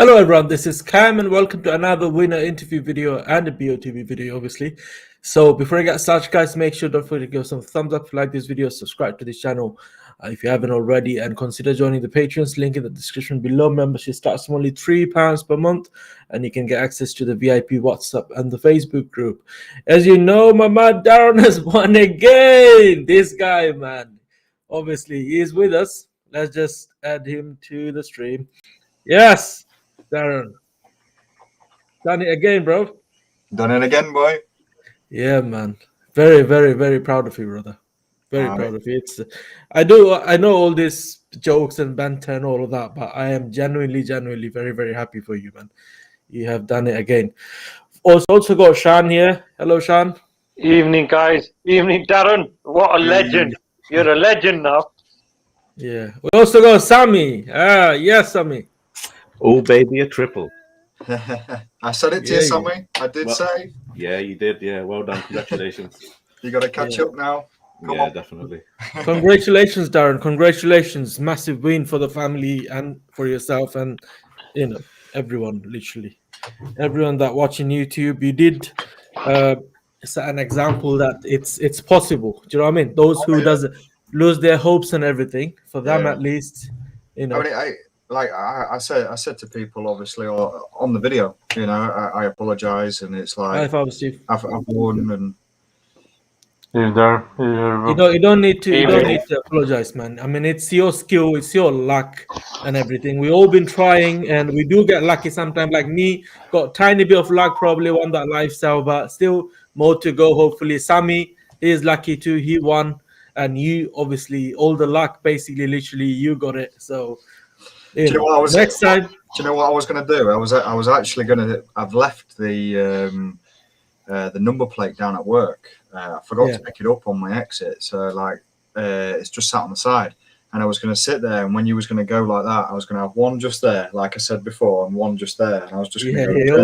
Hello everyone, this is Cam and welcome to another winner interview video and a BOTB video obviously. So before I get started guys, make sure don't forget to give some thumbs up if you like this video, subscribe to this channel if you haven't already, and consider joining the Patreons, link in the description below. Membership starts from only £3 per month and you can get access to the VIP WhatsApp and the Facebook group. As you know, my man Darren has won again. This guy, man, obviously he is with us. Let's just add him to the stream. Yes, Darren. Done it again, bro. Done it again, boy. Yeah, man. Very, very, very proud of you, brother. Very proud of you. I know all these jokes and banter and all of that, but I am genuinely very, very happy for you, man. You have done it again. Also got Shan here. Hello, Shan. Evening, guys. Evening, Darren. What a legend. You're a legend now. Yeah. We also got Sammy. Yes, Sammy. Oh, baby, a triple. I said it to you, Sammy. I did say. Yeah, you did. Yeah, well done. Congratulations. You got to catch up now. Come on. Definitely. Congratulations, Darren. Congratulations. Massive win for the family and for yourself and, everyone, literally. Everyone that watching YouTube, you did set an example that it's possible. Do you know what I mean? Those who doesn't lose their hopes and everything, for them at least, I mean, I said to people, obviously, on the video, I apologize, and it's like I've won, and you don't need to apologize, man. I mean, it's your skill, it's your luck, and everything. We all been trying, and we do get lucky sometimes. Like me, got a tiny bit of luck, probably won that lifestyle, but still more to go. Hopefully, Sammy is lucky too. He won, and you obviously all the luck. Basically, literally, you got it. So. Do you know what I was next time? Do you know what I was going to do? I was actually going to. I've left the number plate down at work. I forgot to pick it up on my exit, so it's just sat on the side. And I was going to sit there, and when you was going to go like that, I was going to have one just there, like I said before, and one just there. And I was just going to go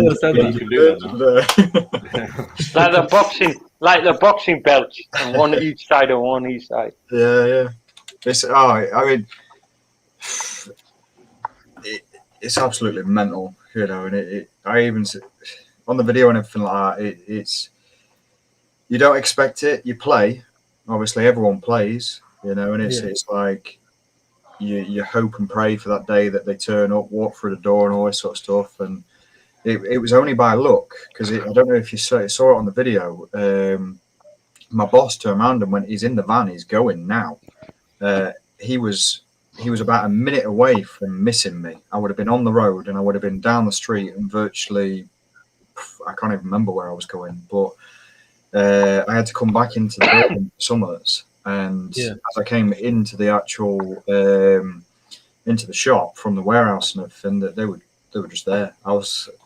like the boxing belts, and one each side and one each side. Yeah. I mean. It's absolutely mental, and I even on the video and everything like that. It's you don't expect it. You play, obviously everyone plays, and it's like you hope and pray for that day that they turn up, walk through the door, and all this sort of stuff. And it was only by luck, because I don't know if you saw it on the video. My boss turned around and went, "He's in the van. He's going now." He was about a minute away from missing me. I would have been on the road, and I would have been down the street, and virtually, I can't even remember where I was going, but I had to come back into the building for Summers. And as I came into the actual, into the shop from the warehouse and everything, that they were just there.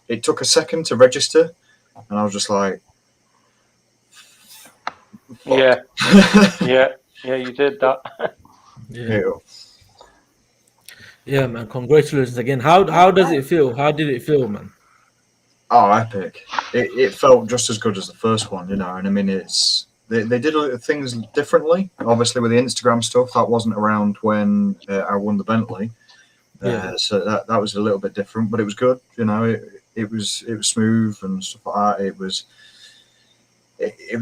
It took a second to register, and I was just like, yeah, you did that. Yeah, man. Congratulations again. How does it feel? How did it feel, man? Oh, epic! It felt just as good as the first one, And I mean, they did things differently. Obviously, with the Instagram stuff, that wasn't around when I won the Bentley. So that was a little bit different, but it was good. It was smooth and stuff like that. It was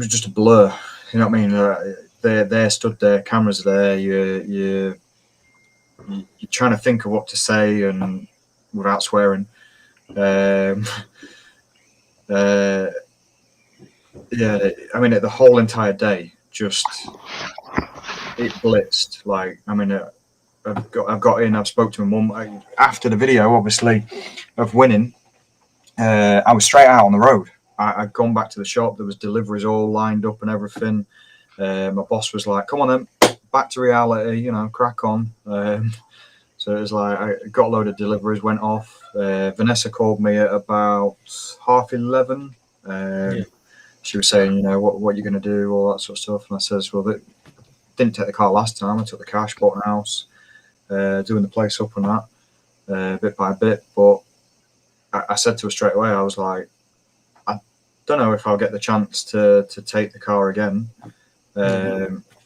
just a blur. You know what I mean? They're stood there, cameras there. You're trying to think of what to say and without swearing. I mean, the whole entire day just it blitzed. I've got in. I've spoke to my mum after the video, obviously, of winning. I was straight out on the road. I'd gone back to the shop. There was deliveries all lined up and everything. My boss was like, "Come on then, back to reality, crack on." So it was like I got a load of deliveries, went off. Vanessa called me at about 11:30. She was saying, what are you going to do, all that sort of stuff. And I says, well, didn't take the car last time. I took the cash, bought an house, doing the place up and that, bit by bit. But I said to her straight away, I was like, I don't know if I'll get the chance to take the car again.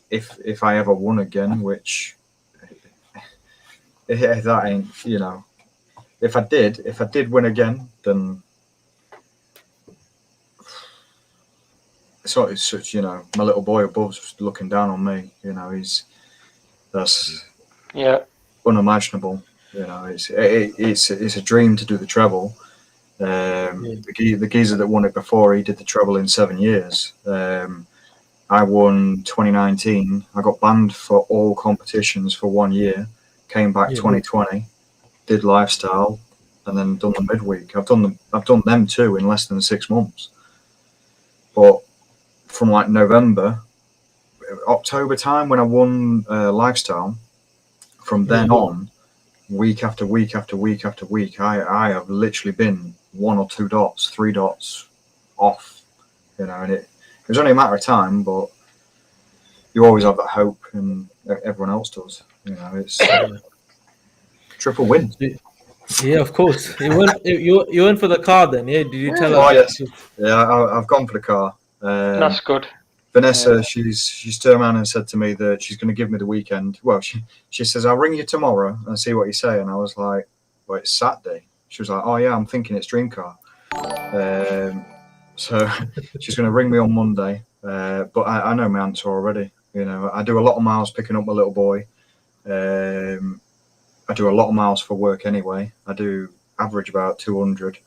If I ever won again, which that ain't, if I did win again, then it's such, you know, my little boy above's looking down on me. You know, that's unimaginable. You know, it's a dream to do the treble. The geezer that won it before, he did the treble in 7 years. I won 2019. I got banned for all competitions for 1 year. Came back 2020, did lifestyle, and then done the midweek. I've done them too in less than 6 months. But from like November, October time when I won lifestyle, from then on, week after week after week after week, I have literally been 1 or 2 dots, 3 dots off. You know, and it was only a matter of time, but you always have that hope, and everyone else does. You know, it's triple win. Yeah, of course. You went for the car then, yeah? Did you tell her? Oh, yes. Yeah, I've gone for the car. That's good. Vanessa, she's turned around and said to me that she's going to give me the weekend. Well, she says, I'll ring you tomorrow and see what you say. And I was like, well, it's Saturday. She was like, oh, yeah, I'm thinking it's dream car. So she's going to ring me on Monday. But I know my answer already. You know, I do a lot of miles picking up my little boy. I do a lot of miles for work anyway. I do average about 200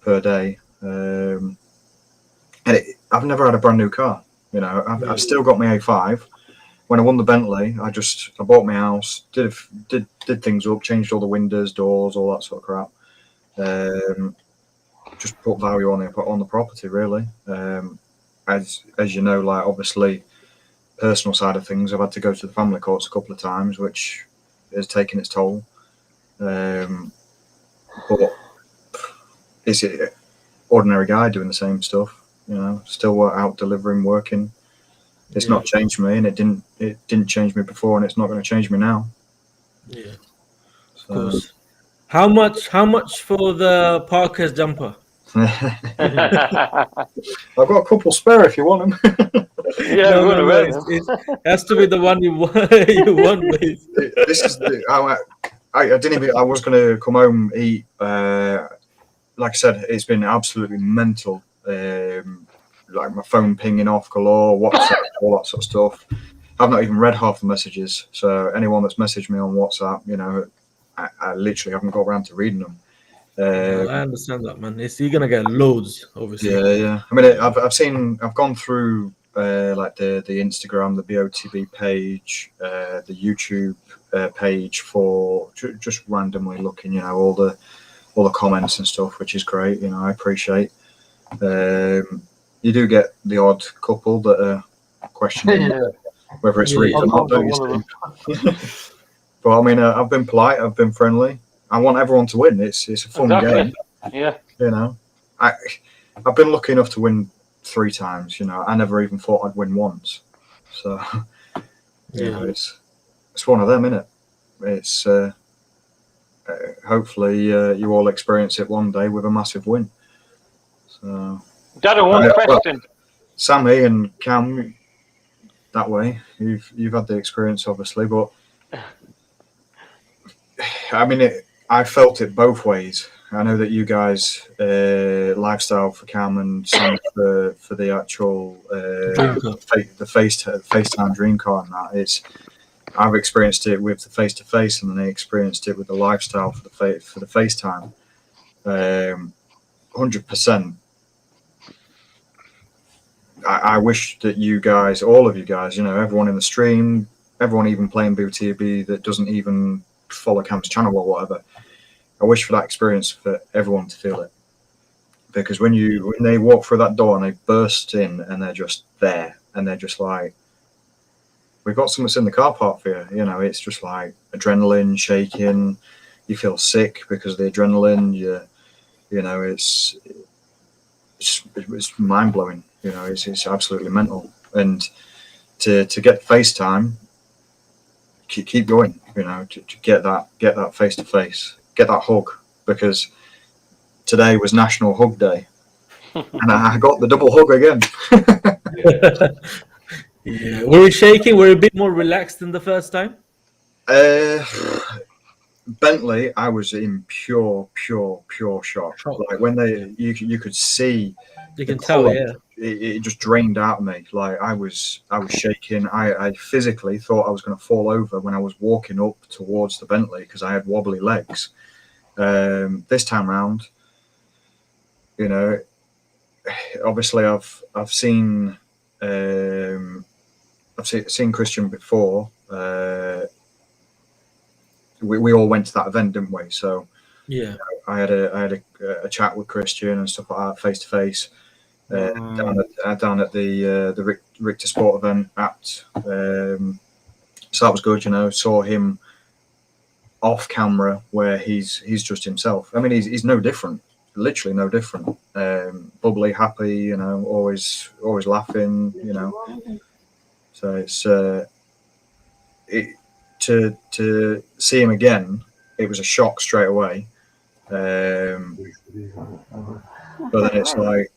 per day. And I've never had a brand new car. You know, I've still got my A5. When I won the Bentley, I bought my house, did things up, changed all the windows, doors, all that sort of crap. Just put value on the property, really. As you know, like obviously, personal side of things, I've had to go to the family courts a couple of times, which has taken its toll. But it's an ordinary guy doing the same stuff. You know, still out delivering, working. It's not changed me, and it didn't change me before, and it's not going to change me now. Yeah, of course. How much for the Parker's jumper? I've got a couple spare if you want them. Yeah, no, it has to be the one you want. Please. This is I didn't even. I was going to come home, eat. Like I said, it's been absolutely mental. Like my phone pinging off galore, WhatsApp, all that sort of stuff. I've not even read half the messages. So anyone that's messaged me on WhatsApp, you know, I literally haven't got around to reading them. I understand that, man. You're gonna get loads, obviously. Yeah. I mean, I've gone through like the Instagram, the BOTB page, the YouTube page for just randomly looking, you know, all the comments and stuff, which is great. You know, I appreciate. You do get the odd couple that are questioning whether it's real or not, don't you? But I mean, I've been polite, I've been friendly. I want everyone to win. It's a fun game. Yeah. You know, I've been lucky enough to win 3 times. You know, I never even thought I'd win once. So, you know, it's one of them, isn't it? It's hopefully you all experience it one day with a massive win. So, Darren, one question. Well, Sammy and Cam, that way you've had the experience, obviously, but I mean, I felt it both ways. I know that you guys, lifestyle for Cam and Sam for the actual the FaceTime dream car and that. I've experienced it with the face-to-face, and then they experienced it with the lifestyle for the FaceTime. 100%. I wish that you guys, all of you guys, you know, everyone in the stream, everyone even playing BOTB that doesn't even follow Cam's channel or whatever, I wish for that experience for everyone to feel it. Because when they walk through that door and they burst in and they're just there and they're just like, we've got something in the car park for you. You know, it's just like adrenaline, shaking. You feel sick because of the adrenaline. You know, it's mind blowing. You know, it's absolutely mental. And to get FaceTime, keep going. You know, to get that face to face, get that hug, because today was National Hug Day, and I got the double hug again. Yeah, were you shaking? Were you a bit more relaxed than the first time? Bentley, I was in pure shock. Shock. Like when you could see You the can tell, colour, yeah. it just drained out of me. Like I was shaking. I physically thought I was going to fall over when I was walking up towards the Bentley because I had wobbly legs. This time round, you know, obviously I've seen seen Christian before. We all went to that event, didn't we? So Yeah. I had a chat with Christian and stuff like that, face to face, down at the Richter Sport event at. So that was good, you know. Saw him off camera where he's just himself. I mean, he's no different, literally no different. Bubbly, happy, you know, always laughing, you know. So it's to see him again, it was a shock straight away. But then it's like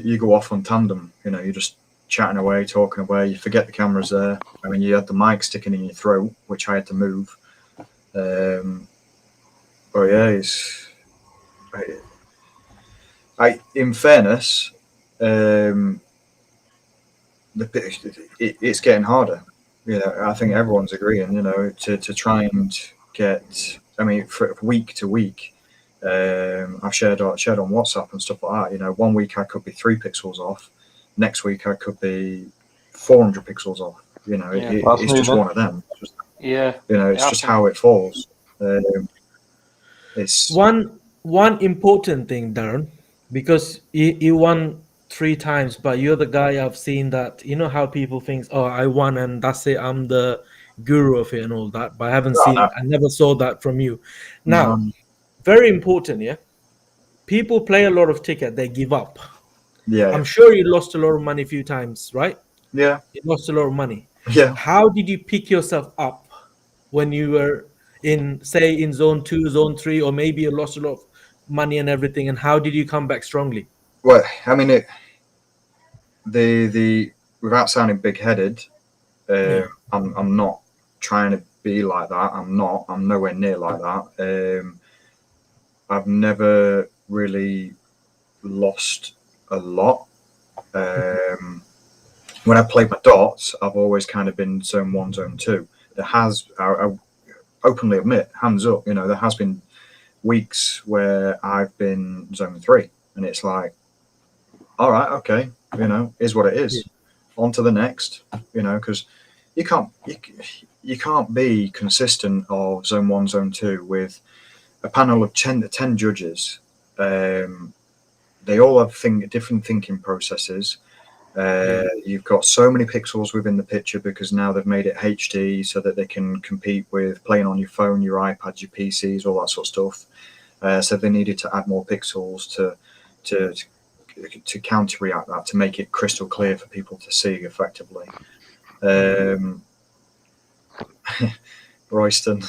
you go off on tandem, you know, you're just chatting away, talking away, you forget the camera's there. I mean, you had the mic sticking in your throat, which I had to move. But yeah, in fairness, it's getting harder. You know, I think everyone's agreeing, you know, to try and get, I mean, for week to week, I've shared on WhatsApp and stuff like that. You know, 1 week I could be 3 pixels off. Next week I could be 400 pixels off. You know, it's just one of them. Yeah. You know, it's just how it falls. It's one important thing, Darren, because you won 3 times, but you're the guy I've seen that, you know how people think, oh, I won and that's it, I'm the guru of it and all that, but I never saw that from you. Now, very important, yeah. People play a lot of ticket, they give up. Yeah. I'm sure you lost a lot of money a few times, right? Yeah. You lost a lot of money. Yeah. How did you pick yourself up when you were in, say, in zone 2, zone 3, or maybe you lost a lot of money and everything, and how did you come back strongly? Well, I mean, the without sounding big-headed, I'm not trying to be like that. I'm nowhere near like that. I've never really lost a lot. When I played my dots, I've always kind of been zone 1, zone 2. I openly admit, hands up, you know, there has been weeks where I've been zone 3, and it's like, all right, okay, you know, is what it is. On to the next, you know, because you can't be consistent of zone 1, zone 2 with a panel of 10 judges. They all have different thinking processes. You've got so many pixels within the picture because now they've made it HD so that they can compete with playing on your phone, your iPads, your PCs, all that sort of stuff. So they needed to add more pixels to counter-react that, to make it crystal clear for people to see effectively. Royston,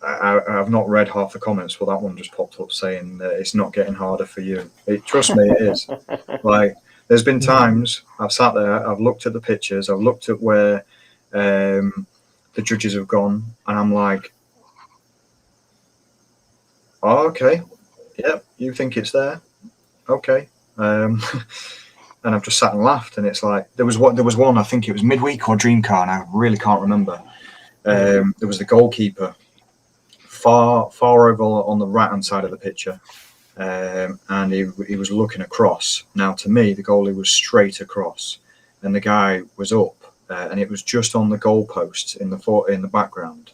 I've not read half the comments, but that one just popped up saying that it's not getting harder for you. Trust me, it is. Like, there's been times I've sat there, I've looked at the pictures, I've looked at where the judges have gone, and I'm like, oh, okay, yep, you think it's there, okay. And I've just sat and laughed, and it's like there was one, I think it was Midweek or Dreamcar, and I really can't remember. There was the goalkeeper far over on the right hand side of the picture, and he was looking across. Now, to me, the goalie was straight across, and the guy was up, and it was just on the goalpost in the background.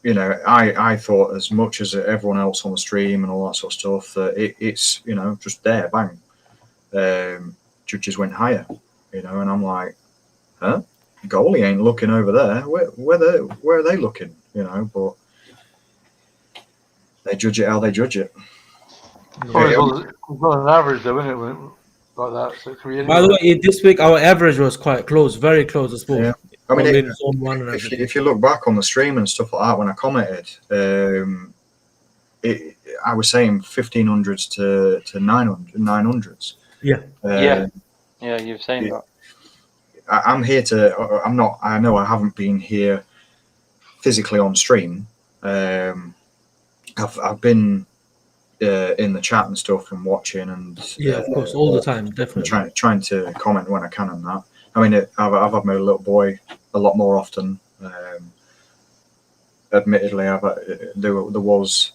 You know, I thought, as much as everyone else on the stream and all that sort of stuff, that it's, you know, just there, bang. Judges went higher, you know, and I'm like, huh? Goalie ain't looking over there. Where are they looking? You know, but they judge it how they judge it. Well, an average, though, isn't it? Like that. So by the way, this week our average was quite close, very close as well. Yeah. I mean, if you look back on the stream and stuff like that, when I commented, I was saying 1500s to 900s. Yeah. Yeah, you've seen that. I'm here to. I'm not. I know I haven't been here physically on stream. I've been in the chat and stuff and watching and Yeah, of course, all the time, definitely. trying to comment when I can on that. I mean, I've had my little boy a lot more often. Admittedly, there was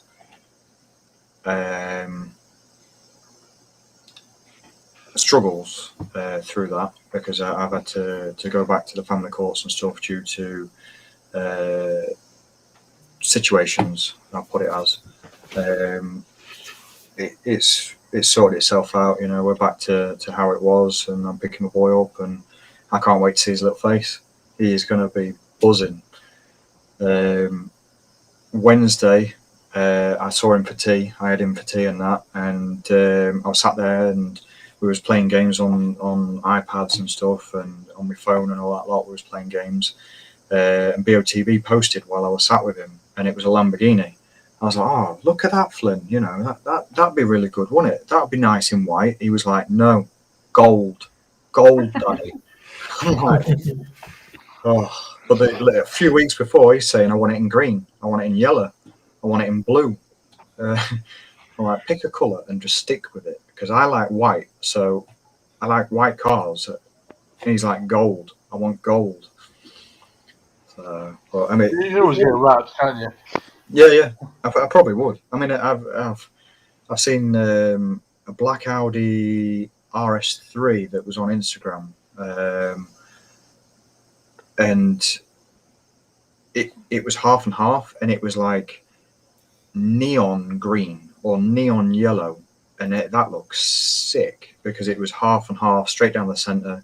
struggles through that because I've had to go back to the family courts and stuff due to situations. I'll put it as it's sorted itself out. You know, we're back to how it was, and I'm picking my boy up, and I can't wait to see his little face. He is going to be buzzing. Wednesday, I saw him for tea. I had him for tea and that, and I was sat there and we was playing games on iPads and stuff, and on my phone and all that lot. We was playing games, and BOTB posted while I was sat with him, and it was a Lamborghini. I was like, "Oh, look at that, Flynn! You know that'd be really good, wouldn't it? That'd be nice in white." He was like, "No, gold, daddy." I'm like, oh. But a few weeks before, he's saying, "I want it in green. I want it in yellow. I want it in blue." I'm like, pick a colour and just stick with it, because I like white, so I like white cars. And he's like, gold. I want gold. So, well, I mean, You can always get wrapped, can't you? yeah, I probably would. I mean, I've seen a black Audi RS3 that was on Instagram, and it was half and half, and it was like neon green or neon yellow, and that looks sick because it was half and half straight down the center,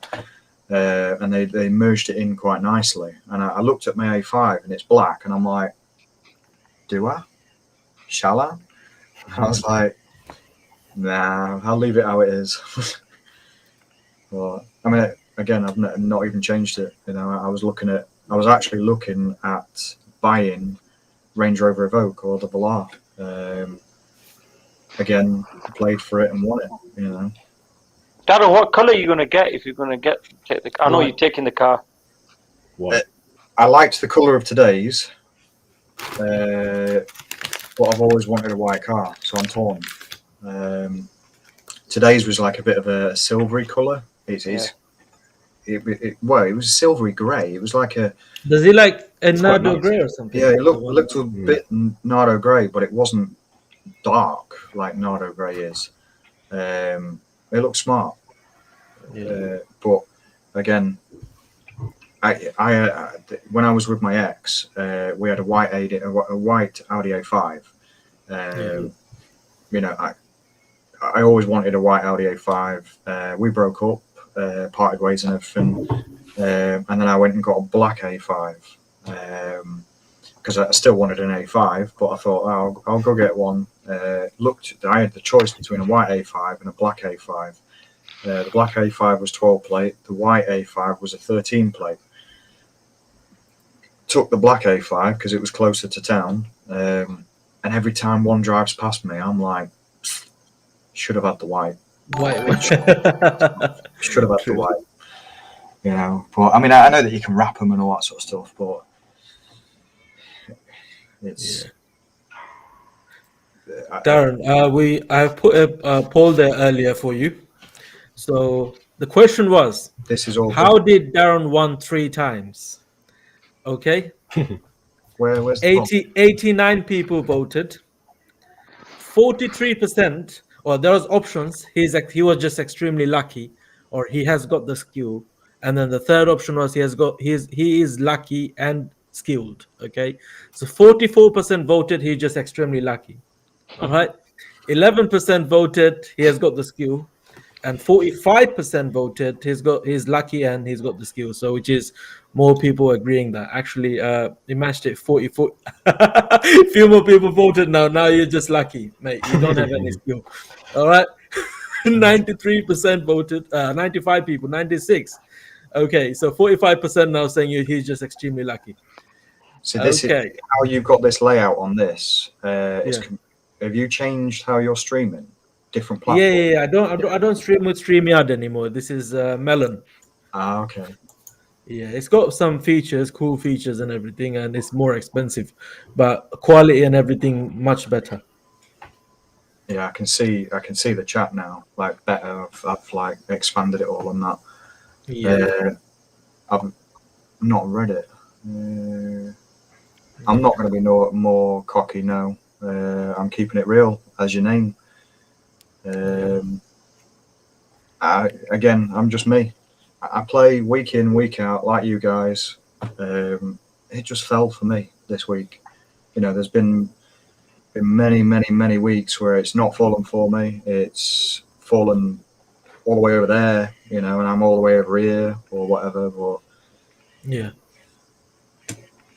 and they merged it in quite nicely. And I looked at my A5 and it's black, and I'm like, shall I? I was like, nah, I'll leave it how it is. Well, I mean, again, I've not even changed it. You know, I was actually looking at buying Range Rover Evoque or the Velar. Again, played for it and won it. You know. Darren, what colour are you going to get if you're going to take the car? I know you're taking the car. What? I liked the colour of today's, but I've always wanted a white car, so I'm torn. Today's was like a bit of a silvery colour. It was a silvery grey. It was like a. Does he like a It's quite Nardo nice. grey or something? Yeah, it looked a bit Nardo grey, but it wasn't dark like Nardo grey is. It looked smart. Yeah. But again, I when I was with my ex, we had a white Audi A5. You know, I always wanted a white Audi A5. We broke up, parted ways and everything, and then I went and got a black A5 because I still wanted an A5, but I thought I'll go get one. I had the choice between a white A5 and a black A5. The black A5 was 12 plate. The white A5 was a 13 plate. Took the black A5 because it was closer to town, and every time one drives past me, I'm like, should have had the white. Should have had the white. You know, but I mean, I know that you can wrap them and all that sort of stuff, but it's. Yeah. Darren, I've put a poll there earlier for you. So the question was, This is all. how did Darren won 3 times? Okay. Where's 89 people voted. 43%, or there was options. He was just extremely lucky, or he has got the skill. And then the third option was he is lucky and skilled. Okay. So 44% voted he's just extremely lucky. All right. 11% voted he has got the skill, and 45% voted he's lucky and he's got the skill. So which is more people agreeing that actually he matched it 44. Few more people voted now you're just lucky, mate. You don't have any skill. All right. 93% voted, 95 people, 96. Okay, so 45% now saying he's just extremely lucky. So this is how you've got this layout on this. Have you changed how you're streaming? Different platforms? Yeah. I don't stream with StreamYard anymore. This is Melon. Okay. Yeah, it's got some features, cool features and everything, and it's more expensive, but quality and everything much better. Yeah, I can see the chat now, like better. I've like expanded it all on that. Yeah. I've not read it. I'm not going to be more cocky now. I'm keeping it real, as your name. I'm just me. I play week in, week out, like you guys. It just fell for me this week. You know, there's been many weeks where it's not fallen for me. It's fallen all the way over there, you know, and I'm all the way over here or whatever. But Yeah.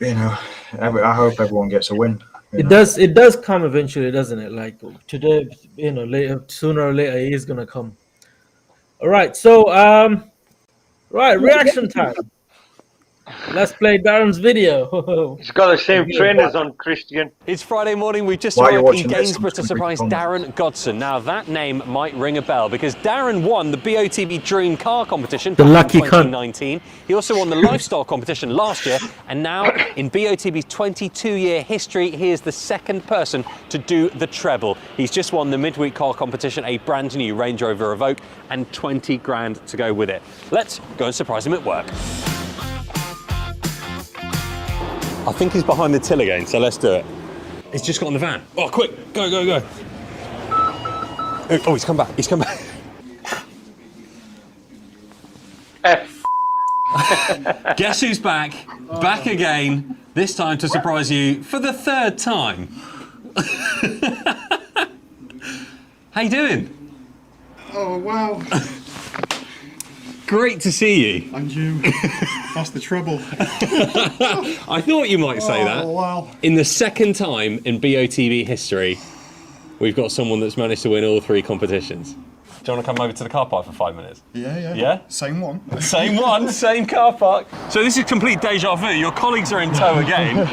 you know, I hope everyone gets a win. It does come eventually, doesn't it? Like today, you know, later, sooner or later, it is gonna come. All right, so right, reaction time. Let's play Darren's video. He's got the same trainers on, Christian. It's Friday morning. We've just While you're arrived in watching this, I'm Gainsborough just to gonna surprise read the Darren Godson. Now, that name might ring a bell because Darren won the BOTB Dream Car Competition The back lucky in cunt. 2019. He also won the Lifestyle Competition last year. And now, in BOTB's 22-year history, he is the second person to do the treble. He's just won the Midweek Car Competition, a brand new Range Rover Evoque, and 20 grand to go with it. Let's go and surprise him at work. I think he's behind the till again, so let's do it. He's just got in the van. Oh, quick, go. Oh, he's come back, F. Guess who's back? Back again, this time to surprise you for the third time. How you doing? Oh, wow. Great to see you. And you. That's the trouble. I thought you might say that. Oh, wow. In the second time in BOTB history, we've got someone that's managed to win all 3 competitions. Do you want to come over to the car park for 5 minutes? Yeah. Yeah? Same one. Same one, same car park. So this is complete deja vu. Your colleagues are in tow again.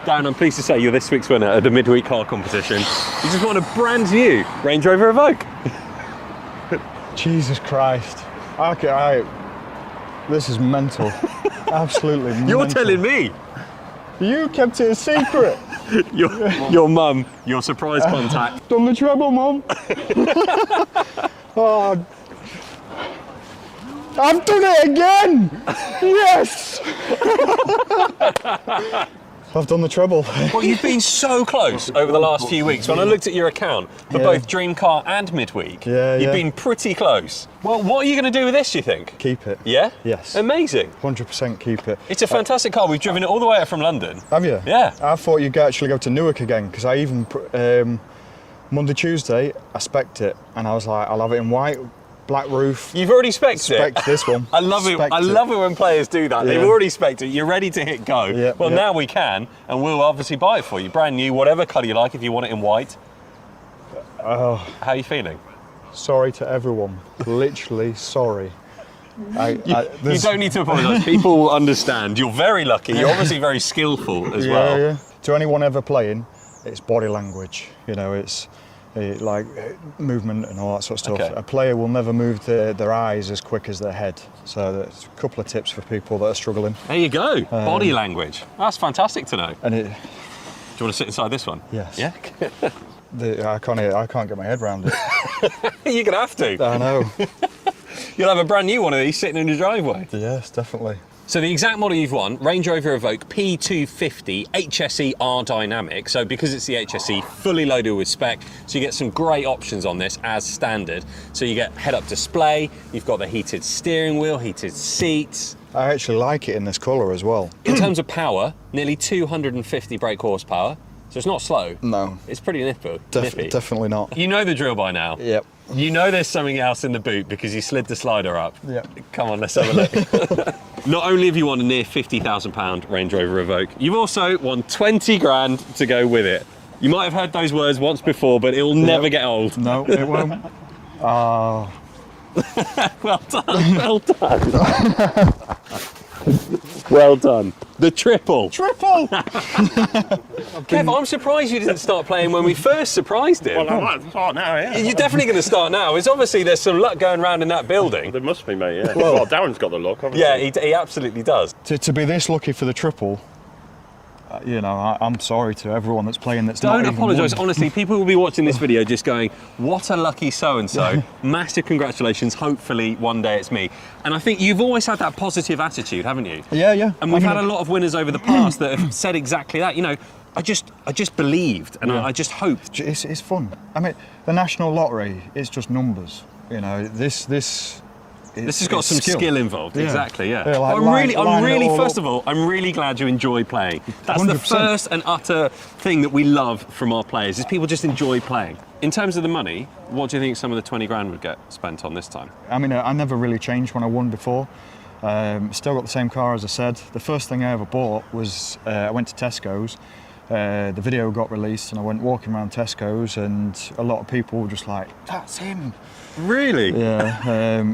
Darren, I'm pleased to say you're this week's winner at the Midweek Car Competition. You just won a brand new Range Rover Evoque. Jesus Christ. This is mental. Absolutely mental. You're telling me. You kept it a secret. Your mum, your surprise contact. Done the treble, Mum. Oh, I've done it again. Yes. I've done the treble. Well, you've been so close over the last few weeks. When I looked at your account for both Dream Car and Midweek, you've been pretty close. Well, what are you going to do with this, you think? Keep it. Yeah? Yes. Amazing. 100% keep it. It's a fantastic car. We've driven it all the way up from London. Have you? Yeah. I thought you'd actually go to Newark again because I even Monday, Tuesday, I spec'd it and I was like, I'll have it in white, black roof. You've already spec'd it? Spec'd this one. I love it. I love it when players do that. Yeah. They've already spec'd it. You're ready to hit go. Yeah, well, yeah. now we can, and we'll obviously buy it for you. Brand new, whatever colour you like, if you want it in white. Oh, How are you feeling? sorry to everyone. Literally sorry. You don't need to apologise. People will understand. You're very lucky. You're obviously very skillful as well. Yeah. To anyone ever playing, it's body language. You know, it's like movement and all that sort of stuff. Okay. A player will never move their eyes as quick as their head. So there's a couple of tips for people that are struggling. There you go. Body language. That's fantastic to know. And Do you want to sit inside this one? Yes. Yeah? I can't get my head around it. You're going to have to. I know. You'll have a brand new one of these sitting in your driveway. Yes, definitely. So the exact model you've won, Range Rover Evoque P250 HSE R Dynamic. So because it's the HSE, fully loaded with spec, so you get some great options on this as standard. So you get head-up display, you've got the heated steering wheel, heated seats. I actually like it in this colour as well. In terms of power, nearly 250 brake horsepower. So it's not slow. No. It's pretty nippy. Definitely not. You know the drill by now. Yep. You know there's something else in the boot because you slid the slider up. Yep. Come on, let's have a look. Not only have you won a near £50,000 Range Rover Evoque, you've also won 20 grand to go with it. You might have heard those words once before, but it will never get old. No, it won't. Well done, well done. Well done. The triple. Triple! Kev, I'm surprised you didn't start playing when we first surprised him. Well, I might start now, yeah. You're definitely going to start now. It's obviously there's some luck going around in that building. There must be, mate, yeah. Well, Darren's got the luck, obviously. Yeah, he absolutely does. To be this lucky for the triple, you know, I'm sorry to everyone that's playing that's not Don't even apologise. won. Honestly, people will be watching this video just going, what a lucky so-and-so. Massive congratulations. Hopefully one day it's me. And I think you've always had that positive attitude, haven't you? Yeah. And we've had a lot of winners over the past that have said exactly that. You know, I just believed and I just hoped. It's fun. I mean, the national lottery, it's just numbers. You know, this has got some skill involved. Yeah. Exactly, yeah. Yeah, like I'm really, all first up. of all, I'm really glad you enjoy playing. That's the 100%. first and utter thing that we love from our players, is people just enjoy playing. In terms of the money, what do you think some of the 20 grand would get spent on this time? I mean, I never really changed when I won before. Still got the same car, as I said. The first thing I ever bought was, I went to Tesco's. The video got released and I went walking around Tesco's and a lot of people were just like, that's him. Really? Yeah,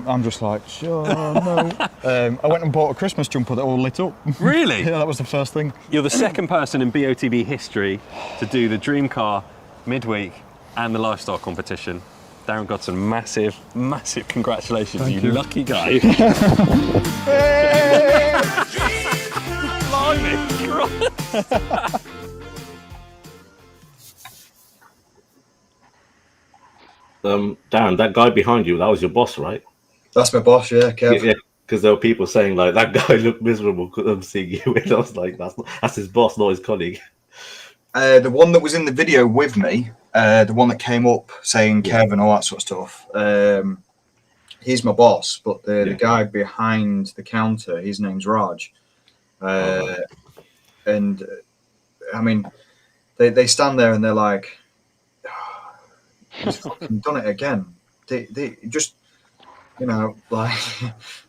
I'm just like, sure, no. I went and bought a Christmas jumper that all lit up. Really? Yeah, that was the first thing. You're the second person in BOTB history to do the Dream Car Midweek and the Lifestyle competition. Darren Godson, massive congratulations, you lucky guy. Blimey, Christ. Darren, that guy behind you, that was your boss, right? That's my boss, yeah, Kev. Yeah, because there were people saying like that guy looked miserable because I'm seeing you, and I was like, that's his boss, not his colleague. The one that was in the video with me, the one that came up saying Kev and all that sort of stuff, he's my boss, but the guy behind the counter, his name's Raj. And I mean, they stand there and they're like, he's fucking done it again. They just, you know, like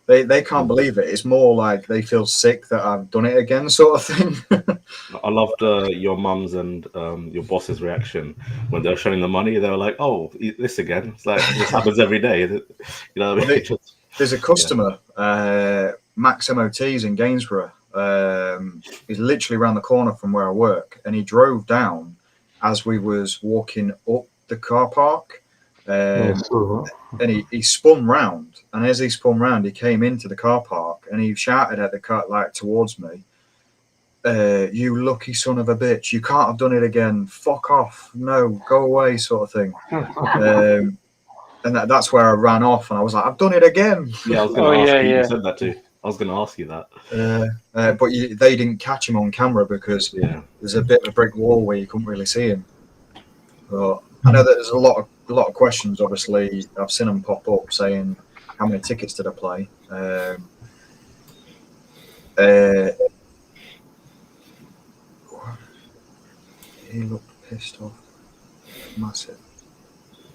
they can't believe it. It's more like they feel sick that I've done it again, sort of thing. I loved your mum's and your boss's reaction when they were showing the money. They were like, "Oh, this again." It's like this happens every day. You know what I mean? There's a customer, Max MOTs in Gainsborough. He's literally around the corner from where I work, and he drove down as we was walking up the car park, and he spun round, and as he spun round he came into the car park and he shouted at the car, like towards me, you lucky son of a bitch, you can't have done it again, fuck off, no, go away, sort of thing. And that's where I ran off and I was like, I've done it again. Yeah, I was going to ask you. You said that too. I was going to ask you that. But they didn't catch him on camera because there's a bit of a brick wall where you couldn't really see him. But I know that there's a lot of questions. Obviously, I've seen them pop up saying, "How many tickets did I play?" He looked pissed off, massive.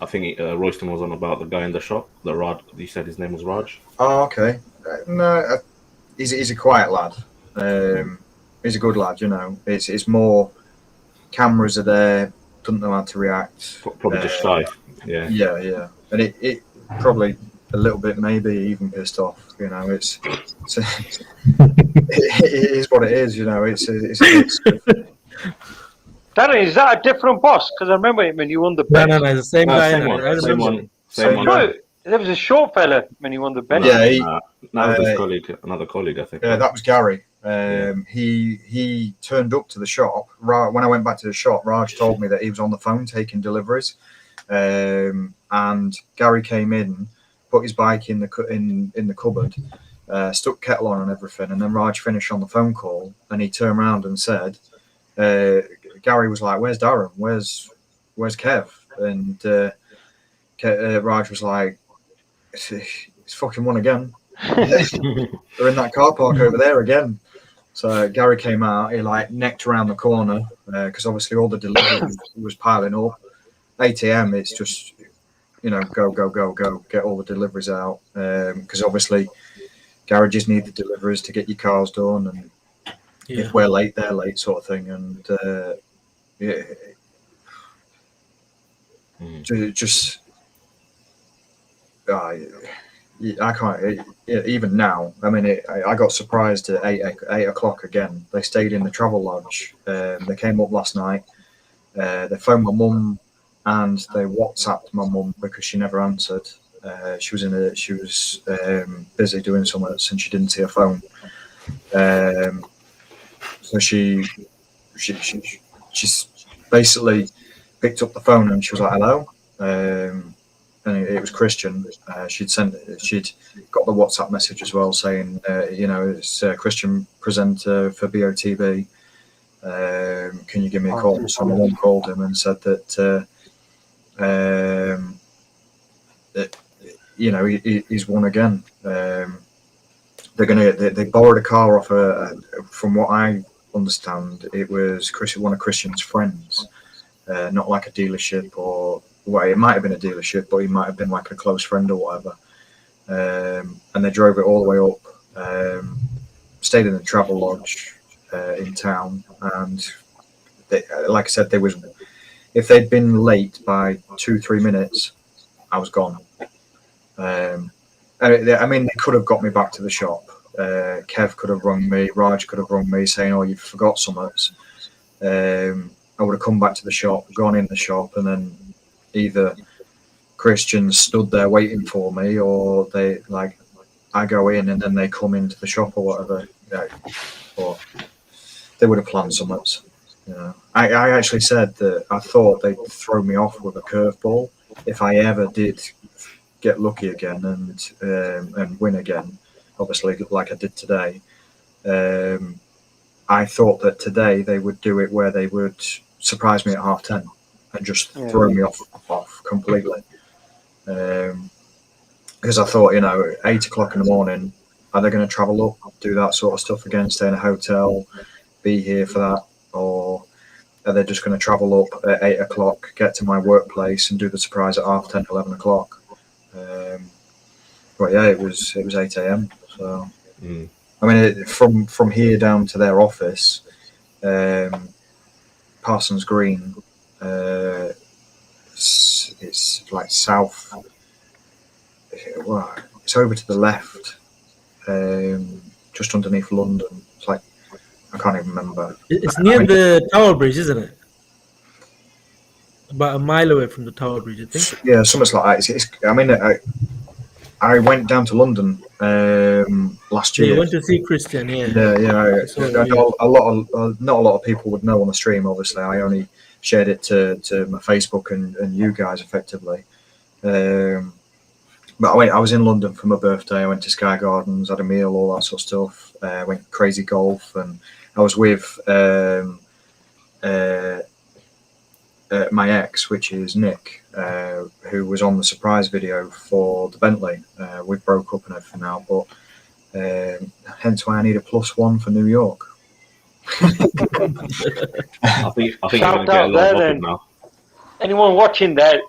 I think Royston was on about the guy in the shop. The Raj. You said his name was Raj. Oh, okay. No, he's a quiet lad. He's a good lad. You know, it's more cameras are there. Doesn't know how to react. Probably just shy. Yeah. Yeah. And it probably a little bit, maybe even pissed off. You know, it is what it is. You know, it's Darren, is that a different boss? Because I remember when you won the bench. No, it's the same guy. Same one. No, there was a short fella when you won the bench. Yeah, that was his colleague, another colleague, I think. Yeah, that was Gary. He turned up to the shop. When I went back to the shop, Raj told me that he was on the phone taking deliveries, and Gary came in, put his bike in the cupboard, stuck kettle on and everything, and then Raj finished on the phone call, and he turned around and said, Gary was like, "Where's Darren? Where's Kev?" And Raj was like, "He's fucking won again. They're in that car park over there again." So Gary came out, he like necked around the corner because obviously all the deliveries was piling up. 8 a.m. it's just, you know, go, get all the deliveries out because obviously garages need the deliveries to get your cars done, and if we're late, they're late, sort of thing. And I can't even now. I mean, I got surprised at 8 o'clock again. They stayed in the travel lodge. They came up last night. They phoned my mum and they WhatsApped my mum because she never answered. She was busy doing something and she didn't see her phone. So she basically picked up the phone and she was like, "Hello." And it was Christian. She'd got the WhatsApp message as well saying, it's a Christian presenter for BOTB. Can you give me a call? So my mum called him and said that, he's won again. They borrowed a car off from what I understand, it was one of Christian's friends, not like a dealership or. Well, it might have been a dealership, but he might have been like a close friend or whatever. And they drove it all the way up, stayed in the travel lodge in town. And like I said, if they'd been late by 2-3 minutes, I was gone. I mean, they could have got me back to the shop. Kev could have rung me, Raj could have rung me saying, "Oh, you forgot something." I would have come back to the shop, gone in the shop, and then either Christians stood there waiting for me, or I go in and then they come into the shop or whatever. But they would have planned something. I actually said that I thought they'd throw me off with a curveball if I ever did get lucky again and win again. Obviously, like I did today. I thought that today they would do it where they would surprise me at 10:30. And just throw me off completely. Because I thought, 8 o'clock in the morning, are they going to travel up, do that sort of stuff again, stay in a hotel, be here for that? Or are they just going to travel up at 8 o'clock, get to my workplace and do the surprise at 10:30, 11 o'clock? But yeah, it was 8 a.m. So, I mean, from here down to their office, Parsons Green, it's like south. Well, it's over to the left, just underneath London. It's like I can't even remember. It's near the Tower Bridge, isn't it? About a mile away from the Tower Bridge, I think. Yeah, something like that. I went down to London last year. You went to see Christian, yeah. Yeah. Not a lot of people would know on the stream. Obviously, I only shared it to my Facebook and you guys effectively. But I was in London for my birthday. I went to Sky Gardens, had a meal, all that sort of stuff. Went crazy golf, and I was with my ex, which is Nick, who was on the surprise video for the Bentley. We broke up and everything now, but hence why I need a +1 for New York. I think you're going to get a lot of offers now. Anyone watching that,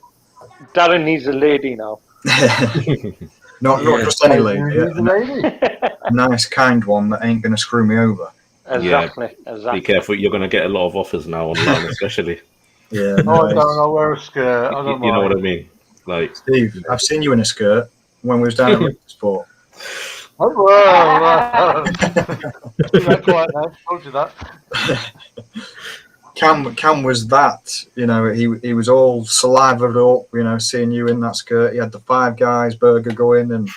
Darren needs a lady now. not just any lady. A nice, kind one that ain't going to screw me over. Exactly. Be careful, you're going to get a lot of offers now online, especially. Yeah. I don't wear a skirt. I don't you know what I mean? Like, Steve, I've seen you in a skirt when we was down at Sport. Oh, well, that's why I told you that. Cam was that, he was all salivated up, seeing you in that skirt. He had the Five Guys burger going and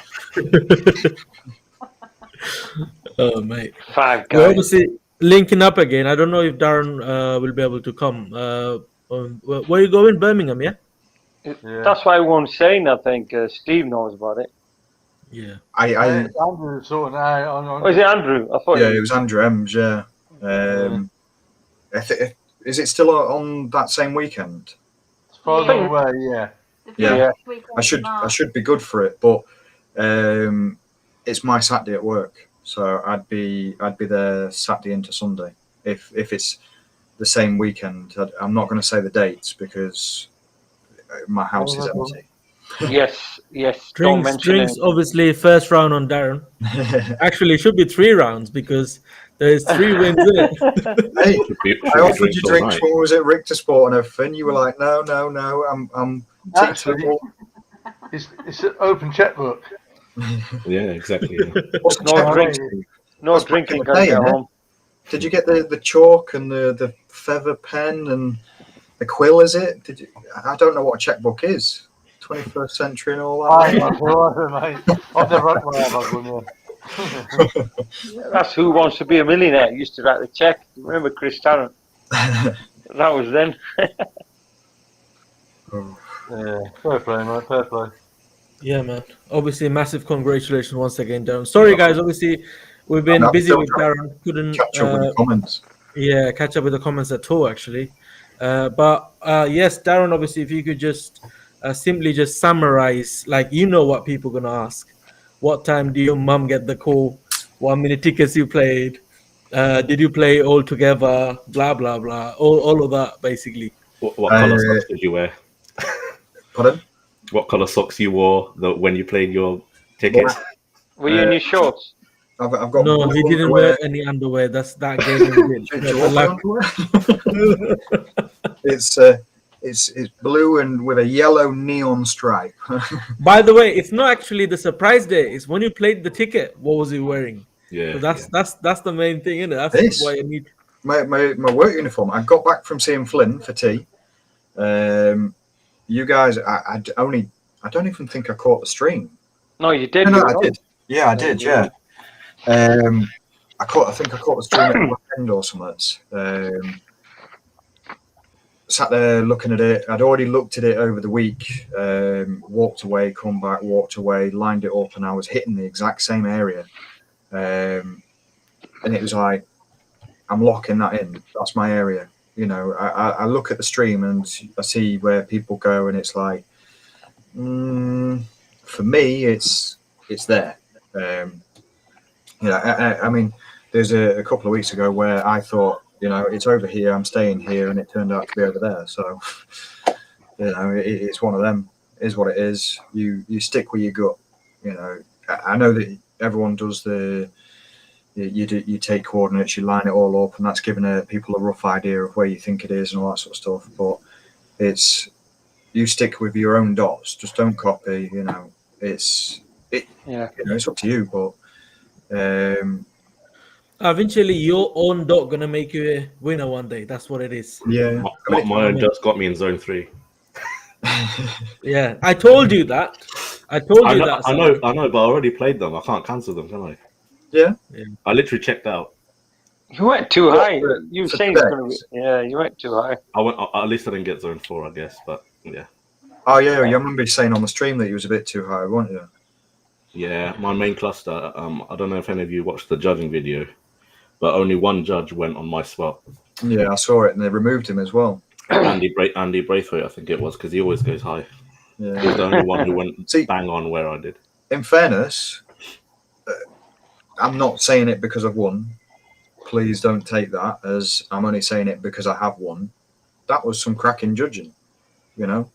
Oh mate. Five Guys. We're obviously linking up again. I don't know if Darren will be able to come. Where you going? Birmingham, yeah? That's why I won't say nothing. Steve knows about it. Yeah. Andrew sorting out. Is it Andrew? I thought. Yeah, it was Andrew Ems. Yeah. Is it still on that same weekend? As far as I'm aware, yeah. Yeah. I should be good for it, but it's my Saturday at work, so I'd be there Saturday into Sunday. If it's the same weekend, I'm not going to say the dates because my house is empty. Yes. Drinks. Obviously, first round on Darren. Actually, it should be 3 rounds because there's 3 wins in it. Hey, I offered you drinks when we was at Richter Sport and everything. You were like, no, I'm Actually, it's an open checkbook. Yeah, exactly. Yeah. What's the No checkbook? drinking. No That's back drinking in the can day, get innit? home. Did you get the chalk and the feather pen and the quill? Is it? Did you? I don't know what a checkbook is. 21st century and all I that. know, mate. I've never had one. That's Who Wants to Be a Millionaire. Used to write the check. Remember Chris Tarrant? That was then. Yeah, fair play, mate. Fair play. Yeah, man. Obviously, massive congratulations once again, Darren. Sorry, guys. Obviously, we've been I'm busy still with trying Darren. Couldn't catch up with the comments. catch up with the comments at all, actually. But yes, Darren. Obviously, if you could just simply just summarize, like what people gonna ask. What time do your mum get the call? How many tickets you played? Did you play all together? Blah blah blah. All of that, basically. What color socks did you wear? Pardon? What color socks you wore when you played your tickets? Were you in your shorts? I've got No, blue he didn't underwear. wear any underwear. That gave him It's blue and with a yellow neon stripe. By the way, it's not actually the surprise day. It's when you played the ticket. What was he wearing? Yeah, So that's the main thing, isn't it? That's This? why you need. my work uniform. I got back from seeing Flynn for tea. You guys, I don't even think I caught the stream. No, you did. No, I did. Yeah, I did. Yeah. I think I caught the stream at the end or something. Sat there looking at it. I'd already looked at it over the week. Walked away, come back, walked away, lined it up, and I was hitting the exact same area. And it was like, I'm locking that in. That's my area. I look at the stream and I see where people go, and it's like, for me, it's there. I mean, there's a couple of weeks ago where I thought, it's over here, I'm staying here, and it turned out to be over there. So, it's one of them. It is what it is. You stick with your gut. I know that everyone does you take coordinates, you line it all up, and that's giving people a rough idea of where you think it is and all that sort of stuff. But you stick with your own dots. Just don't copy. It's up to you. But Eventually, your own dot gonna make you a winner one day. That's what it is. yeah, my own just got me in zone 3. Yeah, I told you that. I told you that. I know, but I already played them. I can't cancel them, can I? Yeah. I literally checked out. You went too high. You were for saying it's going to be. Yeah, you went too high. At least I didn't get zone 4, I guess. But yeah. Oh yeah, you remember saying on the stream that you was a bit too high, weren't you? Yeah, my main cluster. I don't know if any of you watched the judging video, but only one judge went on my spot. Yeah, I saw it, and they removed him as well. Andy Braithwaite, I think it was, because he always goes high. Yeah. He was the only one who went bang on where I did. In fairness, I'm not saying it because I've won. Please don't take that as I'm only saying it because I have won. That was some cracking judging, No,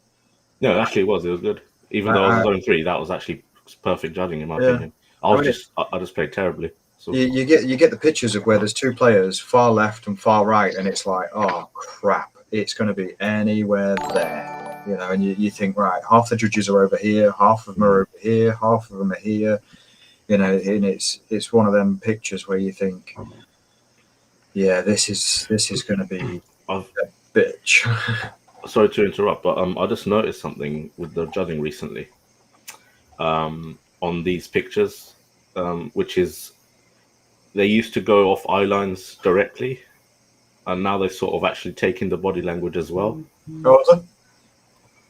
actually it was good. Even though I was zone 3, that was actually perfect judging in my opinion. I just played terribly. So. You get the pictures of where there's two players, far left and far right, and it's like, oh crap, it's going to be anywhere there, and you think, right, half the judges are over here, half of them are over here, half of them are here, and it's one of them pictures where you think, yeah, this is going to be a bitch. Sorry to interrupt, but I just noticed something with the judging recently on these pictures, which is they used to go off eye lines directly, and now they've sort of actually taken the body language as well. Oh, was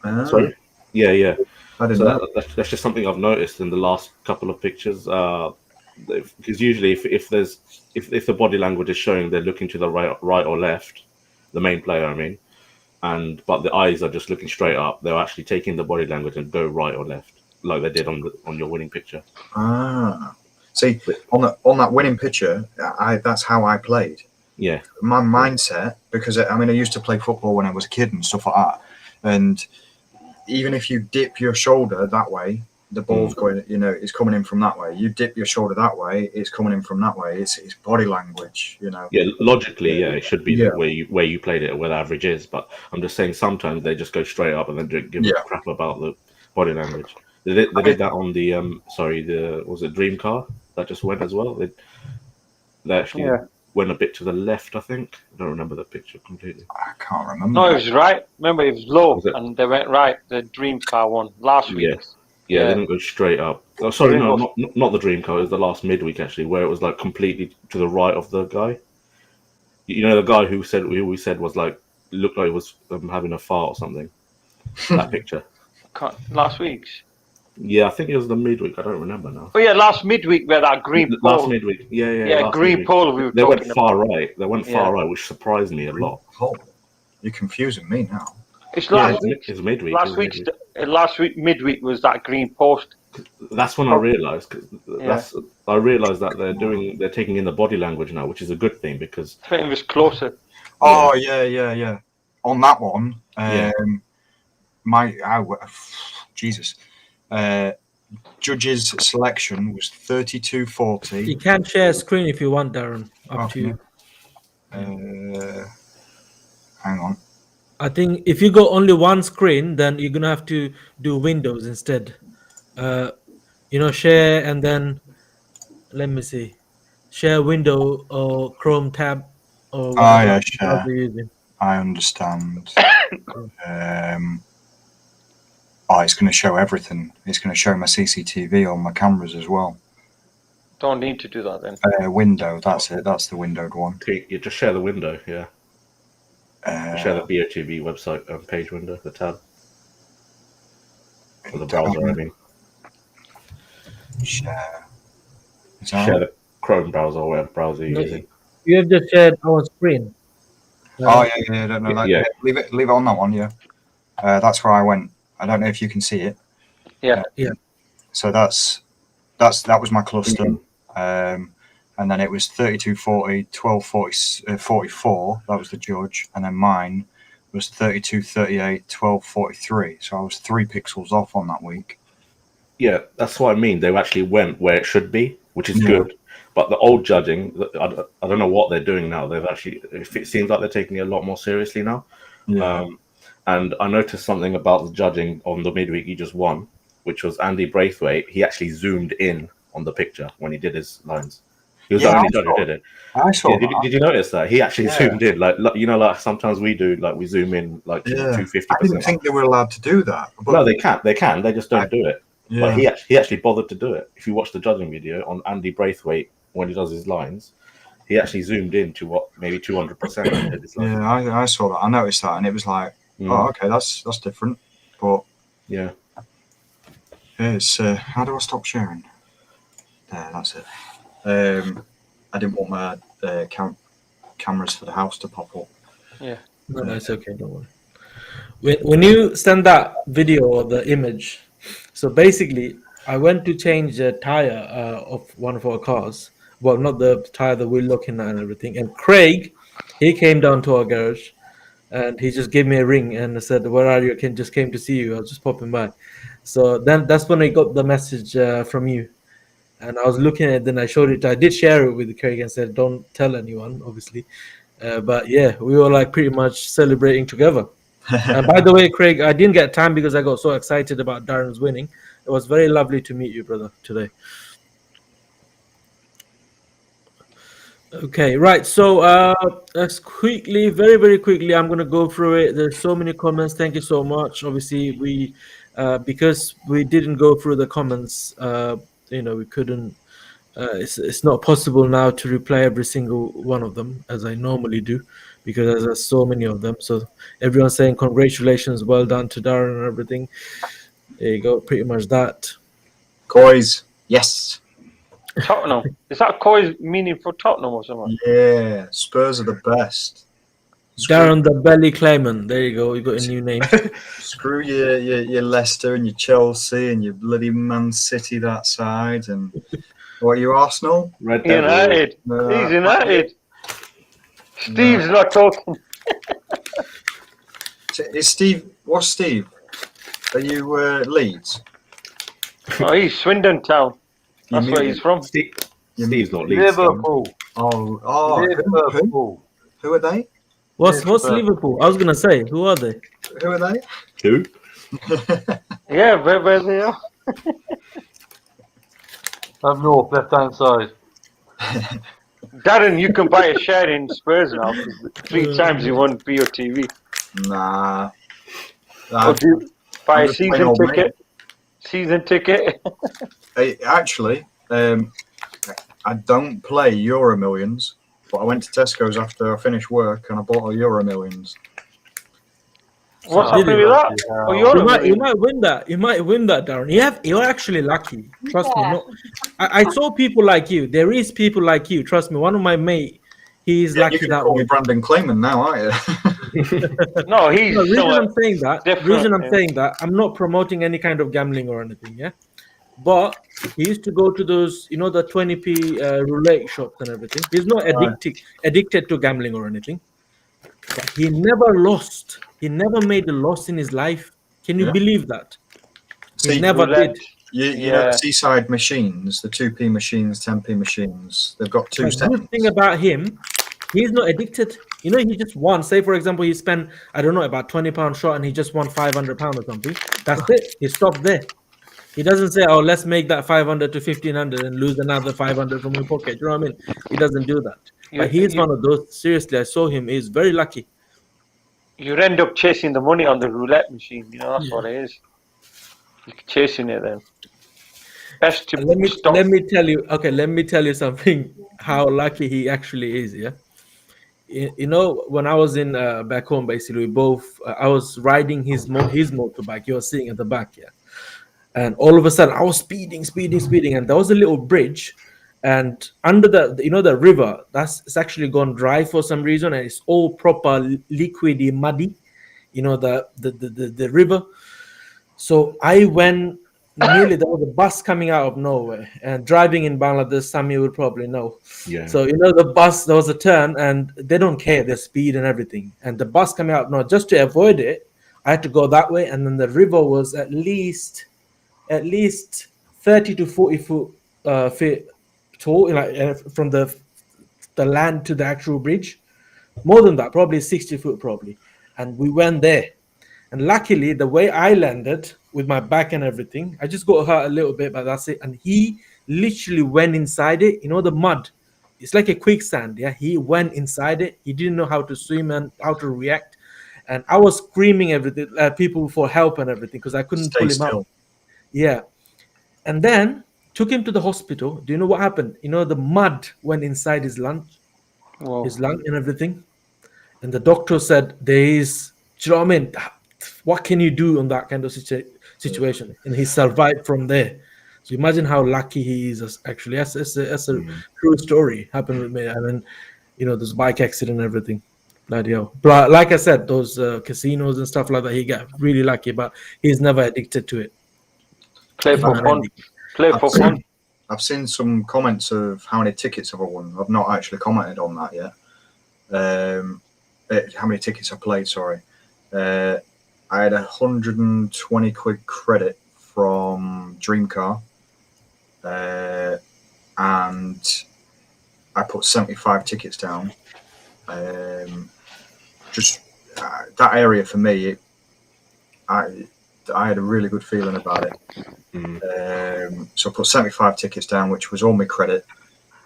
it? Sorry? Yeah. I didn't know. That's just something I've noticed in the last couple of pictures. Because usually, if the body language is showing they're looking to the right or left, the main player, I mean, but the eyes are just looking straight up, they're actually taking the body language and go right or left, like they did on your winning picture. See, on that winning picture, that's how I played. Yeah. My mindset, because I used to play football when I was a kid and stuff like that, and even if you dip your shoulder that way, the ball's going, it's coming in from that way. You dip your shoulder that way, it's coming in from that way. It's body language, Yeah, logically, it should be where you played it or where the average is. But I'm just saying sometimes they just go straight up and then don't give a crap about the body language. They did that on the was it Dream car that just went as well? They actually went a bit to the left, I think. I don't remember the picture completely. I can't remember. No, it was right. Remember, it was low, Was it? and they went right. The Dream car one last week. Yeah, they didn't go straight up. Oh, sorry, no, not the Dream car. It was the last midweek actually, where it was like completely to the right of the guy. You know, the guy who we said was like looked like he was having a fart or something. That picture. Last week's. Yeah, I think it was the midweek. I don't remember now. Oh yeah, last midweek where that green pole. Last midweek. Yeah, green midweek. pole we were They talking went far about. right. They went far right, which surprised me a lot. Oh, you're confusing me now. It's last week. It's midweek. Last week midweek was that green post. That's when I realised. I realised that they're taking in the body language now, which is a good thing because I think it was closer. Oh yeah. On that one, Jesus. Judges' selection was 32-40. You can share a screen if you want, Darren. Up to you. Hang on. I think if you go only one screen, then you're gonna have to do Windows instead. Share and then let me see, share window or Chrome tab or share. you're using. I understand. It's going to show everything. It's going to show my CCTV on my cameras as well. Don't need to do that then. Window, that's it. That's the windowed one. You just share the window, yeah. Share the BOTB website page window, the tab. Or the browser, I mean. Share. Share the Chrome browser or whatever browser you're using. You have just shared our screen. I don't know that. Yeah. Leave it on that one, yeah. That's where I went. I don't know if you can see it. Yeah. So that was my cluster. And then it was 32-40, 12-40, 44. That was the judge. And then mine was 32-38, 12-43. So I was 3 pixels off on that week. Yeah, that's what I mean. They actually went where it should be, which is good. But the old judging, I don't know what they're doing now. It seems like they're taking it a lot more seriously now. Yeah. And I noticed something about the judging on the midweek he just won, which was Andy Braithwaite. He actually zoomed in on the picture when he did his lines. He was the only judge who did it. I saw that. Did you notice that? He actually zoomed in. Like sometimes we do, like we zoom in like 250%. I didn't think they were allowed to do that. No, they can't. They can. They just don't do it. Yeah. But he actually bothered to do it. If you watch the judging video on Andy Braithwaite when he does his lines, he actually zoomed in to maybe 200%. Yeah, I saw that. I noticed that, and it was like, oh, okay, that's different. But it's how do I stop sharing? There, that's it. I didn't want my cameras for the house to pop up. Yeah. No, it's okay. Don't worry. When you send that video or the image, so basically, I went to change the tire of one of our cars. Well, not the tire that we're looking at and everything. And Craig, he came down to our garage, and he just gave me a ring and said, "Where are you? Just came to see you. I was just popping by." So then that's when I got the message from you. And I was looking at it, then I showed it. I did share it with Craig and said, "Don't tell anyone, obviously." But yeah, we were like pretty much celebrating together. And by the way, Craig, I didn't get time because I got so excited about Darren's winning. It was very lovely to meet you, brother, today. Okay, right. So let's quickly, very, very quickly, I'm going to go through it. There's so many comments. Thank you so much. Obviously, we because we didn't go through the comments, we couldn't. It's not possible now to reply every single one of them as I normally do, because there's so many of them. So everyone's saying congratulations, well done to Darren and everything. There you go, pretty much that. Coys, yes. Tottenham. Is that Coys meaning for Tottenham or something? Yeah, Spurs are the best. Darren the Belly Clayman. There you go. You got a new name. Screw your Leicester and your Chelsea and your bloody Man City that side. And what are you, Arsenal? Red United. He's United. Steve's not talking. Is Steve? What's Steve? Are you Leeds? Oh, he's Swindon Town. That's where he's from. Steve's not Leeds. Liverpool. Oh, Liverpool. Who are they? What's Liverpool? I was gonna say, who are they? Who are they? Who? Yeah, where they are. Up north, left-hand side. Darren, you can buy a share in Spurs now because 3 times you won BOTV. Nah. Or do you buy I'm a just plain season old mate. ticket? Season ticket? Actually, I don't play Euro Millions, but I went to Tesco's after I finished work and I bought a Euro Millions. What's Did happening you? with that? Oh, you're You might win that. You might win that, Darren. You're actually lucky. Trust me. No, I saw people like you. There is people like you. Trust me. One of my mate, he's You lucky can that call me way. Brandon Clayman now, aren't you? No, he's The reason I'm saying that, different. I'm not promoting any kind of gambling or anything. Yeah, but he used to go to those, the 20p roulette shops and everything. He's not addicted to gambling or anything. But he never lost. He never made a loss in his life. Can you Yeah. believe that? He See, never roulette. did. You know the Seaside machines, the 2p machines, 10p machines. They've got 2 The settings. good thing about him, he's not addicted. He just won. Say, for example, he spent, I don't know, about £20 shot and he just won £500 or something. That's it. He stopped there. He doesn't say, oh, let's make that 500 to 1500 and lose another 500 from your pocket. You know what I mean? He doesn't do that. But he's one of those, seriously, I saw him. He's very lucky. You end up chasing the money on the roulette machine. That's what it is. You're chasing it then. Best to stop. Let me tell you. Okay, let me tell you something. How lucky he actually is. Yeah. When I was in back home, basically, I was riding his motorbike. You're sitting at the back, yeah. And all of a sudden, I was speeding, and there was a little bridge, and under the river, it's actually gone dry for some reason, and it's all proper liquidy, muddy. The river. So I went nearly. There was a bus coming out of nowhere, and driving in Bangladesh, some you would probably know. Yeah. So the bus, there was a turn, and they don't care the speed and everything. And the bus coming out, just to avoid it, I had to go that way, and then the river was at least 30 to 40 feet tall, from the land to the actual bridge. More than that, probably 60 foot, probably. And we went there. And luckily, the way I landed with my back and everything, I just got hurt a little bit, but that's it. And he literally went inside it. The mud. It's like a quicksand. Yeah, he went inside it. He didn't know how to swim and how to react. And I was screaming everything, people for help and everything, because I couldn't pull him up. Yeah. And then took him to the hospital. Do you know what happened? The mud went inside his lung, and everything. And the doctor said, do you know what I mean? What can you do on that kind of situation? And he survived from there. So imagine how lucky he is. Actually, that's a true story. Happened with me. I mean, this bike accident and everything. Bloody hell. But like I said, those casinos and stuff like that, he got really lucky, but he's never addicted to it. Play for fun. I've seen some comments of how many tickets have I won. I've not actually commented on that yet. How many tickets I played, sorry. I had 120 quid credit from Dreamcar, and I put 75 tickets down. Just that area for me, I had a really good feeling about it. So I put 75 tickets down, which was all my credit,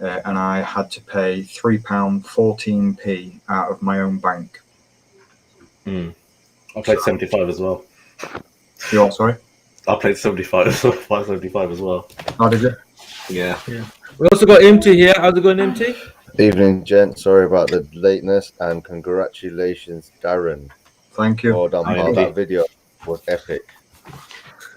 and I had to pay £3.14p out of my own bank. I played 75 as well. You what, sorry? I played 75 as well. Oh, did you? Yeah. We also got MT here. How's it going, MT? Evening, gent. Sorry about the lateness, and congratulations, Darren. Thank you. Well done, pal. That video was epic.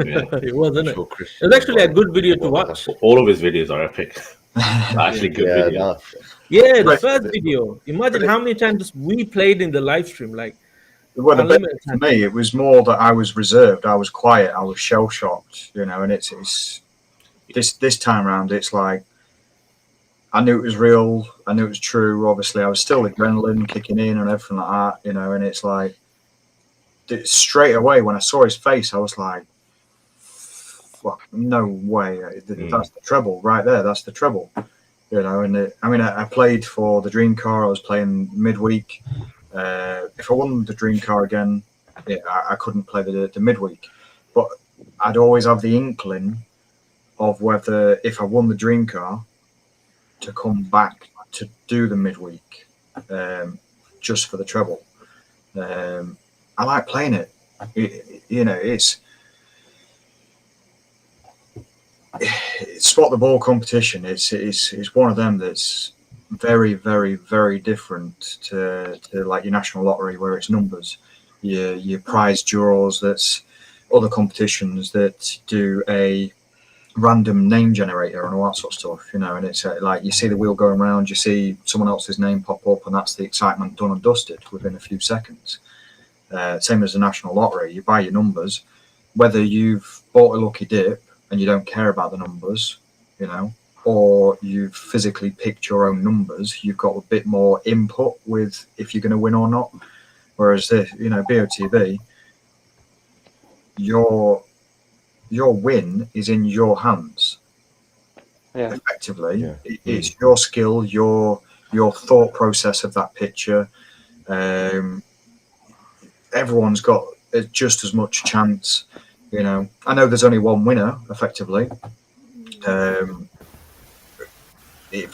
Yeah. It was, isn't it? It was actually a good video to watch. All of his videos are epic. Actually, good videos. Yeah, the first video. Imagine how many times we played in the live stream. Well, the bit for me, it was more that I was reserved, I was quiet, I was shell shocked, and it's this time around, it's like I knew it was real, I knew it was true. Obviously, I was still adrenaline kicking in and everything like that, and it's like straight away when I saw his face, I was like, "Fuck, no way! That's the treble right there. That's the treble." And I played for the Dream Car. I was playing midweek. If I won the Dream Car again, I couldn't play the midweek. But I'd always have the inkling of whether, if I won the dream car, to come back to do the midweek, just for the treble. I like playing it. It's spot the ball competition. It's one of them that's very, very, very different to like your national lottery, where it's numbers. Your prize draws, that's other competitions that do a random name generator and all that sort of stuff, and it's like you see the wheel going around, you see someone else's name pop up, and that's the excitement done and dusted within a few seconds. Same as the national lottery, you buy your numbers, whether you've bought a lucky dip and you don't care about the numbers, or you've physically picked your own numbers, you've got a bit more input with if you're going to win or not. Whereas this, BOTB, your win is in your hands. Yeah. Effectively, it's your skill, your thought process of that picture. Everyone's got just as much chance. I know there's only one winner, effectively. For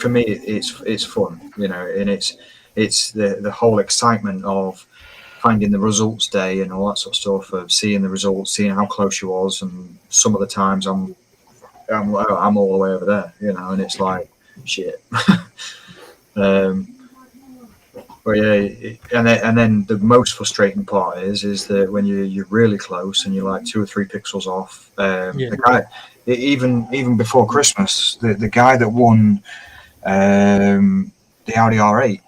me, it's fun, and it's the whole excitement of finding the results day and all that sort of stuff, of seeing the results, seeing how close you was, and some of the times I'm all the way over there, and it's like shit. But yeah, and then the most frustrating part is that when you're really close and you're like 2 or 3 pixels off. The guy, even before Christmas, the guy that won the Audi R8,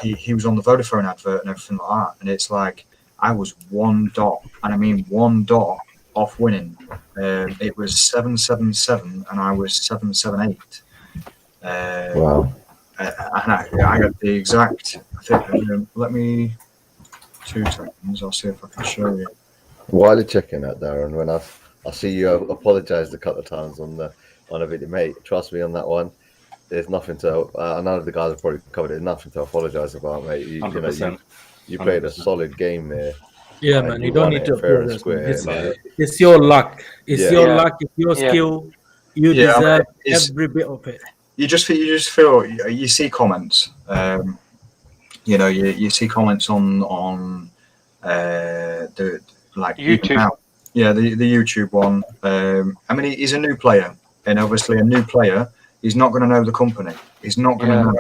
he was on the Vodafone advert and everything like that, and it's like I was 1 dot, and I mean 1 dot off winning. It was 777, and I was 778. Wow. And I got the exact. I think. Let me 2 seconds. I'll see if I can show you. While you're checking that, Darren, when I see you apologised a couple of times on a video, mate. Trust me on that one. There's nothing to. I know the guys have probably covered it. There's nothing to apologise about, mate. You played a solid game there. Yeah, man. You don't need to apologize. It's your luck. It's your luck. It's your skill. You deserve every bit of it. You just feel you see comments. You see comments on the like YouTube. The YouTube one. I mean, he's a new player, and obviously a new player, he's not going to know the company. He's not going to know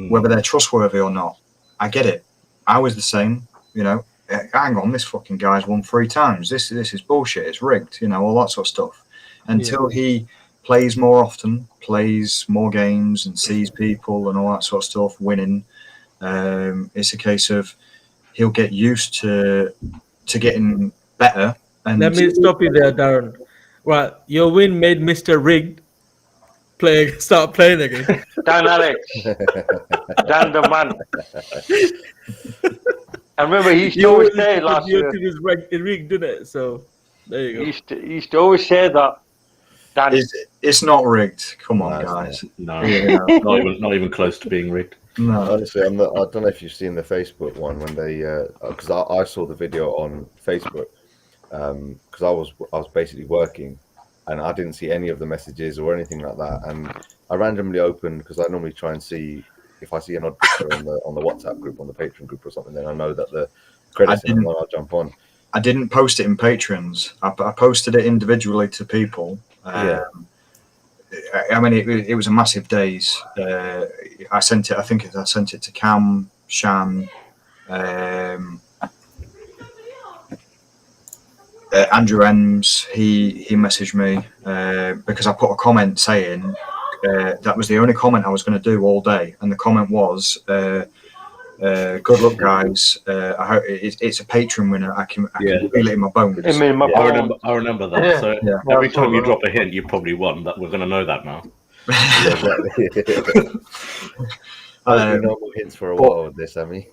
whether they're trustworthy or not. I get it. I was the same. Hang on, this fucking guy's won 3 times. This is bullshit. It's rigged. All that sort of stuff. Until he plays more often, plays more games, and sees people and all that sort of stuff winning. It's a case of he'll get used to getting better. And let me stop you there, Darren. Right, your win made Mr. Rigged start playing again. Dan Alex, Dan the man. I remember he used to always say last year. Is rigged, didn't it? So there you go. He used to always say that. It's not rigged. Come on, guys. No, not even close to being rigged. No, honestly, I don't know if you've seen the Facebook one when they, because I saw the video on Facebook, because I was basically working, and I didn't see any of the messages or anything like that, and I randomly opened, because I normally try and see if I see an odd picture on the WhatsApp group, on the Patreon group or something, then I know that the credits are on, I'll jump on. I didn't post it in Patreons. I posted it individually to people. I mean, it was a massive days. I sent it. I think I sent it to Cam, Shan, Andrew Ems. He messaged me because I put a comment saying that was the only comment I was going to do all day, and the comment was, "Good luck, guys. I hope it's a Patreon winner. I can feel it in my bones." I remember that. Yeah. So every time you drop a hint, you probably won. That we're going to know that now. Normal hints for a while with this, I mean.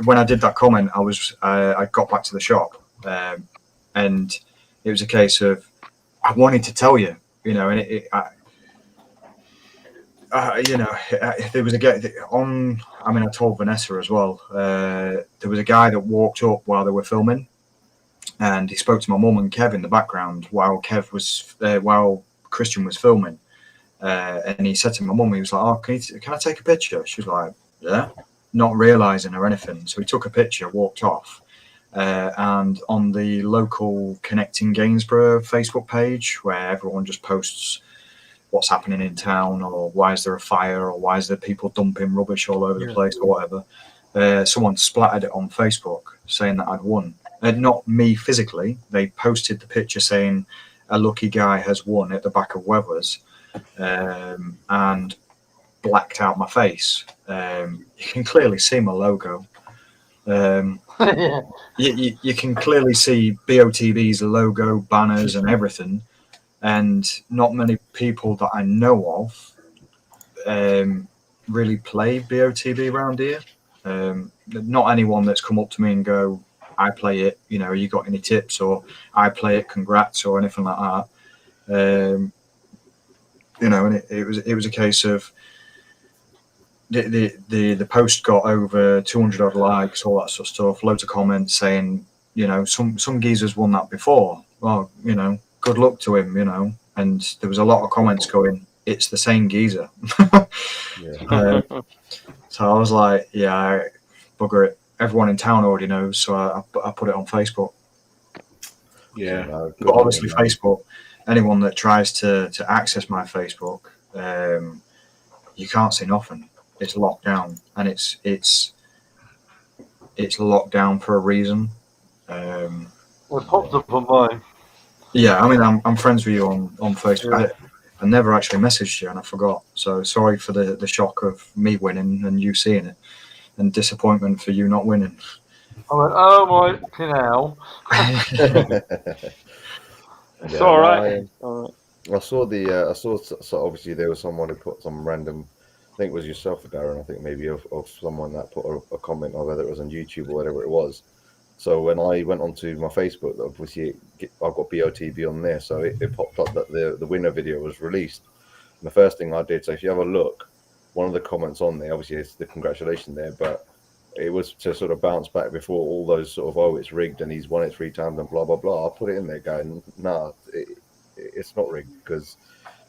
When I did that comment, I got back to the shop, and it was a case of I wanted to tell you, and there was a guy on. I mean, I told Vanessa as well. There was a guy that walked up while they were filming, and he spoke to my mum and Kev in the background while while Christian was filming. And he said to my mum, he was like, "Oh, can I take a picture?" She was like, "Yeah," not realising or anything. So he took a picture, walked off, and on the local Connecting Gainsborough Facebook page, where everyone just posts what's happening in town, or why is there a fire, or why is there people dumping rubbish all over the place, or whatever, someone splattered it on Facebook saying that I'd won. Not me physically. They posted the picture saying a lucky guy has won at the back of Weathers. And blacked out my face. You can clearly see my logo. You can clearly see BOTB's logo, banners, and everything. And not many people that I know of really play BOTB around here. Not anyone that's come up to me and go, "I play it. You know, you got any tips?" Or "I play it. Congrats," or anything like that. You know, and it was a case of the post got over 200 odd likes, all that sort of stuff, loads of comments saying, you know, some geezers won that before. Well, you know, good luck to him, you know. And there was a lot of comments going, "It's the same geezer." So I was like, yeah, bugger it. Everyone in town already knows, so I put it on Facebook. Yeah, but obviously Facebook. Anyone that tries to access my Facebook, you can't see nothing. It's locked down, and it's locked down for a reason. It popped up on mine. Yeah, I mean, I'm friends with you on Facebook. Yeah. I never actually messaged you, and I forgot. So sorry for the shock of me winning and you seeing it, and disappointment for you not winning. I went, "Oh my canal." It's all right. I saw so obviously there was someone who put some random, I think it was yourself, Darren, I think maybe of someone that put a comment, or whether it was on YouTube or whatever it was. So when I went onto my Facebook, obviously I've got BOTB on there, so it popped up that the winner video was released. And the first thing I did, so if you have a look, one of the comments on there, obviously it's the congratulations there, but it was to sort of bounce back before all those sort of, "Oh, it's rigged and he's won it 3 times and blah blah blah." I put it in there going, "Nah, it's not rigged, because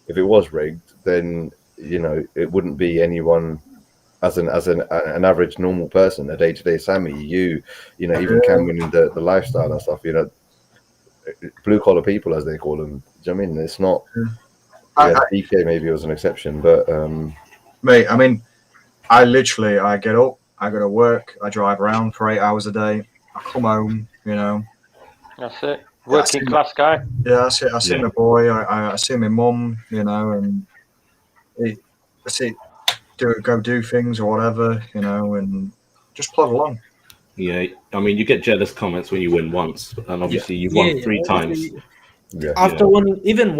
if it was rigged, then you know it wouldn't be anyone as an average normal person, a day-to-day Sammy, you know, even Cam winning the lifestyle and stuff, you know, blue collar people as they call them. Do you know what I mean? It's not. DK maybe was an exception, but mate, I mean, I get up, I go to work, I drive around for 8 hours a day, I come home, you know. That's it. Working class guy. Yeah, I see my boy, I see my mum, you know, and I see go do things or whatever, you know, and just plod along. Yeah, I mean, you get jealous comments when you win once, and obviously you've won 3 times. After winning, even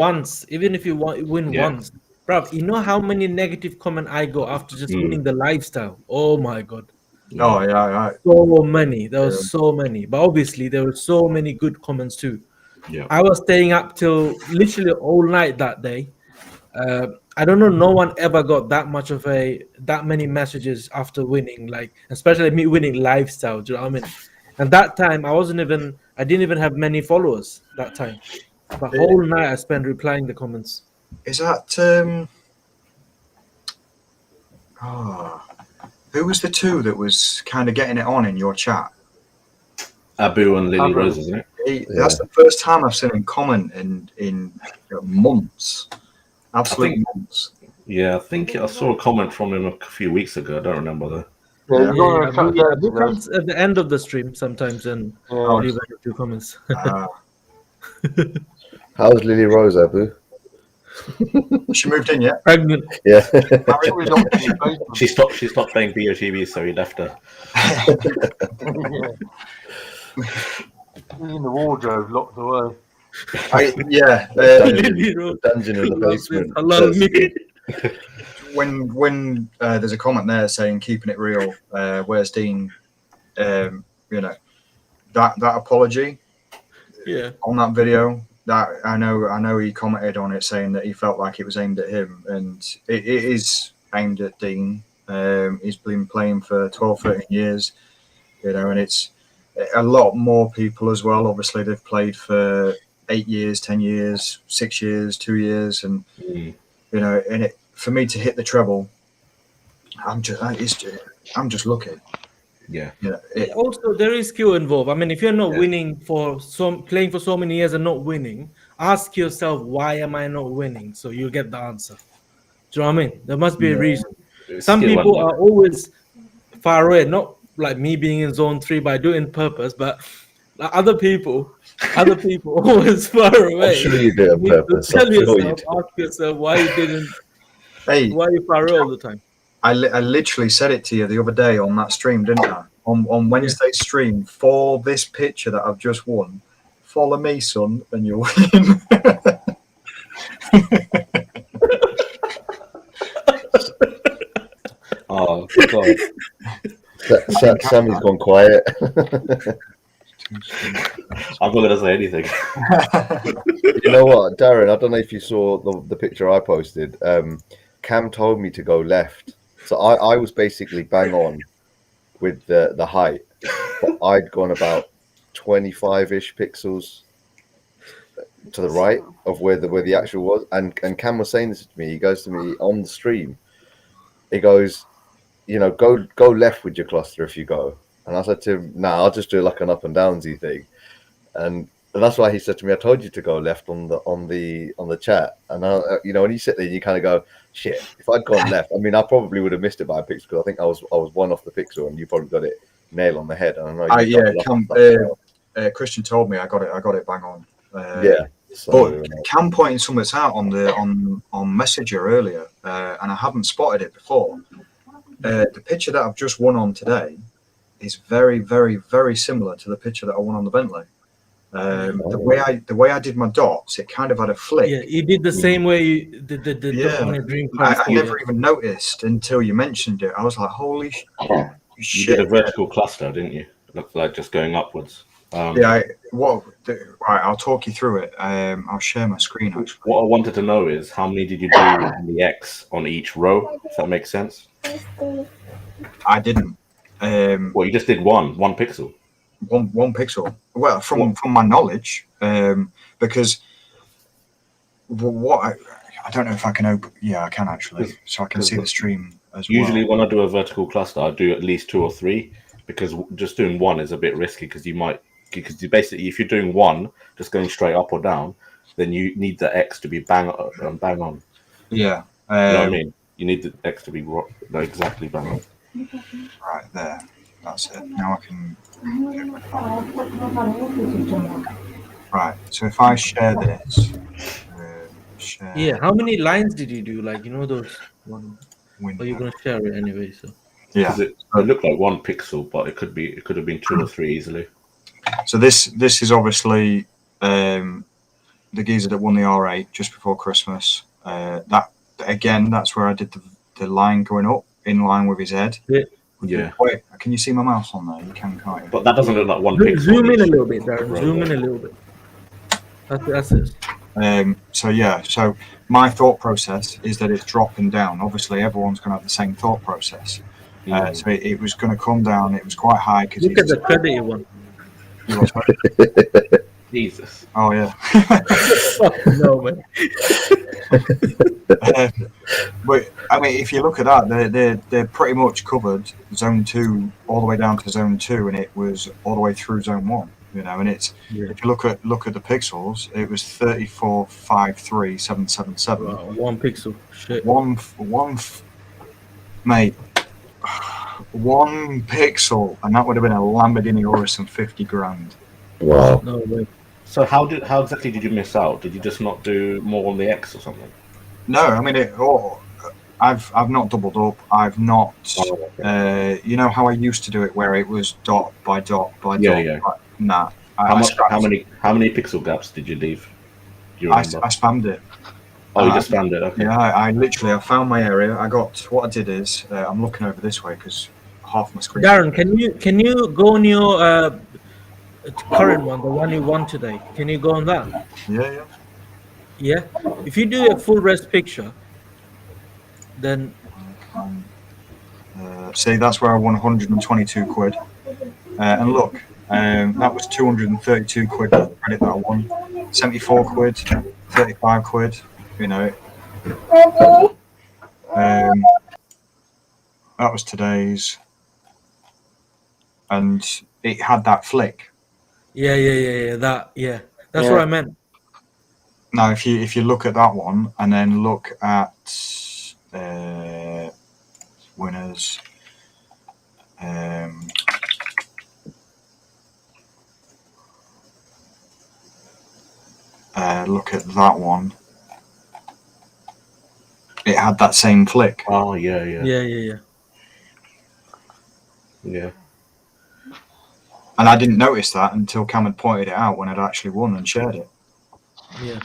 if you win once, bro, you know how many negative comments I got after just winning the lifestyle? Oh my god. Oh yeah. So many. There was so many. But obviously there were so many good comments too. Yeah. I was staying up till literally all night that day. I don't know, no one ever got that many messages after winning, like especially me winning lifestyle. Do you know what I mean? And that time I didn't even have many followers that time. The whole night I spent replying the comments. Is that who was the two that was kind of getting it on in your chat? Abu and Lily Rose, isn't it? That's the first time I've seen him comment in months. Absolutely months. Yeah, I think I saw a comment from him a few weeks ago. I don't remember though. Abu comes at the end of the stream sometimes and leave a few comments. How's Lily Rose, Abu? She moved in yet? Pregnant. Yeah. She stopped playing BOTB, so he left her. In the wardrobe, locked away. Dungeon in the basement. Allow me. When there's a comment there saying "keeping it real," where's Dean? You know, that apology. Yeah. On that video, that I know he commented on it saying that he felt like it was aimed at him, and it is aimed at Dean. He's been playing for 12, 13 years, you know, and it's a lot more people as well. Obviously, they've played for 8 years, 10 years, 6 years, 2 years, and you know, and for me to hit the treble, I'm just lucky. Yeah. Also, there is skill involved. I mean, if you're not winning playing for so many years and not winning, ask yourself, why am I not winning? So you'll get the answer. Do you know what I mean? There must be a reason. Some people are always far away, not like me being in zone 3, but I do it in purpose, but like other people always far away. I'm sure you do it on purpose. Tell yourself, ask yourself why you didn't. Hey, why are you far away all the time? I literally said it to you the other day on that stream, didn't I? On Wednesday's stream, for this picture that I've just won, follow me, son, and you'll win. Oh God! Sammy's gone quiet. I'm not gonna say anything. You know what, Darren? I don't know if you saw the picture I posted. Cam told me to go left, so I was basically bang on with the height, but I'd gone about 25-ish pixels to the right of where the actual was, and Cam was saying this to me. He goes to me on the stream. He goes, you know, go left with your cluster if you go. And I said to him, nah, I'll just do like an up and downsy thing. And that's why he said to me, I told you to go left on the chat. And you know, when you sit there, you kind of go, shit. If I'd gone left, I mean, I probably would have missed it by a pixel, because I think I was one off the pixel, and you probably got it nail on the head. I don't know. Christian told me I got it bang on. So, but Cam pointing something out on Messenger earlier, and I haven't spotted it before. The picture that I've just won on today is very, very, very similar to the picture that I won on the Bentley. The way I did my dots, it kind of had a flick. Yeah, you did the same way you did the dream. I never even noticed until you mentioned it. I was like, holy shit. You did a vertical cluster, didn't you? Looked like just going upwards. Right, I'll talk you through it. I'll share my screen, actually. What I wanted to know is how many did you do on the X on each row, if that makes sense? I didn't. Well, you just did one pixel. One pixel. Well, from my knowledge, because I don't know if I can open. Yeah, I can actually, so I can see the stream as well. Usually, when I do a vertical cluster, I do at least 2 or 3, because just doing one is a bit risky, because you basically, if you're doing one, just going straight up or down, then you need the X to be bang on. Yeah. You know what I mean? You need the X to be exactly bang on. Right there. That's it. Now I can. Right. So if I share this. Share. Yeah. How many lines did you do? Like, you know, those one. Window. Or you're gonna share it anyway. So. Yeah. It looked like 1 pixel, but it could have been 2 or 3 easily. So this is obviously the geezer that won the R8 just before Christmas. That's where I did the line going up in line with his head. Yeah. Wait, can you see my mouse on there? You can, can't you? But that doesn't look like 1 pixel. Zoom in a little bit, Darren. Zoom in a little bit. That's it. So my thought process is that it's dropping down. Obviously, everyone's going to have the same thought process. So it was going to come down. It was quite high. Look at the credit you won. Jesus. Oh, yeah. No, man. But I mean, if you look at that, they're pretty much covered zone 2 all the way down to zone 2, and it was all the way through zone 1. You know, and it's if you look at the pixels, it was 34,53777. Wow, 1 pixel. Shit. Mate. 1 pixel, and that would have been a Lamborghini Urus and 50 grand. Wow. No way. So how exactly did you miss out? Did you just not do more on the X or something? No, I mean I've not doubled up. I've not. You know how I used to do it, where it was dot by dot by dot. Yeah. Nah. How many pixel gaps did you leave? Do you I remember? spammed it. Oh, you just spammed it. Okay. Yeah, I found my area. What I did is I'm looking over this way because half my screen. Darren, can you go on your current one, the one you won today? Can you go on that? Yeah. Yeah. If you do a full res picture, then see, that's where I won 122 quid. And look, That was 232 quid credit that I won. 74 quid, 35 quid, you know. That was today's. And it had that flick. Yeah. That's Yeah. what I meant. Now, if you look at that one and then look at winners, look at that one. It had that same flick. Oh, Yeah. And I didn't notice that until Cam had pointed it out when I'd actually won and shared it. Yeah.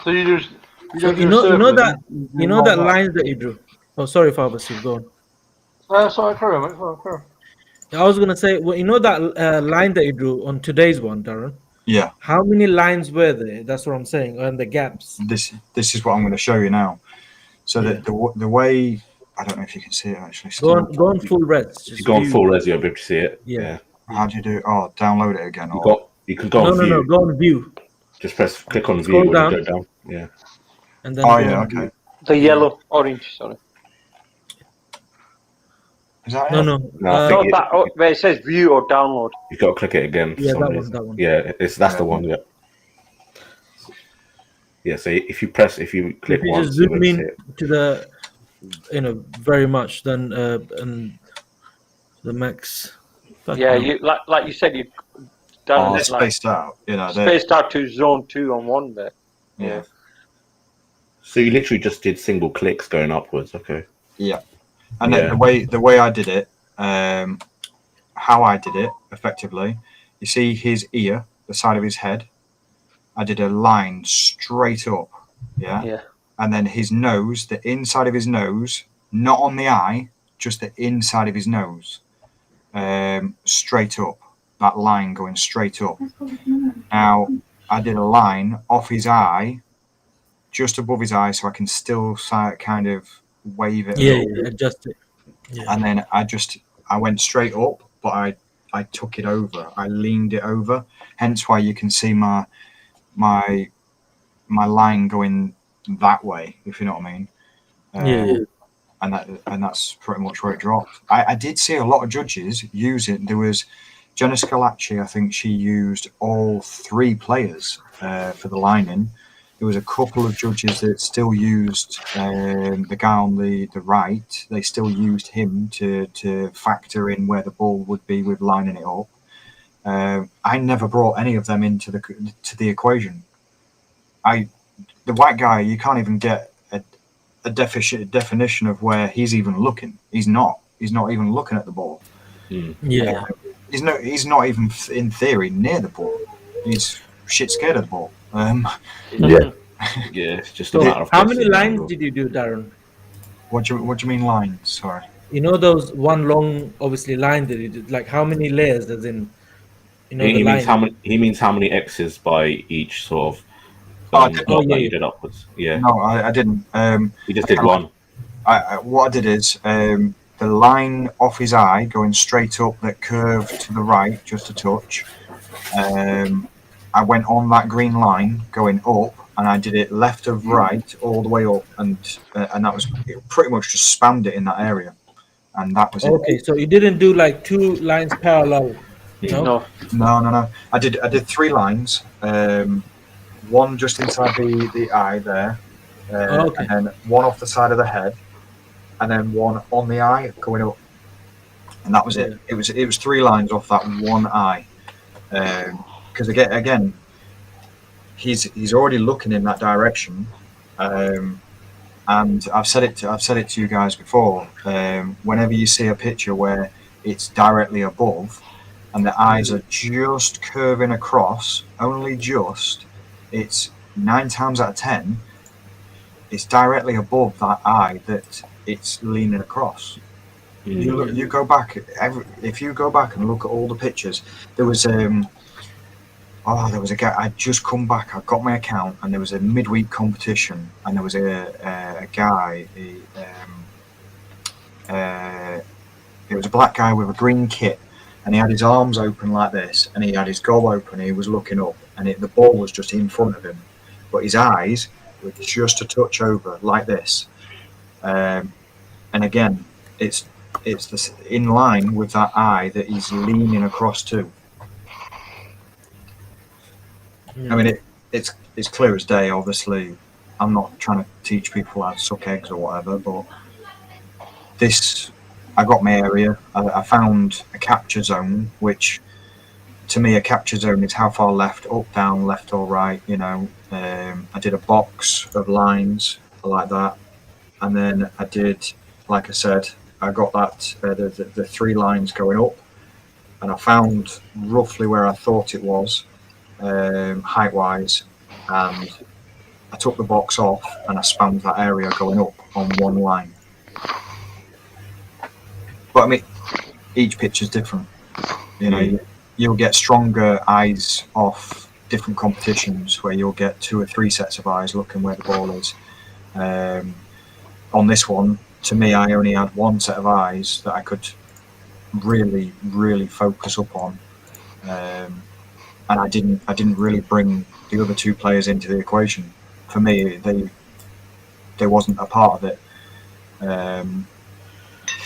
So you just So you know that line that you drew. Oh, sorry, Fabus, you've gone. Sorry, carry on, mate. Carry on. I was gonna say, well, you know that line that you drew on today's one, Darren. Yeah. How many lines were there? That's what I'm saying, and the gaps. This is what I'm going to show you now. So that the way, I don't know if you can see it actually. Go on full res. If you go on full res, you'll be able to see it. Yeah. How do you do? Oh, download it again. You can go on view. No, go on view. Just click on Scroll view down. when you go down. Yeah. And then okay. The yellow, orange, sorry. Is that No. Where it says view or download. You've got to click it again. Yeah, that one. Yeah, that's the one. Yeah. Yeah. So if you click once, just zoom in to the, very much, then and the max. Yeah, you like you said, you done it's spaced out. Spaced out to zone 2 on 1 there. Yeah. So you literally just did single clicks going upwards. Okay. Yeah. And then the way I did it, how I did it effectively, you see his ear, the side of his head. I did a line straight up, Yeah. And then his nose, the inside of his nose, not on the eye, just the inside of his nose, straight up. That line going straight up. Now I did a line off his eye, just above his eye, so I can still kind of wave it. Yeah, adjust it. Yeah. And then I went straight up, but I took it over. I leaned it over. Hence why you can see my line going that way, if you know what I mean. And that's pretty much where it dropped. I did see a lot of judges use it. There was Jenna Scalacci, I think she used all 3 players for the lining. There was a couple of judges that still used the guy on the right. They still used him to factor in where the ball would be with lining it up. I never brought any of them into the equation. The white guy, you can't even get a definition of where he's even looking. He's not even looking at the ball. Yeah. He's not even in theory near the ball. He's shit scared of the ball. Yeah, it's just a matter of. How many lines did you do, Darren? What do you mean lines? Sorry. You know those one long, obviously, line that you did. Like how many layers? As in, he means how many X's by each sort of. You did upwards. Yeah. No, I didn't. You just did one. What I did is the line off his eye going straight up that curved to the right just a touch. I went on that green line going up, and I did it left of right all the way up, and that was pretty much just spammed it in that area, and that was it. Okay, so you didn't do like 2 lines parallel. No. I did 3 lines. One just inside the eye there, and then one off the side of the head, and then one on the eye going up, and that was it. It was 3 lines off that one eye, because again, he's already looking in that direction, and I've said it to you guys before. Whenever you see a picture where it's directly above, and the eyes are just curving across, only just. It's 9 times out of 10, it's directly above that eye that it's leaning across. You go back, if you go back and look at all the pictures, there was a guy. I'd just come back. I got my account, and there was a midweek competition, and there was a guy. It was a black guy with a green kit, and he had his arms open like this, and he had his goal open. He was looking up, and the ball was just in front of him, but his eyes were just a touch over like this. And again, it's in line with that eye that he's leaning across to. I mean, it's clear as day. Obviously, I'm not trying to teach people how to suck eggs or whatever, but this, I got my area. I found a capture zone, which to me, a capture zone is how far left, up, down, left or right. You know, I did a box of lines like that, and then I did, like I said, I got that the 3 lines going up, and I found roughly where I thought it was, height wise, and I took the box off and I spammed that area going up on one line. But I mean, each pitch is different. You know, you'll get stronger eyes off different competitions where you'll get 2 or 3 sets of eyes looking where the ball is. On this one, to me, I only had 1 set of eyes that I could really, really focus up on, and I didn't really bring the other 2 players into the equation. For me, they wasn't a part of it.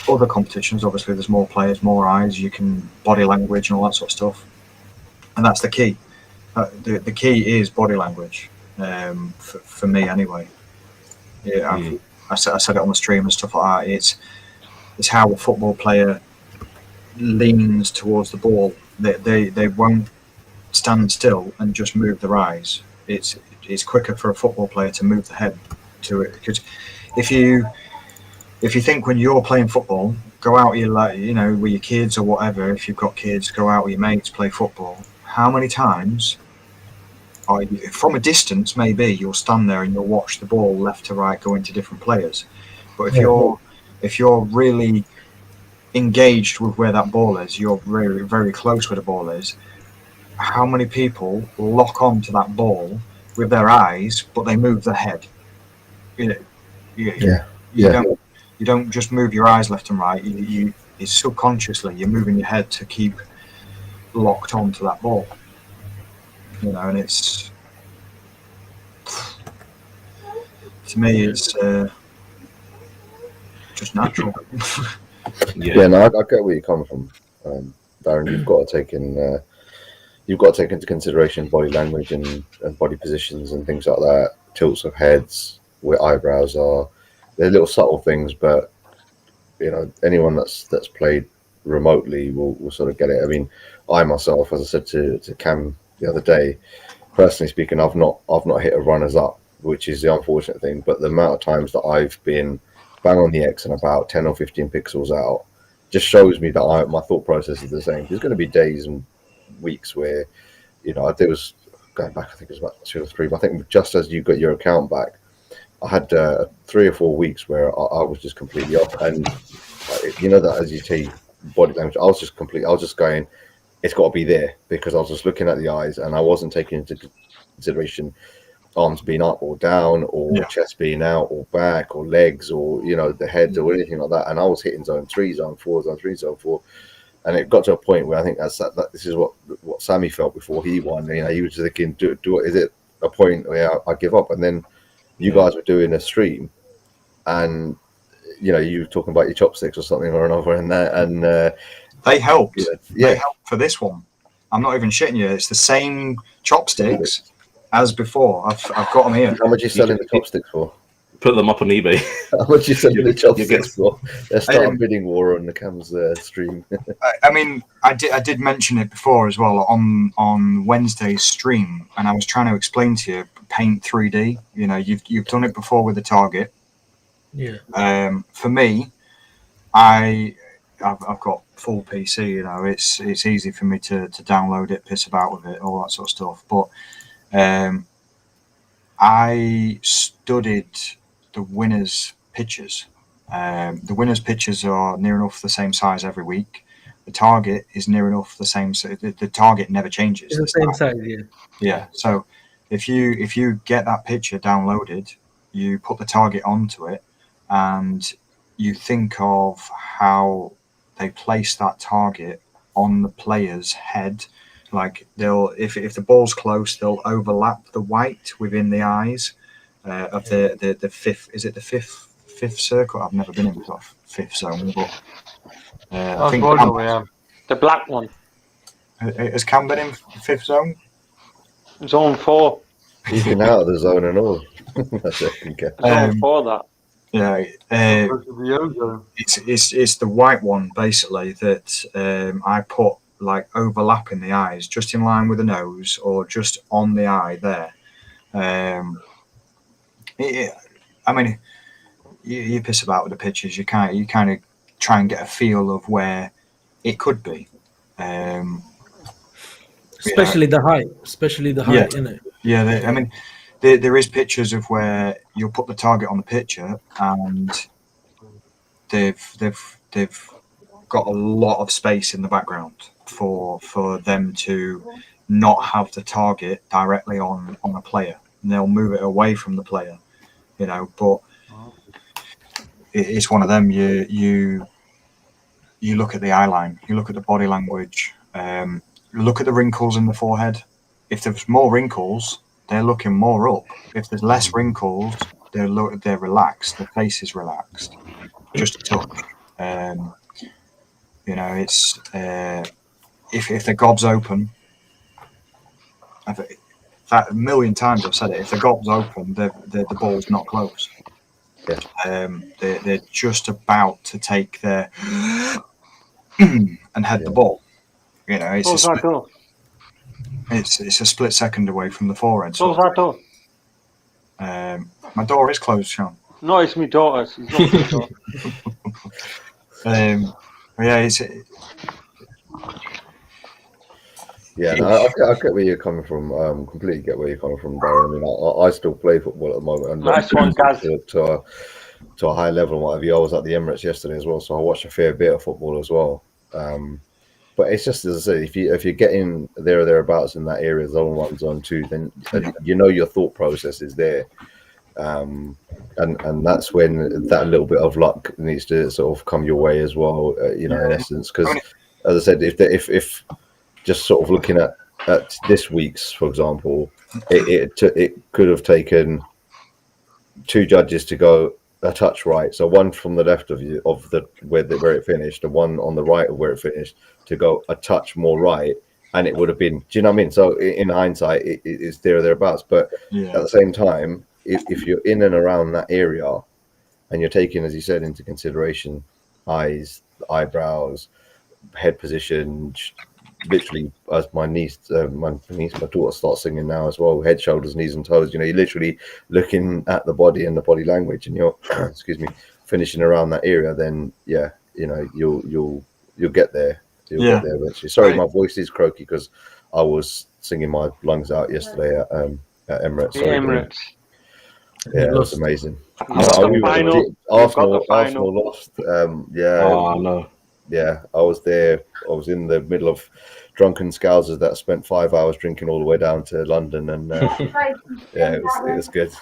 Other competitions, obviously, there's more players, more eyes. You can body language and all that sort of stuff, and that's the key. The key is body language, for me anyway. Yeah, I said it on the stream and stuff like that. It's how a football player leans towards the ball. They won't stand still and just move their eyes. It's quicker for a football player to move the head to it, because if you think when you're playing football, go out with your kids or whatever. If you've got kids, go out with your mates, play football. How many times, from a distance, maybe you'll stand there and you'll watch the ball left to right go into different players. But if you're really engaged with where that ball is, you're very, very close where the ball is. How many people lock on to that ball with their eyes, but they move their head? You don't just move your eyes left and right. It's subconsciously you're moving your head to keep locked onto that ball. You know, and it's, to me, it's just natural. No, I get where you're coming from, Darren. You've got to take into consideration body language and body positions and things like that, tilts of heads, where eyebrows are. They're little subtle things, but you know, anyone that's played remotely will sort of get it. I mean, I myself, as I said to Cam the other day, personally speaking, I've not hit a runners up, which is the unfortunate thing. But the amount of times that I've been bang on the X and about 10 or 15 pixels out just shows me that my thought process is the same. There's going to be days and weeks where, you know, there was going back, I think it was about 2 or 3, but I think just as you got your account back, I had 3 or 4 weeks where I was just completely off. And you know that, as you say, body language, I was just going, it's got to be there, because I was just looking at the eyes and I wasn't taking into consideration arms being up or down, or chest being out or back, or legs, or, you know, the head or anything like that. And I was hitting zone 3, zone 4, zone 3, zone 4. And it got to a point where I think that this is what Sammy felt before he won. You know, he was thinking, do is it a point where I give up? And then you guys were doing a stream, and you know, you were talking about your chopsticks or something or another, and they helped. Yeah. They helped for this one. I'm not even shitting you. It's the same chopsticks as before. I've got them here. How much are you selling the chopsticks for? Put them up on eBay. How much are you selling the chopsticks for? Let's start a bidding war on the Cam's stream. I mean, I did mention it before as well on Wednesday's stream, and I was trying to explain to you, Paint 3D. You know, you've done it before with the target. Yeah. For me, I've got full PC. You know, it's easy for me to download it, piss about with it, all that sort of stuff. But I studied the winners' pitches. The winners' pitches are near enough the same size every week. The target is near enough the same. The target never changes. It's the same size, yeah. Yeah. So if you get that picture downloaded, you put the target onto it, and you think of how they place that target on the player's head. Like if the ball's close, they'll overlap the white within the eyes of the fifth. Is it the fifth circle? I've never been in the fifth zone, but I think the black one. Has Cam been in fifth zone? Zone 4. He's been out of the zone and all. Zone 4 that. Yeah, it's the white one basically that I put like overlapping the eyes, just in line with the nose or just on the eye there. I mean, you piss about with the pictures. You kind of try and get a feel of where it could be. Especially the height, innit? Yeah, I mean, there is pictures of where you'll put the target on the picture and they've got a lot of space in the background for them to not have the target directly on a player, and they'll move it away from the player, but it's one of them. You look at the eye line, you look at the body language, look at the wrinkles in the forehead. If there's more wrinkles, they're looking more up. If there's less wrinkles, they're relaxed. The face is relaxed, just a touch. It's if the gob's open. That a million times I've said it. If the gob's open, the ball's not close. Yeah. They're just about to take their and head the ball. It's a split second away from the forehead. Close that door. My door is closed, Sean. No, it's my daughter's. It's not my door. I get where you're coming from. Completely get where you're coming from, Darren. I mean, I still play football at the moment, and nice one, guys. To a high level and whatever. I was at the Emirates yesterday as well, so I watch a fair bit of football as well. But it's just, as I say, if you're getting there or thereabouts in that area, zone 1, zone 2, then your thought process is there, and that's when that little bit of luck needs to sort of come your way as well. In essence, because as I said, if just sort of looking at this week's, for example, it could have taken 2 judges to go a touch right, so one from the left of you where it finished, and one on the right of where it finished to go a touch more right, and it would have been. Do you know what I mean? So in hindsight, it's there or thereabouts. But at the same time, if you're in and around that area, and you're taking, as you said, into consideration eyes, eyebrows, head position. Literally, as my daughter starts singing now as well, head, shoulders, knees and toes. You're literally looking at the body and the body language, and you're finishing around that area. Then you'll get there. You'll get there eventually. Sorry, my voice is croaky because I was singing my lungs out yesterday at Emirates. Emirates. Yeah, it was amazing. Arsenal lost. Oh no. Yeah, I was there. I was in the middle of drunken scousers that spent 5 hours drinking all the way down to London, and it was good.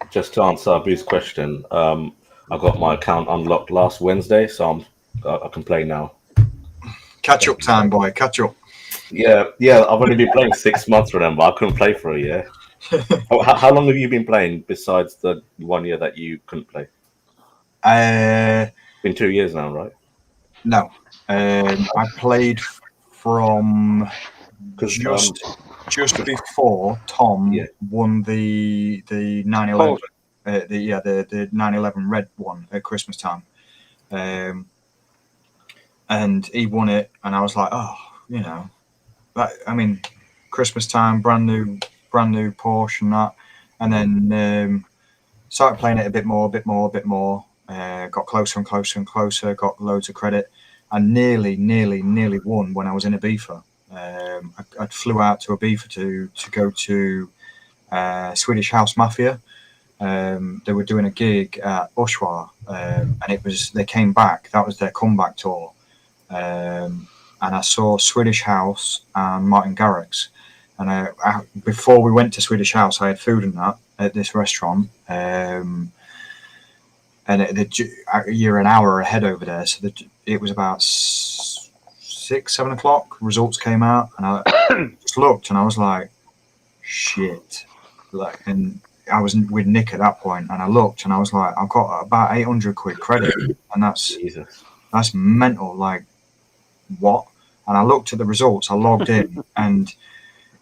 Just to answer Abu's question, I got my account unlocked last Wednesday, so I can play now. Catch up time, boy. Catch up. Yeah. I've only been playing 6 months for them, but I couldn't play for a year. How long have you been playing besides the 1 year that you couldn't play? Been 2 years now, right? No, I played from just before Tom won the 9/11, the 9/11 red one at Christmas time, and he won it, and I was like, Christmas time, brand new Porsche and that, and then started playing it a bit more. Got closer and closer, got loads of credit, and nearly won when I was in Ibiza. I flew out to Ibiza to go to Swedish House Mafia. They were doing a gig at Ushuaia, and they came back. That was their comeback tour, and I saw Swedish House and Martin Garrix. And before we went to Swedish House, I had food and that at this restaurant. And you're an hour ahead over there, so it was about 6, 7 o'clock. Results came out, and I just looked, and I was like, shit. Like, and I was with Nick at that point, and I looked, and I was like, I've got about 800 quid credit, and that's mental. Like, what? And I looked at the results. I logged in, and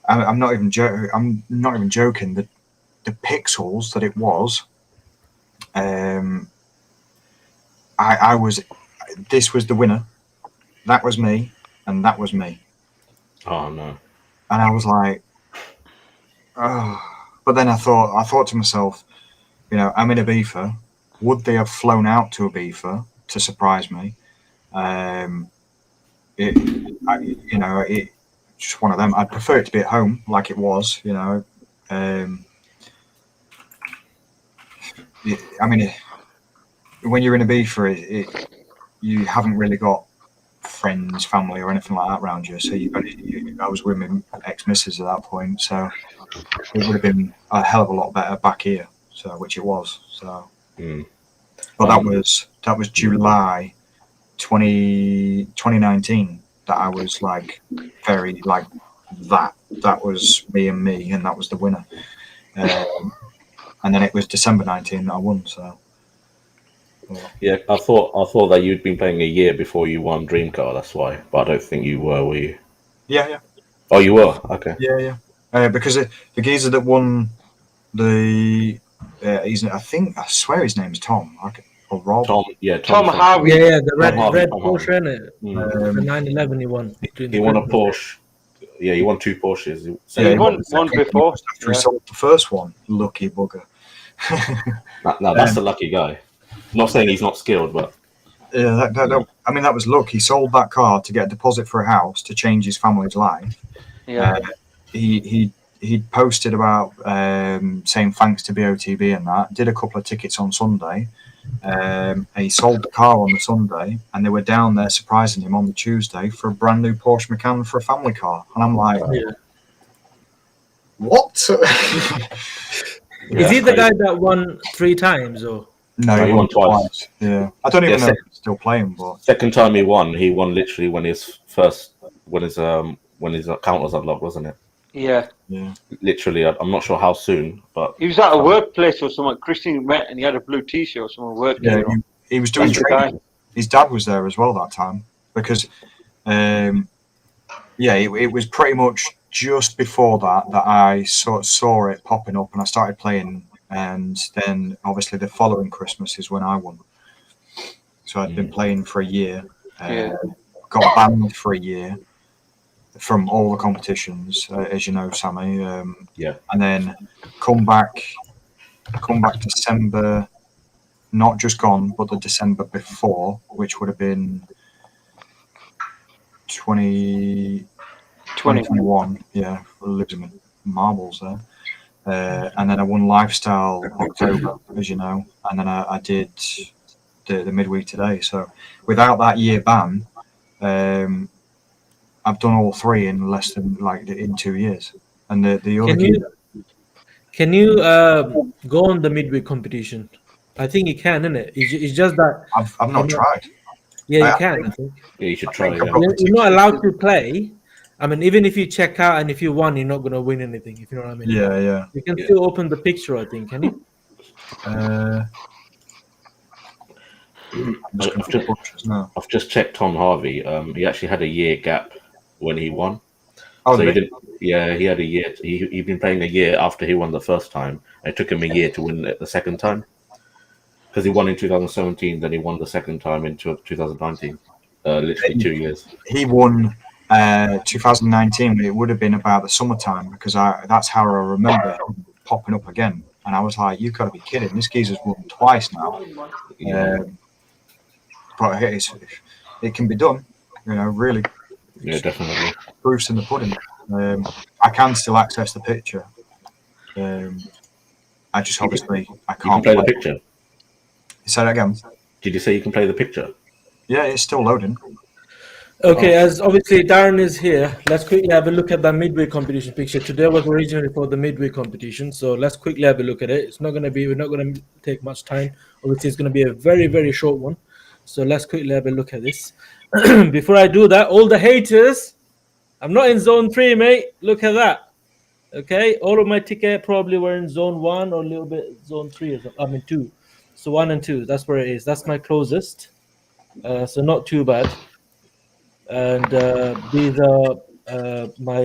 I'm not even joking. I'm not even joking. The pixels that it was, I was. This was the winner. That was me, and that was me. Oh no! And I was like, oh. But then I thought to myself, you know, I'm in Ibiza. Would they have flown out to Ibiza to surprise me? It's just one of them. I'd prefer it to be at home, like it was. You know, when you're in Ibiza, you haven't really got friends, family, or anything like that around you. So I was with my ex-missus at that point, so it would have been a hell of a lot better back here. So, which it was. So, but that was July 2019 that I was like very like that. That was me, and that was the winner. And then it was December 19 that I won. So. Yeah, I thought that you'd been playing a year before you won Dream Car. That's why, but I don't think you were you? Yeah. Oh, you were. Okay. Yeah. Because the geezer that won the, I swear his name's Tom. Or Rob. Tom Harvey. Yeah, the red Porsche, innit? The 911 he won. He won a Porsche. Yeah, he won 2 Porsches. He won one before. After he sold the first one. Lucky bugger. No, that's the lucky guy. I'm not saying he's not skilled, but yeah, that was luck. He sold that car to get a deposit for a house to change his family's life. Yeah. He posted about saying thanks to BOTB and that. Did a couple of tickets on Sunday. He sold the car on the Sunday, and they were down there surprising him on the Tuesday for a brand new Porsche Macan for a family car. And I'm like, what? Is he the guy that won 3 times, or? No, he won twice. Yeah, I don't even know if he's still playing. But second time he won literally when his account was unlocked, wasn't it? Yeah. Literally, I'm not sure how soon, but he was at a workplace or something. Christian met, and he had a blue T-shirt or someone worked. Yeah, he was doing training. His dad was there as well that time because, it was pretty much just before that I saw it popping up, and I started playing. And then, obviously, the following Christmas is when I won. So I'd been playing for a year, got banned for a year from all the competitions, as you know, Sammy. And then come back December, not just gone, but the December before, which would have been 2021. Yeah, losing marbles there. And then I won Lifestyle October, as you know, and then I did the midweek today. So without that year ban, I've done all 3 in less than in 2 years. And the other can you go on the midweek competition? I think you can, isn't it? It's just that I've not tried. Yeah, you can. I think. Yeah, you should try. You're not allowed to play. I mean, even if you check out and if you won, you're not going to win anything, if you know what I mean. Yeah. You can still open the picture, I think, can you? I've just checked Tom Harvey. He actually had a year gap when he won. Oh, so he didn't. Yeah, he had a year. He'd been playing a year after he won the first time. And it took him a year to win it the second time. Because he won in 2017, then he won the second time in 2019. Literally 2 years. He won 2019, but it would have been about the summertime because that's how I remember him popping up again. And I was like, you've got to be kidding. This geezer's won twice now. But it can be done, really. Yeah, definitely. Proof's in the pudding. I can still access the picture. I just obviously I can't play the picture. Say that again. Did you say you can play the picture? Yeah, it's still loading. Okay, as obviously Darren is here, let's quickly have a look at that midweek competition picture. Today was originally for the midweek competition, so let's quickly have a look at it. We're not going to take much time. Obviously, it's going to be a very, very short one. So let's quickly have a look at this. before I do that, all the haters, I'm not in zone 3, mate. Look at that. Okay, all of my ticket probably were in zone 1 or a little bit zone 3 or something. I mean 2. So 1 and 2, that's where it is. That's my closest. So not too bad. And these are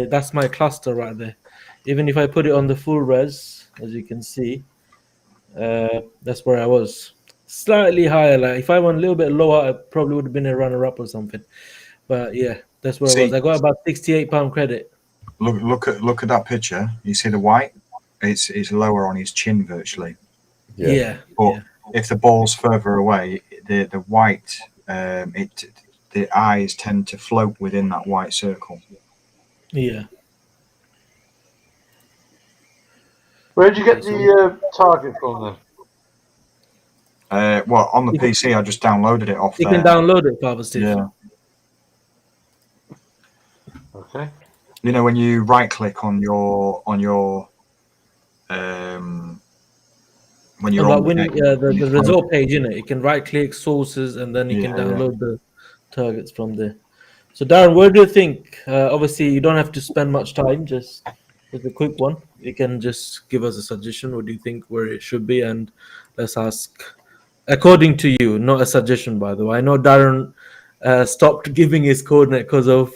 that's my cluster right there. Even if I put it on the full res, as you can see, that's where I was. Slightly higher. Like if I went a little bit lower, I probably would have been a runner-up or something. But yeah, that's where I was. I got about £68 credit. Look at that picture. You see the white? It's lower on his chin virtually. Yeah. But if the ball's further away, the white, the eyes tend to float within that white circle. Yeah. Where'd you get the target from then? Well, on the PC, I just downloaded it off You there. can download it, Father Steve. Yeah. Okay. You know, when you right click on your when you're About winning the result page, you know, you can right click sources and then you can download the targets from there. So Darren, where do you think? Obviously, you don't have to spend much time. Just a quick one. You can just give us a suggestion. What do you think where it should be? And let's ask according to you, not a suggestion, by the way. I know Darren stopped giving his coordinate because of.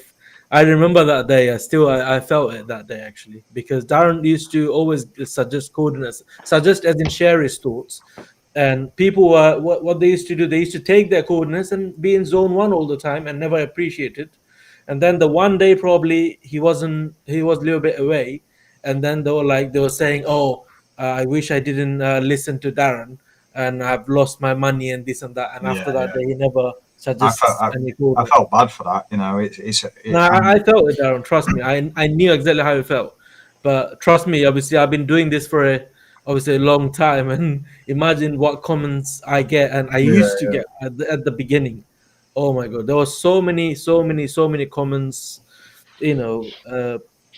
I remember that day. I felt it that day actually because Darren used to always suggest coordinates, suggest as in share his thoughts, and people were what they used to do. They used to take their coordinates and be in zone 1 all the time and never appreciate it. And then the one day probably he was a little bit away, and then they were saying, "Oh, I wish I didn't listen to Darren, and I've lost my money and this and that." And after that day, he never suggests any coordinate. I felt bad for that. You know, I felt it, Darren. Trust me, I knew exactly how it felt. But trust me, obviously, I've been doing this for a long time, and imagine what comments I get, and I used to get at the beginning. Oh my god, there was so many comments. You know,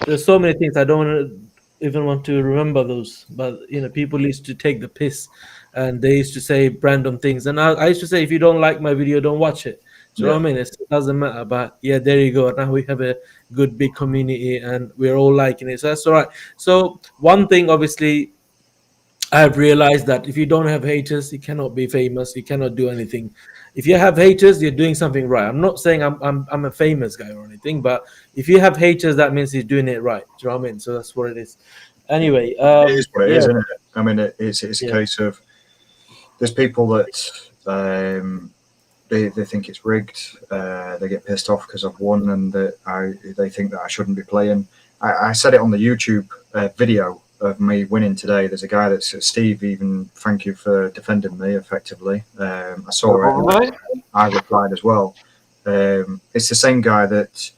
there's so many things I don't even want to remember those. But you know, people used to take the piss, and they used to say random things, and I used to say, if you don't like my video, don't watch it. Do you know what I mean? It doesn't matter. But yeah, there you go. Now we have a good big community, and we're all liking it. So that's all right. So one thing, obviously, I've realized that if you don't have haters, you cannot be famous. You cannot do anything. If you have haters, you're doing something right. I'm not saying I'm a famous guy or anything, but if you have haters, that means he's doing it right. Do you know what I mean? So that's what it is. Anyway, it is what it is, isn't it? I mean, it's a case of there's people that they think it's rigged. They get pissed off because I've won, and they think that I shouldn't be playing. I said it on the YouTube video of me winning today. There's a guy that's Steve. Even thank you for defending me effectively. I saw it. I replied as well. It's the same guy that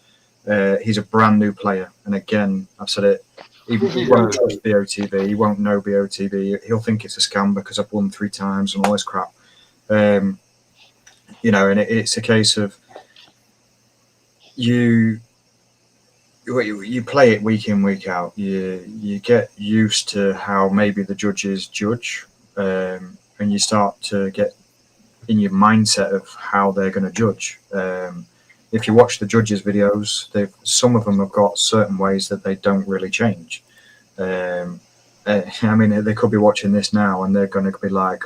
he's a brand new player, and again, I've said it. He won't trust BOTB. He won't know BOTB. He'll think it's a scam because I've won 3 times and all this crap. You know, and it's a case of you play it week in, week out. You get used to how maybe the judges judge, and you start to get in your mindset of how they're going to judge. If you watch the judges' videos, some of them have got certain ways that they don't really change. I mean, they could be watching this now and they're going to be like,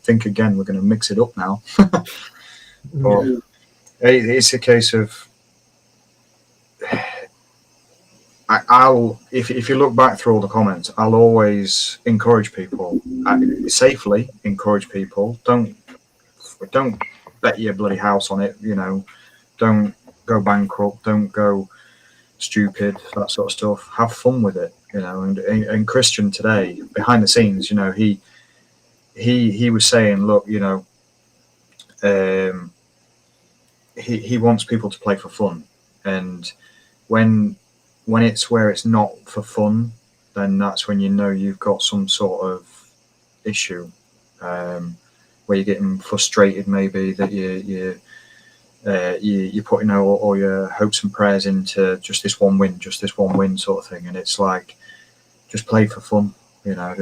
think again, we're going to mix it up now. But it's a case of if you look back through all the comments, I'll always encourage people, safely encourage people. Don't bet your bloody house on it, you know. Don't go bankrupt. Don't go stupid. That sort of stuff. Have fun with it, you know. And Christian today, behind the scenes, you know, he was saying, look, you know, he wants people to play for fun, and when it's where it's not for fun, then that's when you know you've got some sort of issue, where you're getting frustrated, maybe that you're putting all your hopes and prayers into just this one win sort of thing, and it's like, just play for fun, you know.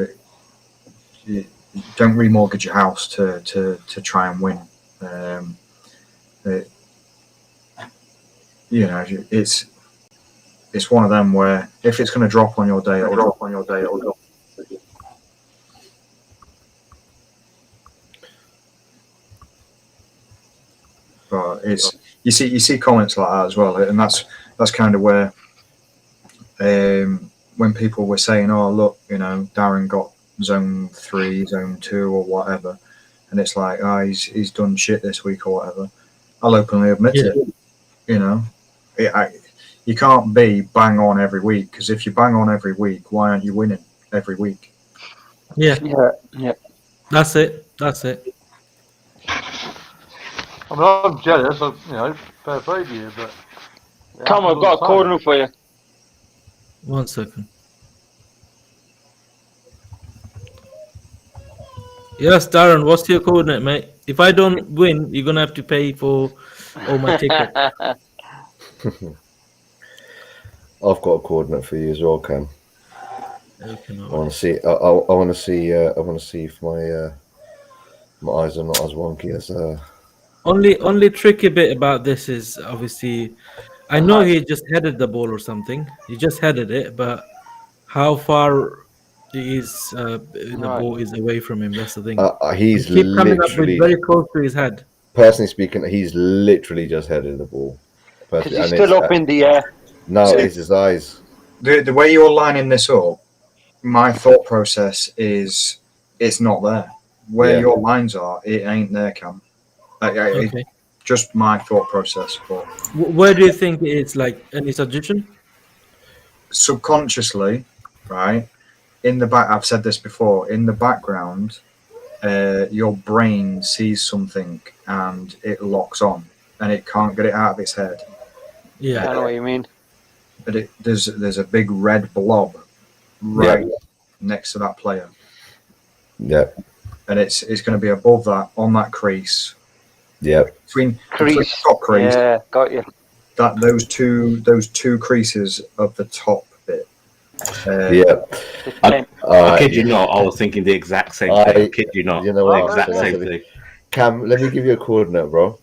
You don't remortgage your house to try and win. you know, it's one of them where if it's going to drop on your day, it'll drop on your day. It'll drop. But it's you see comments like that as well, and that's kind of where when people were saying, "Oh, look, you know, Darren got zone 3, zone 2, or whatever," and it's like, "Oh, he's done shit this week or whatever." I'll openly admit it. You know, you can't be bang on every week, because if you bang on every week, why aren't you winning every week? Yeah. That's it. I mean, I'm jealous. You know, fair play to you, but Tom, I've got a coordinate for you. 1 second. Yes, Darren, what's your coordinate, mate? If I don't win, you're gonna have to pay for all my tickets. I've got a coordinate for you as well, Cam. Okay, no. I want to see. I want to see. I want to see if my eyes are not as wonky as. Only tricky bit about this is obviously, I know he just headed the ball or something. He just headed it, but how far is the ball is away from him? That's the thing. He's he keep coming up with literally very close to his head. Personally speaking, he's literally just headed the ball. Because he's still up in the air. No, it's his eyes. The way you're lining this up, my thought process is it's not there. Where your lines are, it ain't there, Cam. Okay. Just my thought process. But Where do you think it is? Like, any suggestion? Subconsciously, right? In the back, I've said this before. In the background, your brain sees something and it locks on, and it can't get it out of its head. Yeah, I know what you mean. But there's a big red blob right next to that player. Yeah. And it's going to be above that, on that crease. Yeah. Between the top crease. Yeah, got you. That those two creases of the top bit. I kid you not, I was thinking the exact same thing. I kid you not. You know the what? exact same thing. Cam, let me give you a coordinate, bro.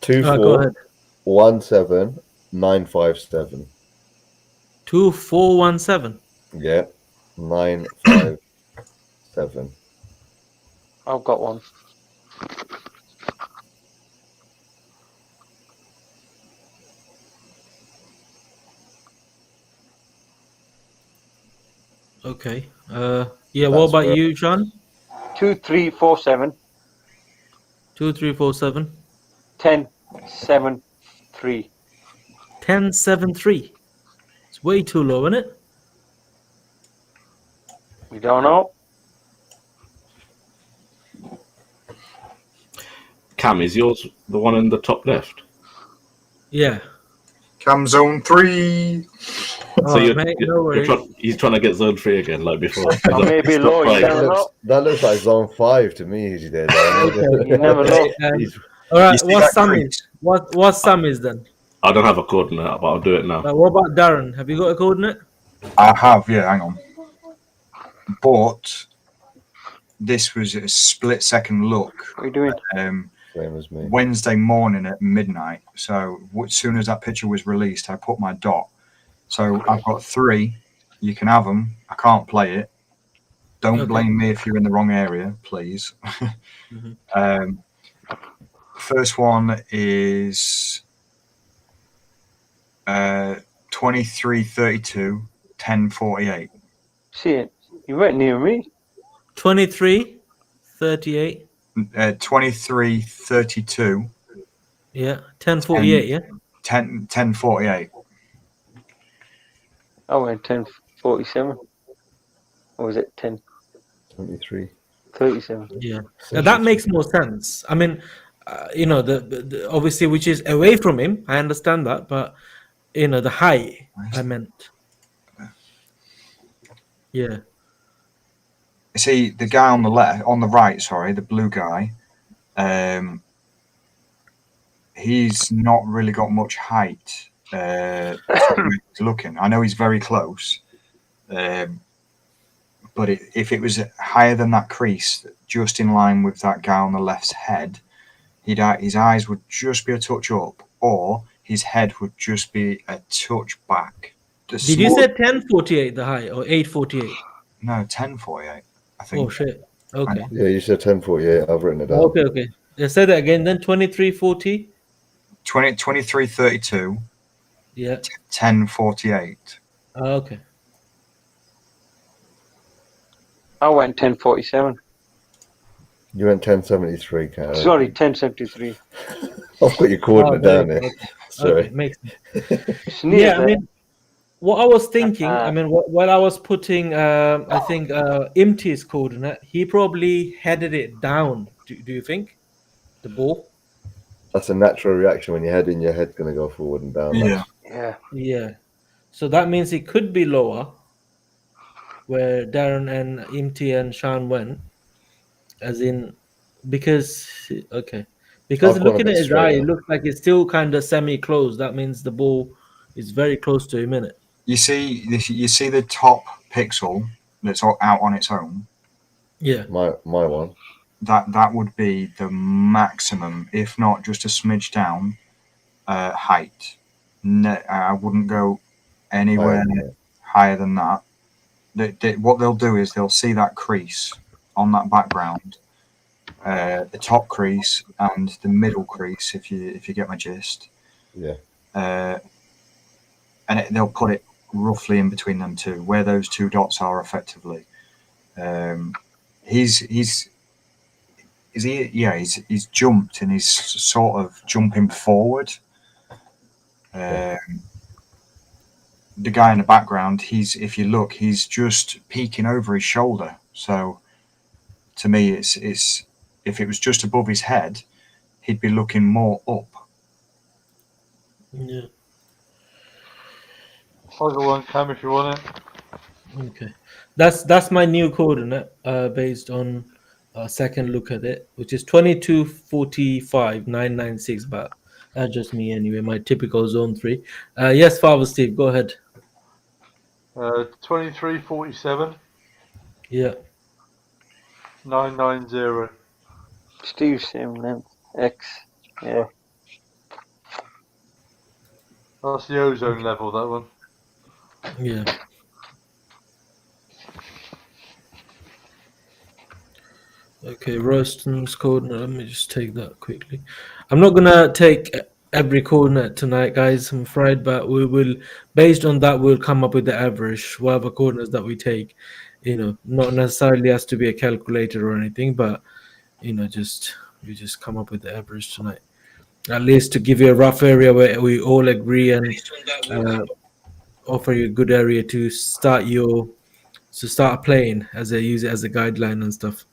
2417957. 2417. Yeah. 957. I've got one. Okay. What about you, John? 2347. 2347. 1073. 1073. It's way too low, isn't it? We don't know. Cam, is yours the one in the top left? Yeah. Cam zone 3. So he's trying to get zone 3 again, like before. Or maybe low. That looks like zone 5 to me. He did. You never know. All right. What sum is then? I don't have a coordinate, but I'll do it now. What about Darren? Have you got a coordinate? I have. Yeah. Hang on. But this was a split-second look. What are you doing? Same as me. Wednesday morning at midnight. So as soon as that picture was released, I put my dot. So I've got 3. You can have them. I can't play it. Don't blame me if you're in the wrong area, please. First one is 2332 1048. See it? You weren't near me. 2338. 2332. Yeah. 1048. Yeah. 1048. I went 1047. Or was it 1037? Yeah. Now that makes more sense. I mean, the obviously which is away from him. I understand that, but the high I meant. Yeah. See the guy on the right, the blue guy. He's not really got much height. Looking, I know he's very close, but if it was higher than that crease, just in line with that guy on the left's head, his eyes would just be a touch up, or his head would just be a touch back. Did you say 1048 the height or 848? No, 1048. I think. Oh shit. Okay. Yeah, you said 1048. I've written it down. Okay. Yeah, say that again. Then 2340. 2332. Yeah. 1048. Okay. I went 1047. You went 1073, Karen. Sorry, 1073. I've got your coordinate down here. Sorry. Okay, makes sense. It's near Yeah, I there. mean, what I was thinking, I mean, while I was putting, I think, Imti's coordinate, he probably headed it down. Do you think? The ball? That's a natural reaction when you're heading. Your head's going to go forward and down. Yeah. Yeah. So that means it could be lower, where Darren and Imti and Sean went, as in, because because I've gone a looking bit at his eye, straighter. it looks like it's still kind of semi-closed. That means the ball is very close to him, innit? You see the top pixel that's out on its own. Yeah. My one. That would be the maximum, if not just a smidge down, height. I wouldn't go anywhere higher than that. What they'll do is they'll see that crease on that background, the top crease and the middle crease, if you get my gist. Yeah. And they'll put it roughly in between them two, where those two dots are effectively. He's jumped and he's sort of jumping forward. The guy in the background, if you look, he's just peeking over his shoulder. So to me, it's if it was just above his head, he'd be looking more up. Yeah. I'll go on cam if you want it. Okay. That's my new coordinate, based on a second look at it, which is 2245,996, but that's just me anyway, my typical zone 3. Yes, Father Steve, go ahead. 2347. Yeah. 990. Steve, same length. X. Yeah. That's the ozone level, that one. Yeah. Okay, Royston's coordinate. Let me just take that quickly. I'm not gonna take every coordinate tonight, guys, I'm afraid, but we will, based on that, we'll come up with the average, whatever coordinates that we take. Not necessarily has to be a calculator or anything, but we just come up with the average tonight. At least to give you a rough area where we all agree and offer you a good area to start playing, as they use it as a guideline and stuff.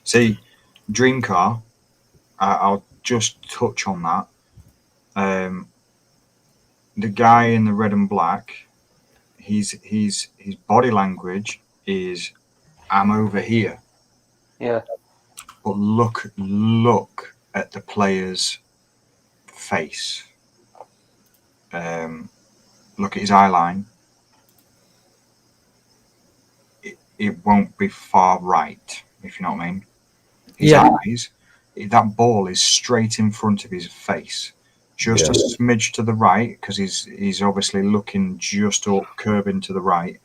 See, Dream Car, I'll just touch on that. The guy in the red and black, his body language is, I'm over here. Yeah. But look at the player's face. Look at his eye line. It won't be far right, if you know what I mean. His eyes, that ball is straight in front of his face. Just a smidge to the right, because he's obviously looking just up, curving to the right,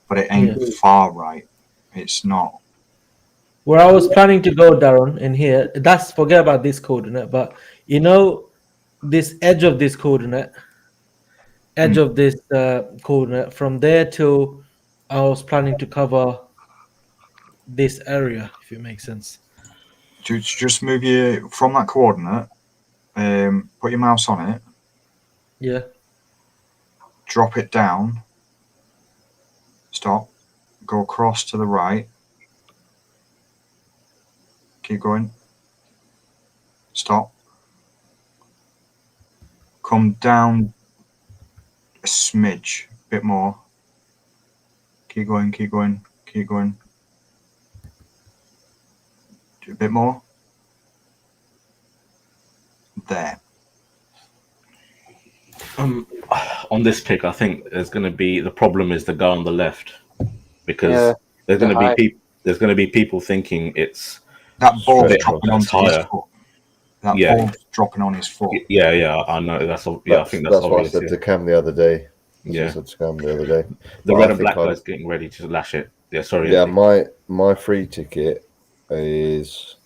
but it ain't far right. It's not. Where I was planning to go, Darren, in here, forget about this coordinate, but this edge of this coordinate, from there till I was planning to cover this area, if it makes sense. Just move you from that coordinate, put your mouse on it. Yeah. Drop it down. Stop. Go across to the right. Keep going. Stop. Come down a smidge, bit more. Keep going, keep going, keep going. Do a bit more. There. On this pick, I think there's going to be, the problem is the guy on the left, because there's going to be people thinking it's That ball Straight dropping across. onto his Higher. foot. That Yeah. ball dropping on his foot. Yeah, I know. I think that's what I obvious. said to Cam the other day. Yeah. I said to Cam the other day. The But red I and think black guy's getting ready to lash it. Yeah, sorry. Yeah, Andy. my free ticket is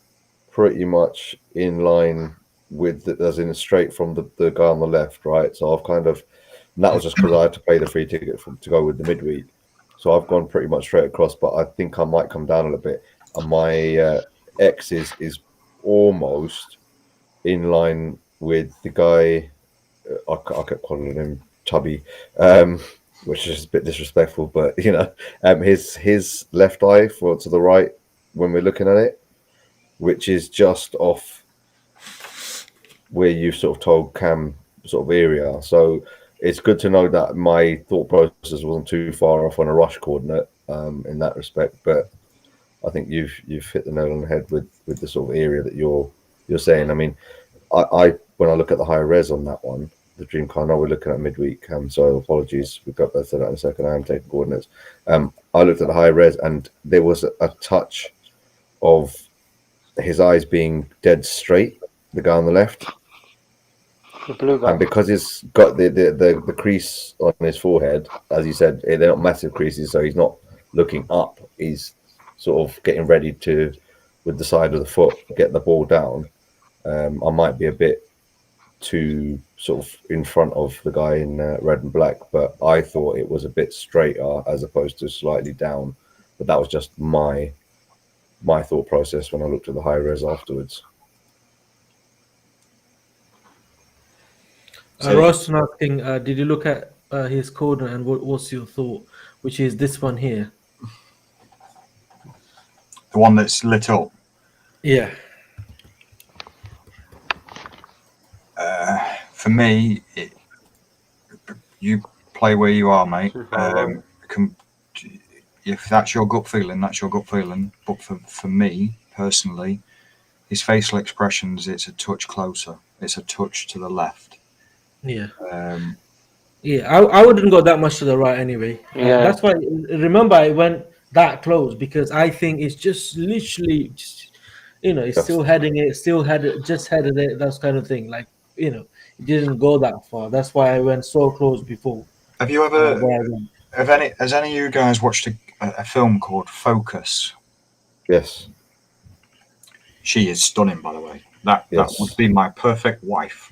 pretty much in line with, as in straight from the guy on the left, right? So I've kind of, and that was just because I had to pay the free ticket to go with the midweek. So I've gone pretty much straight across, but I think I might come down a little bit. And my X is almost in line with the guy. I kept calling him Tubby, which is a bit disrespectful, but his left eye to the right when we're looking at it, which is just off where you sort of told Cam sort of area. So it's good to know that my thought process wasn't too far off on a rush coordinate in that respect. But I think you've hit the nail on the head with the sort of area that you're saying. I mean, I when I look at the higher res on that one, the dream car, I know we're looking at midweek, so apologies, we've got that in a second. I am taking coordinates. I looked at the high res and there was a touch of his eyes being dead straight, the guy on the left. The blue guy. And because he's got the crease on his forehead, as you said, they're not massive creases, so he's not looking up. He's sort of getting ready to, with the side of the foot, get the ball down. I might be a bit too sort of in front of the guy in red and black, but I thought it was a bit straighter as opposed to slightly down. But that was just my thought process when I looked at the high res afterwards. Ross asking, did you look at his corner and what's your thought? Which is this one here. The one that's lit up. Yeah. For me, you play where you are, mate. If that's your gut feeling, that's your gut feeling. But for me, personally, his facial expressions, it's a touch closer. It's a touch to the left. Yeah. I wouldn't go that much to the right anyway. Yeah. That's why, remember, I went that close because I think it's just literally, it's still heading it, just headed it, that kind of thing. Like, it didn't go that far. That's why I went so close before. Have you ever, has any of you guys watched a film called Focus? Yes. She is stunning, by the way. That would be my perfect wife.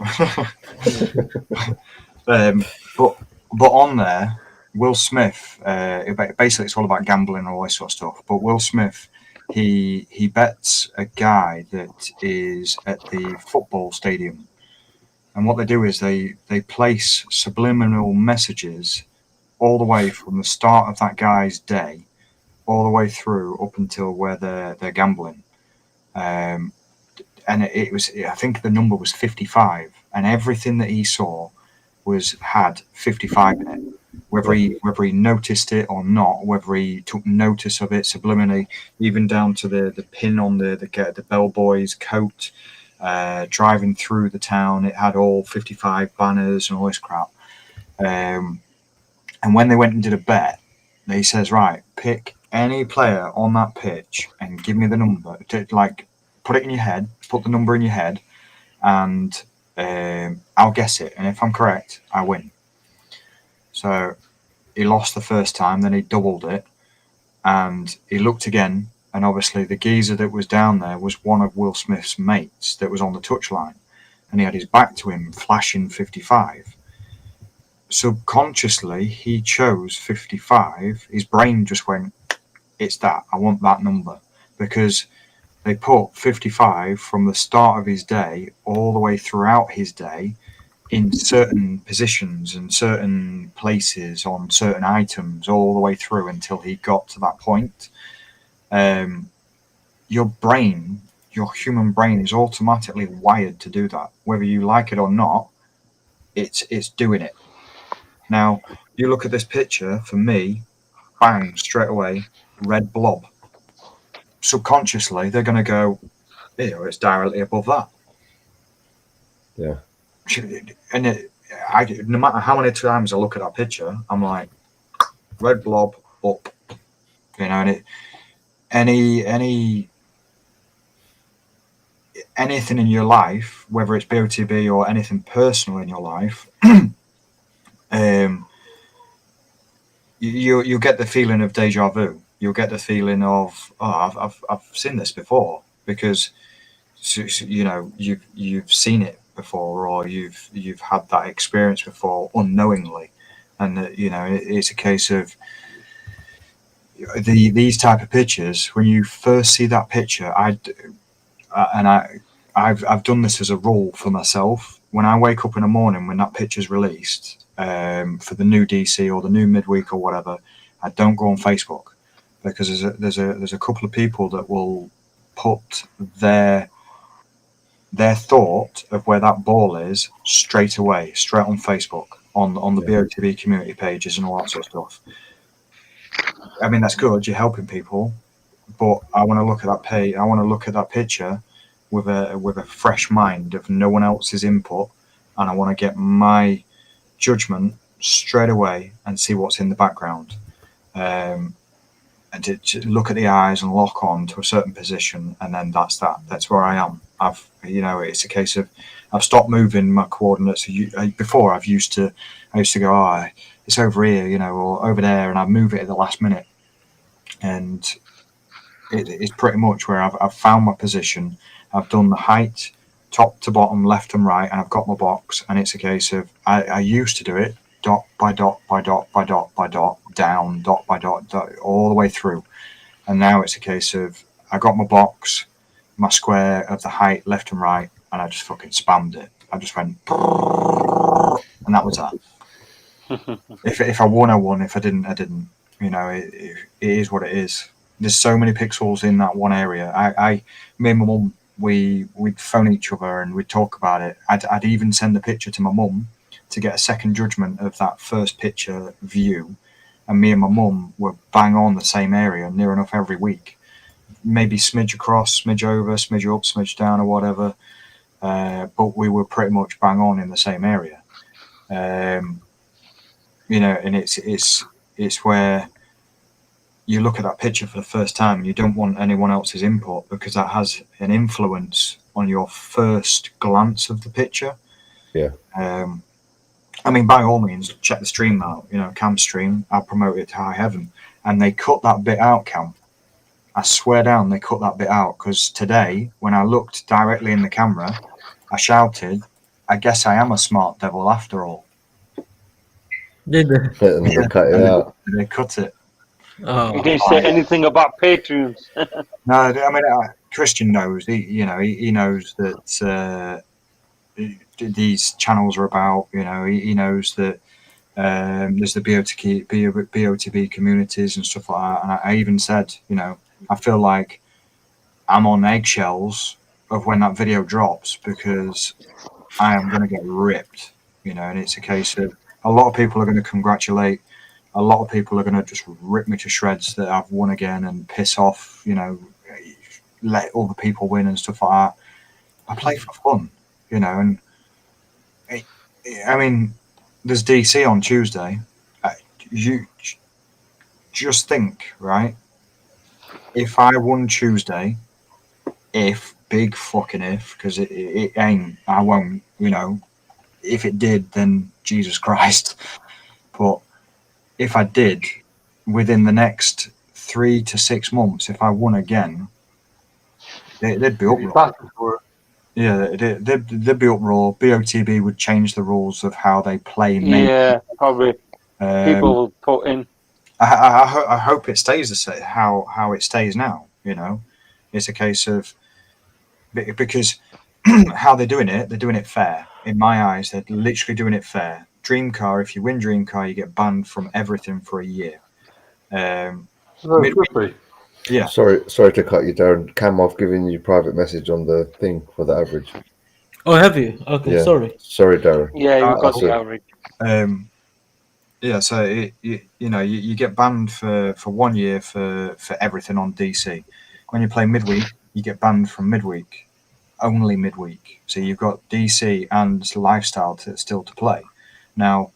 But on there, Will Smith, basically it's all about gambling and all this sort of stuff. But Will Smith, he bets a guy that is at the football stadium. And what they do is they place subliminal messages all the way from the start of that guy's day, all the way through up until where they're gambling. And it was, I think the number was 55, and everything that he saw had 55 in it. Whether he noticed it or not, whether he took notice of it subliminally, even down to the pin on the bellboy's coat. Driving through the town, it had all 55 banners and all this crap. And when they went and did a bet, he says, right, pick any player on that pitch and give me the number. Put it in your head, put the number in your head, and I'll guess it. And if I'm correct, I win. So he lost the first time, then he doubled it, and he looked again. And obviously the geezer that was down there was one of Will Smith's mates that was on the touchline. And he had his back to him, flashing 55. Subconsciously, he chose 55. His brain just went, it's that. I want that number. Because they put 55 from the start of his day all the way throughout his day in certain positions and certain places on certain items all the way through until he got to that point. Your brain, your human brain is automatically wired to do that. Whether you like it or not, it's doing it. Now, you look at this picture, for me, bang, straight away, red blob. Subconsciously, they're going to go, it's directly above that. Yeah. And no matter how many times I look at that picture, I'm like, red blob, up. And any anything in your life, whether it's BOTB or anything personal in your life, you'll get the feeling of deja vu. You'll get the feeling of, oh, I've seen this before, because you know you've seen it before, or you've had that experience before unknowingly, and you know it's a case of these type of pictures. When you first see that picture, I've done this as a rule for myself. When I wake up in the morning, when that picture's released for the new DC or the new midweek or whatever, I don't go on Facebook, because there's a couple of people that will put their thought of where that ball is straight away, straight on Facebook, on the BOTB community pages and all that sort of stuff. I mean, that's good. You're helping people, but I want to look at that page. I want to look at that picture with a fresh mind of no one else's input, and I want to get my judgment straight away and see what's in the background, and to look at the eyes and lock on to a certain position, and then that's where I am. It's a case of I've stopped moving my coordinates. Before I used to go, oh, it's over here, you know, or over there, and I move it at the last minute, and it's pretty much where I've found my position. I've done the height, top to bottom, left and right, and I've got my box. And it's a case of I used to do it dot by dot by dot by dot by dot, down dot by dot, all the way through. And now it's a case of I got my box, my square of the height, left and right, and I just fucking spammed it. I just went, and that was that. If I won, I won. If I didn't, I didn't. You know, it is what it is. There's so many pixels in that one area. Me and my mum, we'd phone each other and we'd talk about it. I'd even send the picture to my mum to get a second judgment of that first picture view. And me and my mum were bang on the same area near enough every week. Maybe smidge across, smidge over, smidge up, smidge down, or whatever. But we were pretty much bang on in the same area. You know, and it's where you look at that picture for the first time and you don't want anyone else's input, because that has an influence on your first glance of the picture. Yeah. I mean, by all means, check the stream out. You know, Cam's stream, I'll promote it to high heaven. And they cut that bit out, Cam. I swear down, they cut that bit out, because today, when I looked directly in the camera, I shouted, "I guess I am a smart devil after all." Did they? And they cut it out. They cut it. You didn't say anything about Patreons. No, I mean, Christian knows. He knows that these channels are about. You know, he knows that there's the BOTB communities and stuff like that. And I even said, you know, I feel like I'm on eggshells of when that video drops, because I am going to get ripped. You know, and it's a case of a lot of people are going to congratulate. A lot of people are going to just rip me to shreds that I've won again and piss off, you know, let other people win and stuff like that. I play for fun, you know, and I mean, there's DC on Tuesday. You just think, right? If I won Tuesday, big fucking if, because it ain't, I won't, you know, if it did, then Jesus Christ. But if I did, within the next 3 to 6 months, if I won again, they'd be uproar. Yeah, they'd be uproar. BOTB would change the rules of how they play. Yeah, probably. People will put in. I hope it stays the same, how it stays now. You know, it's a case of, because how they're doing it fair. In my eyes, they're literally doing it fair. Dream Car, if you win Dream Car, you get banned from everything for a year. Yeah. Sorry to cut you, Darren. Cam, I've given you private message on the thing for the average. Oh, have you? Okay, Yeah. Sorry, Darren. Yeah, you've got the average. Yeah, so you get banned for 1 year for everything on DC. When you play midweek, you get banned from midweek, only midweek. So you've got DC and lifestyle still to play. Now,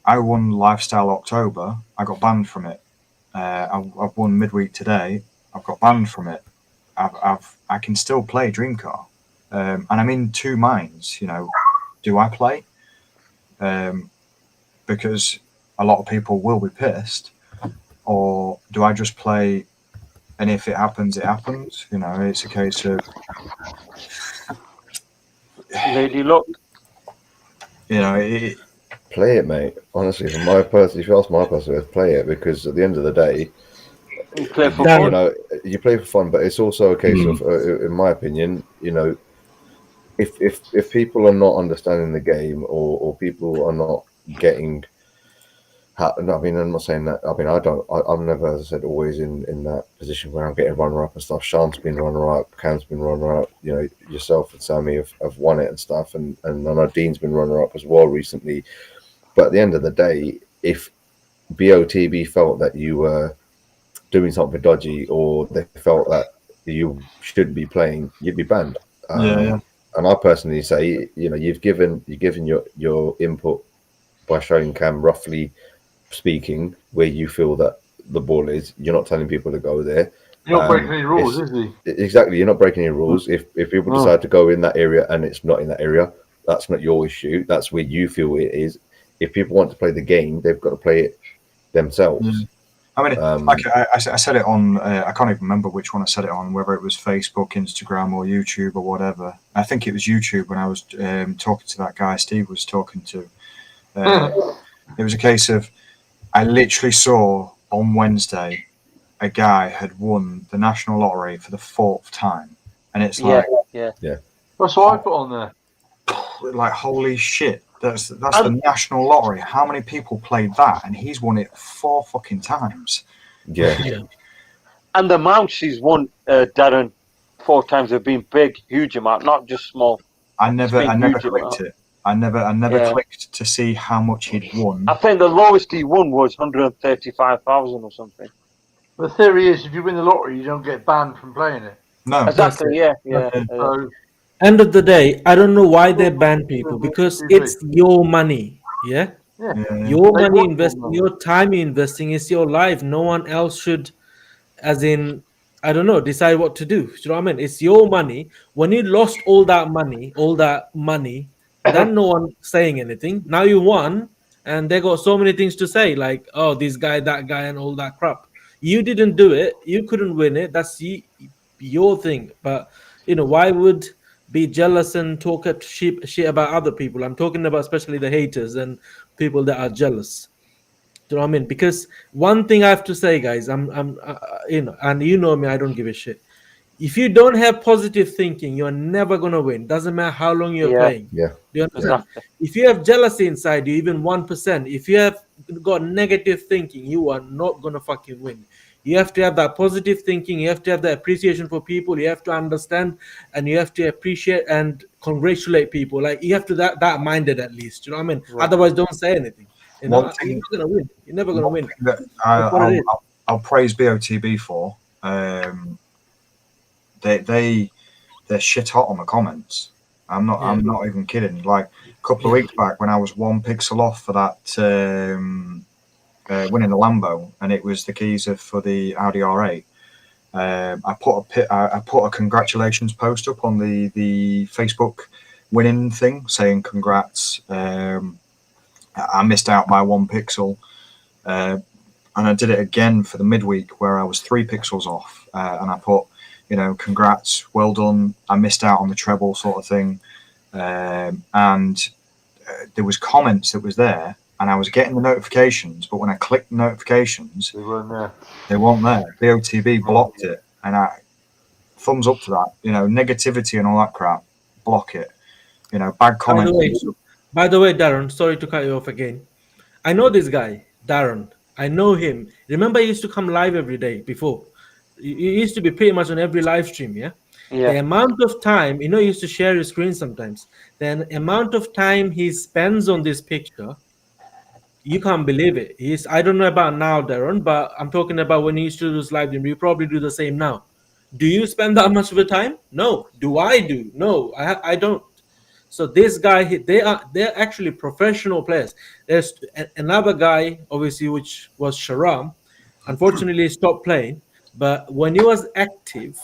I won lifestyle October. I got banned from it. I've won midweek today. I've got banned from it. I can still play Dream Car, and I'm in two minds. You know, do I play? Because a lot of people will be pissed, or do I just play? And if it happens, it happens. You know, it's a case of Lady Luck. you know. Play it, mate. Honestly, from my person, if you ask my person, play it, because at the end of the day, You play for you fun. know, you play for fun, but it's also a case of, in my opinion, you know, if people are not understanding the game, or people are not getting. I mean, I'm not saying that. I mean, I'm never, as I said, always in that position where I'm getting runner-up and stuff. Sean's been runner-up, Cam's been runner-up. You know, yourself and Sammy have won it and stuff, and I know Dean's been runner-up as well recently. But at the end of the day, if BOTB felt that you were doing something dodgy, or they felt that you shouldn't be playing, you'd be banned. Yeah. And I personally say, you know, you've given your input by showing Cam roughly speaking where you feel that the ball is. You're not telling people to go there. You're not breaking any rules, is he? Exactly, you're not breaking any rules. If people decide to go in that area and it's not in that area, that's not your issue. That's where you feel it is. If people want to play the game, they've got to play it themselves. I mean, like I said it on, I can't even remember which one I said it on, whether it was Facebook, Instagram, or YouTube, or whatever. I think it was YouTube when I was talking to that guy Steve was talking to. It was a case of, I literally saw on Wednesday a guy had won the national lottery for the 4th time. And it's like, yeah. That's what I put on there. Like, holy shit. That's the national lottery. How many people played that? And he's won it 4 fucking times. Yeah. And the amounts he's won, Darren, 4 times have been big, huge amount, not just small. I never clicked it. I never clicked to see how much he'd won. I think the lowest he won was 135,000 or something. The theory is, if you win the lottery, you don't get banned from playing it. No, exactly. Yeah. So, end of the day, I don't know why they ban people, because it's your money. Yeah. Your money investing, your time you're investing, is your life. No one else should, as in, I don't know, decide what to do. You know what I mean? It's your money. When you lost all that money, then no one saying anything. Now you won, and they got so many things to say, like, oh, this guy, that guy, and all that crap. You didn't do it. You couldn't win it. That's your thing. But why would be jealous and talk shit about other people? I'm talking about especially the haters and people that are jealous. Do you know what I mean? Because one thing I have to say, guys, I'm and you know me, I don't give a shit. If you don't have positive thinking, you're never gonna win. Doesn't matter how long you're playing. Yeah. Do you understand? If you have jealousy inside you, even 1%, if you have got negative thinking, you are not gonna fucking win. You have to have that positive thinking. You have to have that appreciation for people. You have to understand, and you have to appreciate and congratulate people. Like, you have to that minded at least. You know what I mean? Right. Otherwise, don't say anything. You're not gonna win. You're never gonna win. I'll praise BOTB for. They're shit hot on the comments. I'm not even kidding. Like, a couple of weeks back when I was 1 pixel off for that winning the Lambo, and it was the keys for the Audi R8. I put a congratulations post up on the Facebook winning thing, saying congrats. I missed out by 1 pixel, and I did it again for the midweek where I was 3 pixels off, and I put, congrats, well done. I missed out on the treble, sort of thing, and there was comments that was there, and I was getting the notifications, but when I clicked the notifications, they weren't there. BOTB blocked it, and I thumbs up to that. Negativity and all that crap, block it. Bad comments. By the way, Darren, sorry to cut you off again. I know this guy, Darren. I know him. Remember, he used to come live every day before. He used to be pretty much on every live stream, yeah? The amount of time, he used to share his screen sometimes. The amount of time he spends on this picture, you can't believe it. I don't know about now, Darren, but I'm talking about when he used to do this live stream. You probably do the same now. Do you spend that much of the time? No. Do I do? No, I don't. So this guy, they're actually professional players. There's another guy, obviously, which was Sharam. Unfortunately, he stopped playing. But when he was active,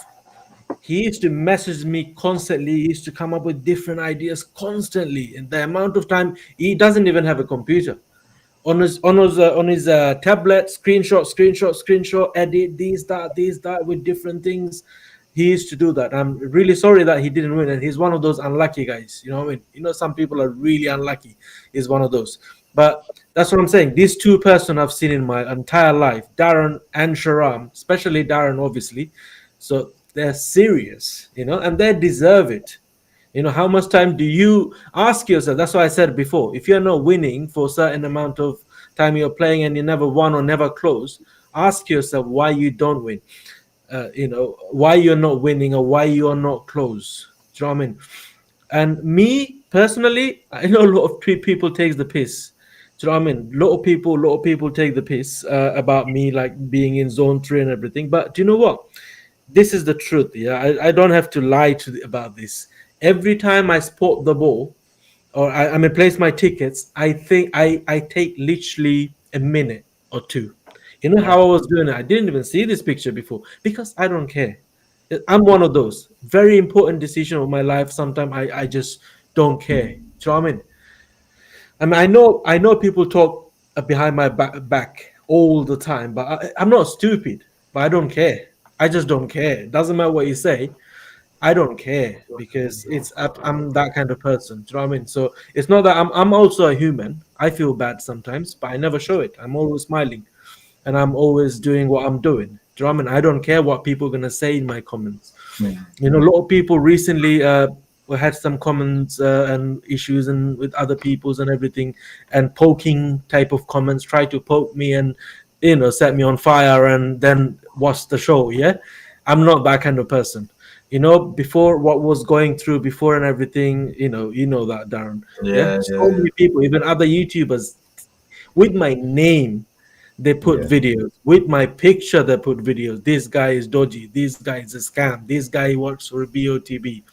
He used to message me constantly. He used to come up with different ideas constantly. And the amount of time he doesn't even have a computer on his tablet, screenshot, edit these that with different things. He used to do that. I'm really sorry that he didn't win, and he's one of those unlucky guys. You know what I mean? You know, some people are really unlucky. He's one of those. But that's what I'm saying. These two person I've seen in my entire life, Darren and Sharam, especially Darren, obviously. So they're serious, you know, and they deserve it. You know, how much time do you ask yourself? That's why I said before, if you're not winning for a certain amount of time you're playing and you never won or never close, ask yourself why you don't win. You know, why you're not winning or why you're not close. Do you know what I mean? And me personally, I know a lot of people takes the piss. Do you know what I mean? A lot of people take the piss about me like being in zone 3 and everything. But do you know what? This is the truth. Yeah, I don't have to lie about this. Every time I spot the ball or I may place my tickets, I think I take literally a minute or two. You know how I was doing it? I didn't even see this picture before because I don't care. I'm one of those very important decision of my life. Sometimes I just don't care. Do you know what I mean? I mean, I know people talk behind my back all the time, but I'm not stupid. But I don't care. I just don't care. It doesn't matter what you say. I don't care because I'm that kind of person. Do you know what I mean? So it's not that I'm also a human. I feel bad sometimes, but I never show it. I'm always smiling, and I'm always doing what I'm doing. Do you know what I mean? I don't care what people are gonna say in my comments. Yeah. You know, a lot of people recently had some comments and issues and with other people's and everything, and poking type of comments, try to poke me and set me on fire and then watch the show. Yeah, I'm not that kind of person. You know, before what was going through before and everything, you know that, Darren. So many people, even other YouTubers, with my name, they put videos. With my picture, they put videos. This guy is dodgy. This guy is a scam. This guy works for BOTB.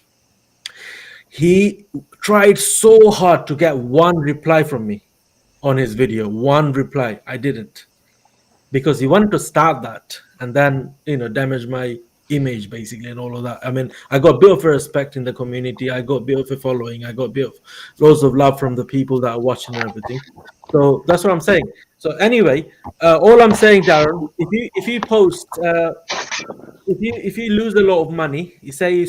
He tried so hard to get one reply from me on his video. One reply. I didn't. Because he wanted to start that and then, damage my image basically and all of that. I mean, I got a bit of a respect in the community. I got a bit of a following. I got a bit of loads of love from the people that are watching and everything. So that's what I'm saying. So anyway, all I'm saying, Darren, if you post, if you lose a lot of money, you say you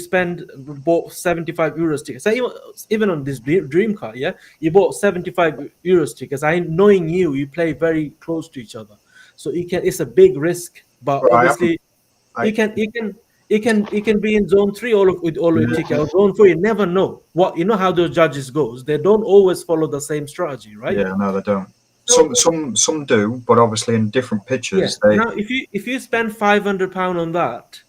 bought 75 euros tickets. Say even on this dream car, yeah, you bought 75 euros tickets. Knowing you play very close to each other, so it's a big risk. But obviously, you can be in zone 3 with all your tickets. Or zone 4, you never know how those judges goes. They don't always follow the same strategy, right? Yeah, no, they don't. Some do, but obviously in different pitches. Yeah. Now, if you spend £500 on that,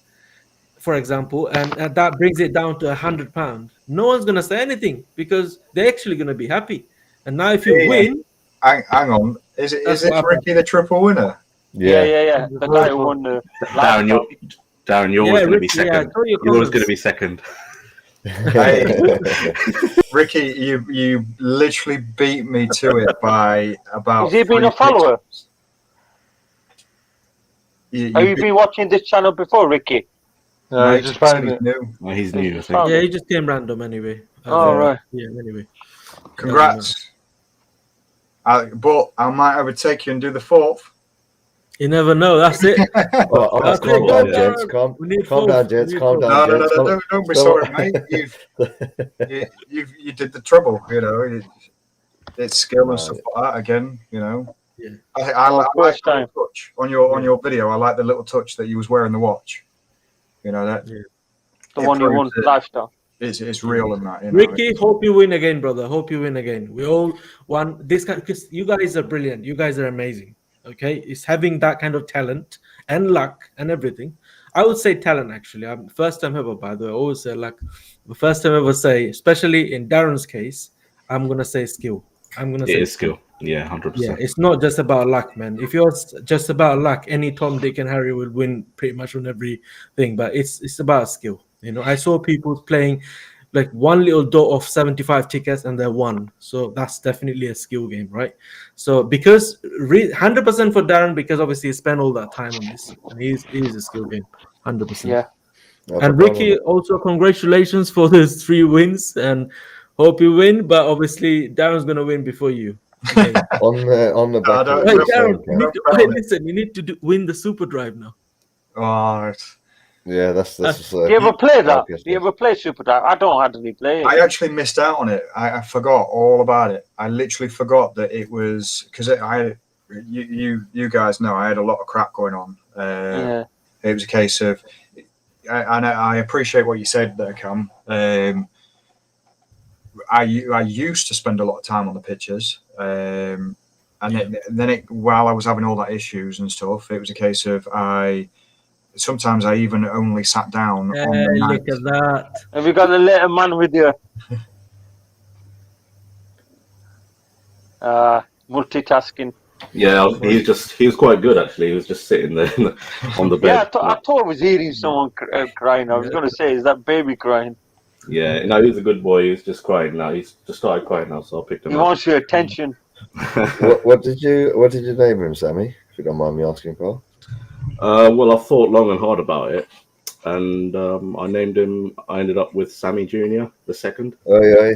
for example, and that brings it down to £100, no one's gonna say anything because they're actually gonna be happy. And now, if you win, hang on, is it Ricky the triple winner? Yeah. The guy who won the Darren, you're always going to be second. You're always going to be second. Ricky, you literally beat me to it by about. Has he been a follower? Have you been watching this channel before, Ricky? No, he's just found it. No, he's new, I think. Yeah, he just came random anyway. Right. Yeah, anyway. Congrats. But I might overtake you and do the 4th. You never know. That's it. Calm down, gents. Calm down, gents. Calm down. No, don't be sorry, mate. You did the trouble. It's skill and stuff like that again. Yeah. I like the touch on your video. I like the little touch that you was wearing the watch. That. Yeah. The one you won lifestyle. It's real in that. Ricky, hope you win again, brother. Hope you win again. We all want this kind because you guys are brilliant. You guys are amazing. Okay, it's having that kind of talent and luck and everything. I would say talent, actually. I'm first time ever, by the way. I always say luck. The first time ever say, especially in Darren's case, I'm gonna say skill. It is skill. Yeah, 100%. Yeah, it's not just about luck, man. If you're just about luck, any Tom, Dick, and Harry will win pretty much on everything. But it's about skill. I saw people playing like one little dot of 75 tickets and they won. So that's definitely a skill game, right? So because 100% for Darren, because obviously he spent all that time on this. And he's a skill game, 100%. Yeah. And Ricky, also congratulations for those 3 wins, and hope you win. But obviously, Darren's gonna win before you. Okay. on the back. Hey, Darren, you need to win the Super Drive now. Right. Yeah, that's. Do you ever play that? Do you ever play Super Drive? I don't hardly play it. I actually missed out on it. I forgot all about it. I literally forgot that it was because you guys know I had a lot of crap going on. Yeah. It was a case of, and I appreciate what you said there, Cam. I used to spend a lot of time on the pitches, and then while I was having all that issues and stuff, it was a case of sometimes I even only sat down on the night. Look at that. Have you got a little man with you? Multitasking. Yeah, he was quite good actually. He was just sitting there on the bed. Yeah, I thought I was hearing someone crying. I was going to say, is that baby crying? Yeah, no, he's a good boy. He's just crying now. He's just started crying now, so I picked him up. He wants your attention. What did you name him, Sammy? If you don't mind me asking, Carl. Well, I thought long and hard about it, and I named him. I ended up with Sammy Jr. the second. Oh yeah.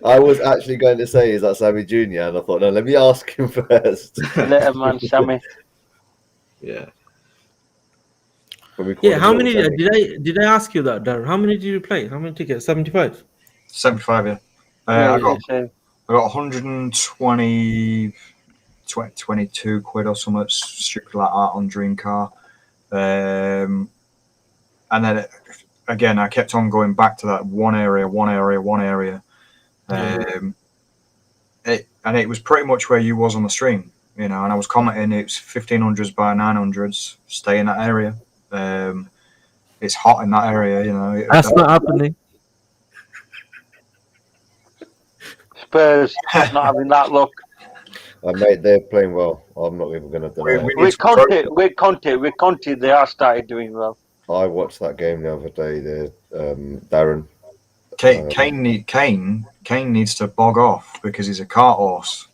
I was actually going to say, is that Sammy Jr.? And I thought, no, let me ask him first. Little man, Sammy. Yeah. Yeah. How many did I ask you that, Darren? How many did you play? How many tickets? 75. 75. Yeah. I got 120. 22 quid or something stupid like that on Dream Car, and then again I kept on going back to that one area, and it was pretty much where you was on the stream, you know, and I was commenting it's 1500s by 900s, stay in that area. It's hot in that area, you know. That's not happening. Spurs not having that luck. Mate, they're playing well. I'm not even going to deny it. With Conte, they are started doing well. I watched that game the other day. Darren. Kane needs to bog off because he's a cart horse.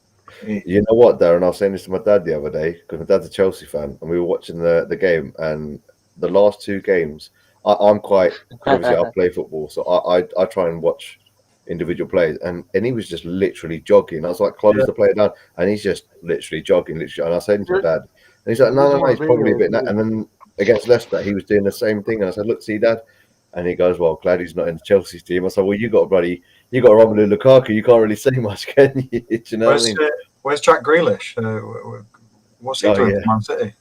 You know what, Darren? I was saying this to my dad the other day because my dad's a Chelsea fan, and we were watching the game. And the last 2 games, I'm quite obviously I play football, so I try and watch individual players, and he was just literally jogging. I was like, close the player down, and he's just literally jogging. And I said to my dad, and he's like, no, he's probably a bit. And then against Leicester, he was doing the same thing, and I said, look, see, Dad. And he goes, well, glad he's not in the Chelsea team. I said, well, you got Romelu Lukaku. You can't really say much, can you? Do you know what I mean? Where's Jack Grealish? What's he doing for Man City?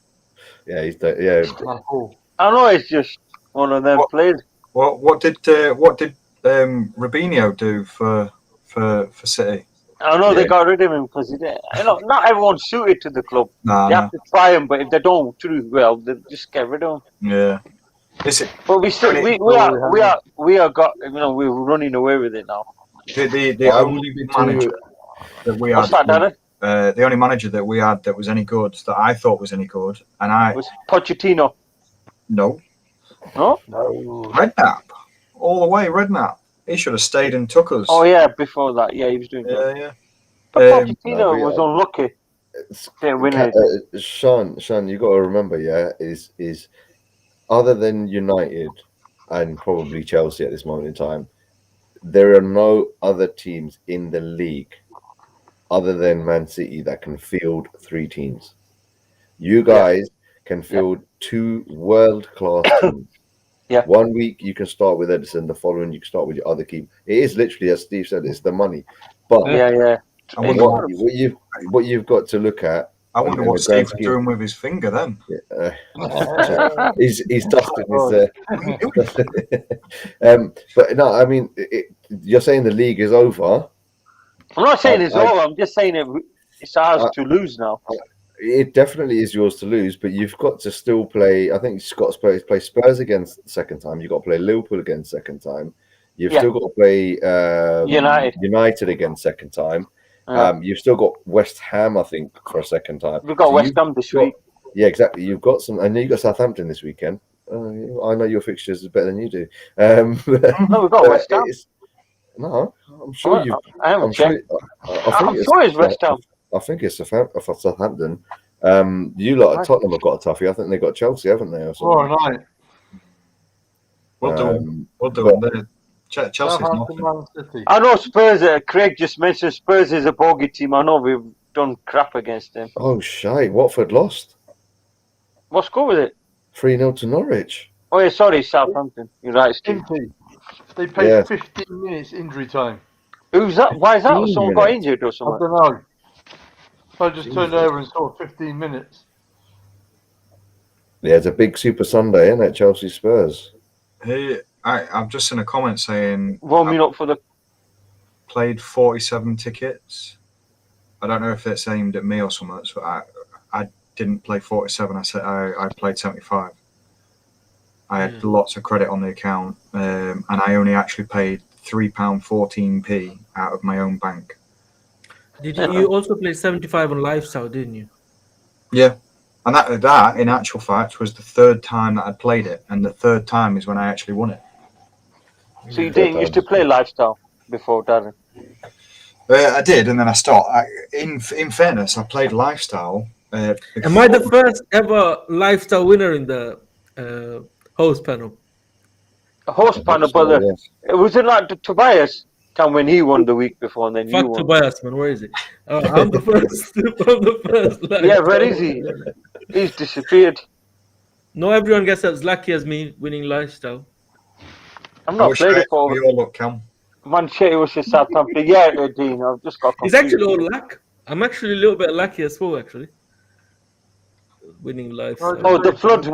Yeah, he's I know it's just one of them players. What did Robinho do for City? I know they got rid of him because not everyone's suited to the club. They have to try him, but if they don't do well, they just get rid of him. Yeah. Is it? But we are got, you know, we're running away with it now. The only manager that we had. What's that, Darren? The only manager that we had that was any good, that I thought was any good, and was Pochettino. No. No. Redknapp, all the way. Redknapp. He should have stayed and took us. Oh yeah, before that, yeah, he was doing good. Yeah. But Pochettino was unlucky. Sean, you got to remember, is other than United and probably Chelsea at this moment in time, there are no other teams in the league other than Man City that can field 3 teams. You guys can field 2 world-class teams. Yeah. 1 week you can start with Edison, the following you can start with your other keeper. It is literally, as Steve said, it's the money. But what you've got to look at. I wonder what Steve's doing with his finger then. He's dusting his. But no, I mean, you're saying the league is over. I'm not saying it's over. I'm just saying it's ours to lose now. It definitely is yours to lose, but you've got to still play. I think you've got to play Spurs against the second time. You've got to play Liverpool again second time. You've still got to play United again second time. You've still got West Ham, I think, for a second time. We've got West Ham this week. Yeah, exactly. You've got some. I know you've got Southampton this weekend. I know your fixtures is better than you do. No, we've got West Ham. No, I'm sure I haven't checked. I'm sure it's West Ham. I think it's Southampton. You lot at Tottenham have got a toughie. I think they got Chelsea, haven't they? Or something? Tomorrow night. We'll do it. Chelsea's Southampton, nothing. Man City. I know Spurs. Craig just mentioned Spurs is a bogey team. I know we've done crap against them. Oh, shite. Watford lost. What's go with it? 3-0 to Norwich. Oh, yeah, sorry, Southampton. You're right, Steve. Empty. They played 15 minutes injury time. Who's that? Why is that? 15 Someone got minutes. injured or I something? don't know. So I just turned over and saw 15 minutes. Yeah, it's a big Super Sunday, isn't it? Chelsea Spurs. Hey, I've just seen a comment saying Warming up for the. played 47 tickets. I don't know if it's aimed at me or someone, but I didn't play 47. I said I played 75. I had lots of credit on the account, and I only actually paid £3.14p out of my own bank. Did you also play 75 on Lifestyle, didn't you? Yeah, and that in actual fact was the third time that I'd played it, and the third time is when I actually won it. So you didn't used to play Lifestyle before, Darren? I did, and then I stopped. In fairness, I played Lifestyle. Am I the first ever Lifestyle winner in the host panel? A host panel, but it wasn't like Tobias time when he won the week before, and then you Fuck won. Tobias, man. Where is he? I'm the first. I'm the first. Yeah, where is he? He's disappeared. No, everyone gets as lucky as me winning Lifestyle. I'm not playing it for. We all look, Cam. Manchester was just Southampton. Yeah, Dean. I've just got. It's actually all luck. I'm actually a little bit lucky as well, actually. Winning Lifestyle. Oh, the floods.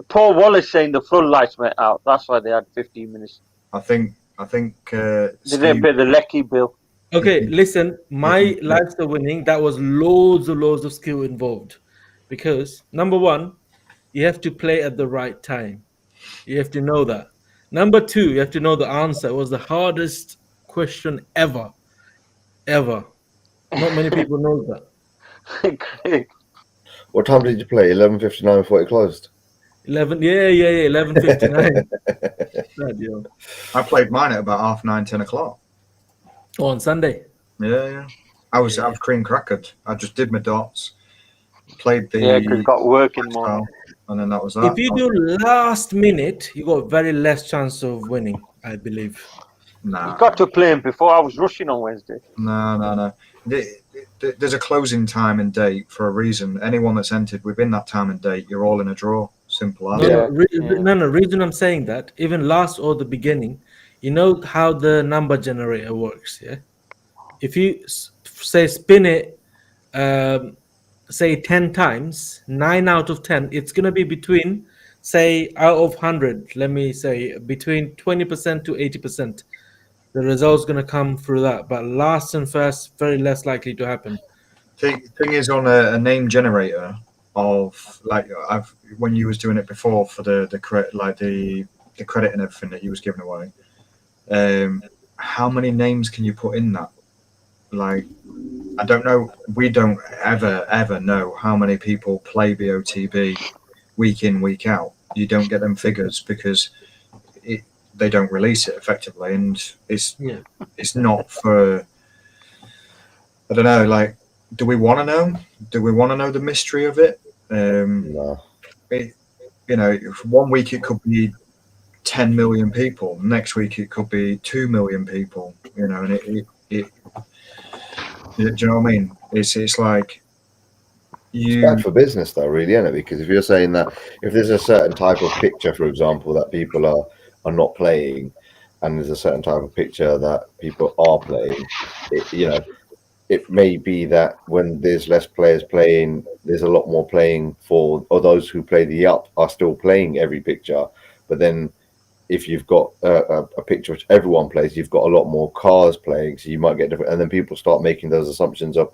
Paul Wallace saying the floodlights went out. That's why they had 15 minutes. I think. They didn't pay the Lecky bill. Okay, listen. My Lifestyle winning, that was loads of skill involved, because number one, you have to play at the right time. You have to know that. Number two, you have to know the answer. It was the hardest question ever. Not many people know that. Great. What time did you play? 11:59 before it closed. 11:59. I played mine at about 9:30, 10 o'clock. Oh, on Sunday. Yeah. I was cream crackered. I just did my dots, played the. Yeah, because got work in the morning. And then that was that. If you do last minute, you got very less chance of winning, I believe. Nah. You got to play him before. I was rushing on Wednesday. No. There's a closing time and date for a reason. Anyone that's entered within that time and date, you're all in a draw. Simple as. No. Reason I'm saying that, even last or the beginning, you know how the number generator works, yeah? If you say spin it, say 10 times, 9 out of 10, it's going to be between, say, out of 100, let me say, between 20% to 80%. The result's going to come through that. But last and first, very less likely to happen. Thing is, on a name generator of, like, when you was doing it before for the credit, like the credit and everything that you was giving away, how many names can you put in that? Like, I don't know. We don't ever know how many people play BOTB week in, week out. You don't get them figures because they don't release it effectively, and it's not for. I don't know. Like, do we want to know? Do we want to know the mystery of it? No. One week it could be 10 million people. Next week it could be 2 million people. And it do you know what I mean? It's like It's bad for business, though, really, isn't it? Because if you're saying that if there's a certain type of picture, for example, that people are not playing, and there's a certain type of picture that people are playing, it may be that when there's less players playing, there's a lot more playing or those who play the up are still playing every picture. But then if you've got a picture which everyone plays, you've got a lot more cars playing, so you might get different. And then people start making those assumptions of,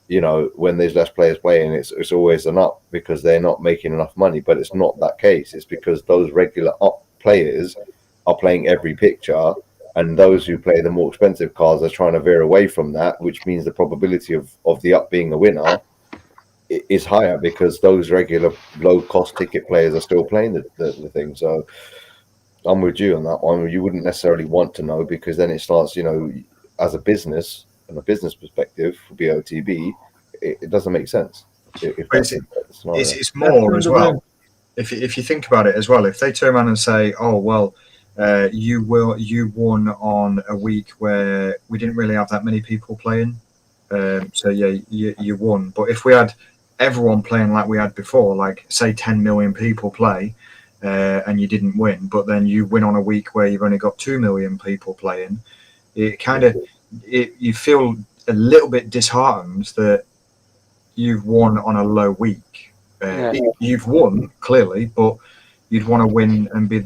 when there's less players playing, it's always an up because they're not making enough money. But it's not that case. It's because those regular up players are playing every picture, and those who play the more expensive cars are trying to veer away from that, which means the probability of the up being a winner is higher because those regular low-cost ticket players are still playing the thing. So I'm with you on that one. You wouldn't necessarily want to know because then it starts, as a business, from a business perspective, for BOTB, it doesn't make sense. If that's the scenario. It's more as well. If you think about it as well, if they turn around and say, "Oh well, you won on a week where we didn't really have that many people playing, so yeah, you won." But if we had everyone playing like we had before, like say 10 million people play, and you didn't win, but then you win on a week where you've only got 2 million people playing, it kind of you feel a little bit disheartened that you've won on a low week. You've won clearly, but you'd want to win and be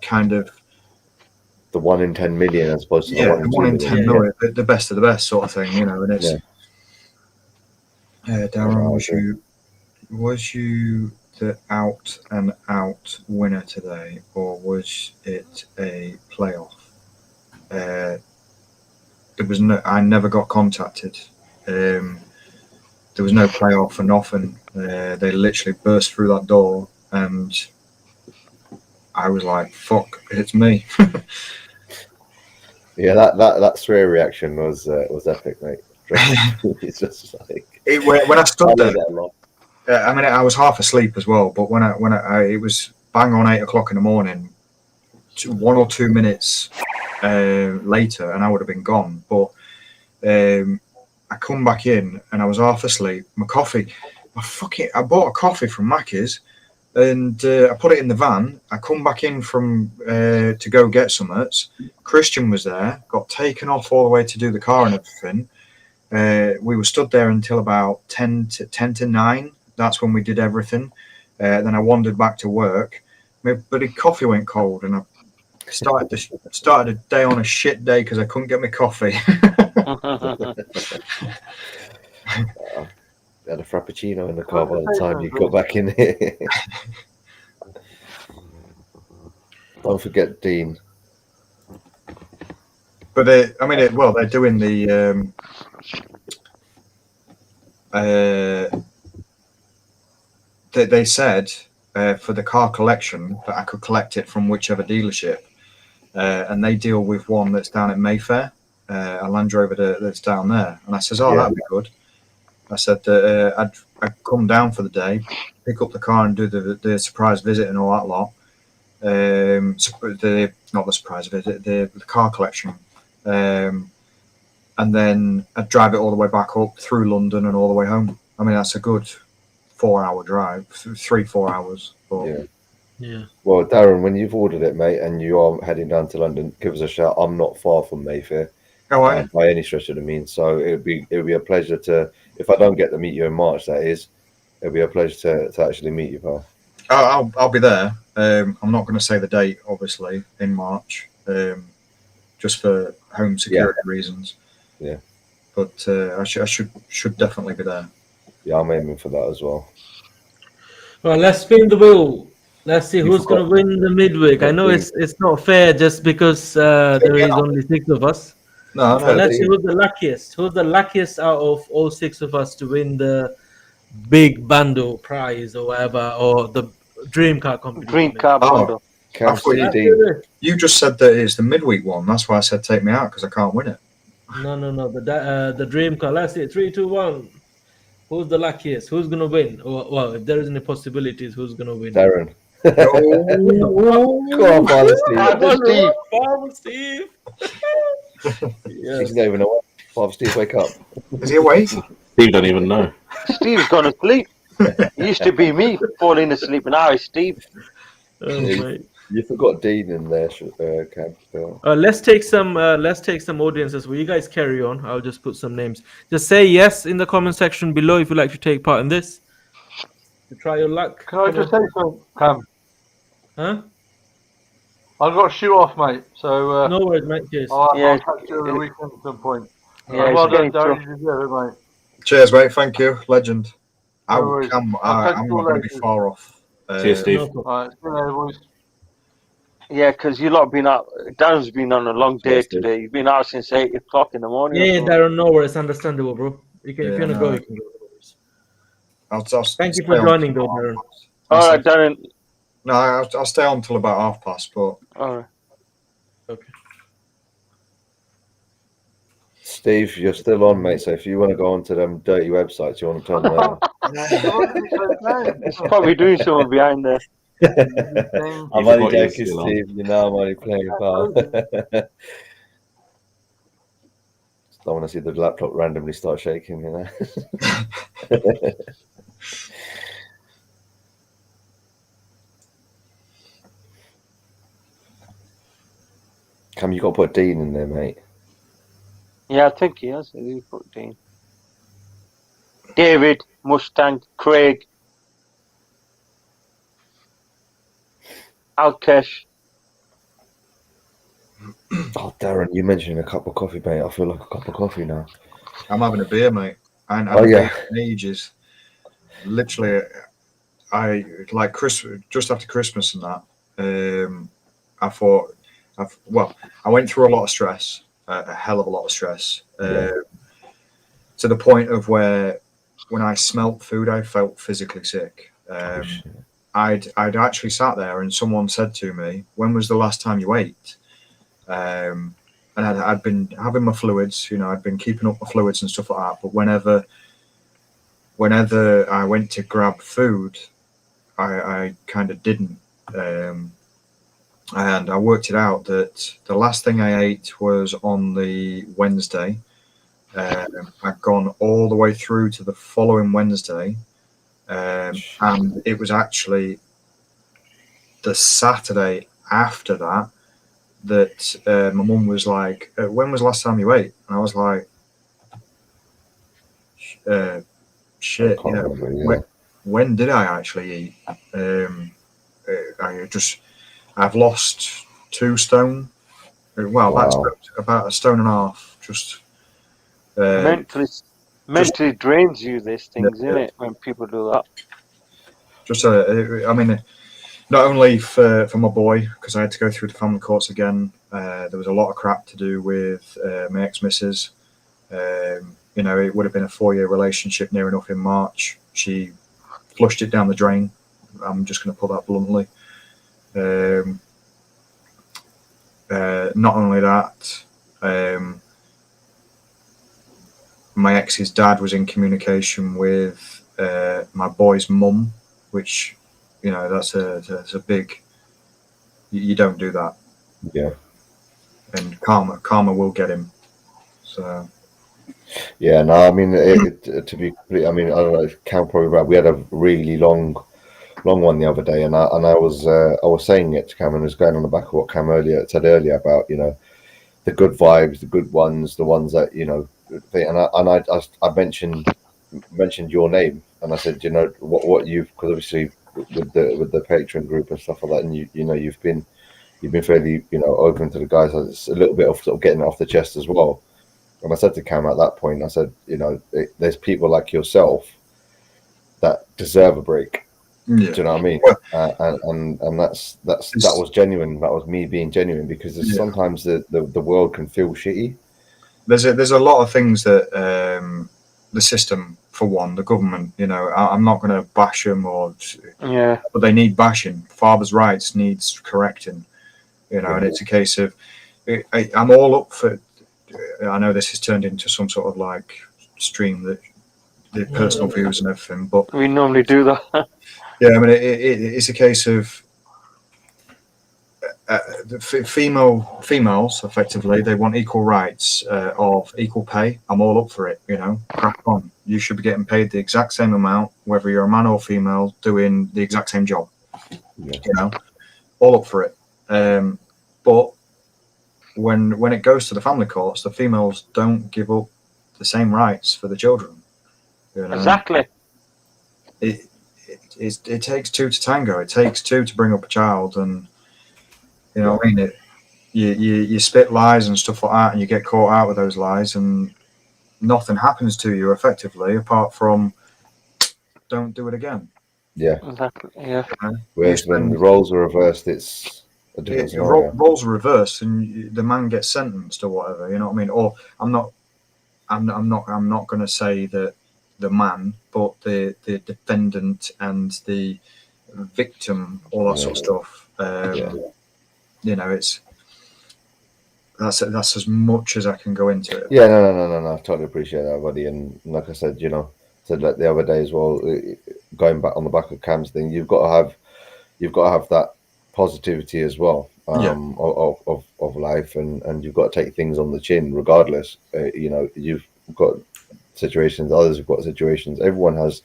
kind of the 1 in 10 million as opposed to the 1 in 10 million, the best of the best sort of thing, you know. And it's Darren, was you the out and out winner today, or was it a playoff? There was no. I never got contacted. There was no playoff or nothing. They literally burst through that door, and I was like, "Fuck, it's me." Yeah, that Swear reaction was epic, mate. It's just like when I stood there. I mean, I was half asleep as well, but when I it was bang on 8 o'clock in the morning, 1 or 2 minutes later, and I would have been gone. But I come back in and I was half asleep. I bought a coffee from Mackey's and I put it in the van. I come back in from to go get some. Christian was there, got taken off all the way to do the car and everything. We were stood there until about 10 to 9. That's when we did everything. Then I wandered back to work. My bloody coffee went cold, and I started a day on a shit day because I couldn't get my coffee. Had a frappuccino in the car by the time you got back in here. Don't forget Dean. But they're doing the they said for the car collection that I could collect it from whichever dealership, and they deal with one that's down at Mayfair, a Land Rover that's down there. And I says, that'd be good. I said I'd come down for the day, pick up the car and do the surprise visit and all that lot. Not the surprise visit, the car collection. And then I'd drive it all the way back up through London and all the way home. I mean, that's a good 4-hour drive, 3-4 hours. But yeah. Well, Darren, when you've ordered it, mate, and you are heading down to London, give us a shout. I'm not far from Mayfair by any stretch of the means, so it would be a pleasure to. If I don't get to meet you in March, that is, it'll be a pleasure to actually meet you, pal. I'll be there. I'm not going to say the date, obviously, in March, just for home security reasons. Yeah. But I should definitely be there. Yeah, I'm aiming for that as well. Well, let's spin the wheel. Let's see who's going to win the midweek. I know it's not fair just because there is only 6 of us. No, but let's see who's the luckiest. Who's the luckiest out of all 6 of us to win the big bundle prize or whatever, or the dream car competition? Dream car bundle. You just said that it's the midweek one. That's why I said take me out, because I can't win it. No. The dream car. Let's see. 3, 2, 1. Who's the luckiest? Who's gonna win? Well, if there is any possibilities, who's gonna win? Darren. Come on, Father Steve. Yeah. He's not even awake. Father Steve, wake up. Is he awake? Steve don't even know. Steve's gone to sleep. It used to be me falling asleep, and now it's Steve. You forgot Dean in there, Cam. Let's take some audiences. Will you guys carry on? I'll just put some names. Just say yes in the comment section below if you'd like to take part in this. To try your luck. Can I just say something, Cam? Huh? I've got to shoot off, mate. So no worries, mate. Cheers. I'll catch you over the weekend at some point. Yeah, well done, Darren. You deserve it, mate. Cheers, mate. Thank you, legend. I'm worries. not going to be far off. Cheers, Steve. All right, see you later, boys. Yeah, because you lot been out. Darren's been on a long day today. You've been out since 8 o'clock in the morning. Yeah, Darren, no worries. Understandable, bro. If you want to go, you can go. Thank you for joining, though, Darren. All right, Darren. No, I'll stay on till about 5:30, but. All right. Okay. Steve, you're still on, mate. So if you want to go onto them dirty websites, you want to turn them on. He's probably doing something behind there. I'm only joking, Steve. You know I'm only playing, pal. I want to see the laptop randomly start shaking, you know. Cam, you got to put Dean in there, mate. Yeah, I think he has. He put Dean. David, Mustang, Craig, Alkesh. Oh, Darren, you mentioned a cup of coffee, mate. I feel like a cup of coffee now. I'm having a beer, mate. I ain't had a beer in ages. Literally, I like Christmas, just after Christmas and that. I thought, I went through a lot of stress, a hell of a lot of stress, to the point of where when I smelt food, I felt physically sick. I'd actually sat there and someone said to me, "When was the last time you ate?" And I'd been having my fluids, you know, I'd been keeping up my fluids and stuff like that. But whenever I went to grab food, I kind of didn't. And I worked it out that the last thing I ate was on the Wednesday. I'd gone all the way through to the following Wednesday. And it was actually the Saturday after that my mum was like, "When was the last time you ate?" And I was like, "Shit, you know, when did I actually eat?" I've lost 2 stone. Well, that's about 1.5 stone. Just mentally drains you. These things, isn't it? When people do that. Just I mean, not only for my boy, because I had to go through the family courts again. There was a lot of crap to do with my ex-missus. You know, it would have been a 4-year relationship near enough in March. She flushed it down the drain. I'm just going to put that bluntly. Not only that, my ex's dad was in communication with my boy's mum, which, you know, that's a big. You don't do that. Yeah. And karma will get him. So. Yeah, no, I mean, to be complete, I mean, I don't know, Cam probably right. We had a really long one the other day, and I was saying it to Cam, and it was going on the back of what Cam said earlier about, you know, the good vibes, the good ones, the ones that, you know, I mentioned your name, and I said, you know, what you've, because obviously with the Patreon group and stuff like that, and you know, you've been fairly, you know, open to the guys. It's a little bit of sort of getting it off the chest as well. And I said to Cam at that point, I said, you know, there's people like yourself that deserve a break. Yeah. Do you know what I mean? And that was genuine. That was me being genuine, because sometimes the world can feel shitty. There's a lot of things that the system, for one, the government, you know, I'm not going to bash them but they need bashing. Fathers' rights needs correcting, you know, and it's a case of I'm all up for. I know this has turned into some sort of like stream that the personal views and everything, but we normally do that. Yeah, I mean, it's a case of females effectively. They want equal rights of equal pay. I'm all up for it. You know, crack on. You should be getting paid the exact same amount, whether you're a man or female, doing the exact same job. Yeah. You know, all up for it. But when it goes to the family courts, the females don't give up the same rights for the children. You know? Exactly. It takes 2 to tango. It takes 2 to bring up a child, and you know what I mean. You spit lies and stuff like that, and you get caught out with those lies, and nothing happens to you effectively apart from don't do it again. Yeah, exactly. Yeah. You know? Whereas when the roles are reversed, it's a different scenario. Roles are reversed, and the man gets sentenced or whatever. You know what I mean? Or I'm not going to say that the man, but the defendant and the victim, all that sort of stuff. You know, it's that's as much as I can go into it. Yeah, no. I totally appreciate that, buddy. And like I said, said like the other day as well, going back on the back of Cam's thing, you've got to have that positivity as well, of life, and you've got to take things on the chin regardless. You've got situations, others have got situations, everyone has.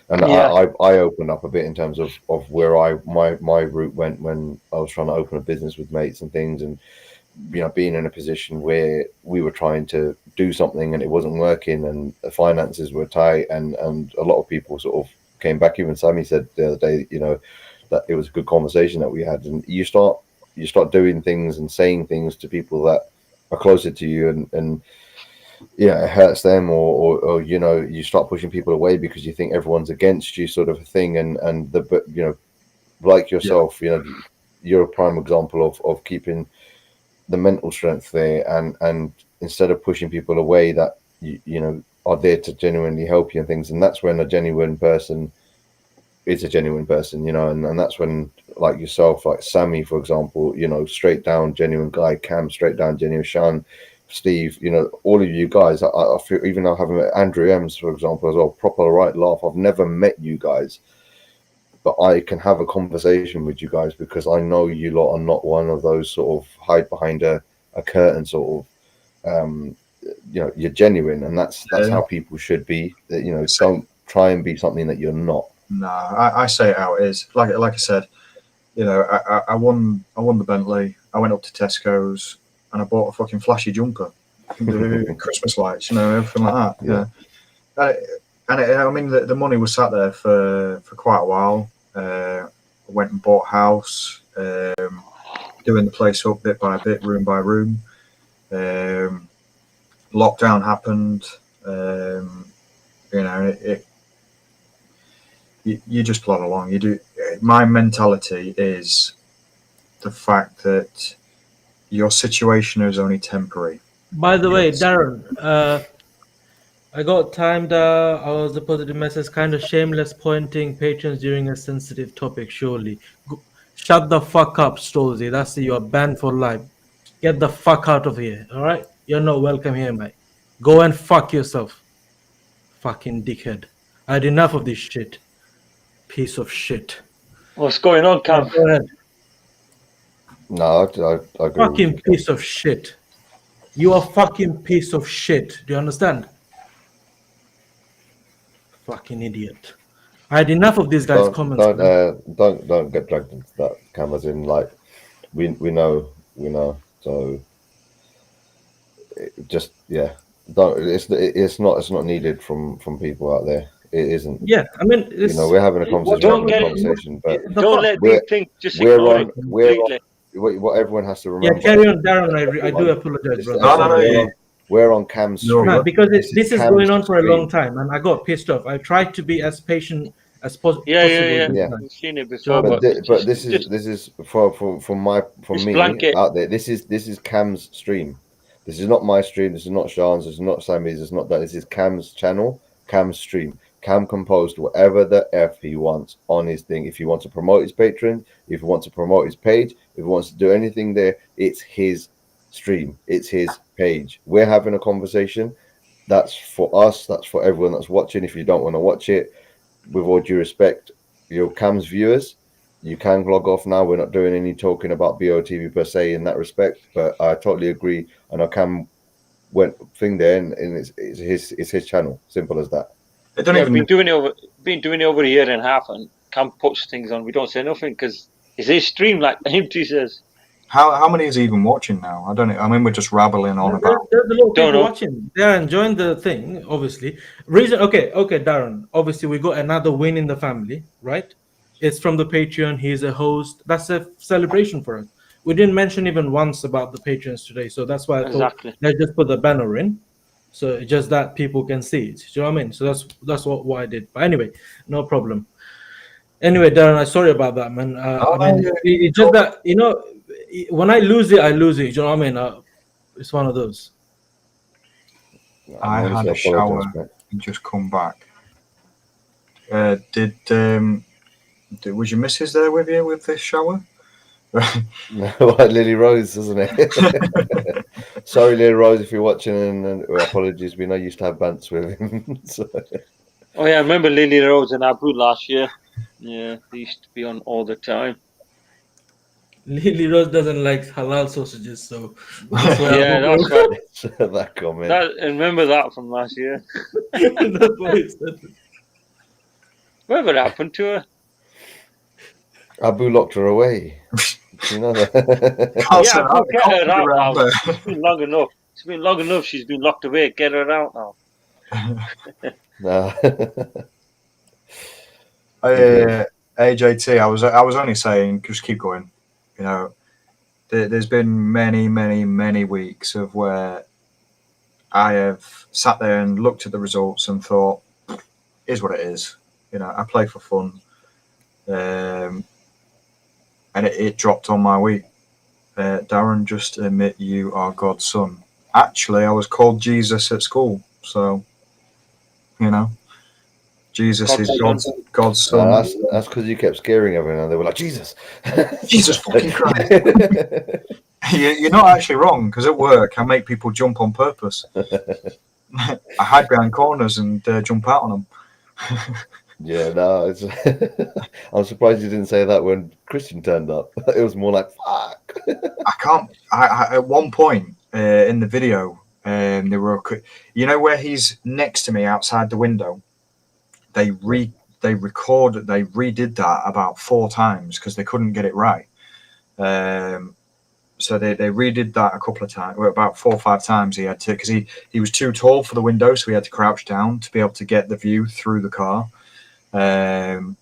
And I opened up a bit in terms of where my route went when I was trying to open a business with mates and things, and being in a position where we were trying to do something and it wasn't working, and the finances were tight, and a lot of people sort of came back. Even Sammy said the other day, that it was a good conversation that we had, and you start doing things and saying things to people that are closer to you, and it hurts them, or you start pushing people away because you think everyone's against you, sort of a thing. And like yourself, you're a prime example of keeping the mental strength there, and instead of pushing people away that are there to genuinely help you and things. And that's when a genuine person is a genuine person, and that's when, like yourself, like Sammy, for example, straight down genuine guy, Cam, straight down genuine, Sean, Steve, all of you guys, I feel, even though having Andrew Ems, for example, as well, proper right laugh. I've never met you guys, but I can have a conversation with you guys because I know you lot are not one of those sort of hide behind a curtain sort of, you're genuine, and that's how people should be. Don't try and be something that you're not. No, I say it how it is. Like I said, I won the Bentley. I went up to Tesco's and I bought a fucking flashy jumper, Christmas lights, everything like that. Yeah. I mean, the money was sat there for quite a while. I went and bought a house, doing the place up bit by bit, room by room. Lockdown happened. You just plod along. You do. My mentality is the fact that your situation is only temporary. By the way, Darren, I got timed out. I was supposed to message kind of shameless pointing patrons during a sensitive topic, surely. Shut the fuck up, Stolzy. That's it. You are banned for life. Get the fuck out of here, all right? You're not welcome here, mate. Go and fuck yourself. Fucking dickhead. I had enough of this shit. Piece of shit. What's going on, Cam? Go ahead. No, I agree. Fucking piece of shit. You are fucking piece of shit. Do you understand? Fucking idiot. I had enough of these guys' comments. Don't get dragged into that, Cameras in. Like we know. So just don't. It's not needed from people out there. It isn't. Yeah, I mean, we're having a conversation. But don't let these things just ignore it completely. What everyone has to remember. Yeah, carry on, Darren. I do apologize, brother. We're on Cam's stream. No, because this is going on for a long time, and I got pissed off. I tried to be as patient as possible. Yeah. We've seen it before, but this is for me blanket out there. This is Cam's stream. This is not my stream. This is not Sean's. This is not Sammy's. This is not that. This is Cam's channel. Cam's stream. Cam can post whatever the F he wants on his thing. If he wants to promote his Patreon, if he wants to promote his page, if he wants to do anything there, it's his stream. It's his page. We're having a conversation. That's for us. That's for everyone that's watching. If you don't want to watch it, with all due respect, Cam's viewers, you can log off now. We're not doing any talking about BOTB per se in that respect, but I totally agree. I know Cam went thing there, and it's his channel. Simple as that. I've been doing it over a year and a half, and Cam puts things on. We don't say nothing because it's his stream, like Empty says. How many is even watching now? I don't know. I mean, we're just rabbling on about. There's a lot of people watching. They're enjoying the thing, obviously. Okay, Darren. Obviously, we got another win in the family, right? It's from the Patreon. He's a host. That's a celebration for us. We didn't mention even once about the patrons today, so that's why I thought let's just put the banner in. So just that people can see it. Do you know what I mean? So that's what I did. But anyway, no problem. Anyway, Darren, I'm sorry about that, man. It's just that, when I lose it, I lose it. Do you know what I mean? It's one of those. I had a shower and just come back. Was your missus there with you with this shower? No, like Lily Rose, isn't it? Sorry, Lily Rose, if you're watching, and apologies. We know you used to have bants with him. So. Oh yeah, I remember Lily Rose and Abu last year. Yeah, they used to be on all the time. Lily Rose doesn't like halal sausages, so that's why. Yeah, that's right. That comment. I remember that from last year. That's why he said it. Whatever happened to her? Abu locked her away. You know that? Yeah, Abu, get her out now. It's been long enough. It's been long enough. She's been locked away. Get her out now. No. AJT, I was only saying, just keep going. You know, there's been many weeks of where I have sat there and looked at the results and thought, "Is what it is." You know, I play for fun, and it dropped on my week. Darren, just admit you are God's son. Actually, I was called Jesus at school, so you know. Jesus is God's son. That's because you kept scaring everyone. They were like, Jesus. Jesus fucking Christ. You're not actually wrong, because at work, I make people jump on purpose. I hide behind corners and jump out on them. Yeah, no, I'm surprised you didn't say that when Christian turned up. It was more like, fuck. I can't. I at one point in the video, they were, you know, where he's next to me outside the window. They redid that about 4 times because they couldn't get it right. So they redid that a couple of times, well, about 4 or 5 times. He had to, because he was too tall for the window, so he had to crouch down to be able to get the view through the car. And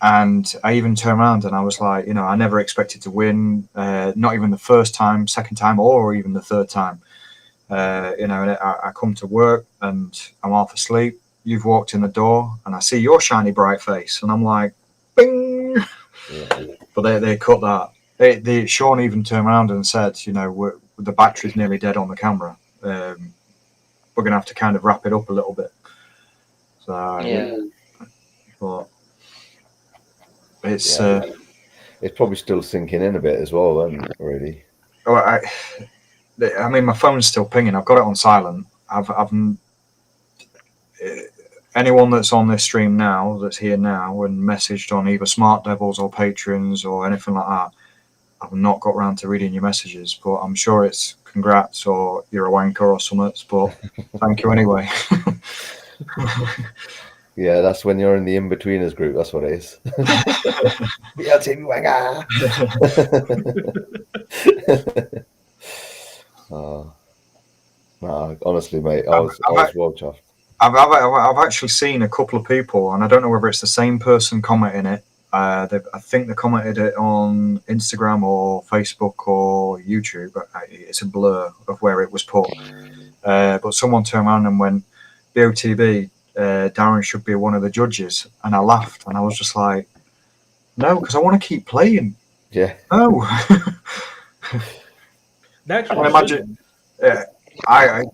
I even turned around and I was like, you know, I never expected to win, not even the first time, second time, or even the third time. You know, and I come to work and I'm half asleep. You've walked in the door and I see your shiny bright face and I'm like, bing. Yeah. But they cut that. Sean even turned around and said, you know, the battery's nearly dead on the camera. We're going to have to kind of wrap it up a little bit. So yeah, but it's it's probably still sinking in a bit as well, then, really. Oh, I mean, my phone's still pinging. I've got it on silent. Anyone that's on this stream now, that's here now, and messaged on either Smart Devils or Patrons or anything like that, I've not got round to reading your messages, but I'm sure it's congrats or you're a wanker or something. But thank you anyway. Yeah, that's when you're in the in-betweeners group. That's what it is. Yeah, Timmy Wanger. No, honestly, mate, I was well chuffed. I've actually seen a couple of people, and I don't know whether it's the same person commenting it. I think they commented it on Instagram or Facebook or YouTube. It's a blur of where it was put. But someone turned around and went, BOTB, Darren should be one of the judges. And I laughed, and I was just like, no, because I want to keep playing. Yeah. No. I imagine.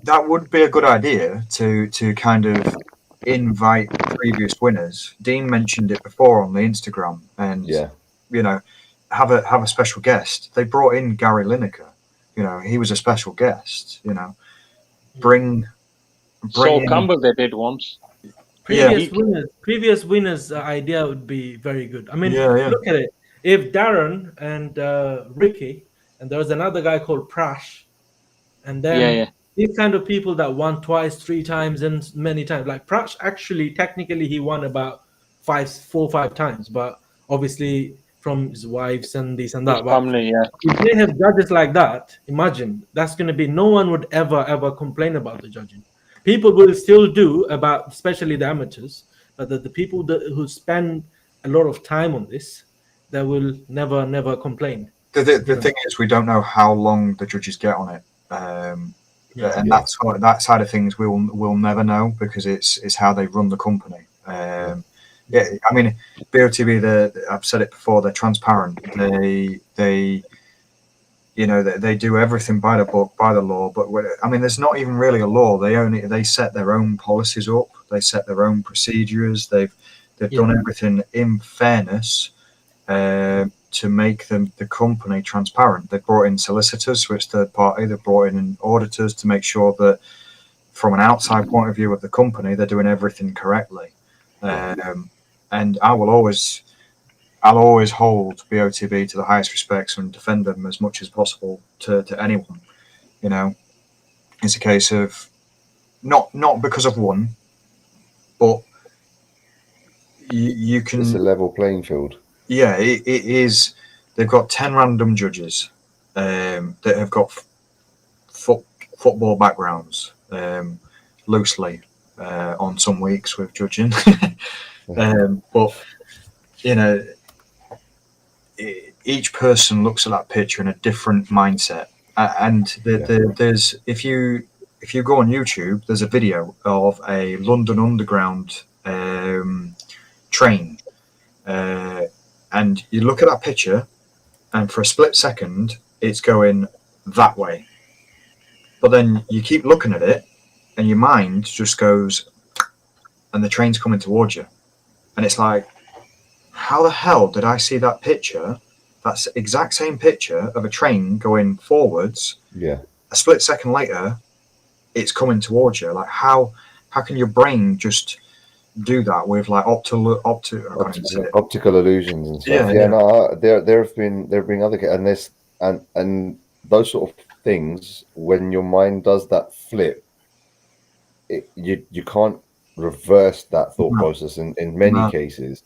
That would be a good idea to kind of invite previous winners. Dean mentioned it before on the Instagram, and you know, have a special guest. They brought in Gary Lineker. You know, he was a special guest. You know, bring Saul Campbell they did once. Previous winners idea would be very good. I mean, look at it. If Darren and Ricky, and there was another guy called Prash, and then these kind of people that won twice, 3 times, and many times. Like Prash, actually, technically, he won about 4 or 5 times, but obviously from his wives and this and that. His family, if they have judges like that, imagine that's going to be, no one would ever complain about the judging. People will still do about, especially the amateurs, but the people who spend a lot of time on this, they will never complain. The thing is, we don't know how long the judges get on it. That side of things we'll never know, because it's how they run the company. I mean, BOTB, I've said it before, they're transparent. They you know, they do everything by the book, by the law. But I mean, there's not even really a law. They set their own policies up. They set their own procedures. They've done everything in fairness. to make the company transparent. They brought in solicitors, so it's third party. They brought in auditors to make sure that from an outside point of view of the company, they're doing everything correctly. And I'll always hold BOTB to the highest respects and defend them as much as possible to anyone. You know, it's a case of not because I've won, but you can. It's a level playing field. Yeah, it is. They've got 10 random judges that have got football backgrounds, loosely on some weeks with judging. But, you know, each person looks at that picture in a different mindset. And there's if you go on YouTube, there's a video of a London Underground train. And you look at that picture, and for a split second, it's going that way. But then you keep looking at it, and your mind just goes, and the train's coming towards you. And it's like, how the hell did I see that picture, that exact same picture of a train going forwards? Yeah. A split second later, it's coming towards you. Like, how can your brain just do that with like optical illusions and stuff? No, there have been other and those sort of things. When your mind does that flip, you can't reverse that thought process in many cases,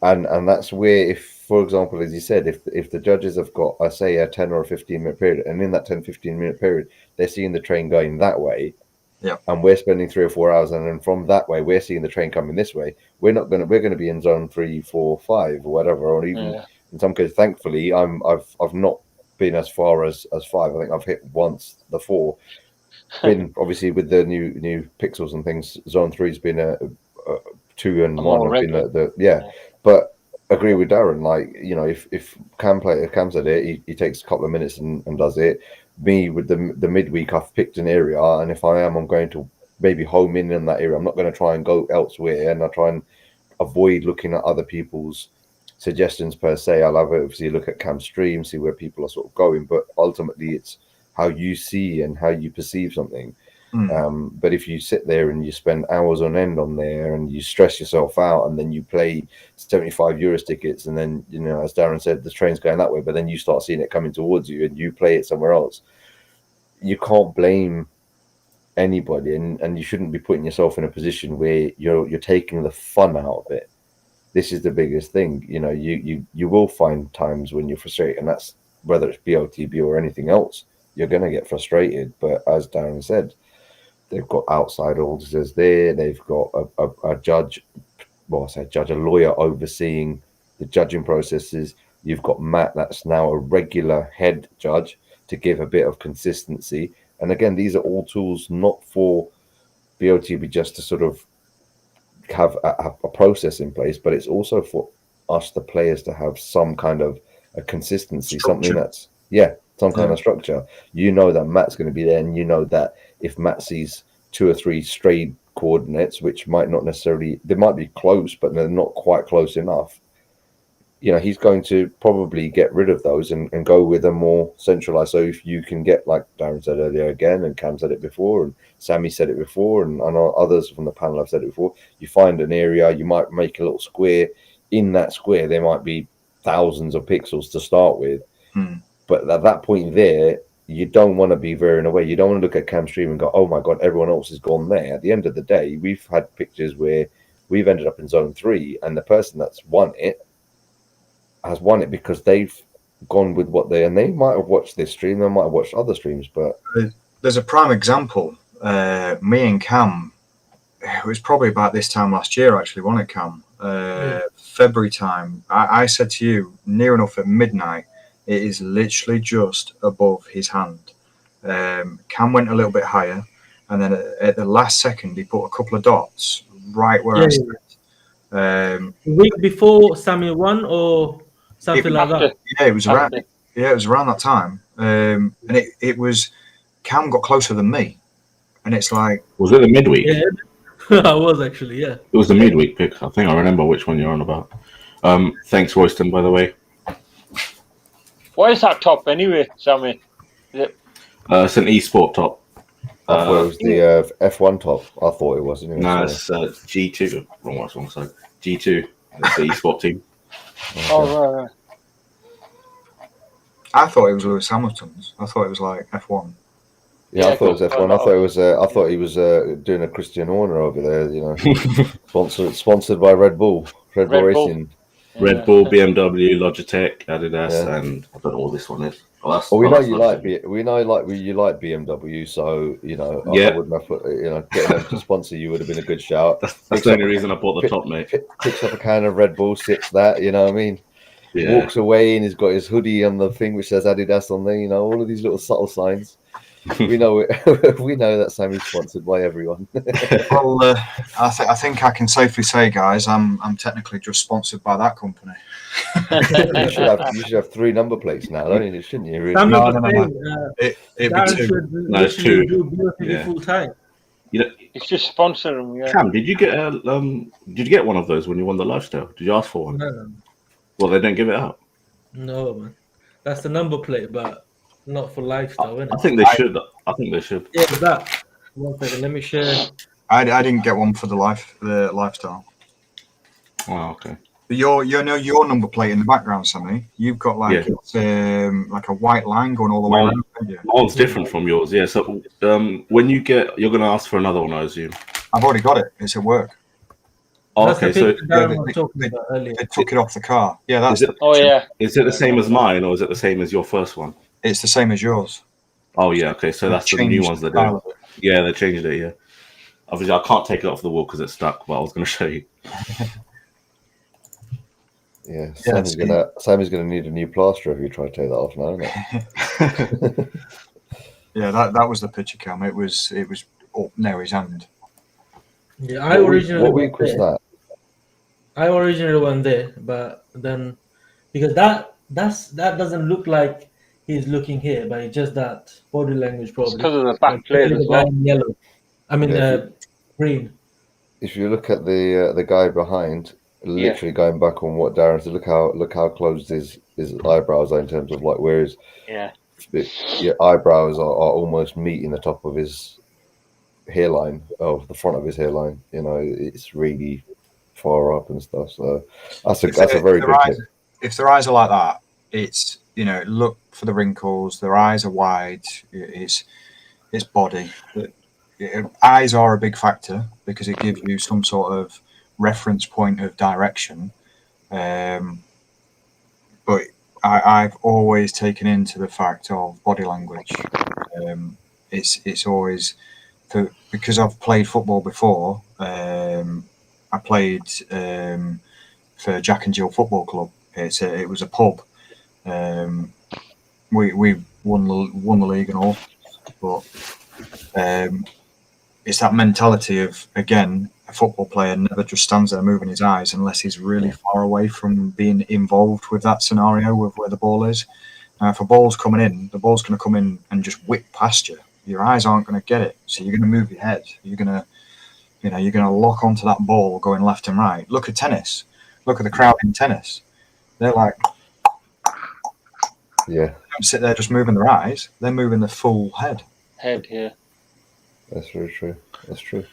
and that's where, if for example, as you said, if the judges have got, I say, a 10 or a 15-minute period, and in that 10-15 minute period they're seeing the train going that way. Yeah. And we're spending 3 or 4 hours, and then from that way we're seeing the train coming this way. We're going to be in zone 3, 4, 5 or whatever, or even in some cases. Thankfully, I've not been as far as 5. I think I've hit once the 4. Been obviously with the new pixels and things. Zone 3's been a 2 and 1 have been But agree with Darren. Like, you know, if Cam said it, he takes a couple of minutes and does it. Me with the midweek, I've picked an area, and if I'm going to maybe home in that area. I'm not going to try and go elsewhere, and I try and avoid looking at other people's suggestions per se. I'll obviously look at Cam's stream, see where people are sort of going, but ultimately it's how you see and how you perceive something. But if you sit there and you spend hours on end on there and you stress yourself out, and then you play 75 Euros tickets, and then, you know, as Darren said, the train's going that way, but then you start seeing it coming towards you and you play it somewhere else, you can't blame anybody, and you shouldn't be putting yourself in a position where you're taking the fun out of it. This is the biggest thing. You know, you will find times when you're frustrated, and that's whether it's BOTB or anything else. You're going to get frustrated, but as Darren said, they've got outside auditors there. They've got a judge, a lawyer overseeing the judging processes. You've got Matt, that's now a regular head judge, to give a bit of consistency. And again, these are all tools not for BOTB just to sort of have a process in place, but it's also for us, the players, to have some kind of a consistency, something that's, some kind of structure. You know that Matt's going to be there, and you know that if Matt sees 2 or 3 strayed coordinates, which might not necessarily, they might be close, but they're not quite close enough, you know, he's going to probably get rid of those and go with a more centralized. So if you can get, like Darren said earlier again, and Cam said it before, and Sammy said it before, and I know others from the panel have said it before, you find an area, you might make a little square. In that square, there might be thousands of pixels to start with. But at that point there, you don't want to be veering away. You don't want to look at Cam's stream and go, oh my God, everyone else has gone there. At the end of the day, we've had pictures where we've ended up in zone 3, and the person that's won it has won it because they've gone with what they might have watched this stream, they might have watched other streams, but there's a prime example. Me and Cam, it was probably about this time last year, actually, wasn't it, Cam? February time. I said to you, near enough at midnight, it is literally just above his hand. Cam went a little bit higher, and then at the last second, he put a couple of dots right where I said. The week before Samuel won, or something like that. Yeah, it was around. Yeah, it was around that time, and it was. Cam got closer than me, and it's like. Was it the midweek? Yeah, I was actually. Yeah, it was the midweek pick. I think I remember which one you're on about. Thanks, Royston, by the way. What is that top anyway, Sammy? Is it It's an esport top. I thought it was the F1 top. I thought it was. Anyway, No, so. it's G2. Wrong side. G2. It's the esport team. Okay. Oh, right. I thought it was Lewis Hamilton's. I thought it was like F1. Yeah, I thought it was good. F1. I thought it was. I thought he was doing a Christian Horner over there. You know, sponsored by Red Bull, Red Bull Bull. Racing. Red Bull, BMW, Logitech, Adidas, Yeah. and I don't know what this one is. Oh, Well, we know you like you like BMW, so you know Yeah. I wouldn't have put, you know, getting them to sponsor you would have been a good shout. That's the only reason I bought the top, mate. Picks up a can of Red Bull, sips that, you know what I mean? Yeah. Walks away and he's got his hoodie on the thing which says Adidas on there. You know, all of these little subtle signs. We know it. We know that Sammy's sponsored by everyone. Well, I think I can safely say, guys, I'm technically just sponsored by that company. You should have 3 number plates now, don't you? Shouldn't you? Really? No. It'd be Darren 2. should No, it's literally 2. do BOTB Yeah. full time. You know, It's just sponsoring. Yeah. Cam, did you get one of those when you won the lifestyle? Did you ask for one? No, Well, they don't give it out. no, man. That's the number plate, but not for lifestyle, innit? I think they should. I think they should. Yeah, that. 1 second, let me share. I didn't get one for the lifestyle. Oh, okay. But your number plate in the background, Sammy. You've got like Yeah. it's like a white line going all the way Mine- around. Haven't you? Mine's different from yours. Yeah. So, when you're going to ask for another one, I assume. I've already got it. It's at work. Oh, That's okay. the So, picture Darren yeah, was talking about earlier. They took it off the car. Yeah, that's Is it- Oh yeah. is it the same as mine, or is it the same as your first one? it's the same as yours. Oh, yeah. Okay. So that's the new Changed ones the they style do. of it. Yeah, they changed it. Yeah. Obviously, I can't take it off the wall because it's stuck. But I was going to show you. Yeah, Yeah, Sammy's gonna need a new plaster if you try to take that off now, isn't it? Yeah, that was the picture, Cam. It was up near his hand. Yeah, I originally What week was there. that? I originally went there, but then because that doesn't look like he's looking here, but it's just that body language probably. because of the back plate The as guy well. in yellow. I mean, Yeah. green. If you look at the guy behind, literally going back on what Darren said, look how closed his eyebrows are in terms of like where his Yeah. your eyebrows are almost meeting the top of his hairline, of the front of his hairline. You know, it's really far up and stuff. So that's a very good tip. If their eyes are like that, it's look for the wrinkles. Their eyes are wide. It's body. Eyes are a big factor because it gives you some sort of reference point of direction. But I've always taken into the fact of body language. It's always because I've played football before. I played for Jack and Jill Football Club. It was a pub. We won the league and all, but it's that mentality of, again, a football player never just stands there moving his eyes unless he's really far away from being involved with that scenario of where the ball is. Now, if a ball's coming in, the ball's going to come in and just whip past you. Your eyes aren't going to get it, so you're going to move your head. You're going to lock onto that ball going left and right. Look at tennis. Look at the crowd in tennis. They're like, Yeah, they don't sit there just moving their eyes. They're moving the full head. Yeah. that's very true. That's true.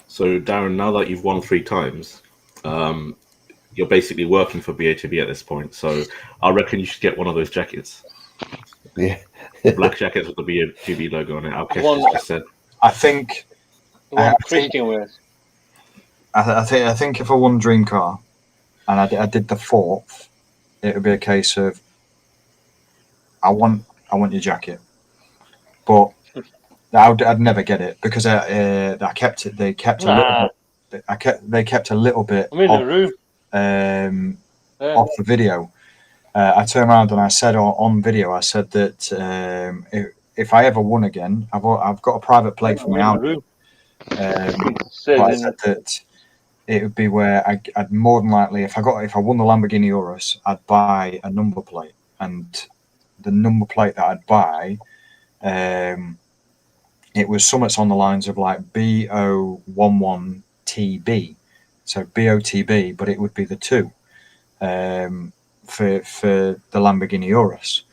So, Darren, now that you've won 3 times, you're basically working for BOTB at this point. So, I reckon you should get one of those jackets. Yeah. Black jackets with the BOTB logo on it. I'll just said. I think. The one I Christian wears. I think if I won Dream Car, and I did the 4th, it would be a case of I want your jacket, but I'd never get it because I kept it. They kept a little bit. They kept a little bit. I'm in the room. Off the video. I turned around and I said on video, I said that if I ever won again, I've got a private plate for my Audi. But I said that it would be where I'd more than likely, if I won the Lamborghini Urus, I'd buy a number plate, and the number plate that I'd buy, it was something on the lines of like BO11TB, so BOTB, but it would be the 2. for the Lamborghini Urus.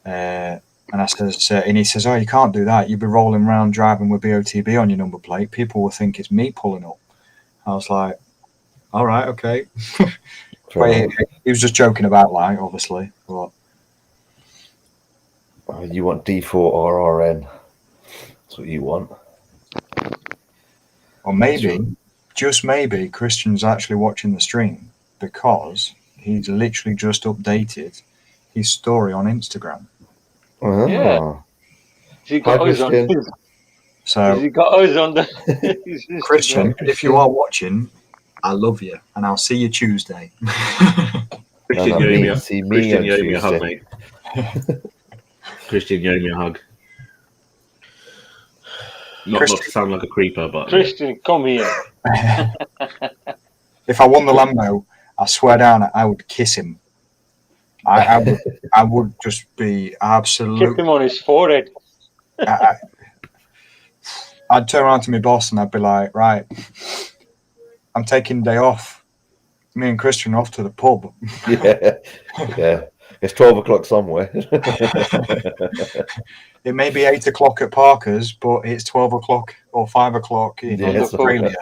And I says, and he says, "Oh, you can't do that. You'll be rolling around driving with BOTB on your number plate. People will think it's me pulling up." I was like, "All right, okay." But he was just joking about, like, obviously. But you want D4 RRN? That's what you want. Or maybe, just maybe, Christian's actually watching the stream because he's literally just updated his story on Instagram. Yeah. He got us on. So he got us on the Christian, if you are watching, I love you, and I'll see you Tuesday. Christian, No, you owe me see me Christian, on you owe me a hug, Tuesday. mate. Christian, you owe me a hug. Not to sound like a creeper, but Christian, come here. If I won the Lambo, I swear down, I would kiss him. I would just be absolute. Kick him on his forehead. I'd turn around to my boss and I'd be like, "Right, I'm taking the day off. Me and Christian are off to the pub." Yeah. It's 12 o'clock somewhere. It may be 8 o'clock at Parker's, but it's 12 o'clock or 5 o'clock in Australia.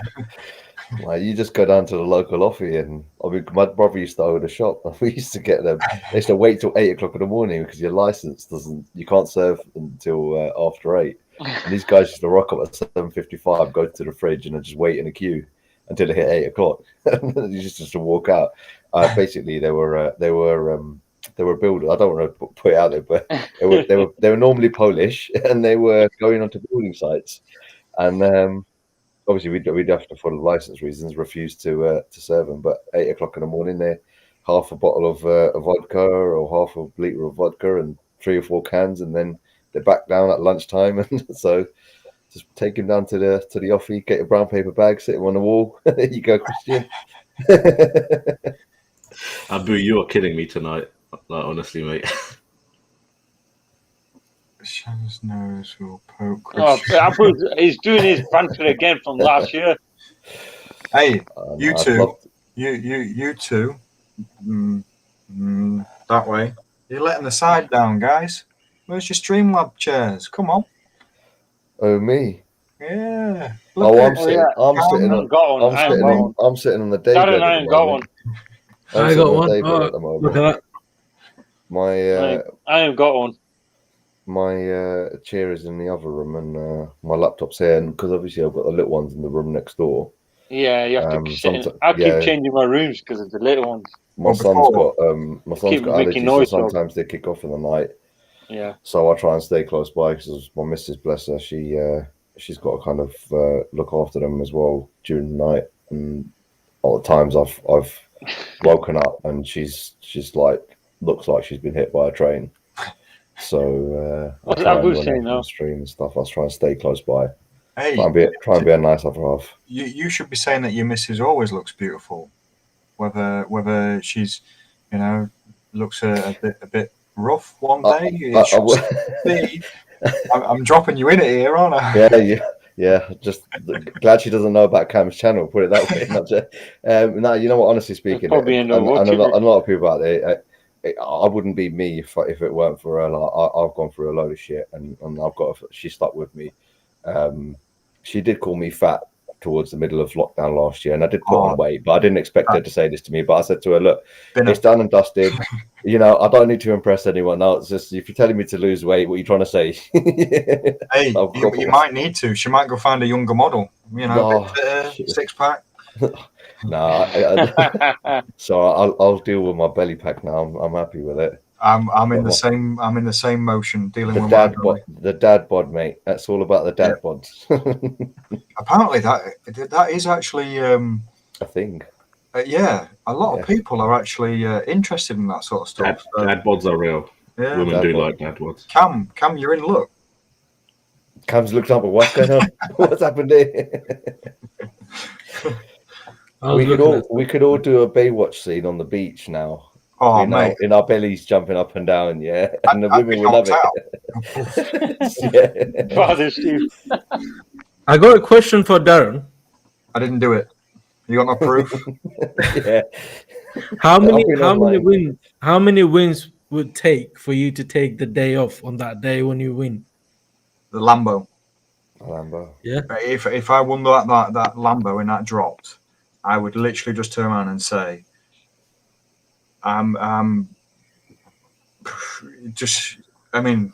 Like, you just go down to the local offie, and my brother used to own a shop. We used to get them. They used to wait till 8 o'clock in the morning because your license you can't serve until after 8. And these guys used to rock up at 7:55, go to the fridge, and then just wait in a queue until it hit 8 o'clock. You just to walk out. Basically, they were builders. I don't want to put it out there, but they were normally Polish, and they were going onto building sites, and obviously we'd have to, for license reasons, refuse to serve them. But 8 o'clock in the morning, they're half a bottle of vodka or half a liter of vodka and 3 or 4 cans, and then they're back down at lunchtime. And so just take him down to the offie, get a brown paper bag, sit him on the wall. There you go, Christian. Abu, you are kidding me tonight. Like, honestly, mate. Shannon's nose will poke Christian. He's doing his banter again from last year. Hey, you two, that way. You're letting the side down, guys. Where's your Streamlab chairs? Come on. Oh, me? Yeah. I'm sitting on the day bed. Darren, I ain't got one. I got one. Look at that. I ain't got one. My chair is in the other room, and my laptop's here. And because obviously I've got the little ones in the room next door. Yeah, you have to sit in. I keep changing my rooms because of the little ones. My son's got allergies, so sometimes they kick off in the night. Yeah. So I try and stay close by because my missus, bless her, she's got to kind of look after them as well during the night. And all the times I've woken up and she's like looks like she's been hit by a train. So what's that Abu saying now? Stream and stuff. I was trying to stay close by. Hey, try and be a nice other half. You should be saying that your missus always looks beautiful, whether she's, looks a bit rough one day. I'm dropping you in it here, aren't I? Yeah. Just glad she doesn't know about Cam's channel. Put it that way. No, you know what? Honestly speaking, a lot of people out there. I wouldn't be me if it weren't for her. Like, I've gone through a load of shit, and she stuck with me. She did call me fat towards the middle of lockdown last year, and I did put on weight, but I didn't expect her to say this to me. But I said to her, "Look, it's done and dusted. I don't need to impress anyone else. Just if you're telling me to lose weight, what are you trying to say?" Hey, you might need to. She might go find a younger model. Six pack. No, so I'll deal with my belly pack now. I'm happy with it. I'm in the same motion dealing with the dad bod, mate. That's all about the dad bods. Apparently that is actually a thing. A lot of people are actually interested in that sort of stuff. Dad bods are real. Yeah, women do like dad bods. Cam, you're in luck. Cam's looked up at what's going on. What's happened here? We could all do a Baywatch scene on the beach now. Oh, mate. In our bellies jumping up and down, yeah. And the women will love it. Father Steve. I got a question for Darren. I didn't do it. You got no proof? Yeah. How many I've been online. how many wins would take for you to take the day off on that day when you win? The Lambo. Lambo. Yeah. If I won that Lambo and that dropped, I would literally just turn around and say, just. I mean,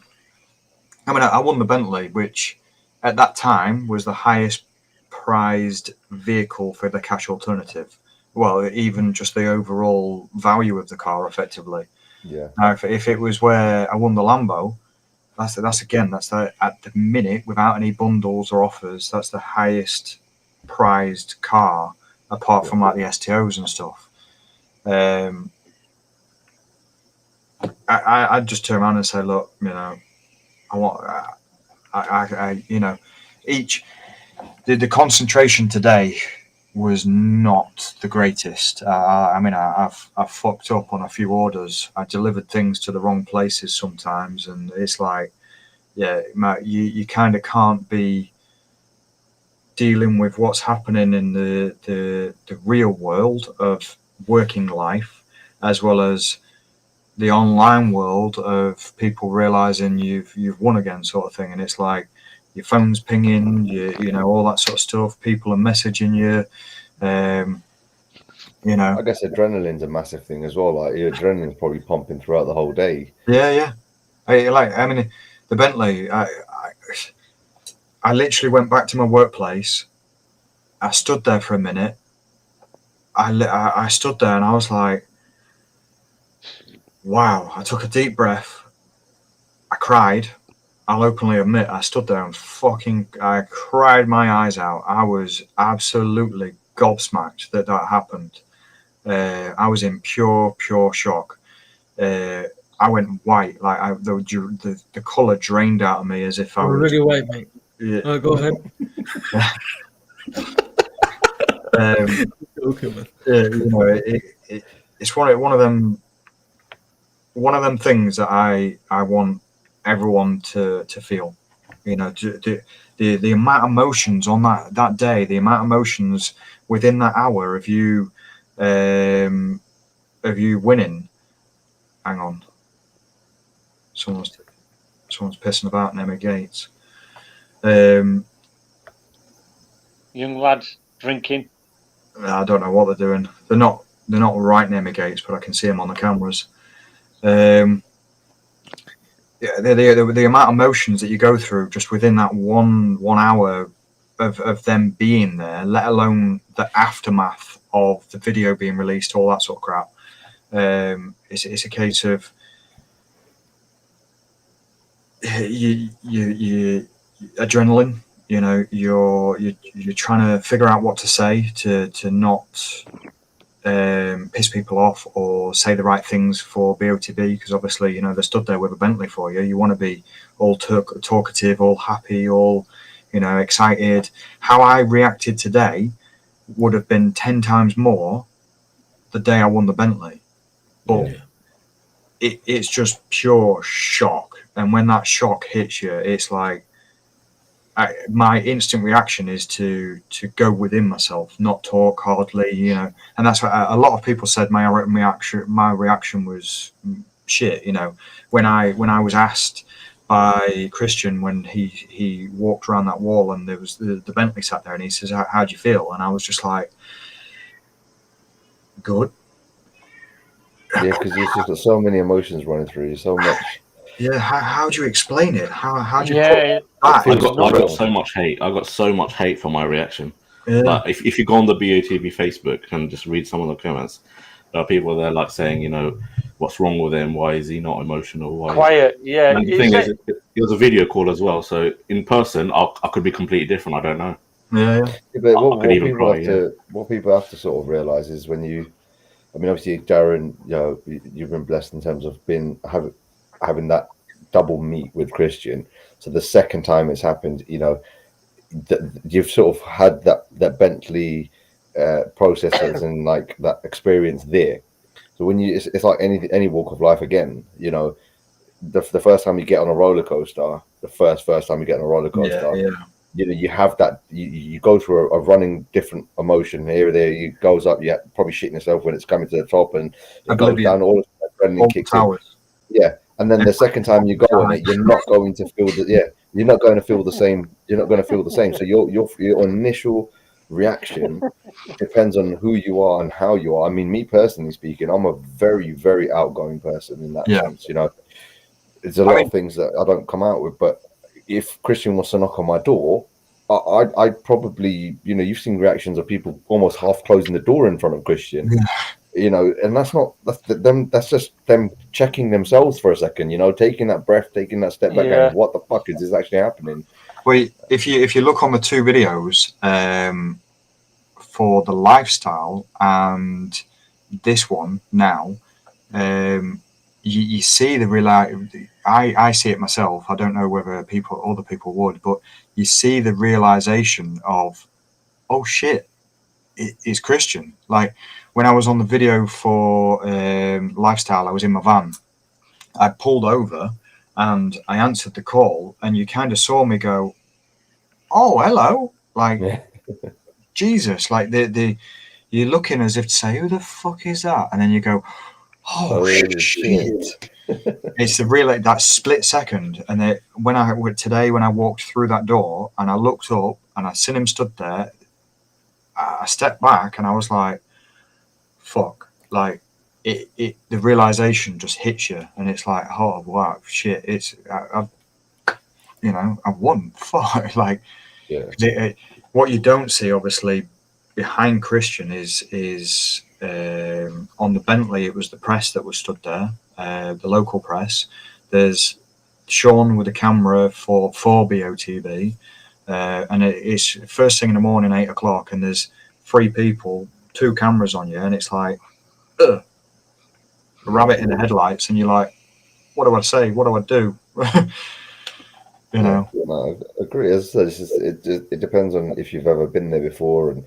I won the Bentley, which at that time was the highest prized vehicle for the cash alternative. Well, even just the overall value of the car, effectively. Yeah. Now, if it was where I won the Lambo, that's at the minute, without any bundles or offers, that's the highest prized car, apart from like the STOs and stuff. I'd just turn around and say, look, I want, the concentration today was not the greatest. I've fucked up on a few orders. I delivered things to the wrong places sometimes, and it's like, you kind of can't be dealing with what's happening in the real world of working life, as well as the online world of people realizing you've won again, sort of thing. And it's like your phone's pinging, all that sort of stuff. People are messaging you. I guess adrenaline's a massive thing as well. Like your adrenaline's probably pumping throughout the whole day. Yeah. The Bentley. I literally went back to my workplace. I stood there for a minute. I stood there and I was like, wow. I took a deep breath. I cried. I'll openly admit, I stood there and I cried my eyes out. I was absolutely gobsmacked that happened. I was in pure shock. I went white, like the color drained out of me as if I was really white, mate. Yeah. Oh, go ahead. Okay, man. It's one of them things that I want everyone to feel. The amount of emotions on that day, the amount of emotions within that hour of you winning. Hang on, someone's pissing about near my gates. Young lads drinking. I don't know what they're doing. They're not right near my gates, but I can see them on the cameras. The amount of emotions that you go through just within that one hour of them being there, let alone the aftermath of the video being released, all that sort of crap. It's a case of you adrenaline. You're trying to figure out what to say to not piss people off or say the right things for BOTB, because obviously they're stood there with a Bentley for you. You want to be all talkative, all happy, all excited. How I reacted today would have been 10 times more the day I won the Bentley, but it's just pure shock. And when that shock hits you, it's like my instant reaction is to go within myself, not talk hardly, and that's what a lot of people said. My reaction was shit. When I was asked by Christian when he walked around that wall and there was the Bentley sat there and he says, "How do you feel?" And I was just like, good. Yeah, because you've just got so many emotions running through you, so much. Yeah, how do you explain it? How do you I got so much hate. I got so much hate for my reaction. Yeah. Like if you go on the BOTB Facebook and just read some of the comments, there are people there like saying, what's wrong with him? Why is he not emotional? Why quiet? Yeah. And the thing is, it was a video call as well, so in person, I could be completely different. I don't know. Yeah. But what people have to sort of realize is when obviously, Darren, you've been blessed in terms of having that double meet with Christian. So the second time it's happened, you've sort of had that Bentley processes and like that experience there. So when it's like any walk of life again. The first time you get on a roller coaster, the first time you get on a roller coaster, you know, you have that, you go through a running different emotion here or there. You goes up, you probably shitting yourself when it's coming to the top, and it goes down, all of that adrenaline kicks in. Yeah, and then the second time you go on it, you're not going to feel you're not going to feel the same. You're not going to feel the same. So your initial reaction depends on who you are and how you are. I mean, me personally speaking, I'm a very, very outgoing person in that sense. You know, there's a lot of things that I don't come out with, but if Christian was to knock on my door, I'd probably, you know, you've seen reactions of people almost half closing the door in front of Christian. You know, and that's just them checking themselves for a second, you know, taking that breath, taking that step back, going, what the fuck is this actually happening? Well, if you look on the two videos for the lifestyle and this one now, you see the real. I see it myself. I don't know whether other people would, but you see the realization of, oh shit, it's Christian. Like when I was on the video for lifestyle, I was in my van. I pulled over and I answered the call, and you kind of saw me go, "Oh, hello!" Like Jesus, like you're looking as if to say, "Who the fuck is that?" And then you go, "Oh shit!" It's the real that split second. And when I walked through that door and I looked up and I seen him stood there, I stepped back and I was like, "Fuck!" Like the realization just hits you, and it's like, "Oh wow, shit!" I've won. Fuck! Like, what you don't see, obviously, behind Christian is on the Bentley. It was the press that was stood there, the local press. There's Sean with a camera for BOTB, and it's first thing in the morning, 8 o'clock, and there's 3 people, 2 cameras on you, and it's like, a rabbit in the headlights, and you're like, what do I say? What do I do? You know. No, I agree. As I said, it depends on if you've ever been there before, and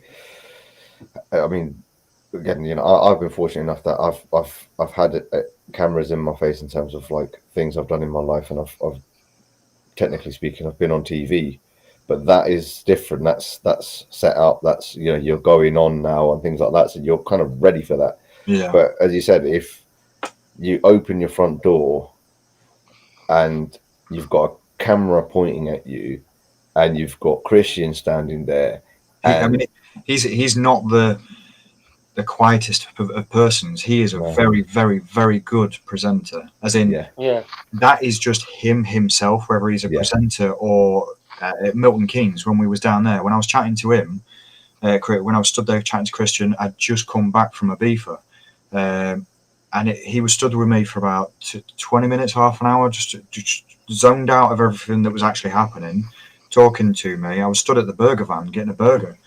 I mean, again, you know, I've been fortunate enough that I've had cameras in my face in terms of like things I've done in my life, and I've technically speaking, I've been on TV, but that is different. That's set up. That's, you know, you're going on now and things like that, so you're kind of ready for that. Yeah. But as you said, if you open your front door and you've got a camera pointing at you, and you've got Christian standing there, I mean, he's not the quietest of persons. He is a very, very, very good presenter. As in, that is just himself. Whether he's a presenter or at Milton Keynes, when we was down there, when I was chatting to him, when I was stood there chatting to Christian, I'd just come back from a beefer, and he was stood with me for about 20 minutes, half an hour, just zoned out of everything that was actually happening, talking to me. I was stood at the burger van getting a burger,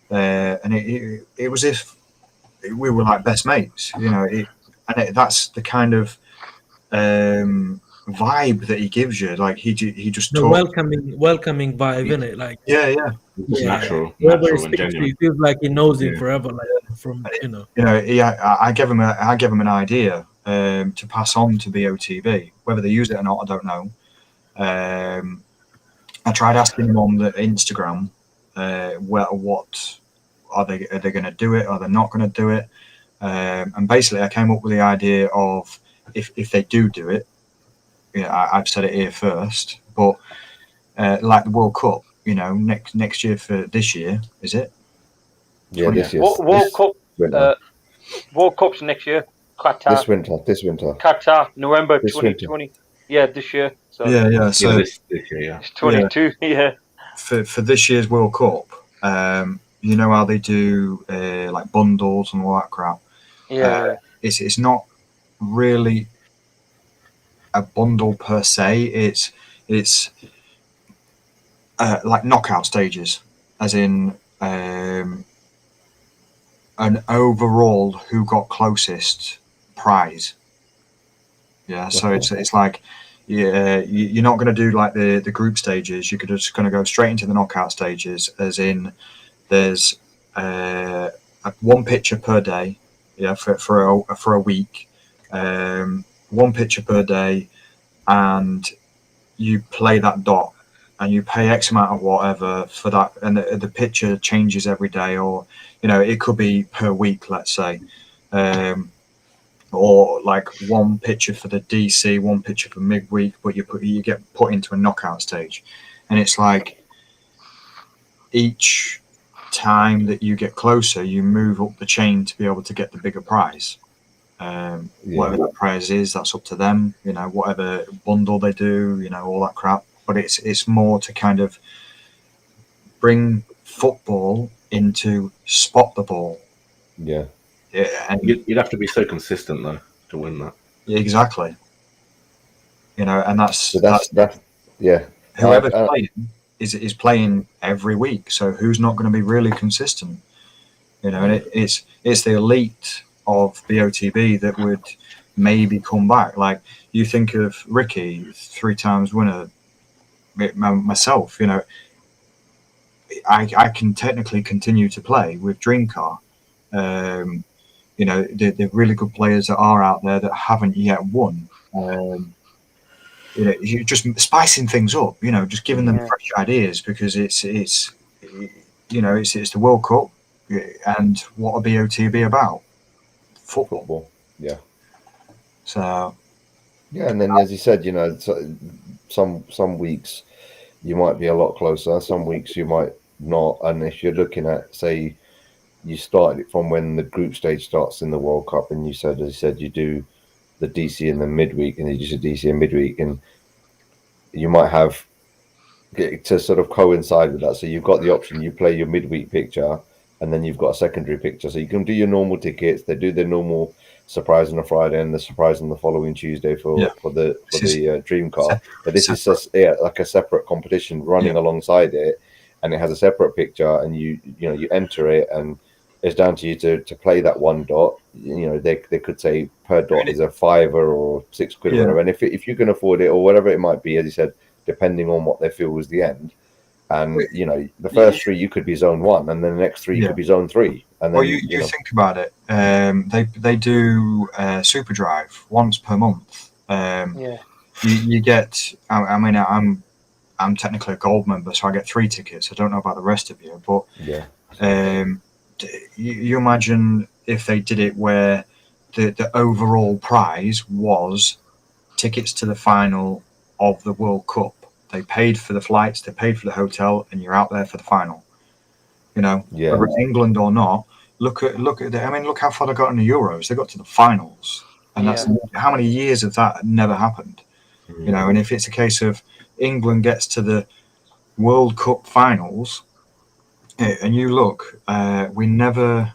and it was as if we were like best mates, you know. That's the kind of vibe that he gives you. Like he just the welcoming vibe, innit? Like it's natural and genuine. He feels like he knows him forever, like from I gave him an idea to pass on to BOTB. Whether they use it or not, I don't know. I tried asking him on the Instagram, what are they going to do it? Are they not going to do it? And basically, I came up with the idea of if they do it, I've said it here first, but like the World Cup, you know, next year for this year, is it? Yeah, this year. World Cup. World Cup's next year. Qatar. This winter. Qatar, November 2020. Yeah, this year. So So this year, it's 22. Yeah. For this year's World Cup, you know how they do like bundles and all that crap. Yeah. It's not really a bundle per se. It's like knockout stages, as in an overall who got closest prize. Yeah, so it's like you're not going to do like the group stages. You're just going to go straight into the knockout stages, as in there's one picture per day. Yeah, for a week, one picture per day, and you play that dot and you pay X amount of whatever for that, and the picture changes every day, or it could be per week, let's say, or like one picture for the DC, one picture for midweek, but you get put into a knockout stage, and it's like each time that you get closer, you move up the chain to be able to get the bigger prize. Whatever that prize is, that's up to them. Whatever bundle they do, all that crap. But it's more to kind of bring football into spot the ball. Yeah. And you'd have to be so consistent though to win that. Exactly. And that's yeah. Whoever's playing is playing every week. So who's not going to be really consistent? And it's the elite of BOTB that would maybe come back. Like you think of Ricky, 3 times winner, myself. I can technically continue to play with Dream Car. The really good players that are out there that haven't yet won. You're just spicing things up. Just giving them fresh ideas, because it's the World Cup, and what a BOTB about football. Yeah. So. Yeah, and then as you said, some weeks you might be a lot closer. Some weeks you might not. And if you're looking at, say, you started it from when the group stage starts in the World Cup, and as you said, you do the DC and the midweek, and you do the DC and midweek, and you might have to sort of coincide with that. So you've got the option, you play your midweek picture, and then you've got a secondary picture. So you can do your normal tickets. They do their normal surprise on a Friday and the surprise on the following Tuesday for the dream car. But this is just like a separate competition running alongside it, and it has a separate picture, and you enter it, and it's down to you to play that one dot. They could say per dot is a £5 or £6 or whatever. And if you can afford it, or whatever it might be, as you said, depending on what they feel was the end. And the first 3 you could be zone 1, and then the next 3 could be zone 3. And then you think about it. They do Super Drive once per month. You get. I'm technically a gold member, so I get 3 tickets. I don't know about the rest of you, but you imagine if they did it where the overall prize was tickets to the final of the World Cup. They paid for the flights, they paid for the hotel, and you're out there for the final. Whether it's England or not. Look at look how far they got in the Euros. They got to the finals, and that's how many years of that never happened. And if it's a case of England gets to the World Cup finals, and you look, we never.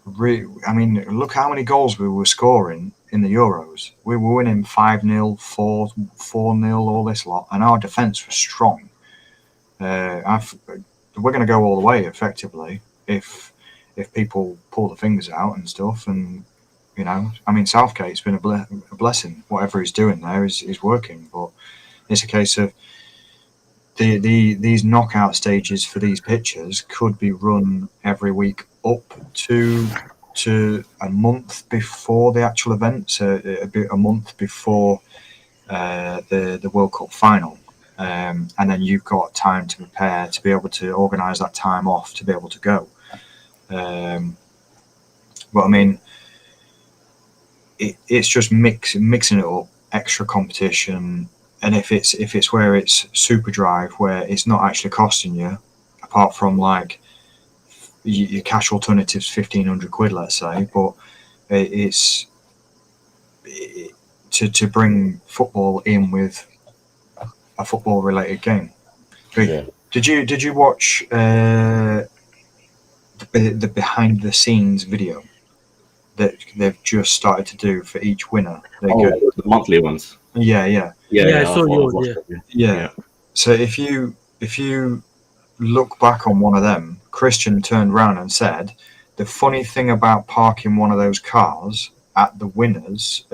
Look how many goals we were scoring in the Euros. We were winning 5-0, 4-0, all this lot, and our defence was strong. We're going to go all the way effectively if people pull the fingers out and stuff. And Southgate's been a blessing. Whatever he's doing there is working. But it's a case of these knockout stages for these pitches could be run every week up to a month before the actual event, so a month before the World Cup final, and then you've got time to prepare to be able to organise that time off to be able to go. But it's just mixing it up, extra competition, and if it's where it's Super Drive, where it's not actually costing you, apart from like your cash alternatives, £1,500, let's say, but it's to bring football in with a football related game. Did you watch the behind the scenes video that they've just started to do for each winner? The monthly ones. Yeah. I saw yours. Yeah. So if you look back on one of them, Christian turned around and said, the funny thing about parking one of those cars at the winner's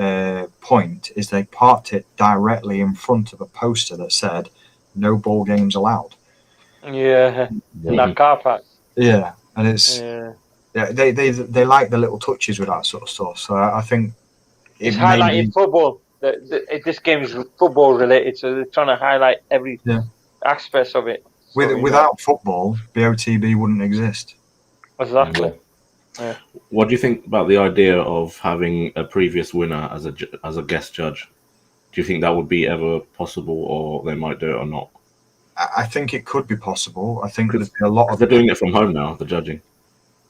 point is they parked it directly in front of a poster that said, no ball games allowed. In that car park. Yeah, and it's they like the little touches with that sort of stuff. So I think it's highlighting football. This game is football related, so they're trying to highlight every aspects of it. So, you know, Without football, BOTB wouldn't exist. exactly. Yeah. What do you think about the idea of having a previous winner as a guest judge? Do you think that would be ever possible, or they might do it or not? I think it could be possible. I think there'd be a lot of. They're doing it from home now, the judging.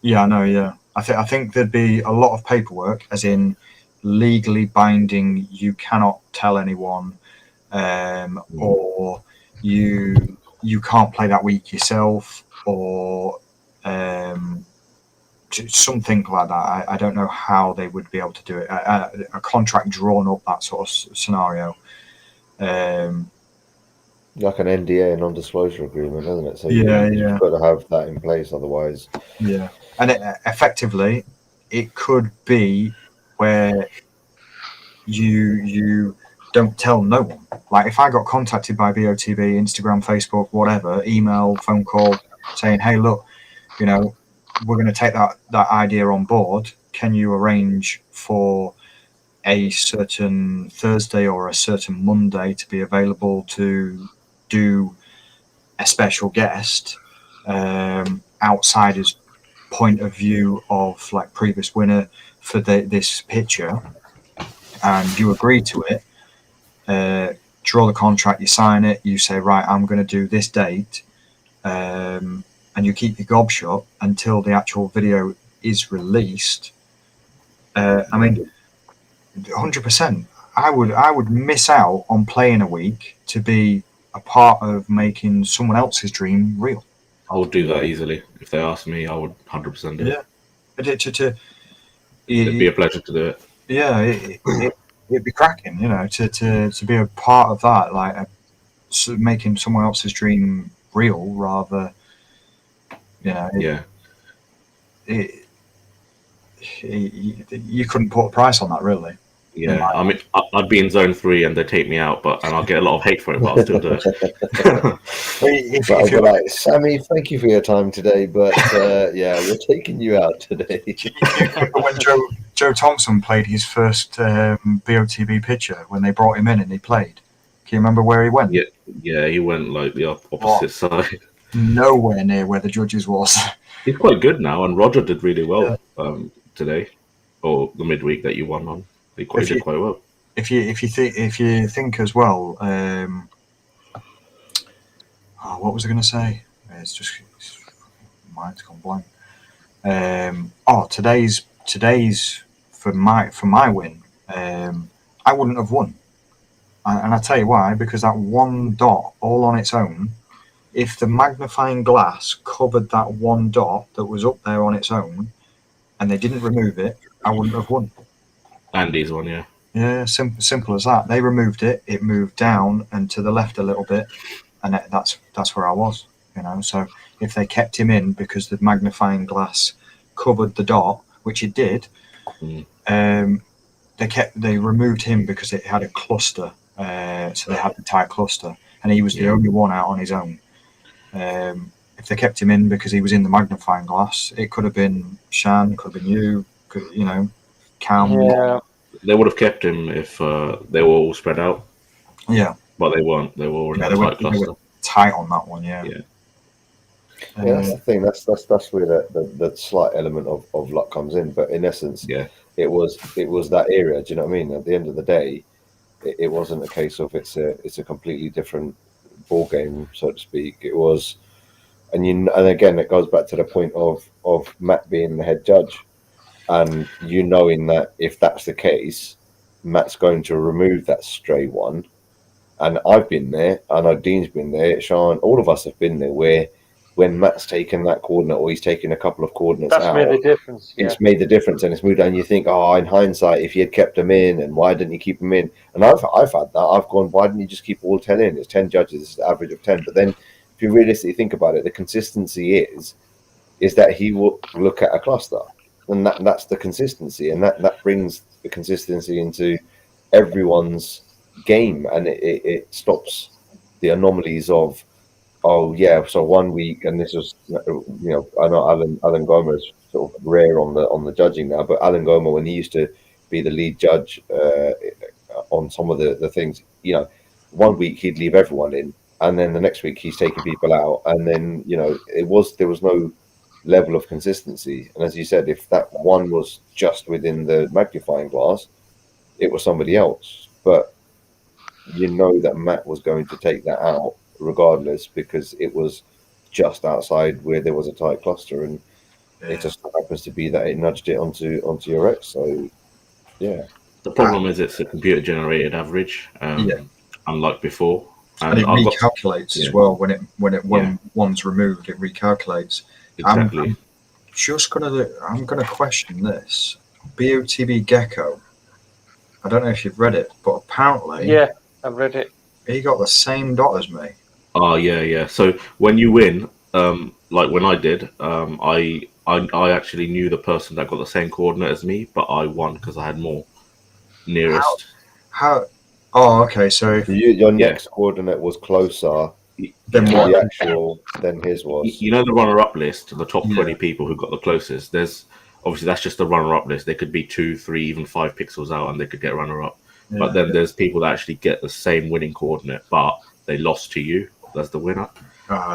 Yeah, I know. Yeah, I think there'd be a lot of paperwork, as in legally binding. You cannot tell anyone, or you can't play that week yourself, or something like that. I don't know how they would be able to do it. A contract drawn up, that sort of scenario. Like an NDA, a non-disclosure agreement, isn't it? So Yeah, you've got to have that in place, otherwise. Yeah, and effectively, it could be where you don't tell no one. Like if I got contacted by BOTB, Instagram, Facebook, whatever, email, phone call, saying, "Hey, look, you know, we're going to take that idea on board. Can you arrange for a certain Thursday or a certain Monday to be available to do a special guest outsider's point of view of like previous winner for this picture," and you agree to it, draw the contract, you sign it, you say, right, I'm going to do this date, and you keep your gob shut until the actual video is released. I mean, 100%. I would miss out on playing a week to be a part of making someone else's dream real. I would do that easily. If they asked me, I would 100% do it. Yeah. It'd be a pleasure to do it. Yeah, it'd be cracking, you know, to be a part of that, like making someone else's dream real, rather, you know. You couldn't put a price on that, really. Yeah, I mean, I'd be in zone 3 and they'd take me out, and I'll get a lot of hate for it, but I'll still do it. I'll be like, Sammy, thank you for your time today, but yeah, we're taking you out today. When Joe Thompson played his first BOTB picture, when they brought him in and he played, can you remember where he went? Yeah, he went like the opposite side. Nowhere near where the judges was. He's quite good now, and Roger did really well today, or the midweek that you won on. He did quite well. If you think as well, what was I going to say? It's mind's gone blank. Today's for my win. I wouldn't have won, and I tell you why. Because that one dot all on its own, if the magnifying glass covered that one dot that was up there on its own, and they didn't remove it, I wouldn't have won. Andy's one, yeah. Yeah, simple as that. They removed it. It moved down and to the left a little bit, and that's where I was. You know, so if they kept him in because the magnifying glass covered the dot, which it did, they removed him because it had a cluster. So they had the tight cluster, and he was the only one out on his own. If they kept him in because he was in the magnifying glass, it could have been Shan, could have been you, Cam. Yeah. They would have kept him if they were all spread out. Yeah. But they weren't. They were all in a tight cluster. They were tight on that one, yeah. That's the thing. That's where the slight element of luck comes in. But in essence, it was that area. Do you know what I mean? At the end of the day, it wasn't a case of it's a completely different ball game, so to speak. It was, and again, it goes back to the point of Matt being the head judge, and you knowing that if that's the case, Matt's going to remove that stray one. And I've been there. I know Dean's been there. Sean, all of us have been there. Where when Matt's taken that coordinate, or he's taken a couple of coordinates that's made the difference. It's made the difference, and it's moved down. You think, in hindsight, if he had kept them in, and why didn't he keep them in? And I've had that. I've gone, why didn't you just keep all 10 in? It's 10 judges. It's the average of 10. But then, if you realistically think about it, the consistency is that he will look at a cluster, and that's the consistency, and that brings the consistency into everyone's game, and it stops the anomalies of so 1 week, and this was, I know Alan Gomer is sort of rare on the judging now, but Alan Gomer, when he used to be the lead judge on some of the things, 1 week he'd leave everyone in, and then the next week he's taking people out, and then there was no level of consistency. And as you said, if that one was just within the magnifying glass, it was somebody else. But that Matt was going to take that out regardless, because it was just outside where there was a tight cluster, and it just happens to be that it nudged it onto your X. So yeah, the problem is it's a computer generated average, unlike before. And it recalculates as well when one's removed. It recalculates. Exactly. I'm gonna question this. BOTB Gecko. I don't know if you've read it, but apparently, I've read it. He got the same dot as me. Oh yeah. So when you win, like when I did, I actually knew the person that got the same coordinate as me, but I won because I had more nearest. How? Oh, okay. So if your next coordinate was closer than his was. You know the runner-up list, the top 20 people who got the closest. There's obviously that's just the runner-up list. They could be 2, 3, even 5 pixels out, and they could get runner-up. Yeah. But then there's people that actually get the same winning coordinate, but they lost to you as the winner.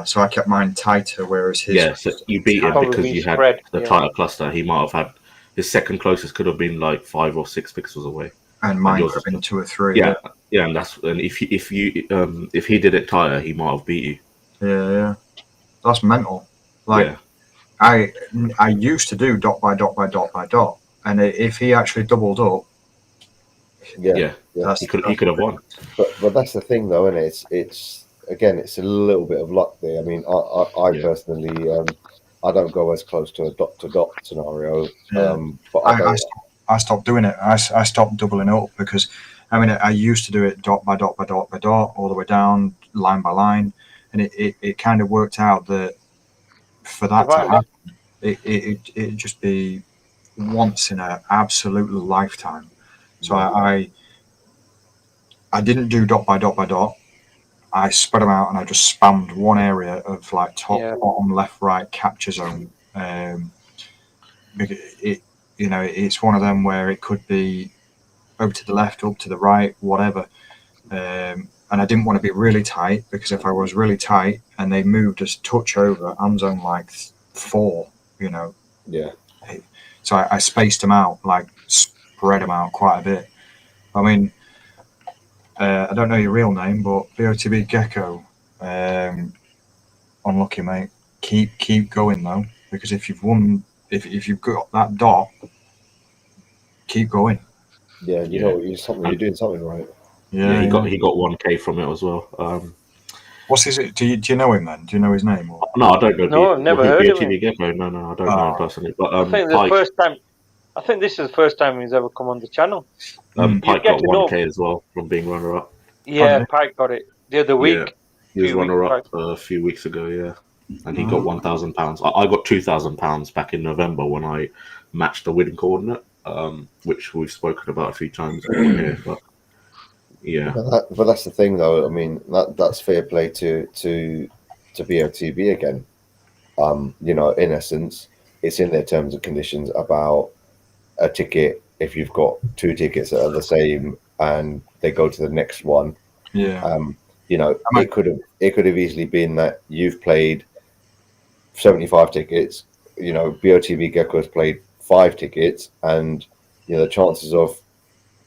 So I kept mine tighter, whereas his. So you beat him because you had the tighter cluster. He might have had his second closest could have been like 5 or 6 pixels away. And mine could have been 2 or 3. Yeah, and if he did it tighter, he might have beat you. Yeah, that's mental. Like, I used to do dot by dot by dot by dot, and if he actually doubled up, he could have won. But that's the thing, though, isn't it? It's a little bit of luck there. I mean, I personally, I don't go as close to a dot to dot scenario. But I stopped doing it. I stopped doubling up because, I mean, I used to do it dot by dot by dot by dot, all the way down, line by line, and it kind of worked out that for that to happen, it'd just be once in an absolute lifetime. So I didn't do dot by dot by dot. I spread them out and I just spammed one area of like top, bottom, left, right capture zone. It's one of them where it could be over to the left, up to the right, whatever. And I didn't want to be really tight, because if I was really tight and they moved a touch over, I'm zone like 4, Yeah. So I spaced them out, like spread them out quite a bit. I mean, I don't know your real name, but BOTB Gecko, unlucky, mate. Keep going though, because if you've won, if you've got that dot, keep going. Yeah, you're doing something right. Yeah, he got 1K from it as well. What's his? Do you know him then? Do you know his name? Or? No, I don't know. No, I've never heard of him. Gecko. No, I don't know him personally. But I think this is the first time he's ever come on the channel. Pike got 1K as well from being runner-up. Yeah, Pike got it the other week. Yeah, he was runner-up a few weeks ago, and he got £1,000. I got £2,000 back in November when I matched the winning coordinate, which we've spoken about a few times here. But but that's the thing, though. I mean, that's fair play to BOTB again. In essence, it's in their terms and conditions about a ticket. If you've got 2 tickets that are the same and they go to the next one, it could have easily been that you've played 75 tickets. BOTB Gecko has played 5 tickets, and the chances of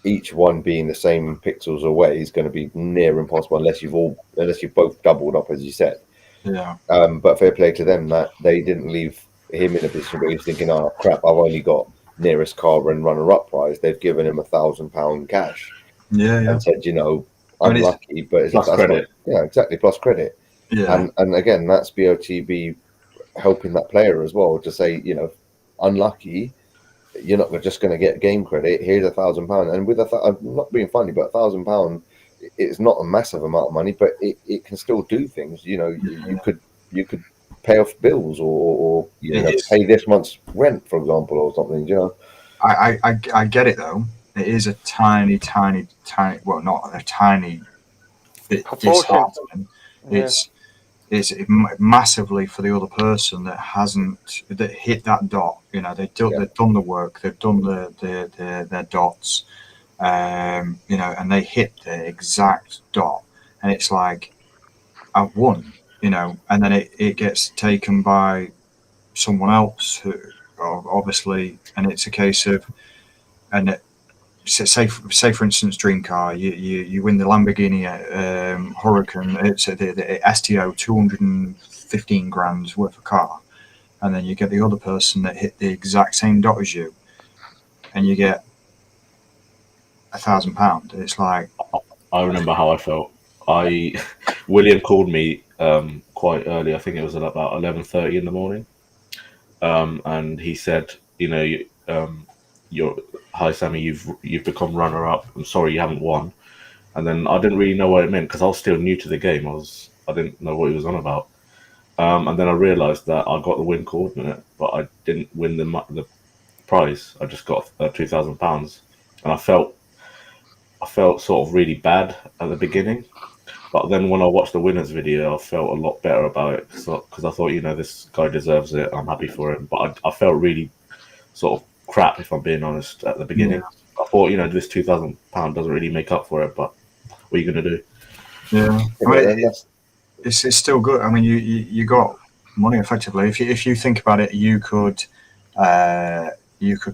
each one being the same pixels away is going to be near impossible unless you've both doubled up, as you said. Yeah. But fair play to them that they didn't leave him in a position where he was thinking, "Oh crap, I've only got nearest car and runner-up prize." They've given him £1,000 cash. And said, unlucky, but it's plus credit. Exactly, plus credit. Yeah. And again, that's BOTB helping that player as well to say, unlucky. You're not just going to get game credit. Here's £1,000, and with I'm not being funny, but £1,000, it's not a massive amount of money, but it can still do things. You could pay off bills or pay this month's rent, for example, or something. I get it though. It is a tiny, well, not a tiny bit disheartening. It's massively for the other person that hit that dot. They've done the work, they've done their dots, and they hit the exact dot, and it's like, I've won, you know, and then it gets taken by someone else who obviously, and it's a case of, and it, say for instance, dream car, you win the Lamborghini Huracan, it's the STO 215 grand's worth of car, and then you get the other person that hit the exact same dot as you, and you get £1,000. It's like, I remember how I felt. William called me quite early. I think it was at about 11:30 in the morning, and he said, you know, hi Sammy, you've become runner up. I'm sorry you haven't won. And then I didn't really know what it meant because I was still new to the game. I didn't know what he was on about. And then I realised that I got the win coordinate, but I didn't win the prize. I just got £2,000, and I felt sort of really bad at the beginning. But then when I watched the winners video, I felt a lot better about it because I thought, you know, this guy deserves it. I'm happy for him. But I felt really sort of crap, if I'm being honest, at the beginning. Yeah. I thought, you know, this £2,000 doesn't really make up for it, but what are you going to do? Yeah, I mean, it's still good. I mean, you got money effectively. If you think about it, you could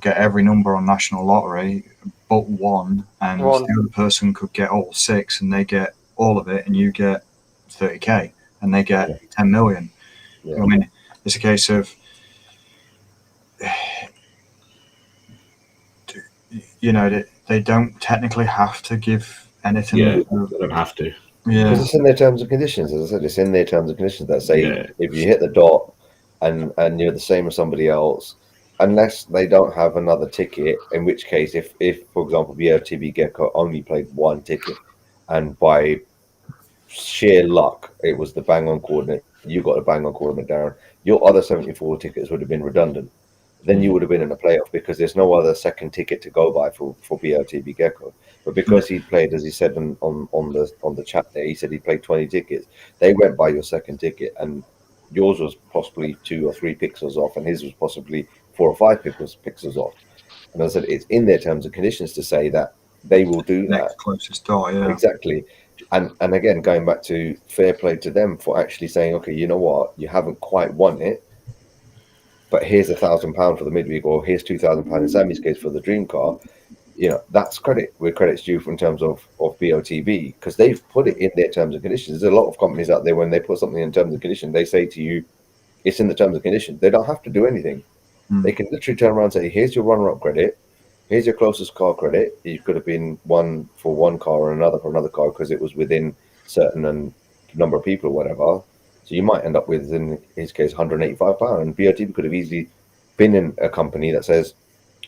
get every number on National Lottery but one, and the other person could get all 6, and they get all of it, and you get 30k, and they get 10 million. Yeah. I mean, it's a case of, you know, they don't technically have to give anything. Yeah, they don't have to. Yeah, because it's in their terms and conditions. As I said, it's in their terms and conditions that say if you hit the dot and you're the same as somebody else, unless they don't have another ticket, in which case, if for example, BOTB Gecko only played one ticket, and by sheer luck, it was the bang-on coordinate, you got a bang-on coordinate, Darren, your other 74 tickets would have been redundant. Then you would have been in a playoff because there's no other second ticket to go by for BOTB Gecko. But because he played, as he said on the chat there, he said he played 20 tickets. They went by your second ticket, and yours was possibly 2 or 3 pixels off, and his was possibly 4 or 5 pixels off. And I said it's in their terms and conditions to say that they will do that. Closest dot, yeah. Exactly. And again, going back to fair play to them for actually saying, okay, you know what, you haven't quite won it, but here's £1,000 for the midweek, or here's £2,000 in Sammy's case for the dream car. You know, that's credit where credit's due in terms of BOTB, because they've put it in their terms and conditions. There's a lot of companies out there, when they put something in terms and conditions, they say to you, it's in the terms and conditions. They don't have to do anything. They can literally turn around and say, here's your runner-up credit, here's your closest car credit. You could have been one for one car and another for another car because it was within certain number of people or whatever. So you might end up with, in his case, £185. And BOTB could have easily been in a company that says,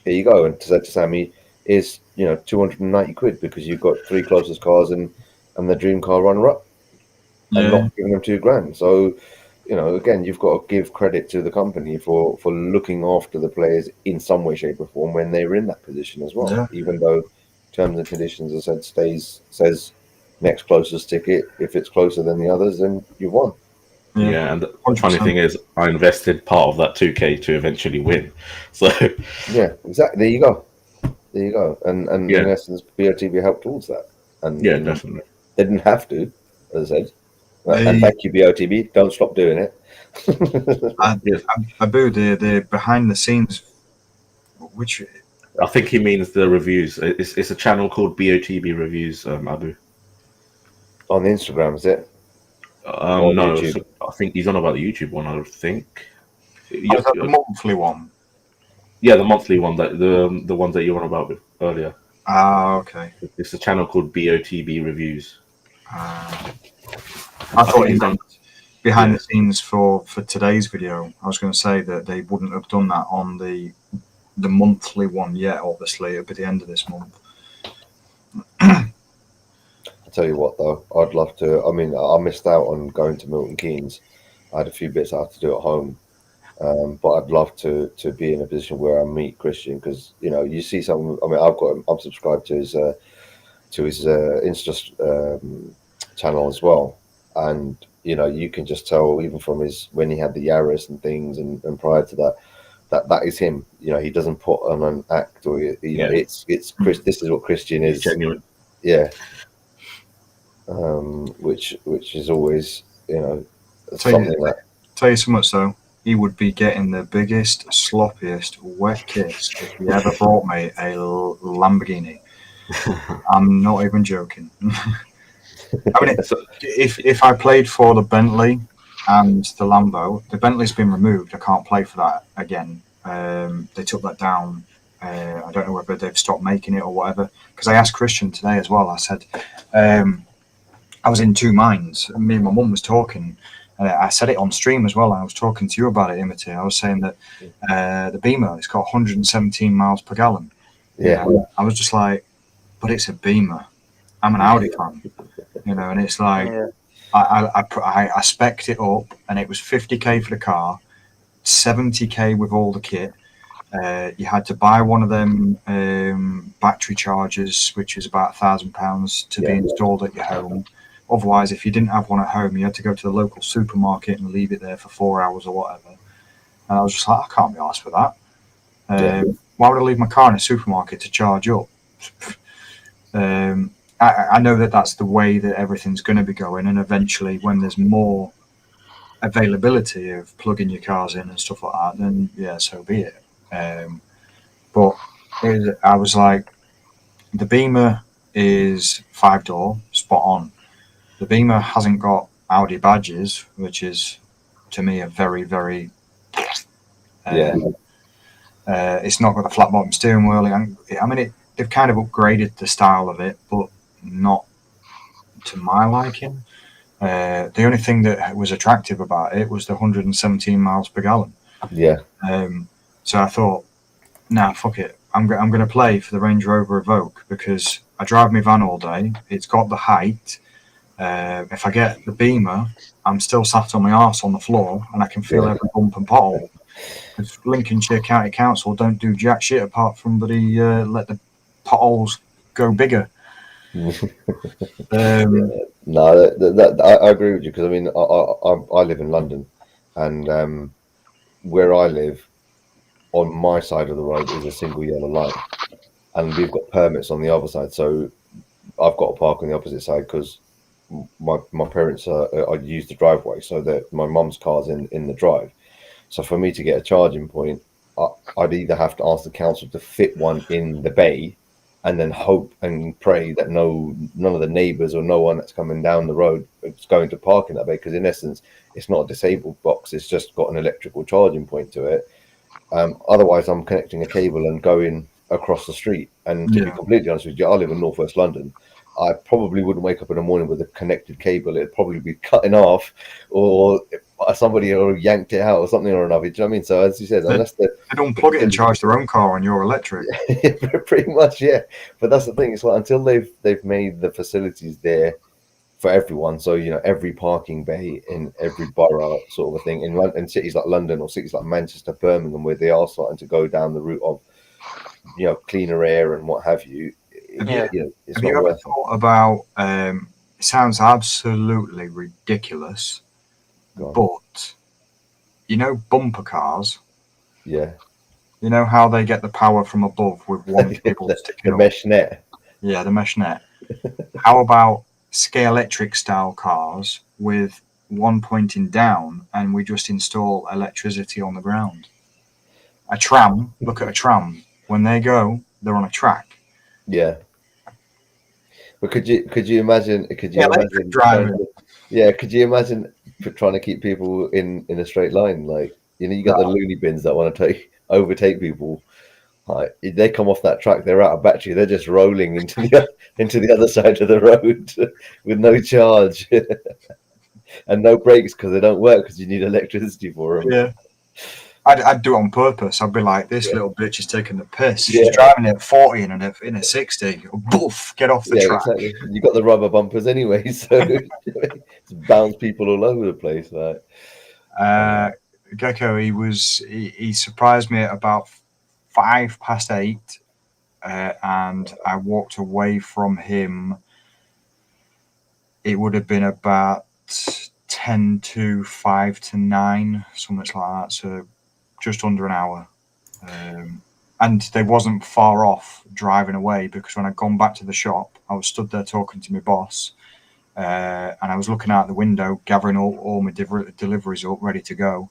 here you go, and said to Sammy, is, you know, 290 quid because you've got 3 closest cars and the dream car runner up, and not giving them £2,000. So, you know, again, you've got to give credit to the company for looking after the players in some way, shape, or form when they're in that position as well. Yeah. Even though terms and conditions, as I said, says next closest ticket. If it's closer than the others, then you've won. Yeah, and the funny thing is, I invested part of that 2k to eventually win. So yeah, exactly. There you go. And in essence, BOTB helped towards that. And yeah, definitely. They didn't have to, as I said. And thank you, BOTB. Don't stop doing it. Abu, the behind the scenes, which I think he means the reviews. It's a channel called BOTB Reviews, Abu. On Instagram, is it? No, so I think he's on about the YouTube one. I think. Is that the monthly one? Yeah, the monthly one, that the ones that you were on about earlier. Ah, okay. It's a channel called BOTB Reviews. I thought he meant behind the scenes for today's video. I was going to say that they wouldn't have done that on the monthly one yet. Obviously, it'll be the end of this month. I'll tell you what, though, I'd love to. I mean, I missed out on going to Milton Keynes. I had a few bits I had to do at home. But I'd love to be in a position where I meet Christian, because, you know, you see some. I mean, I'm subscribed to his Insta channel as well, and you know, you can just tell even from his, when he had the Yaris and things, and prior to that is him. You know, he doesn't put on an act, or you know, it's Chris. This is what Christian is. Genuine. Yeah. Which is always you know, Tell something like. you so much though. He would be getting the biggest, sloppiest, wet kiss if he ever brought me a Lamborghini. I'm not even joking. I mean, if I played for the Bentley and the Lambo, the Bentley's been removed. I can't play for that again. They took that down. I don't know whether they've stopped making it or whatever. Because I asked Christian today as well. I said, I was in two minds. Me and my mum was talking. I said it on stream as well. I was talking to you about it, Imity. I was saying that the Beamer, it's got 117 miles per gallon. Yeah. I was just like, but it's a Beamer. I'm an Audi fan, you know, and it's like I spec'd it up, and it was 50k for the car, 70k with all the kit. You had to buy one of them battery chargers, which is about £1,000 to be installed at your home. Otherwise, if you didn't have one at home, you had to go to the local supermarket and leave it there for 4 hours or whatever. And I was just like, I can't be arsed with that. Why would I leave my car in a supermarket to charge up? I know that that's the way that everything's going to be going, and eventually when there's more availability of plugging your cars in and stuff like that, then yeah, so be it. But I was like, the Beamer is 5-door, spot on. The Beamer hasn't got Audi badges, which is to me a very, very it's not got a flat bottom steering wheel. I mean, they've kind of upgraded the style of it, but not to my liking. The only thing that was attractive about it was the 117 miles per gallon. Yeah. So I thought, nah, fuck it. I'm going to play for the Range Rover Evoque because I drive my van all day. It's got the height. If I get the Beamer, I'm still sat on my arse on the floor and I can feel every bump and pothole. Because Lincolnshire County Council don't do jack shit apart from let the potholes go bigger. No, I agree with you because I mean I live in London, and where I live, on my side of the road is a single yellow line, and we've got permits on the other side. So I've got to park on the opposite side because my parents I use the driveway, so that my mum's car's in the drive. So for me to get a charging point, I'd either have to ask the council to fit one in the bay, and then hope and pray that none of the neighbours or no one that's coming down the road is going to park in that bay, because in essence it's not a disabled box, it's just got an electrical charging point to it. Otherwise I'm connecting a cable and going across the street, and to be completely honest with you, I live in northwest London. I probably wouldn't wake up in the morning with a connected cable. It'd probably be cutting off, or somebody yanked it out or something or another. Do you know what I mean? So as you said, unless they don't plug it and charge their own car on your electric. Pretty much, yeah. But that's the thing. It's like until they've made the facilities there for everyone. So you know, every parking bay in every borough, sort of a thing. In cities like London or cities like Manchester, Birmingham, where they are starting to go down the route of cleaner air and what have you. Have you ever thought about? It sounds absolutely ridiculous, but bumper cars. Yeah. You know how they get the power from above with one cable sticking the mesh net. Yeah, the mesh net. How about Scalextric style cars with one pointing down, and we just install electricity on the ground? A tram. Look at a tram. When they go, they're on a track. Yeah. But could you imagine? Could you imagine driving? Could you imagine trying to keep people in a straight line? Like you got the loony bins that want to overtake people. Like, they come off that track, they're out of battery. They're just rolling into the other side of the road with no charge and no brakes because they don't work because you need electricity for them. Yeah. I'd do it on purpose. I'd be like, this little bitch is taking the piss. She's driving at 40 in a 60. Boof, get off the track. Exactly. You got the rubber bumpers anyway, so bounce people all over the place. Like, Gecko, he surprised me at about 8:05, and I walked away from him. It would have been about 10 to 5 to 9, something like that. So just under an hour. And they wasn't far off driving away, because when I'd gone back to the shop, I was stood there talking to my boss, and I was looking out the window, gathering all my deliveries up, ready to go.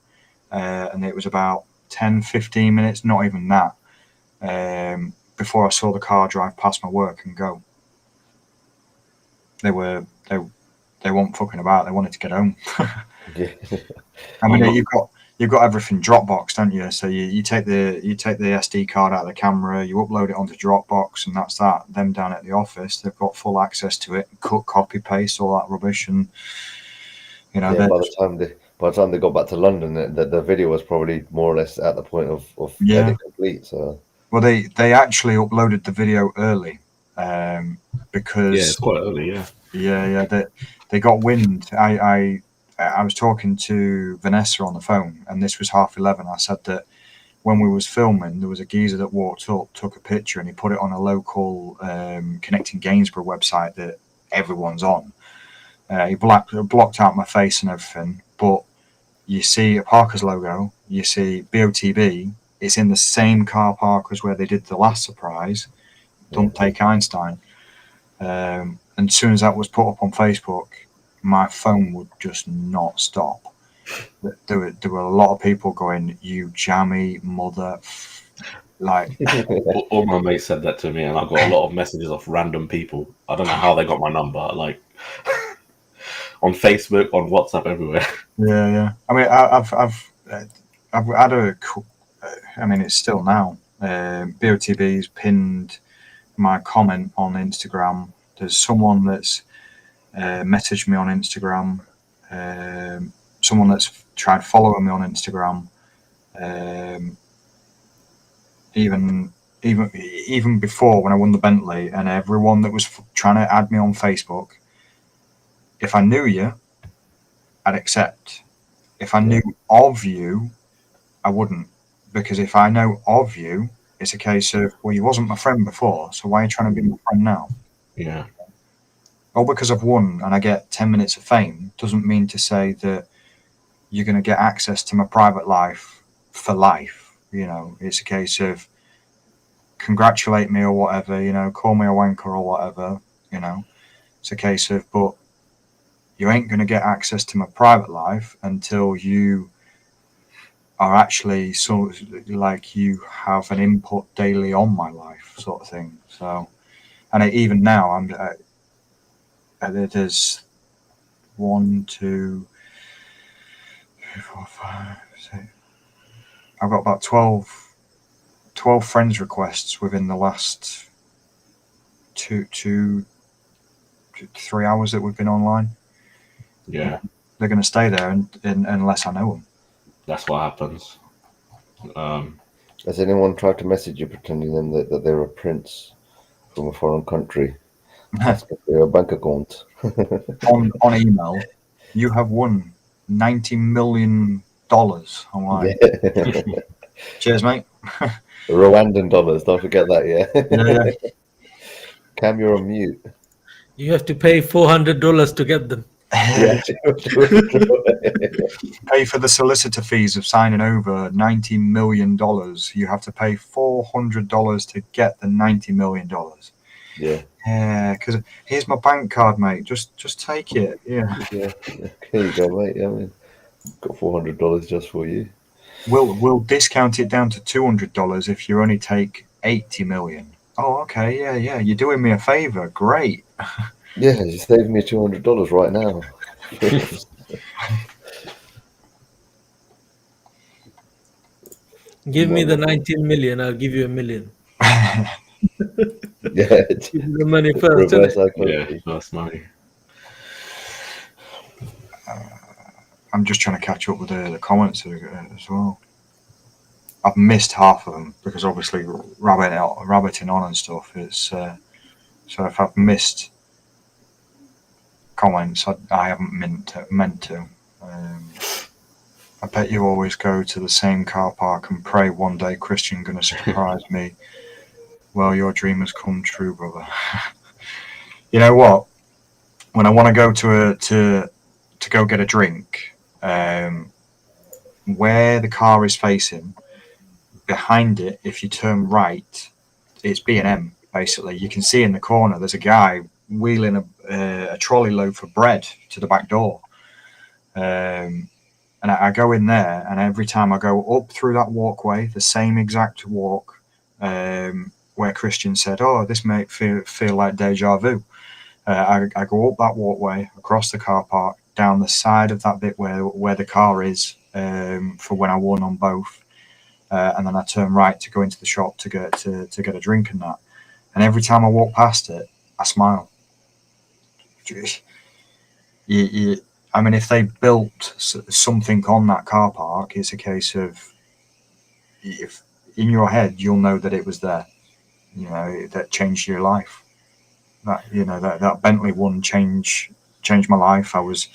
And it was about 10, 15 minutes, not even that, before I saw the car drive past my work and go. They weren't fucking about. They wanted to get home. Yeah. I mean, you've got everything Dropbox, don't you? So you take the SD card out of the camera, you upload it onto Dropbox, and that's that. Them down at the office, they've got full access to it. Cut, copy, paste, all that rubbish, and you know. Yeah, by the time they got back to London, the video was probably more or less at the point of edit complete. So well, they actually uploaded the video early, because it's quite early. They got wind. I was talking to Vanessa on the phone, and this was 11:30. I said that when we was filming, there was a geezer that walked up, took a picture, and he put it on a local Connecting Gainsborough website that everyone's on. He blocked out my face and everything, but you see a Parker's logo, you see BOTB. It's in the same car park as where they did the last surprise. Don't take Einstein. And as soon as that was put up on Facebook, my phone would just not stop. There were a lot of people going, "You jammy mother," like. All my mates said that to me, and I got a lot of messages off random people. I don't know how they got my number, like on Facebook, on WhatsApp, everywhere. Yeah. I mean, I've had a. I mean, it's still now. BOTB's pinned my comment on Instagram. There's someone that's messaged me on Instagram. Someone that's tried following me on Instagram. Even before, when I won the Bentley, and everyone that was trying to add me on Facebook. If I knew you, I'd accept. If I knew of you, I wouldn't. Because if I know of you, it's a case of, well, you wasn't my friend before, so why are you trying to be my friend now? Yeah. Or because I've won and I get 10 minutes of fame doesn't mean to say that you're going to get access to my private life for life. You know, it's a case of congratulate me or whatever, you know, call me a wanker or whatever, you know. It's a case of, but you ain't going to get access to my private life until you are actually sort of like you have an input daily on my life, sort of thing. So, and even now, there's 1, 2, 3, 4, 5, 6. I've got about 12 friends requests within the last 2 to 3 hours that we've been online. Yeah, they're going to stay there unless I know them. That's what happens. Has anyone tried to message you pretending them that they're a prince from a foreign country? Asking for your bank account. on email, you have won $90 million. I'm like, cheers, mate. Rwandan dollars, don't forget that, yeah. Cam, you're on mute. You have to pay $400 to get them. Pay for the solicitor fees of signing over $90 million. You have to pay $400 to get the $90 million. Yeah, because here's my bank card, mate. Just take it. Yeah. Here you go, mate. Yeah, I mean, got $400 just for you. We'll discount it down to $200 if you only take 80 million. Oh, okay. Yeah. You're doing me a favor. Great. Yeah, you saved me $200 right now. Give me the 19 million, I'll give you $1 million. Yeah, give me the money first. Yeah, first money. I'm just trying to catch up with the comments as well. I've missed half of them because obviously rabbiting on and stuff. It's so if I've missed comments, I haven't meant to. I bet you always go to the same car park and pray one day Christian gonna surprise me. Well, your dream has come true, brother. You know what? When I want to go to go get a drink, where the car is facing, behind it, if you turn right, it's B&M. Basically, you can see in the corner there's a guy wheeling a trolley load for bread to the back door. And I go in there, and every time I go up through that walkway, the same exact walk, where Christian said, "Oh, this may feel like deja vu." I go up that walkway, across the car park, down the side of that bit where the car is, for when I won on both, and then I turn right to go into the shop to get a drink and that. And every time I walk past it, I smile. I mean, if they built something on that car park, it's a case of, if in your head you'll know that it was there. You know, that changed your life. That, you know, that Bentley one changed my life. I was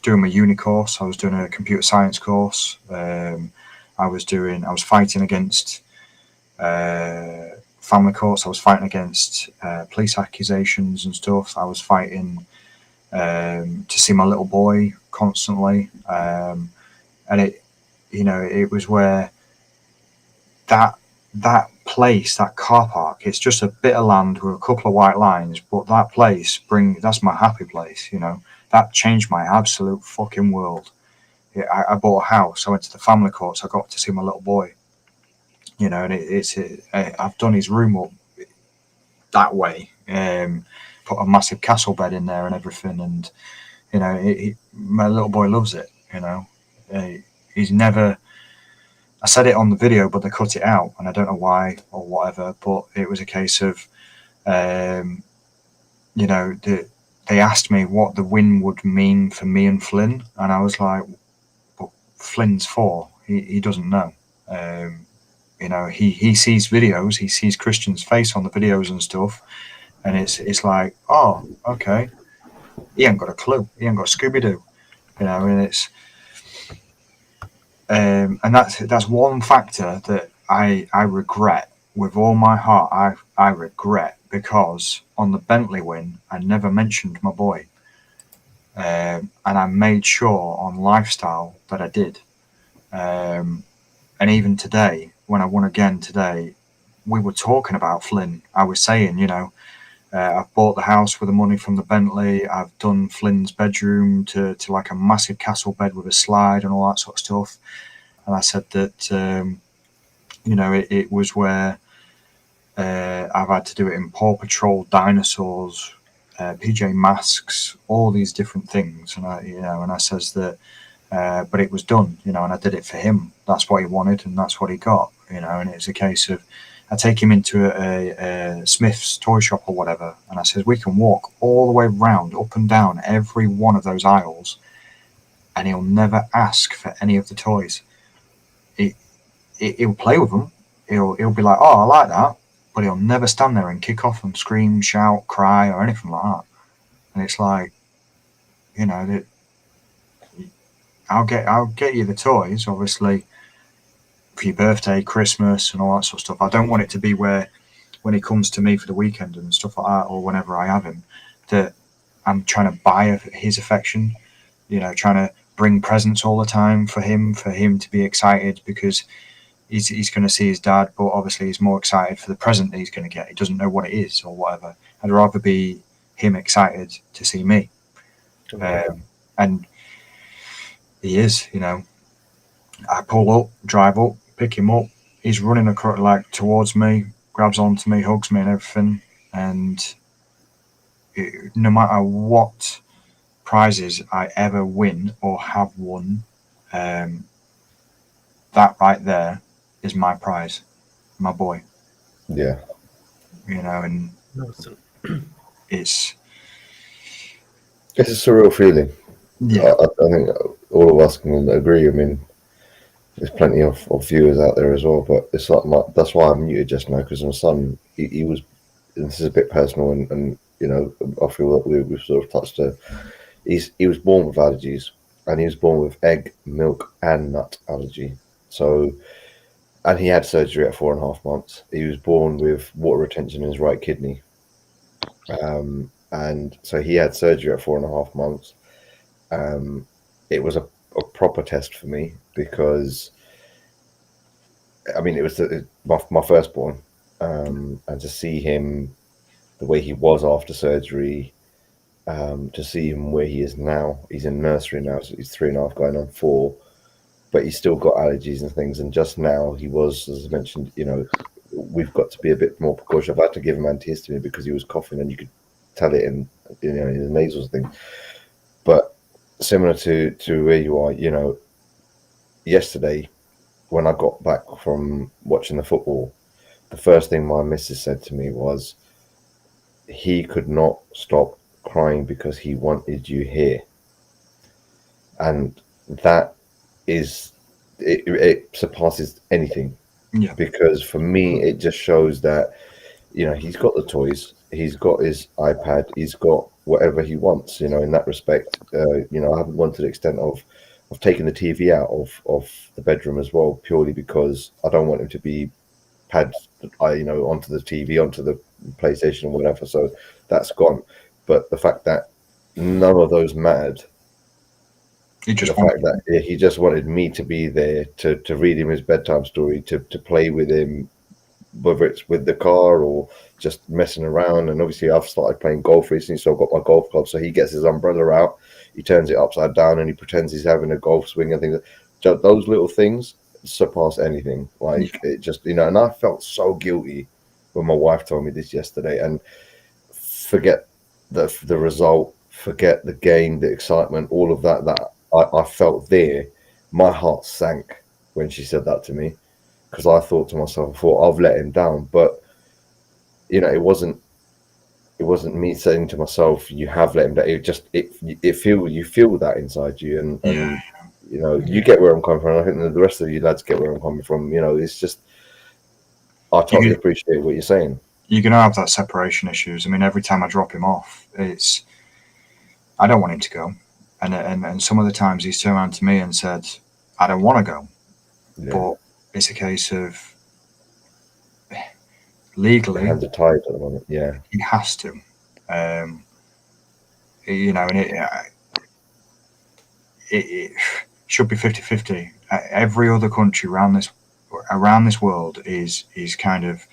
doing my uni course. I was doing a computer science course. I was fighting against family courts. I was fighting against police accusations and stuff. I was fighting to see my little boy constantly, and it was where that place, that car park, it's just a bit of land with a couple of white lines, but that place that's my happy place. You know, that changed my absolute fucking world. I bought a house. I went to the family courts. I got to see my little boy. You know, and I've done his room up that way. Put a massive castle bed in there and everything, and you know, my little boy loves it. You know, he's never. I said it on the video, but they cut it out, and I don't know why or whatever. But it was a case of, you know, they asked me what the win would mean for me and Flynn, and I was like, "But Flynn's 4. He doesn't know." You know, he sees videos, he sees Christian's face on the videos and stuff, and it's like, oh, okay, he ain't got a clue, he ain't got Scooby-Doo, you know, and it's and that's one factor that I regret with all my heart. I regret, because on the Bentley win, I never mentioned my boy, and I made sure on lifestyle that I did, and even today, when I won again today, we were talking about Flynn. I was saying, you know, I've bought the house with the money from the Bentley. I've done Flynn's bedroom to like a massive castle bed with a slide and all that sort of stuff. And I said that, you know, it was where I've had to do it in Paw Patrol, dinosaurs, PJ Masks, all these different things. And I says that, but it was done, you know, and I did it for him. That's what he wanted, and that's what he got, you know. And it's a case of, I take him into a Smith's toy shop or whatever, and I says, we can walk all the way round, up and down every one of those aisles, and he'll never ask for any of the toys. He'll play with them. He'll be like, oh, I like that, but he'll never stand there and kick off and scream, shout, cry, or anything like that. And it's like, you know, that I'll get you the toys, obviously, for your birthday, Christmas, and all that sort of stuff. I don't want it to be where, when he comes to me for the weekend and stuff like that, or whenever I have him, that I'm trying to buy his affection, you know, trying to bring presents all the time for him to be excited, because he's going to see his dad, but obviously he's more excited for the present that he's going to get. He doesn't know what it is or whatever. I'd rather be him excited to see me. And he is, you know. I pull up, drive up, pick him up. He's running across, like, towards me, grabs onto me, hugs me and everything. And no matter what prizes I ever win or have won, that right there is my prize, my boy. Yeah. You know, and it's a surreal feeling. Yeah. I think all of us can agree. I mean, there's plenty of viewers out there as well, but it's like that's why I'm muted just now, because my son, he was, and this is a bit personal, and you know, I feel that we've sort of touched he was born with allergies, and he was born with egg, milk, and nut allergy. So, and he had surgery at 4.5 months. He was born with water retention in his right kidney. And so he had surgery at 4.5 months. It was a proper test for me, because I mean, it was my firstborn, and to see him the way he was after surgery, to see him where he is now. He's in nursery now, so he's 3.5 going on 4, but he's still got allergies and things. And just now he was, as I mentioned, we've got to be a bit more precautionate. I've had to give him antihistamine because he was coughing, and you could tell it in his nasals thing. But similar to where you are, yesterday when I got back from watching the football, the first thing my missus said to me was, he could not stop crying because he wanted you here. And that is, it surpasses anything. Yeah. Because for me, it just shows that, he's got the toys, he's got his iPad, he's got whatever he wants, in that respect. I haven't gone to the extent of taking the TV out of the bedroom as well, purely because I don't want him to be pads, onto the TV, onto the PlayStation or whatever. So that's gone. But the fact that none of those mattered, he just wanted me to be there to read him his bedtime story, to play with him, whether it's with the car or just messing around. And obviously I've started playing golf recently, so I've got my golf club. So he gets his umbrella out, he turns it upside down, and he pretends he's having a golf swing and things. Those little things surpass anything. It just, and I felt so guilty when my wife told me this yesterday. And forget the result, forget the game, the excitement, all of that I felt there. My heart sank when she said that to me, because I thought to myself, I've let him down. But it wasn't me saying to myself, you have let him down. It just you feel that inside you, and you get where I'm coming from. I think the rest of you lads get where I'm coming from. It's just, I totally appreciate what you're saying. You're going to have that separation issues. I mean, every time I drop him off, I don't want him to go. And some of the times he's turned around to me and said, I don't want to go. Yeah. But it's a case of legally, hands are tied at the moment. Yeah, he has to. And it should be 50-50. Every other country around this world is kind of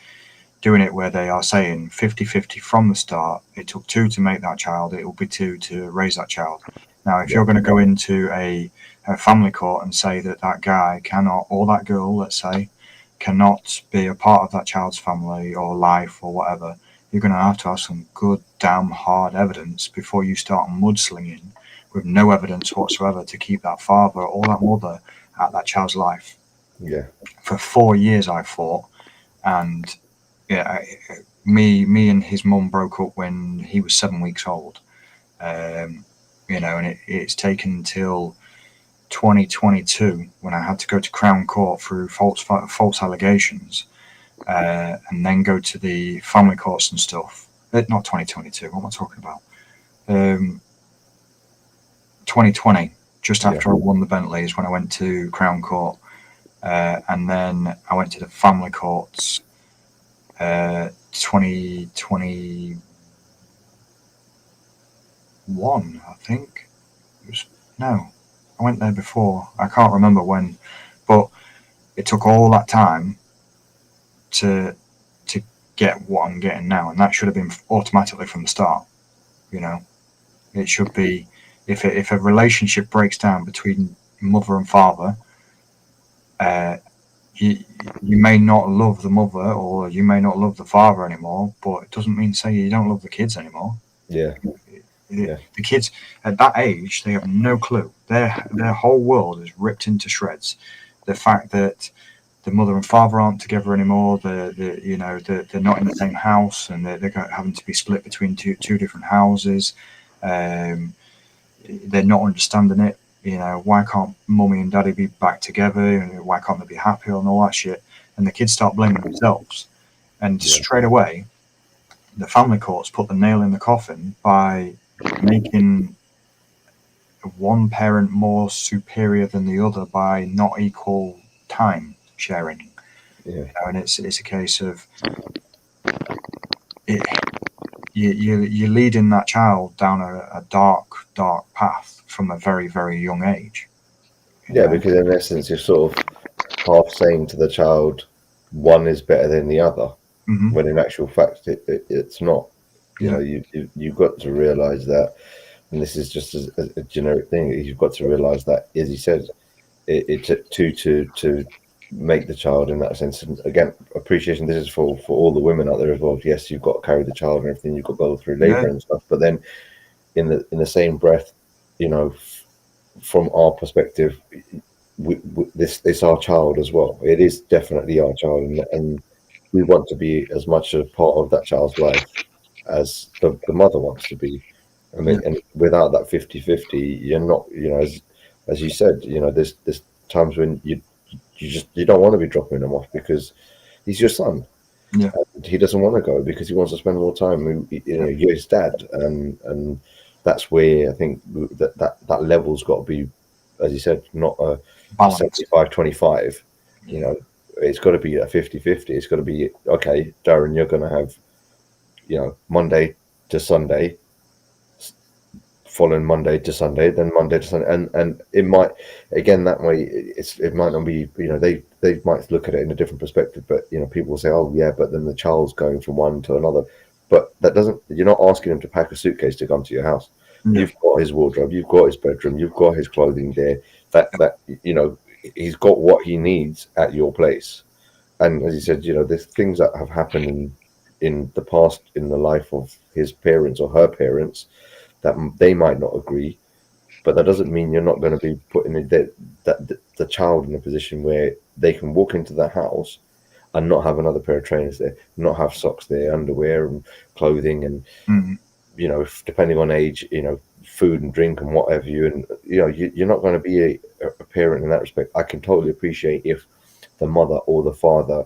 doing it where they are saying 50-50 from the start. It took 2 to make that child. It will be 2 to raise that child. Now, if you're going to go into a family court and say that guy cannot, or that girl, let's say, cannot be a part of that child's family or life or whatever, you're going to have some good, damn hard evidence before you start mudslinging with no evidence whatsoever to keep that father or that mother at that child's life. Yeah. For 4 years I fought, and me and his mum broke up when he was 7 weeks old. And it's taken until 2022 when I had to go to Crown Court through false allegations, and then go to the family courts and stuff. Not 2022. What am I talking about? 2020, just after I won the Bentley, is when I went to Crown Court, and then I went to the family courts. 2021, I think. I went there before. I can't remember when, but it took all that time to get what I'm getting now, and that should have been automatically from the start. It should be, if a relationship breaks down between mother and father, you may not love the mother or you may not love the father anymore, but it doesn't mean say you don't love the kids anymore. Yeah. The kids at that age, they have no clue. Their whole world is ripped into shreds. The fact that the mother and father aren't together anymore, they're not in the same house, and they're having to be split between two different houses. They're not understanding it. Why can't mummy and daddy be back together? And why can't they be happy and all that shit? And the kids start blaming themselves. And straight away, the family courts put the nail in the coffin by making one parent more superior than the other by not equal time sharing. Yeah. And it's a case of you're leading that child down a dark path from a very, very young age. Yeah, because in essence, you're sort of half saying to the child one is better than the other, Mhm. when in actual fact it's not. You know, you've got to realize that, and this is just a generic thing. You've got to realize that, as you said, it took two to make the child in that sense. And again, appreciation. This is for all the women out there as well. Yes, you've got to carry the child and everything. You've got to go through labor and stuff. But then, in the same breath, you know, from our perspective, it's our child as well. It is definitely our child, and we want to be as much a part of that child's life as the mother wants to be. I mean, and without that 50-50, you're not, you know, as you said, you know, there's times when you don't want to be dropping him off because he's your son. Yeah. And he doesn't want to go because he wants to spend more time. You know, you're his dad, and that's where I think that level's got to be, as you said, not a 75-25. You know, it's got to be a 50-50. It's got to be, okay, Darren, you're going to have, you know, Monday to Sunday, following Monday to Sunday, then Monday to Sunday, and it might, again, that way it might not be, you know, they might look at it in a different perspective, but you know, people will say, oh yeah, but then the child's going from one to another, but that doesn't, you're not asking him to pack a suitcase to come to your house. You've got his wardrobe, you've got his bedroom, you've got his clothing there, that you know, he's got what he needs at your place. And as you said, you know, there's things that have happened in the past in the life of his parents or her parents that they might not agree, but that doesn't mean you're not going to be putting the child in a position where they can walk into the house and not have another pair of trainers there, not have socks there, underwear and clothing, and you know, depending on age, you know, food and drink and whatever and you know, you're not going to be a parent in that respect. I can totally appreciate if the mother or the father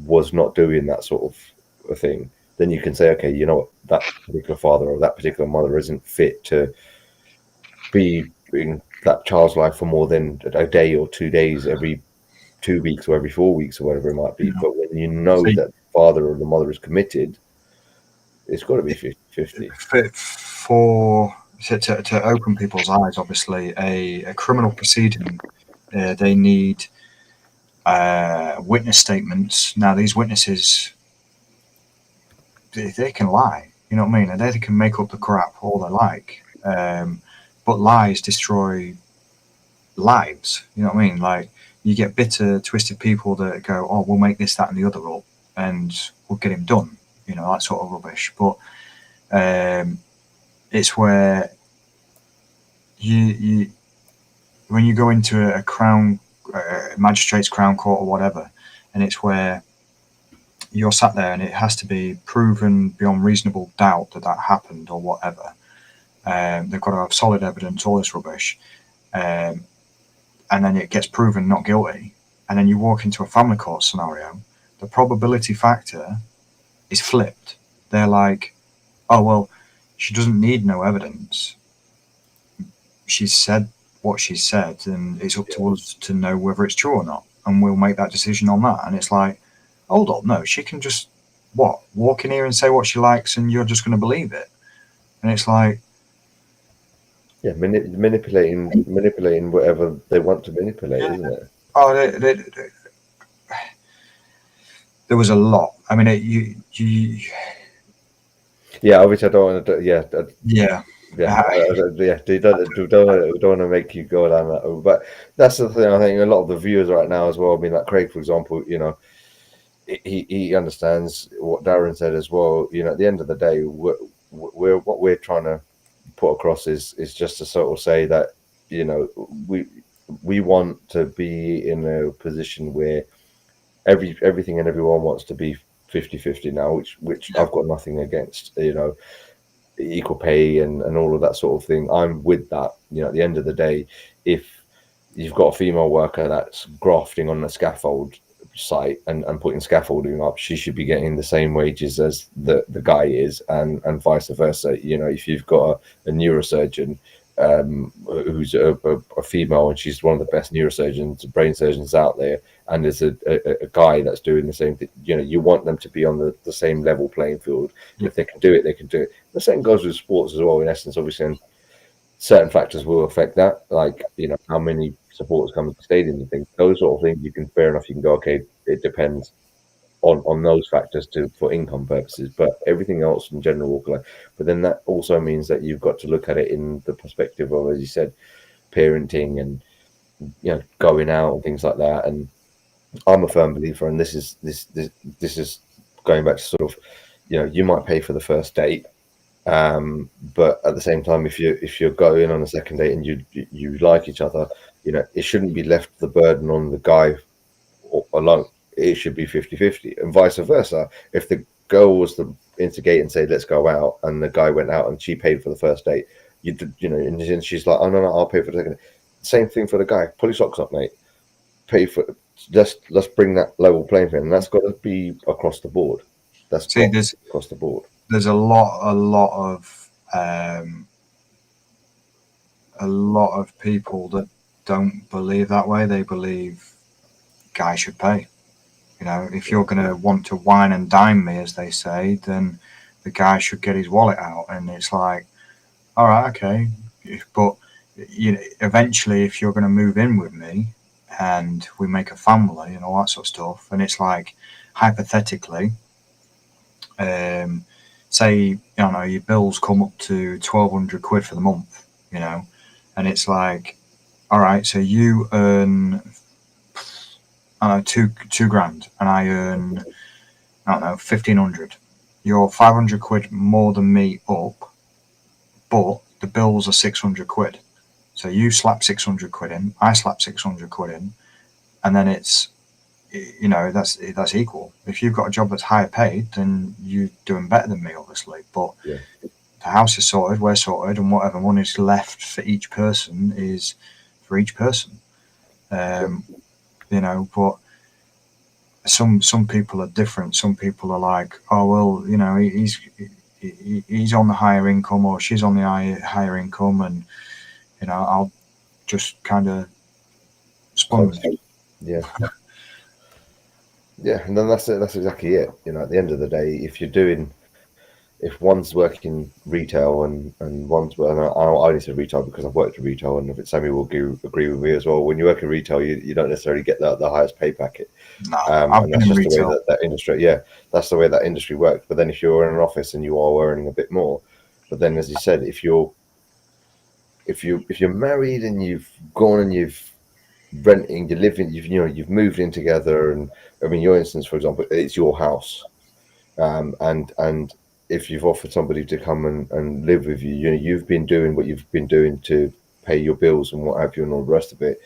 was not doing that sort of a thing, then you can say, okay, you know what, that particular father or that particular mother isn't fit to be in that child's life for more than a day or 2 days every 2 weeks or every 4 weeks or whatever it might be. But when you know that the father or the mother is committed, it's got to be 50-50. To open people's eyes, obviously, a criminal proceeding, they need witness statements. Now, these witnesses, they can lie, you know what I mean? They can make up the crap all they like, but lies destroy lives, you know what I mean? Like, you get bitter, twisted people that go, oh, we'll make this, that, and the other up, and we'll get him done, you know, that sort of rubbish. But it's where you when you go into a magistrate's crown court or whatever, and it's where you're sat there and it has to be proven beyond reasonable doubt that happened or whatever. They've got to have solid evidence, all this rubbish, and then it gets proven not guilty, and then you walk into a family court scenario, the probability factor is flipped. They're like, oh, well, she doesn't need no evidence. She's said what she said, and it's up to us to know whether it's true or not, and we'll make that decision on that. And it's like, hold on, no, she can just walk in here and say what she likes, and you're just going to believe it. And it's like, yeah, manipulating whatever they want to manipulate, isn't it? Oh, there was a lot. I mean, yeah, obviously I don't want to. Yeah. You don't want to make you go down that. But that's the thing. I think a lot of the viewers right now as well. I mean, like Craig, for example, you know, he understands what Darren said as well. You know, at the end of the day, we're what we're trying to put across is just to sort of say that, you know, we want to be in a position where everything and everyone wants to be 50-50 now, which I've got nothing against, you know, equal pay and all of that sort of thing. I'm with that. You know, at the end of the day, if you've got a female worker that's grafting on the scaffold site and putting scaffolding up, she should be getting the same wages as the guy is, and vice versa. You know, if you've got a neurosurgeon who's a female and she's one of the best neurosurgeons, brain surgeons out there, and there's a guy that's doing the same thing, you know, you want them to be on the same level playing field. If they can do it, they can do it. The same goes with sports as well, in essence, obviously, and certain factors will affect that, like, you know, how many supporters coming to stadiums and things, those sort of things, you can fair enough. You can go, okay, it depends on those factors for income purposes, but everything else in general walk away. But then that also means that you've got to look at it in the perspective of, as you said, parenting and going out and things like that. And I'm a firm believer, and this is going back to sort of, you might pay for the first date, but at the same time, if you're going on a second date and you like each other, it shouldn't be left the burden on the guy alone. It should be 50-50, and vice versa. If the girl was to instigate and say, let's go out, and the guy went out and she paid for the first date, and she's like, oh no, I'll pay for the second. Same thing for the guy. Pull your socks up, mate. Pay for. Let's bring that level playing field, and that's got to be across the board. That's across the board. There's a lot of people that don't believe that way. They believe guy should pay. If you're going to want to wine and dine me, as they say, then the guy should get his wallet out. And it's like, all right, okay, but eventually, if you're going to move in with me and we make a family and all that sort of stuff, and it's like, hypothetically, say your bills come up to 1,200 quid for the month, and it's like, all right, so you earn, I don't know, two grand, and I earn, I don't know, 1,500. You're 500 quid more than me up, but the bills are 600 quid. So you slap 600 quid in, I slap 600 quid in, and then it's, that's equal. If you've got a job that's higher paid, then you're doing better than me, obviously. But the house is sorted, we're sorted, and whatever money's left for each person is for each person. But some people are different. Some people are like, oh well, he's on the higher income, or she's on the higher income, and I'll just kind of sponge. Yeah. Yeah, and then that's it. That's exactly it. At the end of the day, if one's working retail and one's, and I only say retail because I've worked in retail, and if Sammy will agree with me as well. When you work in retail, you don't necessarily get the highest pay packet. No, and that's just retail. The way that industry, that's the way that industry works. But then if you're in an office and you are earning a bit more, but then as you said, if you're married and you've gone and you've renting, you're living, you've moved in together, and I mean, your instance, for example, it's your house, and if you've offered somebody to come and live with you, you've been doing what you've been doing to pay your bills and what have you and all the rest of it,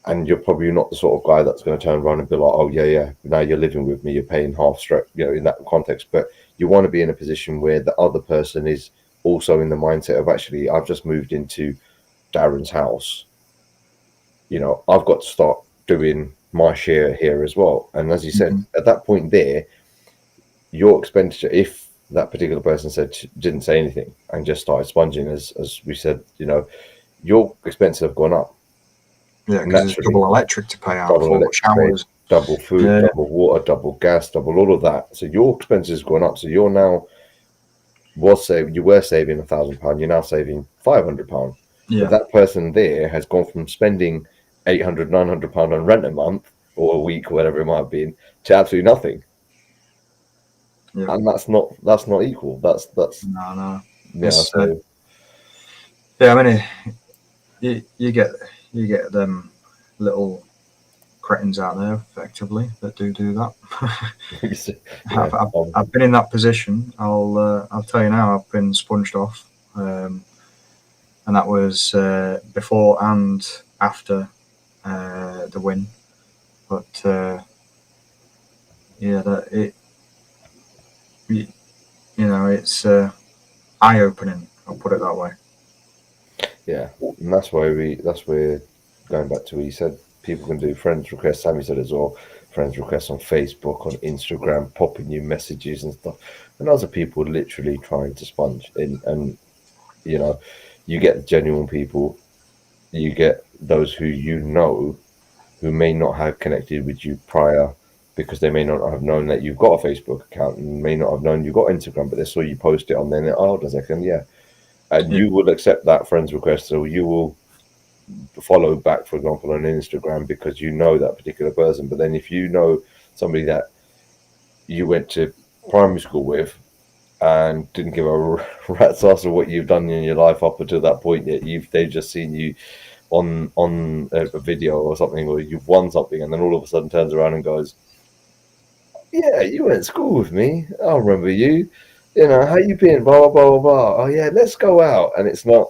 and you're probably not the sort of guy that's going to turn around and be like, oh yeah, now you're living with me, you're paying half straight, in that context. But you want to be in a position where the other person is also in the mindset of, actually, I've just moved into Darren's house, I've got to start doing my share here as well. And as you said, at that point there, your expenditure, if that particular person didn't say anything and just started sponging, as we said, your expenses have gone up. Yeah, because there's double electric to pay out, for showers, double food, double water, double gas, double all of that. So your expenses have gone up. So you're now you were saving £1,000, you're now saving £500. Yeah. But that person there has gone from spending £800, £900 on rent a month or a week or whatever it might have been to absolutely nothing. Yeah. And that's not equal. That's no. Yeah. So I mean, you get them little cretins out there, effectively, that do that. I've been in that position. I'll tell you now, I've been sponged off, and that was before and after the win. But it's eye-opening. I'll put it that way. Yeah, and that's where going back to what you said. People can do friends requests. Sammy said as well, friends requests on Facebook, on Instagram, popping you messages and stuff. And other people literally trying to sponge. And you get genuine people. You get those who who may not have connected with you prior, because they may not have known that you've got a Facebook account, and may not have known you've got Instagram, but they saw you post it on there, and hold on a second, and you will accept that friend's request, so you will follow back, for example, on Instagram because you know that particular person. But then if you know somebody that you went to primary school with and didn't give a rat's ass of what you've done in your life up until that point, yet they've just seen you on a video or something, or you've won something, and then all of a sudden turns around and goes, "Yeah, you went to school with me. I remember you. You know, how you been? Blah, blah, blah, blah, blah. Oh, yeah, let's go out." And it's like,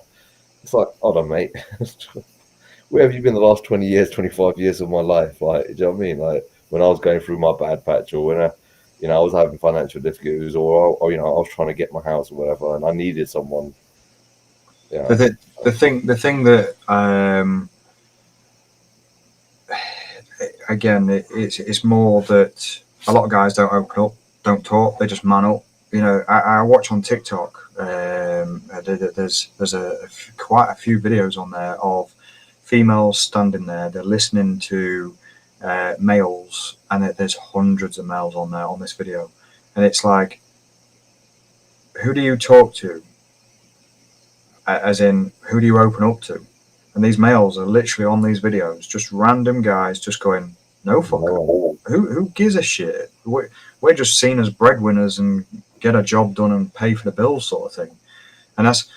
hold on, mate. Where have you been the last 20 years, 25 years of my life? Like, do you know what I mean? Like, when I was going through my bad patch, or when I was having financial difficulties, or I was trying to get my house or whatever, and I needed someone. Yeah. The thing that again, it's more that a lot of guys don't open up, don't talk, they just man up. You know, I watch on TikTok. There's quite a few videos on there of females standing there. They're listening to males, and there's hundreds of males on there on this video, and it's like, who do you talk to? As in, who do you open up to? And these males are literally on these videos, just random guys, just going, no fuck. Who gives a shit? We're just seen as breadwinners and get a job done and pay for the bills, sort of thing. And that's,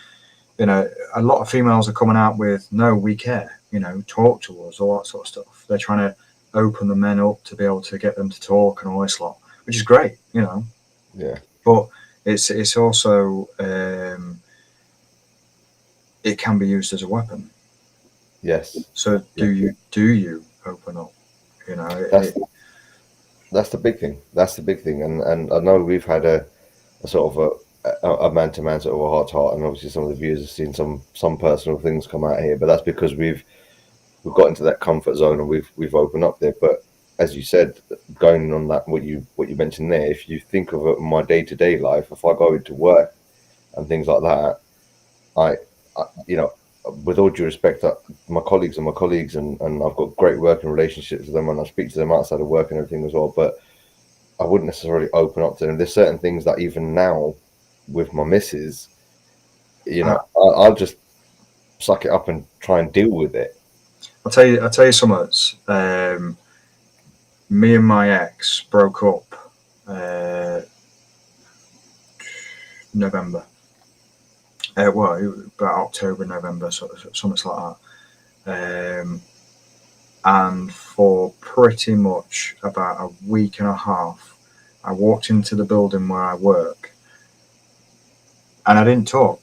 you know, a lot of females are coming out with, no, we care, you know, talk to us, all that sort of stuff. They're trying to open the men up to be able to get them to talk and all this lot, which is great, you know. Yeah. But it's also it can be used as a weapon. Yes. So do you open up? You know, that's the big thing. That's the big thing. And I know we've had a sort of a man-to-man sort of a heart-to-heart, and obviously some of the viewers have seen some personal things come out here, but that's because we've got into that comfort zone and we've opened up there. But as you said, going on that what you mentioned there, if you think of it in my day-to-day life, if I go into work and things like that, I you know, with all due respect, my colleagues are my colleagues, and I've got great working relationships with them, and I speak to them outside of work and everything as well, but I wouldn't necessarily open up to them. There's certain things that even now with my missus, you know, I'll just suck it up and try and deal with it. I'll tell you something. Me and my ex broke up November. Well, about October, November, something like that. And for pretty much about a week and a half, I walked into the building where I work, and I didn't talk.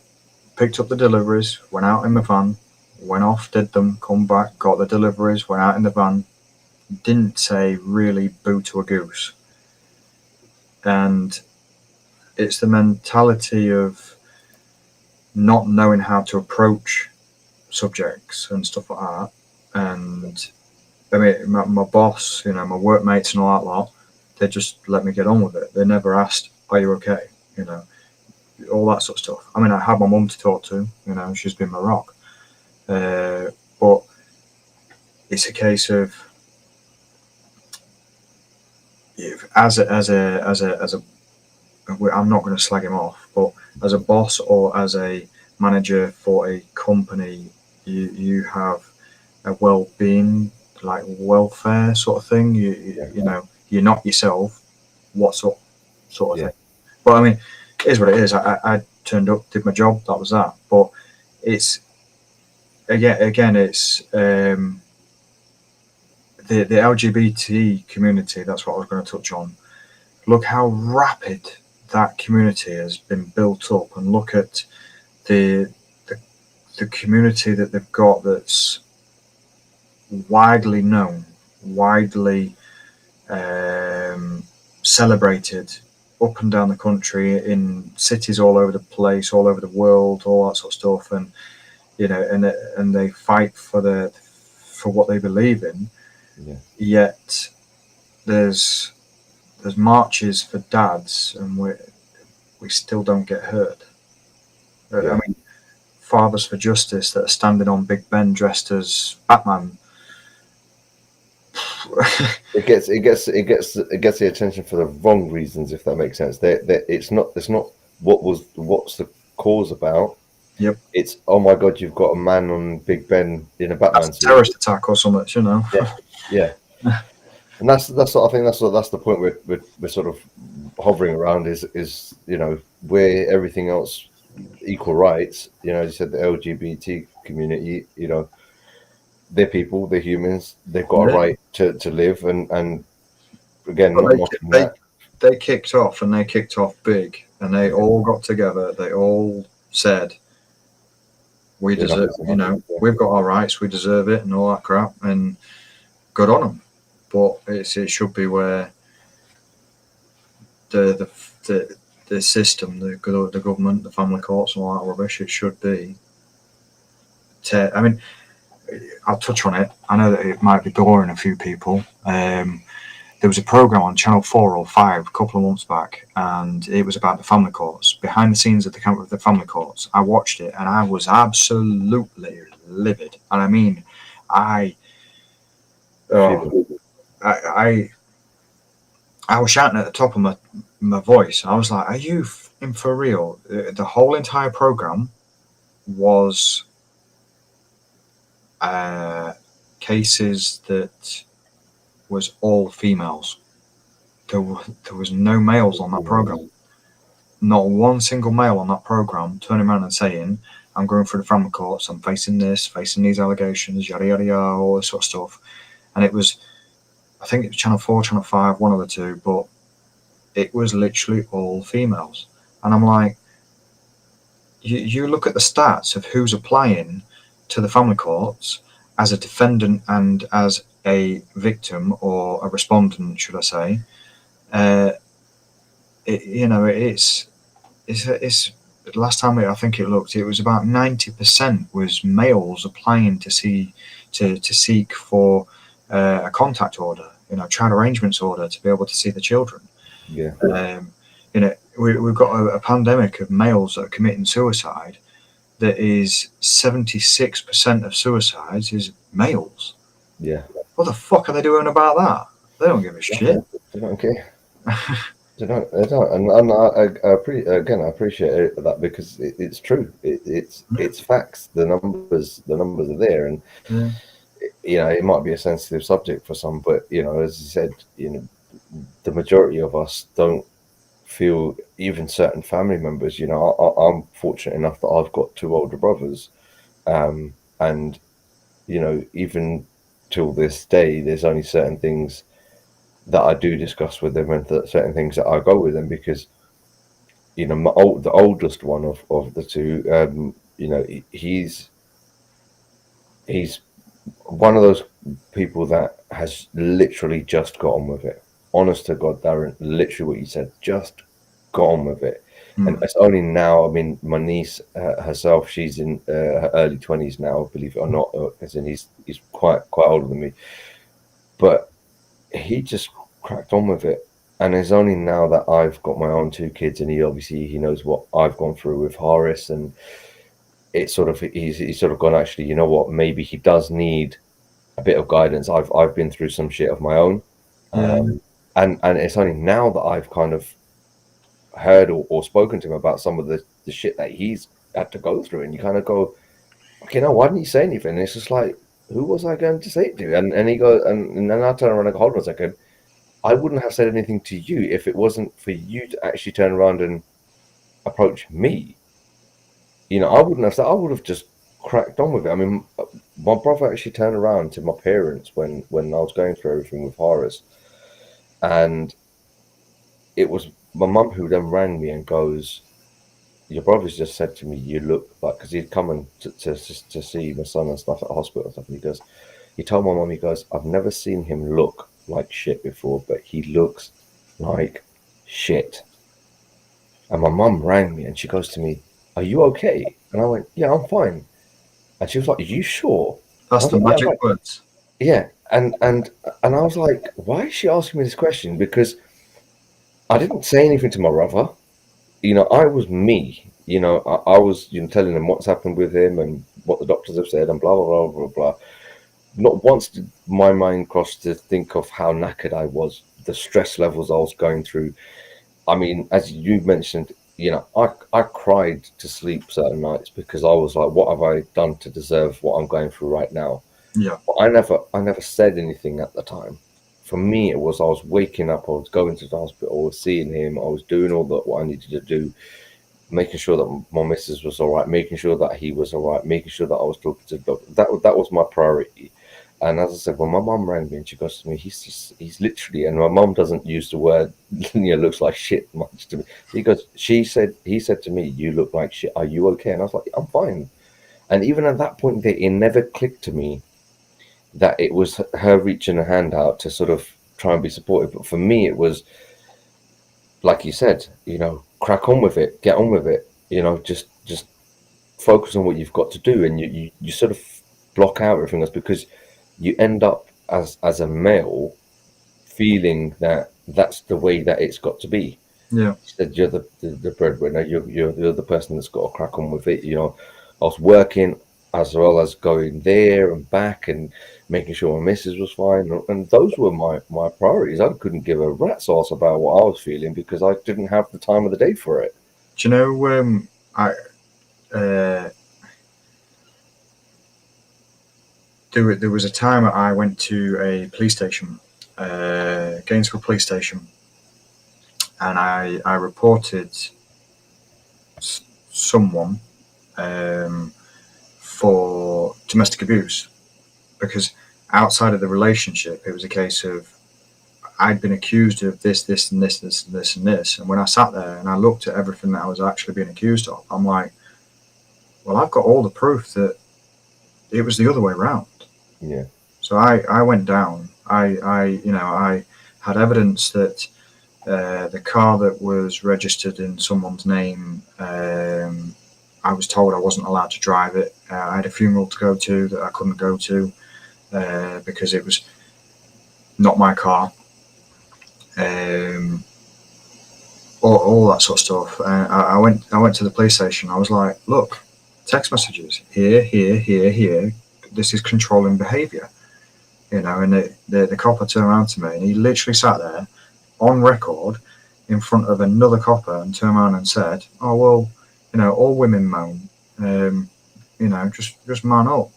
Picked up the deliveries, went out in the van, went off, did them, come back, got the deliveries, went out in the van. Didn't say really boo to a goose. And it's the mentality of not knowing how to approach subjects and stuff like that. And I mean, my boss, you know, my workmates and all that lot, they just let me get on with it. They never asked, are you okay? You know, all that sort of stuff. I mean, I had my mum to talk to, you know, she's been my rock. But it's a case of, as a I'm not going to slag him off, but as a boss or as a manager for a company, you have a well-being, like welfare sort of thing. You know, you're not yourself. What's up, sort of thing. But I mean, it is what it is. I turned up, did my job. That was that. But it's again, it's the LGBT community. That's what I was going to touch on. Look how rapid that community has been built up, and look at the community that they've got, that's widely known, widely celebrated up and down the country, in cities all over the place, all over the world, all that sort of stuff. And you know, and they fight for what they believe in. Yet there's marches for dads, and we still don't get heard. I mean, Fathers for Justice that are standing on Big Ben dressed as Batman. It gets the attention for the wrong reasons, if that makes sense. It's not what's the cause about. Yep. It's, oh my God, you've got a man on Big Ben in a Batman That's a suit. terrorist attack or something, you know. Yeah. And that's what I think that's the point we're sort of hovering around is you know, where everything else equal rights, you know, as you said, the LGBT community, you know, they're people, they're humans, they've got a right to live, and again, But not knocking that. they kicked off, and they kicked off big, and they all got together. They all said, "We deserve, you know, we've got our rights, we deserve it," and all that crap. And good on them. But it should be where the system, the government, the family courts, and all that rubbish. It should be. I mean, I'll touch on it. I know that it might be boring a few people. There was a program on Channel 4 or 5 a couple of months back, and it was about the family courts, behind the scenes of the family courts. I watched it, and I was absolutely livid. And I mean, I was shouting at the top of my voice. I was like, "Are you in for real?" The whole entire program was cases that was all females. There was no males on that program. Not one single male on that program turning around and saying, "I'm going through the family courts, I'm facing this, facing these allegations, yada yada yada," all this sort of stuff. And it was, I think it was Channel 4, Channel 5, one of the two, but it was literally all females. And I'm like, you look at the stats of who's applying to the family courts as a defendant and as a victim, or a respondent, should I say? You know, it's last time I think it looked, it was about 90% was males applying to seek for a contact order, you know, child arrangements order, to be able to see the children. Yeah. You know, we've got a pandemic of males that are committing suicide. That is 76% of suicides is males. Yeah. What the fuck are they doing about that? They don't give a shit. They don't care. They don't. And I appreciate that, because it's true. It's facts. The numbers are there, and you know, it might be a sensitive subject for some, but you know, as you said, you know, the majority of us don't feel, even certain family members. You know, I'm fortunate enough that I've got 2 older brothers, and you know, even till this day, there's only certain things that I do discuss with them, and certain things that I go with them, because you know, the oldest one of the 2, you know, he's one of those people that has literally just got on with it. Honest to God, Darren, literally what you said, just got on with it. And it's only now, I mean, my niece herself, she's in her early 20s now, believe it or not, as in he's quite older than me, but he just cracked on with it. And it's only now that I've got my own 2 kids, and he knows what I've gone through with Horace, and it's sort of, he's sort of gone, actually, you know what, maybe he does need a bit of guidance. I've been through some shit of my own, and it's only now that I've kind of heard or spoken to him about some of the shit that he's had to go through, and you kind of go, okay, no, why didn't you say anything? And it's just like, who was I going to say it to? And he goes, and then I turn around and go, hold on a second, I wouldn't have said anything to you if it wasn't for you to actually turn around and approach me. You know, I wouldn't have said, I would have just cracked on with it. I mean, my brother actually turned around to my parents when I was going through everything with Horace, and it was my mum who then rang me and goes, your brother's just said to me, you look like, because he'd come in to see my son and stuff at the hospital and stuff, and he told my mum, he goes, I've never seen him look like shit before, but he looks like shit. And my mum rang me and she goes to me, are you okay? And I went, yeah, I'm fine. And she was like, are you sure? That's the magic words. Yeah. And I was like, why is she asking me this question? Because I didn't say anything to my brother. You know, I was me. You know, I was, you know, telling him what's happened with him and what the doctors have said and blah, blah, blah, blah, blah. Not once did my mind cross to think of how knackered I was, the stress levels I was going through. I mean, as you mentioned, you know, I cried to sleep certain nights because I was like, what have I done to deserve what I'm going through right now? Yeah. But I never said anything at the time. For me, it was I was waking up, I was going to the hospital, I was seeing him, I was doing all that what I needed to do, making sure that my missus was all right, making sure that he was all right, making sure that I was talking to the doctor. That was my priority. And as I said, when my mum rang me and she goes to me, he's literally, and my mum doesn't use the word, looks like shit much to me. He said to me, you look like shit. Are you okay? And I was like, I'm fine. And even at that point, it never clicked to me that it was her reaching a hand out to sort of try and be supportive. But for me, it was, like you said, crack on with it, get on with it, just focus on what you've got to do. And you sort of block out everything else because you end up as a male feeling that that's the way that it's got to be. Yeah. That you're the breadwinner, you're the person that's got to crack on with it. I was working as well as going there and back and making sure my missus was fine, and those were my priorities. I couldn't give a rat's ass about what I was feeling because I didn't have the time of the day for it. Do you know, there was a time I went to a police station, Gainesville police station, and I reported someone for domestic abuse because outside of the relationship, it was a case of I'd been accused of this, and this, and this, and this. And when I sat there and I looked at everything that I was actually being accused of, I'm like, well, I've got all the proof that it was the other way around. Yeah. So I went down. I had evidence that the car that was registered in someone's name, I was told I wasn't allowed to drive it. I had a funeral to go to that I couldn't go to because it was not my car. All that sort of stuff. I went to the police station. I was like, look, text messages here. This is controlling behaviour, and the copper turned around to me and he literally sat there on record in front of another copper and turned around and said, oh, well, all women moan, just man up.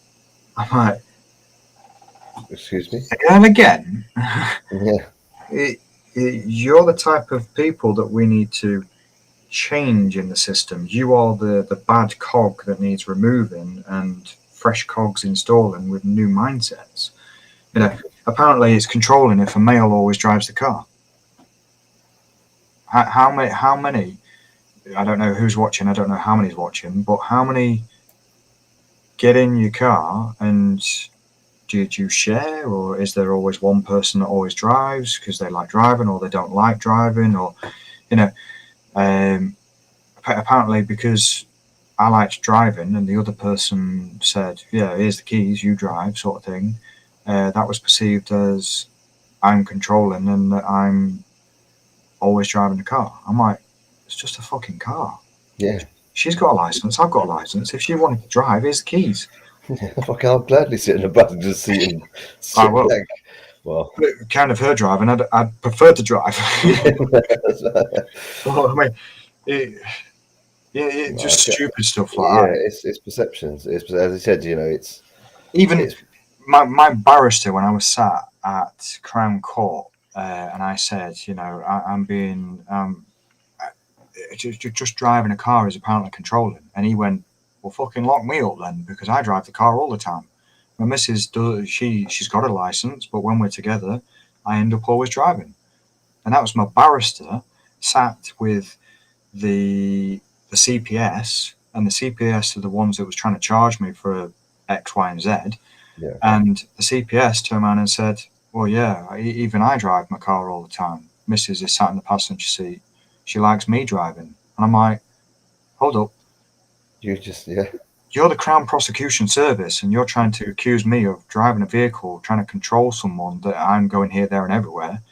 I'm like, excuse me? And again, yeah. You're the type of people that we need to change in the system. You are the bad cog that needs removing and fresh cogs installing with new mindsets. Apparently it's controlling if a male always drives the car. How many? I don't know who's watching. I don't know how many's watching, but how many get in your car and do you share, or is there always one person that always drives because they like driving or they don't like driving, or apparently because I liked driving and the other person said, yeah, here's the keys, you drive, sort of thing, that was perceived as I'm controlling and that I'm always driving the car. I'm like, it's just a fucking car. Yeah. She's got a license, I've got a license. If she wanted to drive, here's the keys. Fuck, I'll gladly sit in the passenger seat and sit back. Well, kind of her driving, I'd prefer to drive. Well, I mean, just stupid stuff like that. It's perceptions. It's, as I said, it's even my barrister when I was sat at Crown Court, and I said, I'm being just driving a car is apparently controlling, and he went, well, fucking lock me up then, because I drive the car all the time. My missus does. She's got a license, but when we're together, I end up always driving. And that was my barrister sat with the CPS, and the CPS are the ones that was trying to charge me for X, Y, and Z. Yeah. And the CPS turned around and said, well, yeah, even I drive my car all the time. Missus is sat in the passenger seat. She likes me driving. And I'm like, hold up. You're the Crown Prosecution Service, and you're trying to accuse me of driving a vehicle, trying to control someone that I'm going here, there, and everywhere.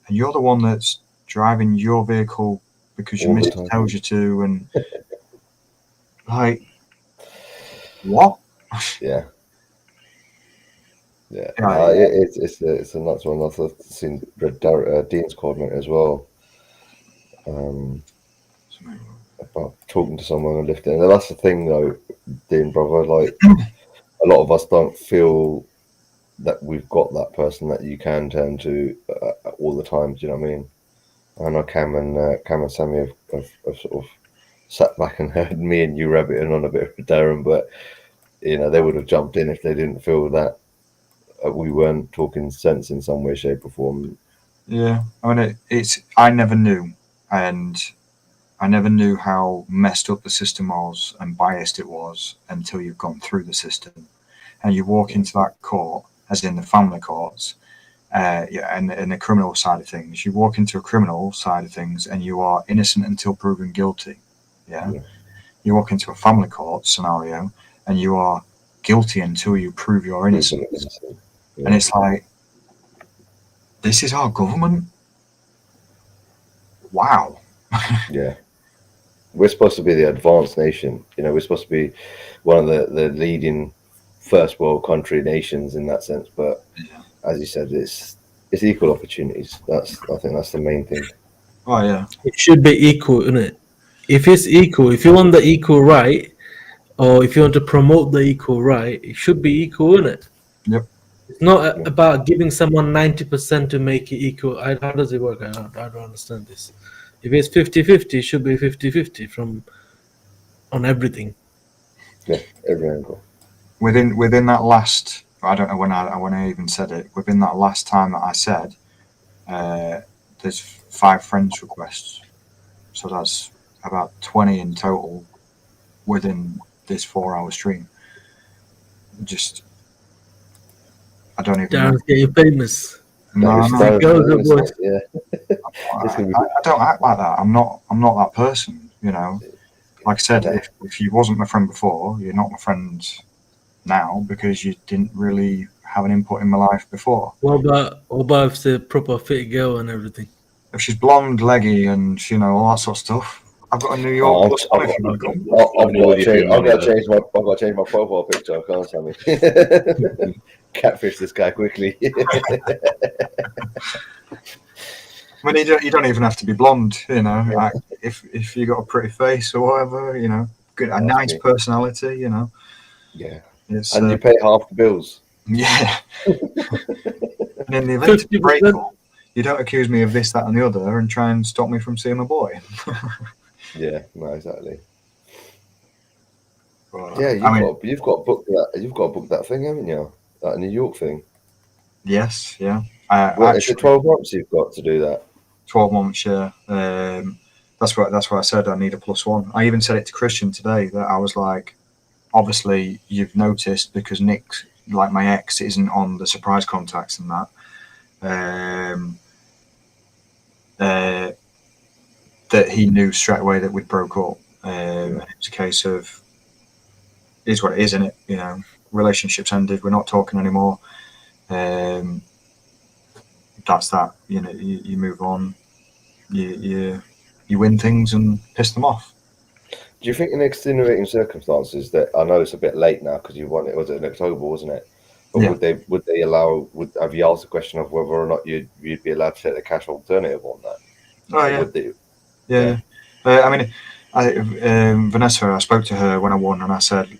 And you're the one that's driving your vehicle because your missus tells you to, and like, what? Yeah. It's a nuts one. I've seen Dean's comment as well. about talking to someone and lifting. And that's the thing, though, Dean, brother. Like, a lot of us don't feel that we've got that person that you can turn to all the time. Do you know what I mean? I know Cam and Sammy have sort of sat back and heard me and you rabbiting on a bit of Darren, but you know, they would have jumped in if they didn't feel that we weren't talking sense in some way, shape, or form. Yeah, I mean, I never knew, and I never knew how messed up the system was and biased it was until you've gone through the system, and you walk into that court, as in the family courts, and the criminal side of things. You walk into a criminal side of things, and you are innocent until proven guilty. Yeah. You walk into a family court scenario, and you are guilty until you prove your innocence. Yeah. And it's like, this is our government? Wow. Yeah. We're supposed to be the advanced nation. You know, we're supposed to be one of the leading first world country nations in that sense. But as you said, it's equal opportunities. I think that's the main thing. Oh, yeah. It should be equal, isn't it? If it's equal, if you want the equal right, or if you want to promote the equal right, it should be equal, isn't it? Yep. It's not about giving someone 90% to make it equal. How does it work? I don't understand this. If it's 50-50, it should be 50-50 on everything. Yeah, every angle. Within that last, I don't know when I even said it, within that last time that I said, there's 5 friends requests. So that's about 20 in total within this 4-hour stream. Just, I don't even know. Darren's getting famous. No, I don't act like that. I'm not that person, you know. Like I said, if you wasn't my friend before, you're not my friend now because you didn't really have an input in my life before. What about if the proper fit girl and everything? If she's blonde, leggy, and you know all that sort of stuff, I've got a New York plus one. If you want to come, I've got to change my profile picture. I can't tell me. Catfish this guy quickly. I mean, you don't even have to be blonde, you know. Like, if you got a pretty face or whatever, you know, a nice personality, you know. Yeah. And you pay half the bills. Yeah. And in the event of a breakup, you don't accuse me of this, that, and the other, and try and stop me from seeing my boy. Yeah, no, exactly. Well, yeah, you've got to book that thing, haven't you? That New York thing. Yes, yeah. Is it 12 months you've got to do that? 12 months, yeah. That's why I said I need a +1. I even said it to Christian today that I was like, obviously you've noticed because Nick, like my ex, isn't on the surprise contacts and that he knew straight away that we'd broke up. It was a case of, is what it is, isn't it? You know, relationships ended. We're not talking anymore. That's that. You know, you move on. You win things and piss them off. Do you think in extenuating circumstances that, I know it's a bit late now because you won it, was it in October, wasn't it? But would they allow? Have you asked the question of whether or not you'd be allowed to take the cash alternative on that? Oh yeah. Would they? Yeah. I mean, Vanessa, I spoke to her when I won, and I said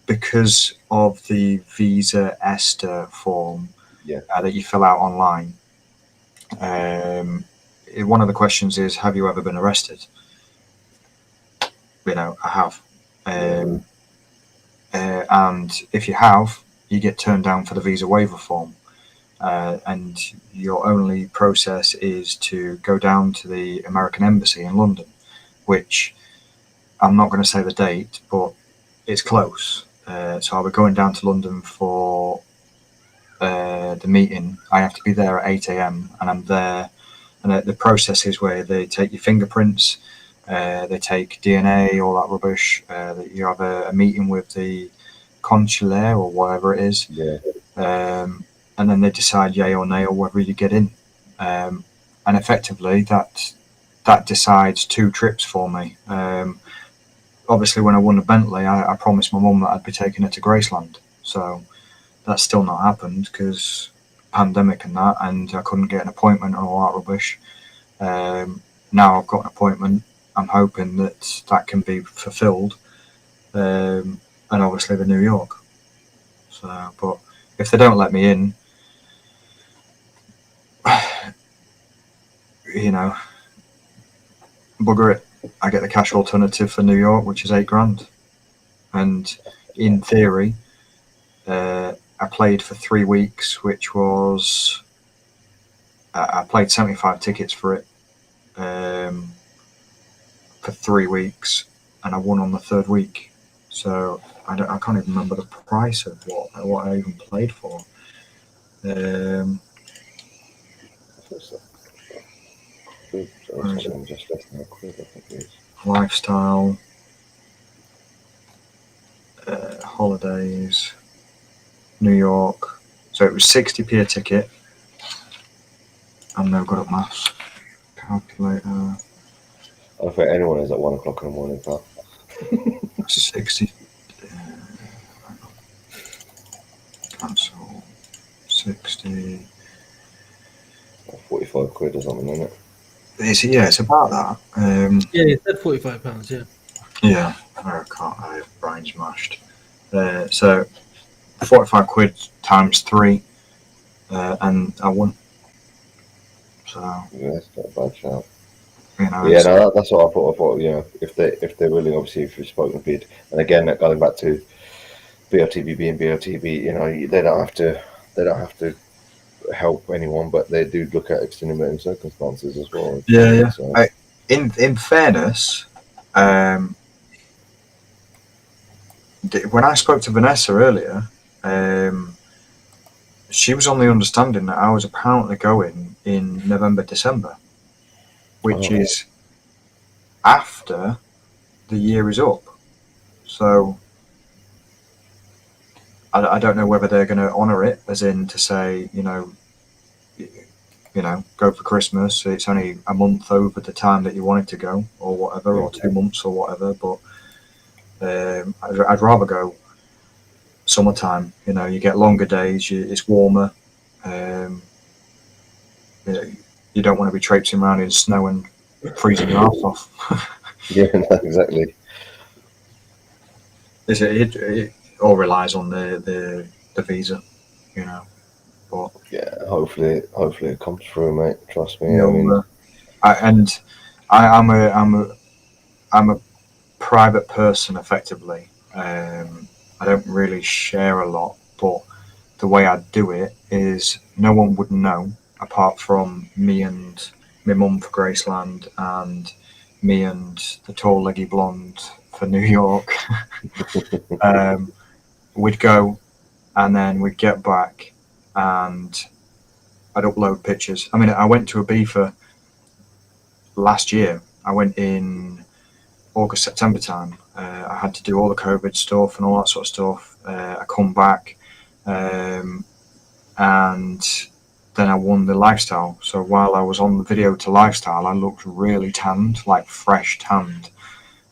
because of the Visa Esther form that you fill out online, one of the questions is, have you ever been arrested? You know, I have. And if you have, you get turned down for the visa waiver form. And your only process is to go down to the American Embassy in London, which I'm not going to say the date, but it's close. So I'll be going down to London for the meeting. I have to be there at 8 a.m. and I'm there. And the process is where they take your fingerprints, they take DNA, all that rubbish. You have a meeting with the consular or whatever it is. And then they decide yay or nay or whether you get in. And effectively that decides 2 trips for me. Obviously, when I won the Bentley, I promised my mum that I'd be taking her to Graceland. So that's still not happened because pandemic and I couldn't get an appointment and all that rubbish. Now I've got an appointment. I'm hoping that can be fulfilled, and obviously the New York. So, but if they don't let me in, you know, bugger it. I get the cash alternative for New York, which is $8,000, and in theory, I played for 3 weeks, which was I played 75 tickets for it for 3 weeks, and I won on the 3rd week. So I can't even remember the price of what I even played for. Lifestyle, holidays, New York. So it was 60p a ticket. I'm no good at maths. Calculator. I don't think anyone is at 1 o'clock in the morning, pal. 60. Cancel. 60. 45 quid or something, isn't it? It's about that. Yeah, you said £45. Yeah. Yeah, I can't. I have brain smashed. So 45 quid times 3, and I won. So yeah, it's not a bad shout. You know, yeah, no, that's what I thought. I thought, you know, if they're willing, obviously, if you've spoken bid, and again, going back to BOTB being BOTB, you know, they don't have to help anyone, but they do look at extenuating circumstances as well. Yeah. So. In fairness, when I spoke to Vanessa earlier, she was on the understanding that I was apparently going in November, December, which is after the year is up. So I don't know whether they're going to honour it, as in to say, you know, go for Christmas. It's only a month over the time that you wanted to go, or whatever, or 2 months or whatever. But I'd rather go summertime. You know, you get longer days. It's warmer. You don't want to be traipsing around in snow and freezing your ass off. Yeah, exactly. It all relies on the visa, you know. But yeah, hopefully it comes through, mate. Trust me. I mean, I'm a private person, effectively. I don't really share a lot, but the way I do it is no one would know apart from me and my mum for Graceland and me and the tall leggy blonde for New York. We'd go and then we'd get back and I'd upload pictures. I mean, I went to Ibiza last year. I went in August, September time. I had to do all the COVID stuff and all that sort of stuff. I come back and then I won the lifestyle. So while I was on the video to lifestyle, I looked really tanned, like fresh tanned.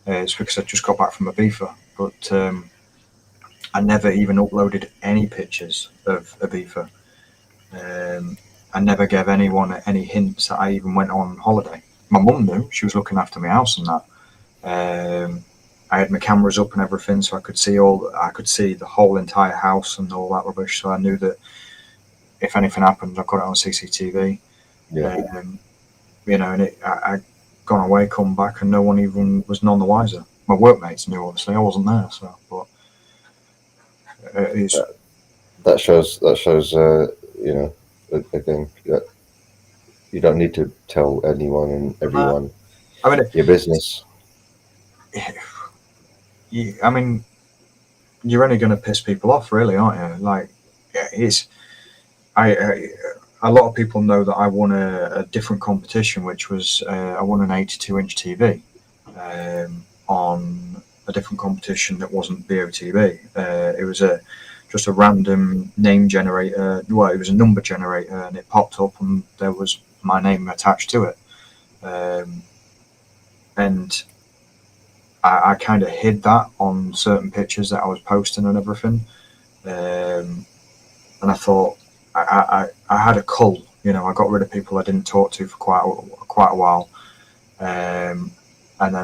It's because I just got back from Ibiza. But I never even uploaded any pictures of Ibiza. I never gave anyone any hints that I even went on holiday. My mum knew. She was looking after my house and that. I had my cameras up and everything, so I could see the whole entire house and all that rubbish. So I knew that if anything happened, I got it on CCTV. Yeah. You know, and I gone away, come back, and no one even was none the wiser. My workmates knew, obviously. I wasn't there, so but that shows. You know, again, you don't need to tell anyone and everyone. I mean, your business. I mean, you're only going to piss people off, really, aren't you? Like, a lot of people know that I won a different competition, which was I won an 82-inch TV on a different competition that wasn't BOTB. It was just a random name generator. Well, it was a number generator, and it popped up, and there was my name attached to it. And I kind of hid that on certain pictures that I was posting and everything. And I thought I had a cull. You know, I got rid of people I didn't talk to for quite a while. and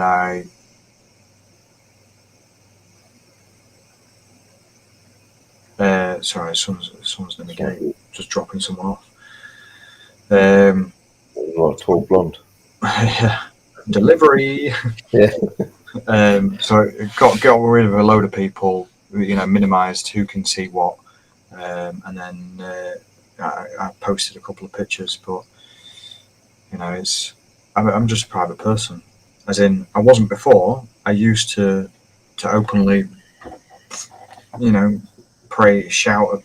then sorry, someone's in the gate, just dropping someone off. Tall blonde. Yeah, delivery. Yeah. So got rid of a load of people. Minimised who can see what, and then I posted a couple of pictures. But I'm just a private person. As in, I wasn't before. I used to openly, pray, shout,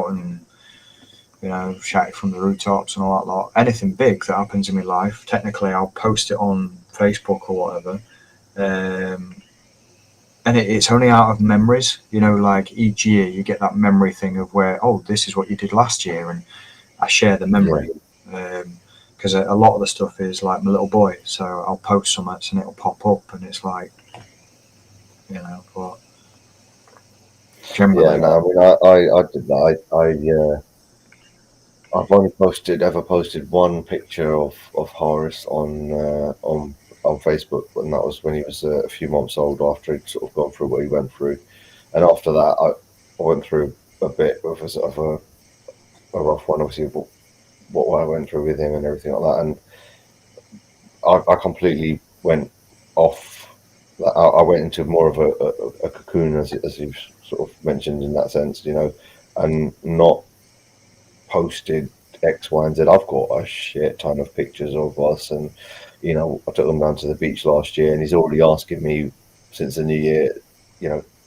and shout it from the rooftops and all that lot. Anything big that happens in my life, technically, I'll post it on Facebook or whatever. And it's only out of memories, like each year you get that memory thing of where, oh, this is what you did last year, and I share the memory. Because a lot of the stuff is like my little boy, so I'll post something and it'll pop up, and it's like, but generally, Yeah, no, I mean, I did that. I've only ever posted one picture of Horace on Facebook, and that was when he was a few months old, after he'd sort of gone through what he went through. And after that, I went through a bit of a sort of a rough one, obviously, what I went through with him and everything like that. And I completely went off. I went into more of a cocoon, as you've sort of mentioned, in that sense, and not posted X, Y, and Z. I've got a shit ton of pictures of us, and I took them down to the beach last year, and he's already asking me since the new year,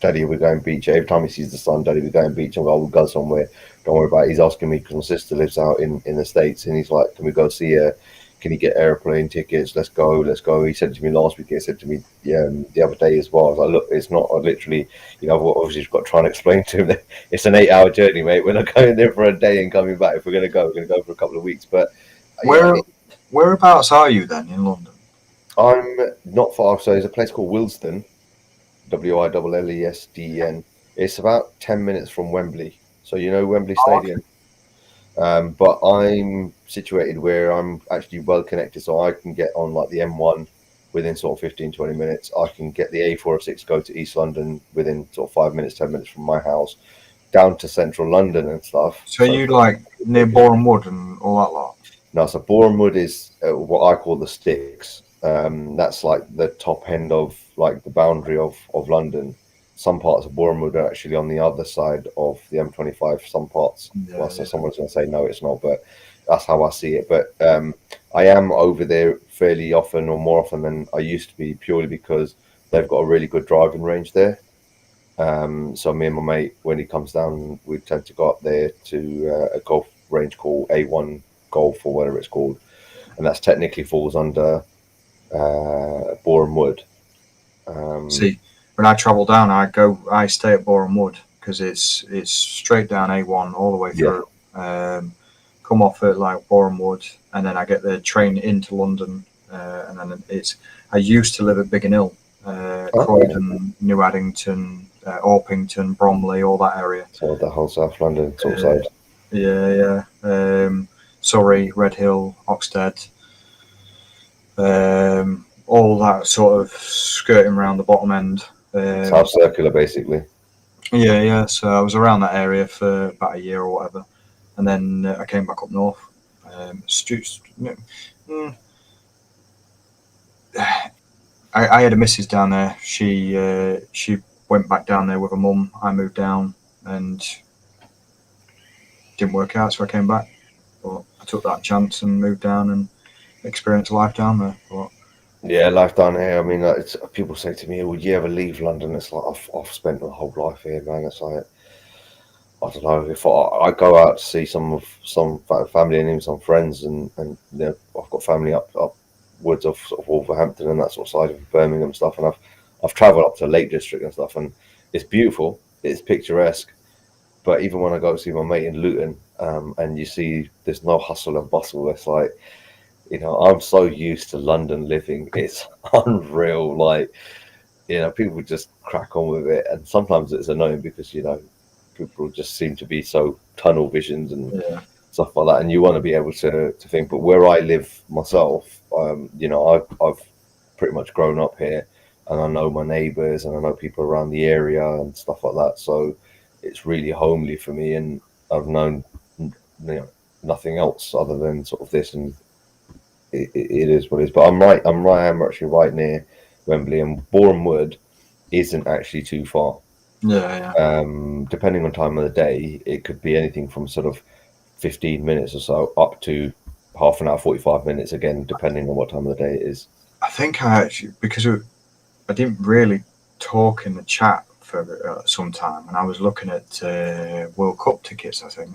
Daddy, we're going beach. Every time he sees the sun, Daddy, we're going beach. I'm like, we'll go somewhere. Don't worry about it. He's asking me because my sister lives out in the States, and he's like, can we go see her? Can you get airplane tickets? Let's go. He said to me last week. He said to me the other day as well. I was like, look, it's not literally, I've obviously got to try and explain to him that it's an 8-hour journey, mate. We're not going there for a day and coming back. If we're going to go, we're going to go for a couple of weeks. But whereabouts are you then in London? I'm not far. So there's a place called Willesden, Willesden. It's about 10 minutes from Wembley. So Wembley Stadium. But I'm situated where I'm actually well connected, so I can get on like the M1 within sort of 15-20 minutes. I can get the A406, go to East London within sort of 5 minutes, 10 minutes from my house, down to central London and stuff. So you like near Boreham Wood and all that lot? No, so Boreham Wood is what I call the sticks. That's like the top end of like the boundary of London. Some parts of Boreham Wood are actually on the other side of the M25. Some parts, so someone's going to say no, it's not, but that's how I see it. But I am over there fairly often, or more often than I used to be, purely because they've got a really good driving range there. So me and my mate, when he comes down, we tend to go up there to a golf range called A1 Golf, or whatever it's called, and that's technically falls under Boreham Wood. See, when I travel down, I stay at Boreham Wood because it's straight down A1 all the way through. Come off at like Boreham Wood, and then I get the train into London, and then I used to live at Biggin Hill, Croydon, New Addington, Orpington, Bromley, all that area. So the whole South London sort of side. Yeah. Surrey, Redhill, Oxted, all that sort of skirting around the bottom end. South Circular, basically. Yeah. So I was around that area for about a year or whatever, and then I came back up north. I had a missus down there. She went back down there with her mum. I moved down and didn't work out, so I came back. But I took that chance and moved down and experienced life down there. But yeah, life down here. I mean, people say to me, "Would you ever leave London?" It's like I've spent my whole life here, man. It's like, I don't know, if I go out to see some family and even some friends, and I've got family upwards of sort of Wolverhampton and that sort of side of Birmingham and stuff, and I've travelled up to Lake District and stuff, and it's beautiful, it's picturesque. But even when I go to see my mate in Luton, and you see there's no hustle and bustle, it's like, I'm so used to London living, it's unreal. Like, people just crack on with it, and sometimes it's annoying because people just seem to be so tunnel visions and stuff like that, and you want to be able to think. But where I live myself, I've pretty much grown up here, and I know my neighbours and I know people around the area and stuff like that. So it's really homely for me, and I've known nothing else other than sort of this, and it is what it is. But I'm actually right near Wembley, and Boreham Wood isn't actually too far. Depending on time of the day, it could be anything from sort of 15 minutes or so up to half an hour, 45 minutes, again, depending on what time of the day it is. I think I actually, because I didn't really talk in the chat for some time, and I was looking at World Cup tickets, I think.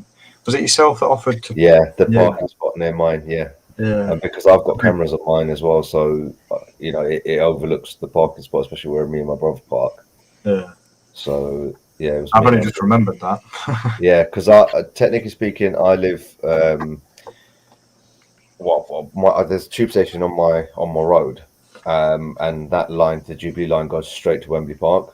Was it yourself that offered to... Yeah, the parking spot near mine, yeah. And because I've got cameras on mine as well, so, it overlooks the parking spot, especially where me and my brother park. Yeah. So, yeah, it was I've only just remembered that. Yeah, because technically speaking, I live... there's a tube station on my road, and that line, the Jubilee line, goes straight to Wembley Park.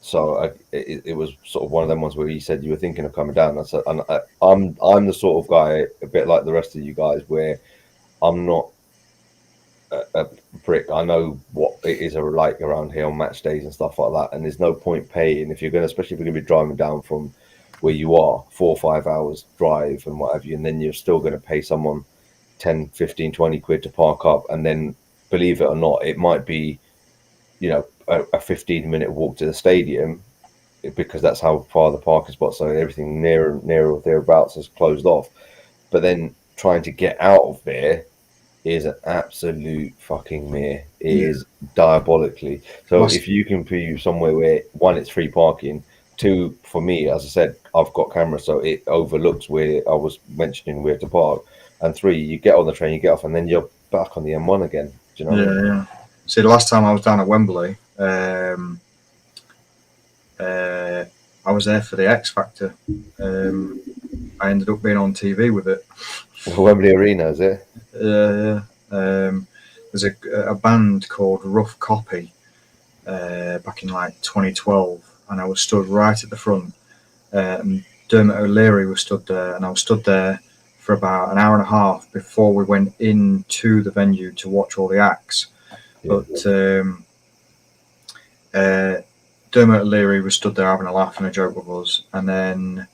So it was sort of one of them ones where you said you were thinking of coming down. I said, I'm the sort of guy, a bit like the rest of you guys, where I'm not a prick. I know what it is like around here on match days and stuff like that, and there's no point paying especially if you're going to be driving down from where you are 4 or 5 hours drive and what have you, and then you're still going to pay someone 10, 15, 20 quid to park up, and then believe it or not, it might be a 15-minute walk to the stadium, because that's how far the parking spots are. Everything near or thereabouts is closed off. But then trying to get out of there is an absolute fucking mare. It is diabolically. So if you can be somewhere where, one, it's free parking, two, for me, as I said, I've got cameras, so it overlooks where I was mentioning where to park, and three, you get on the train, you get off, and then you're back on the M1 again. Do you know what I mean? Yeah. See, the last time I was down at Wembley, I was there for the X Factor. I ended up being on TV with it. Wembley Arena, is it? Yeah. There's a band called Rough Copy back in like 2012, and I was stood right at the front. Dermot O'Leary was stood there, and I was stood there for about an hour and a half before we went into the venue to watch all the acts. But Dermot O'Leary was stood there having a laugh and a joke with us, and then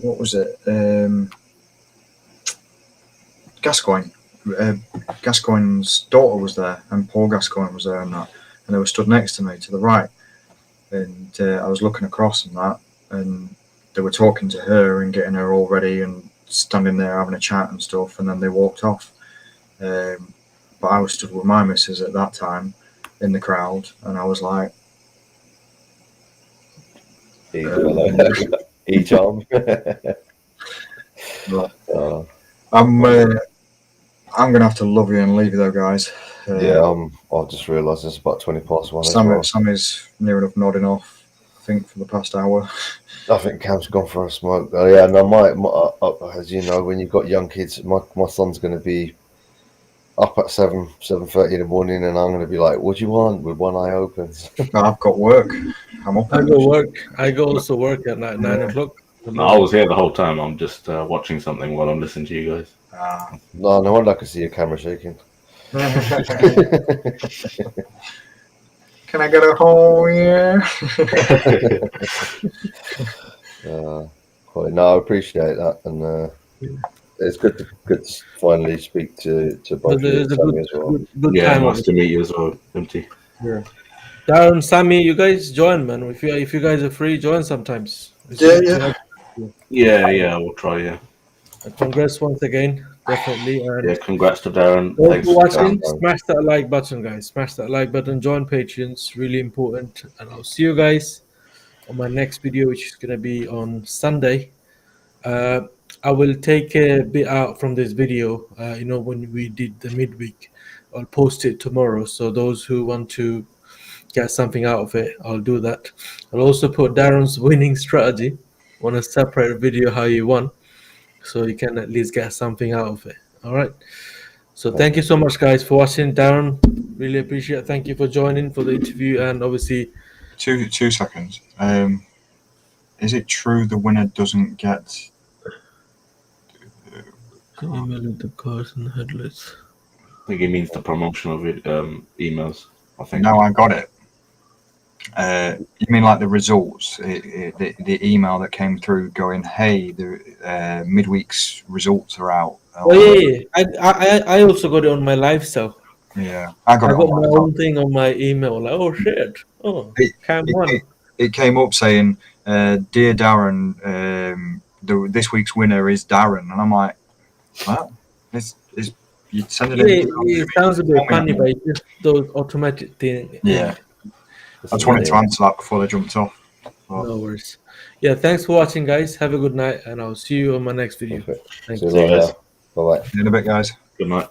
what was it? Gascoigne. Gascoigne's daughter was there, and Paul Gascoigne was there, and they were stood next to me to the right, and I was looking across and that, and they were talking to her and getting her all ready and standing there having a chat and stuff, and then they walked off. But I was stood with my missus at that time in the crowd, and I was like, each arm. I'm gonna have to love you and leave you though, guys. I've just realised it's about 20 past 1. Sammy's near enough nodding off, I think, for the past hour. I think Cam's gone for a smoke. Oh yeah, no, my as you know, when you've got young kids, my son's going to be up at 7:30 in the morning, and I'm going to be like, "What do you want?" with one eye open. I've got work. I'm up. I go work. I go also work at 9 o'clock. No, I was here the whole time. I'm just watching something while I'm listening to you guys. No wonder I can see your camera shaking. Can I get a hole here? No, I appreciate that, and it's good to finally speak to both of you and Sammy as well. Good time. Nice to meet you as well, MT. Yeah. Darren, Sammy, you guys join, man. If you guys are free, join sometimes. Yeah, we'll try. Yeah. Congrats once again, definitely. And congrats to Darren. Thanks for watching. Smash that like button, guys. Smash that like button. Join Patreons, really important. And I'll see you guys on my next video, which is gonna be on Sunday. I will take a bit out from this video. When we did the midweek, I'll post it tomorrow. So those who want to get something out of it, I'll do that. I'll also put Darren's winning strategy on a separate video, how you won, so you can at least get something out of it. All right. So thank you so much, guys, for watching. Darren, really appreciate it. Thank you for joining for the interview, and obviously, 2 seconds. Is it true the winner doesn't get Email with the cars and headlights. I think he means the promotional emails. I think. No, I got it. You mean like the results? The email that came through going, "Hey, the midweek's results are out." Oh yeah. I also got it on my lifestyle. Yeah, I got my own thing on my email. Like, oh shit! Oh, it came up saying, "Dear Darren, this week's winner is Darren," and I'm like, "What? You send it in?" It sounds a bit funny, but it's just those automatic thing. Yeah. I just wanted to answer that before they jumped off. But... No worries. Yeah, thanks for watching, guys. Have a good night, and I'll see you on my next video. Thank you. Bye bye. See you in a bit, guys. Good night.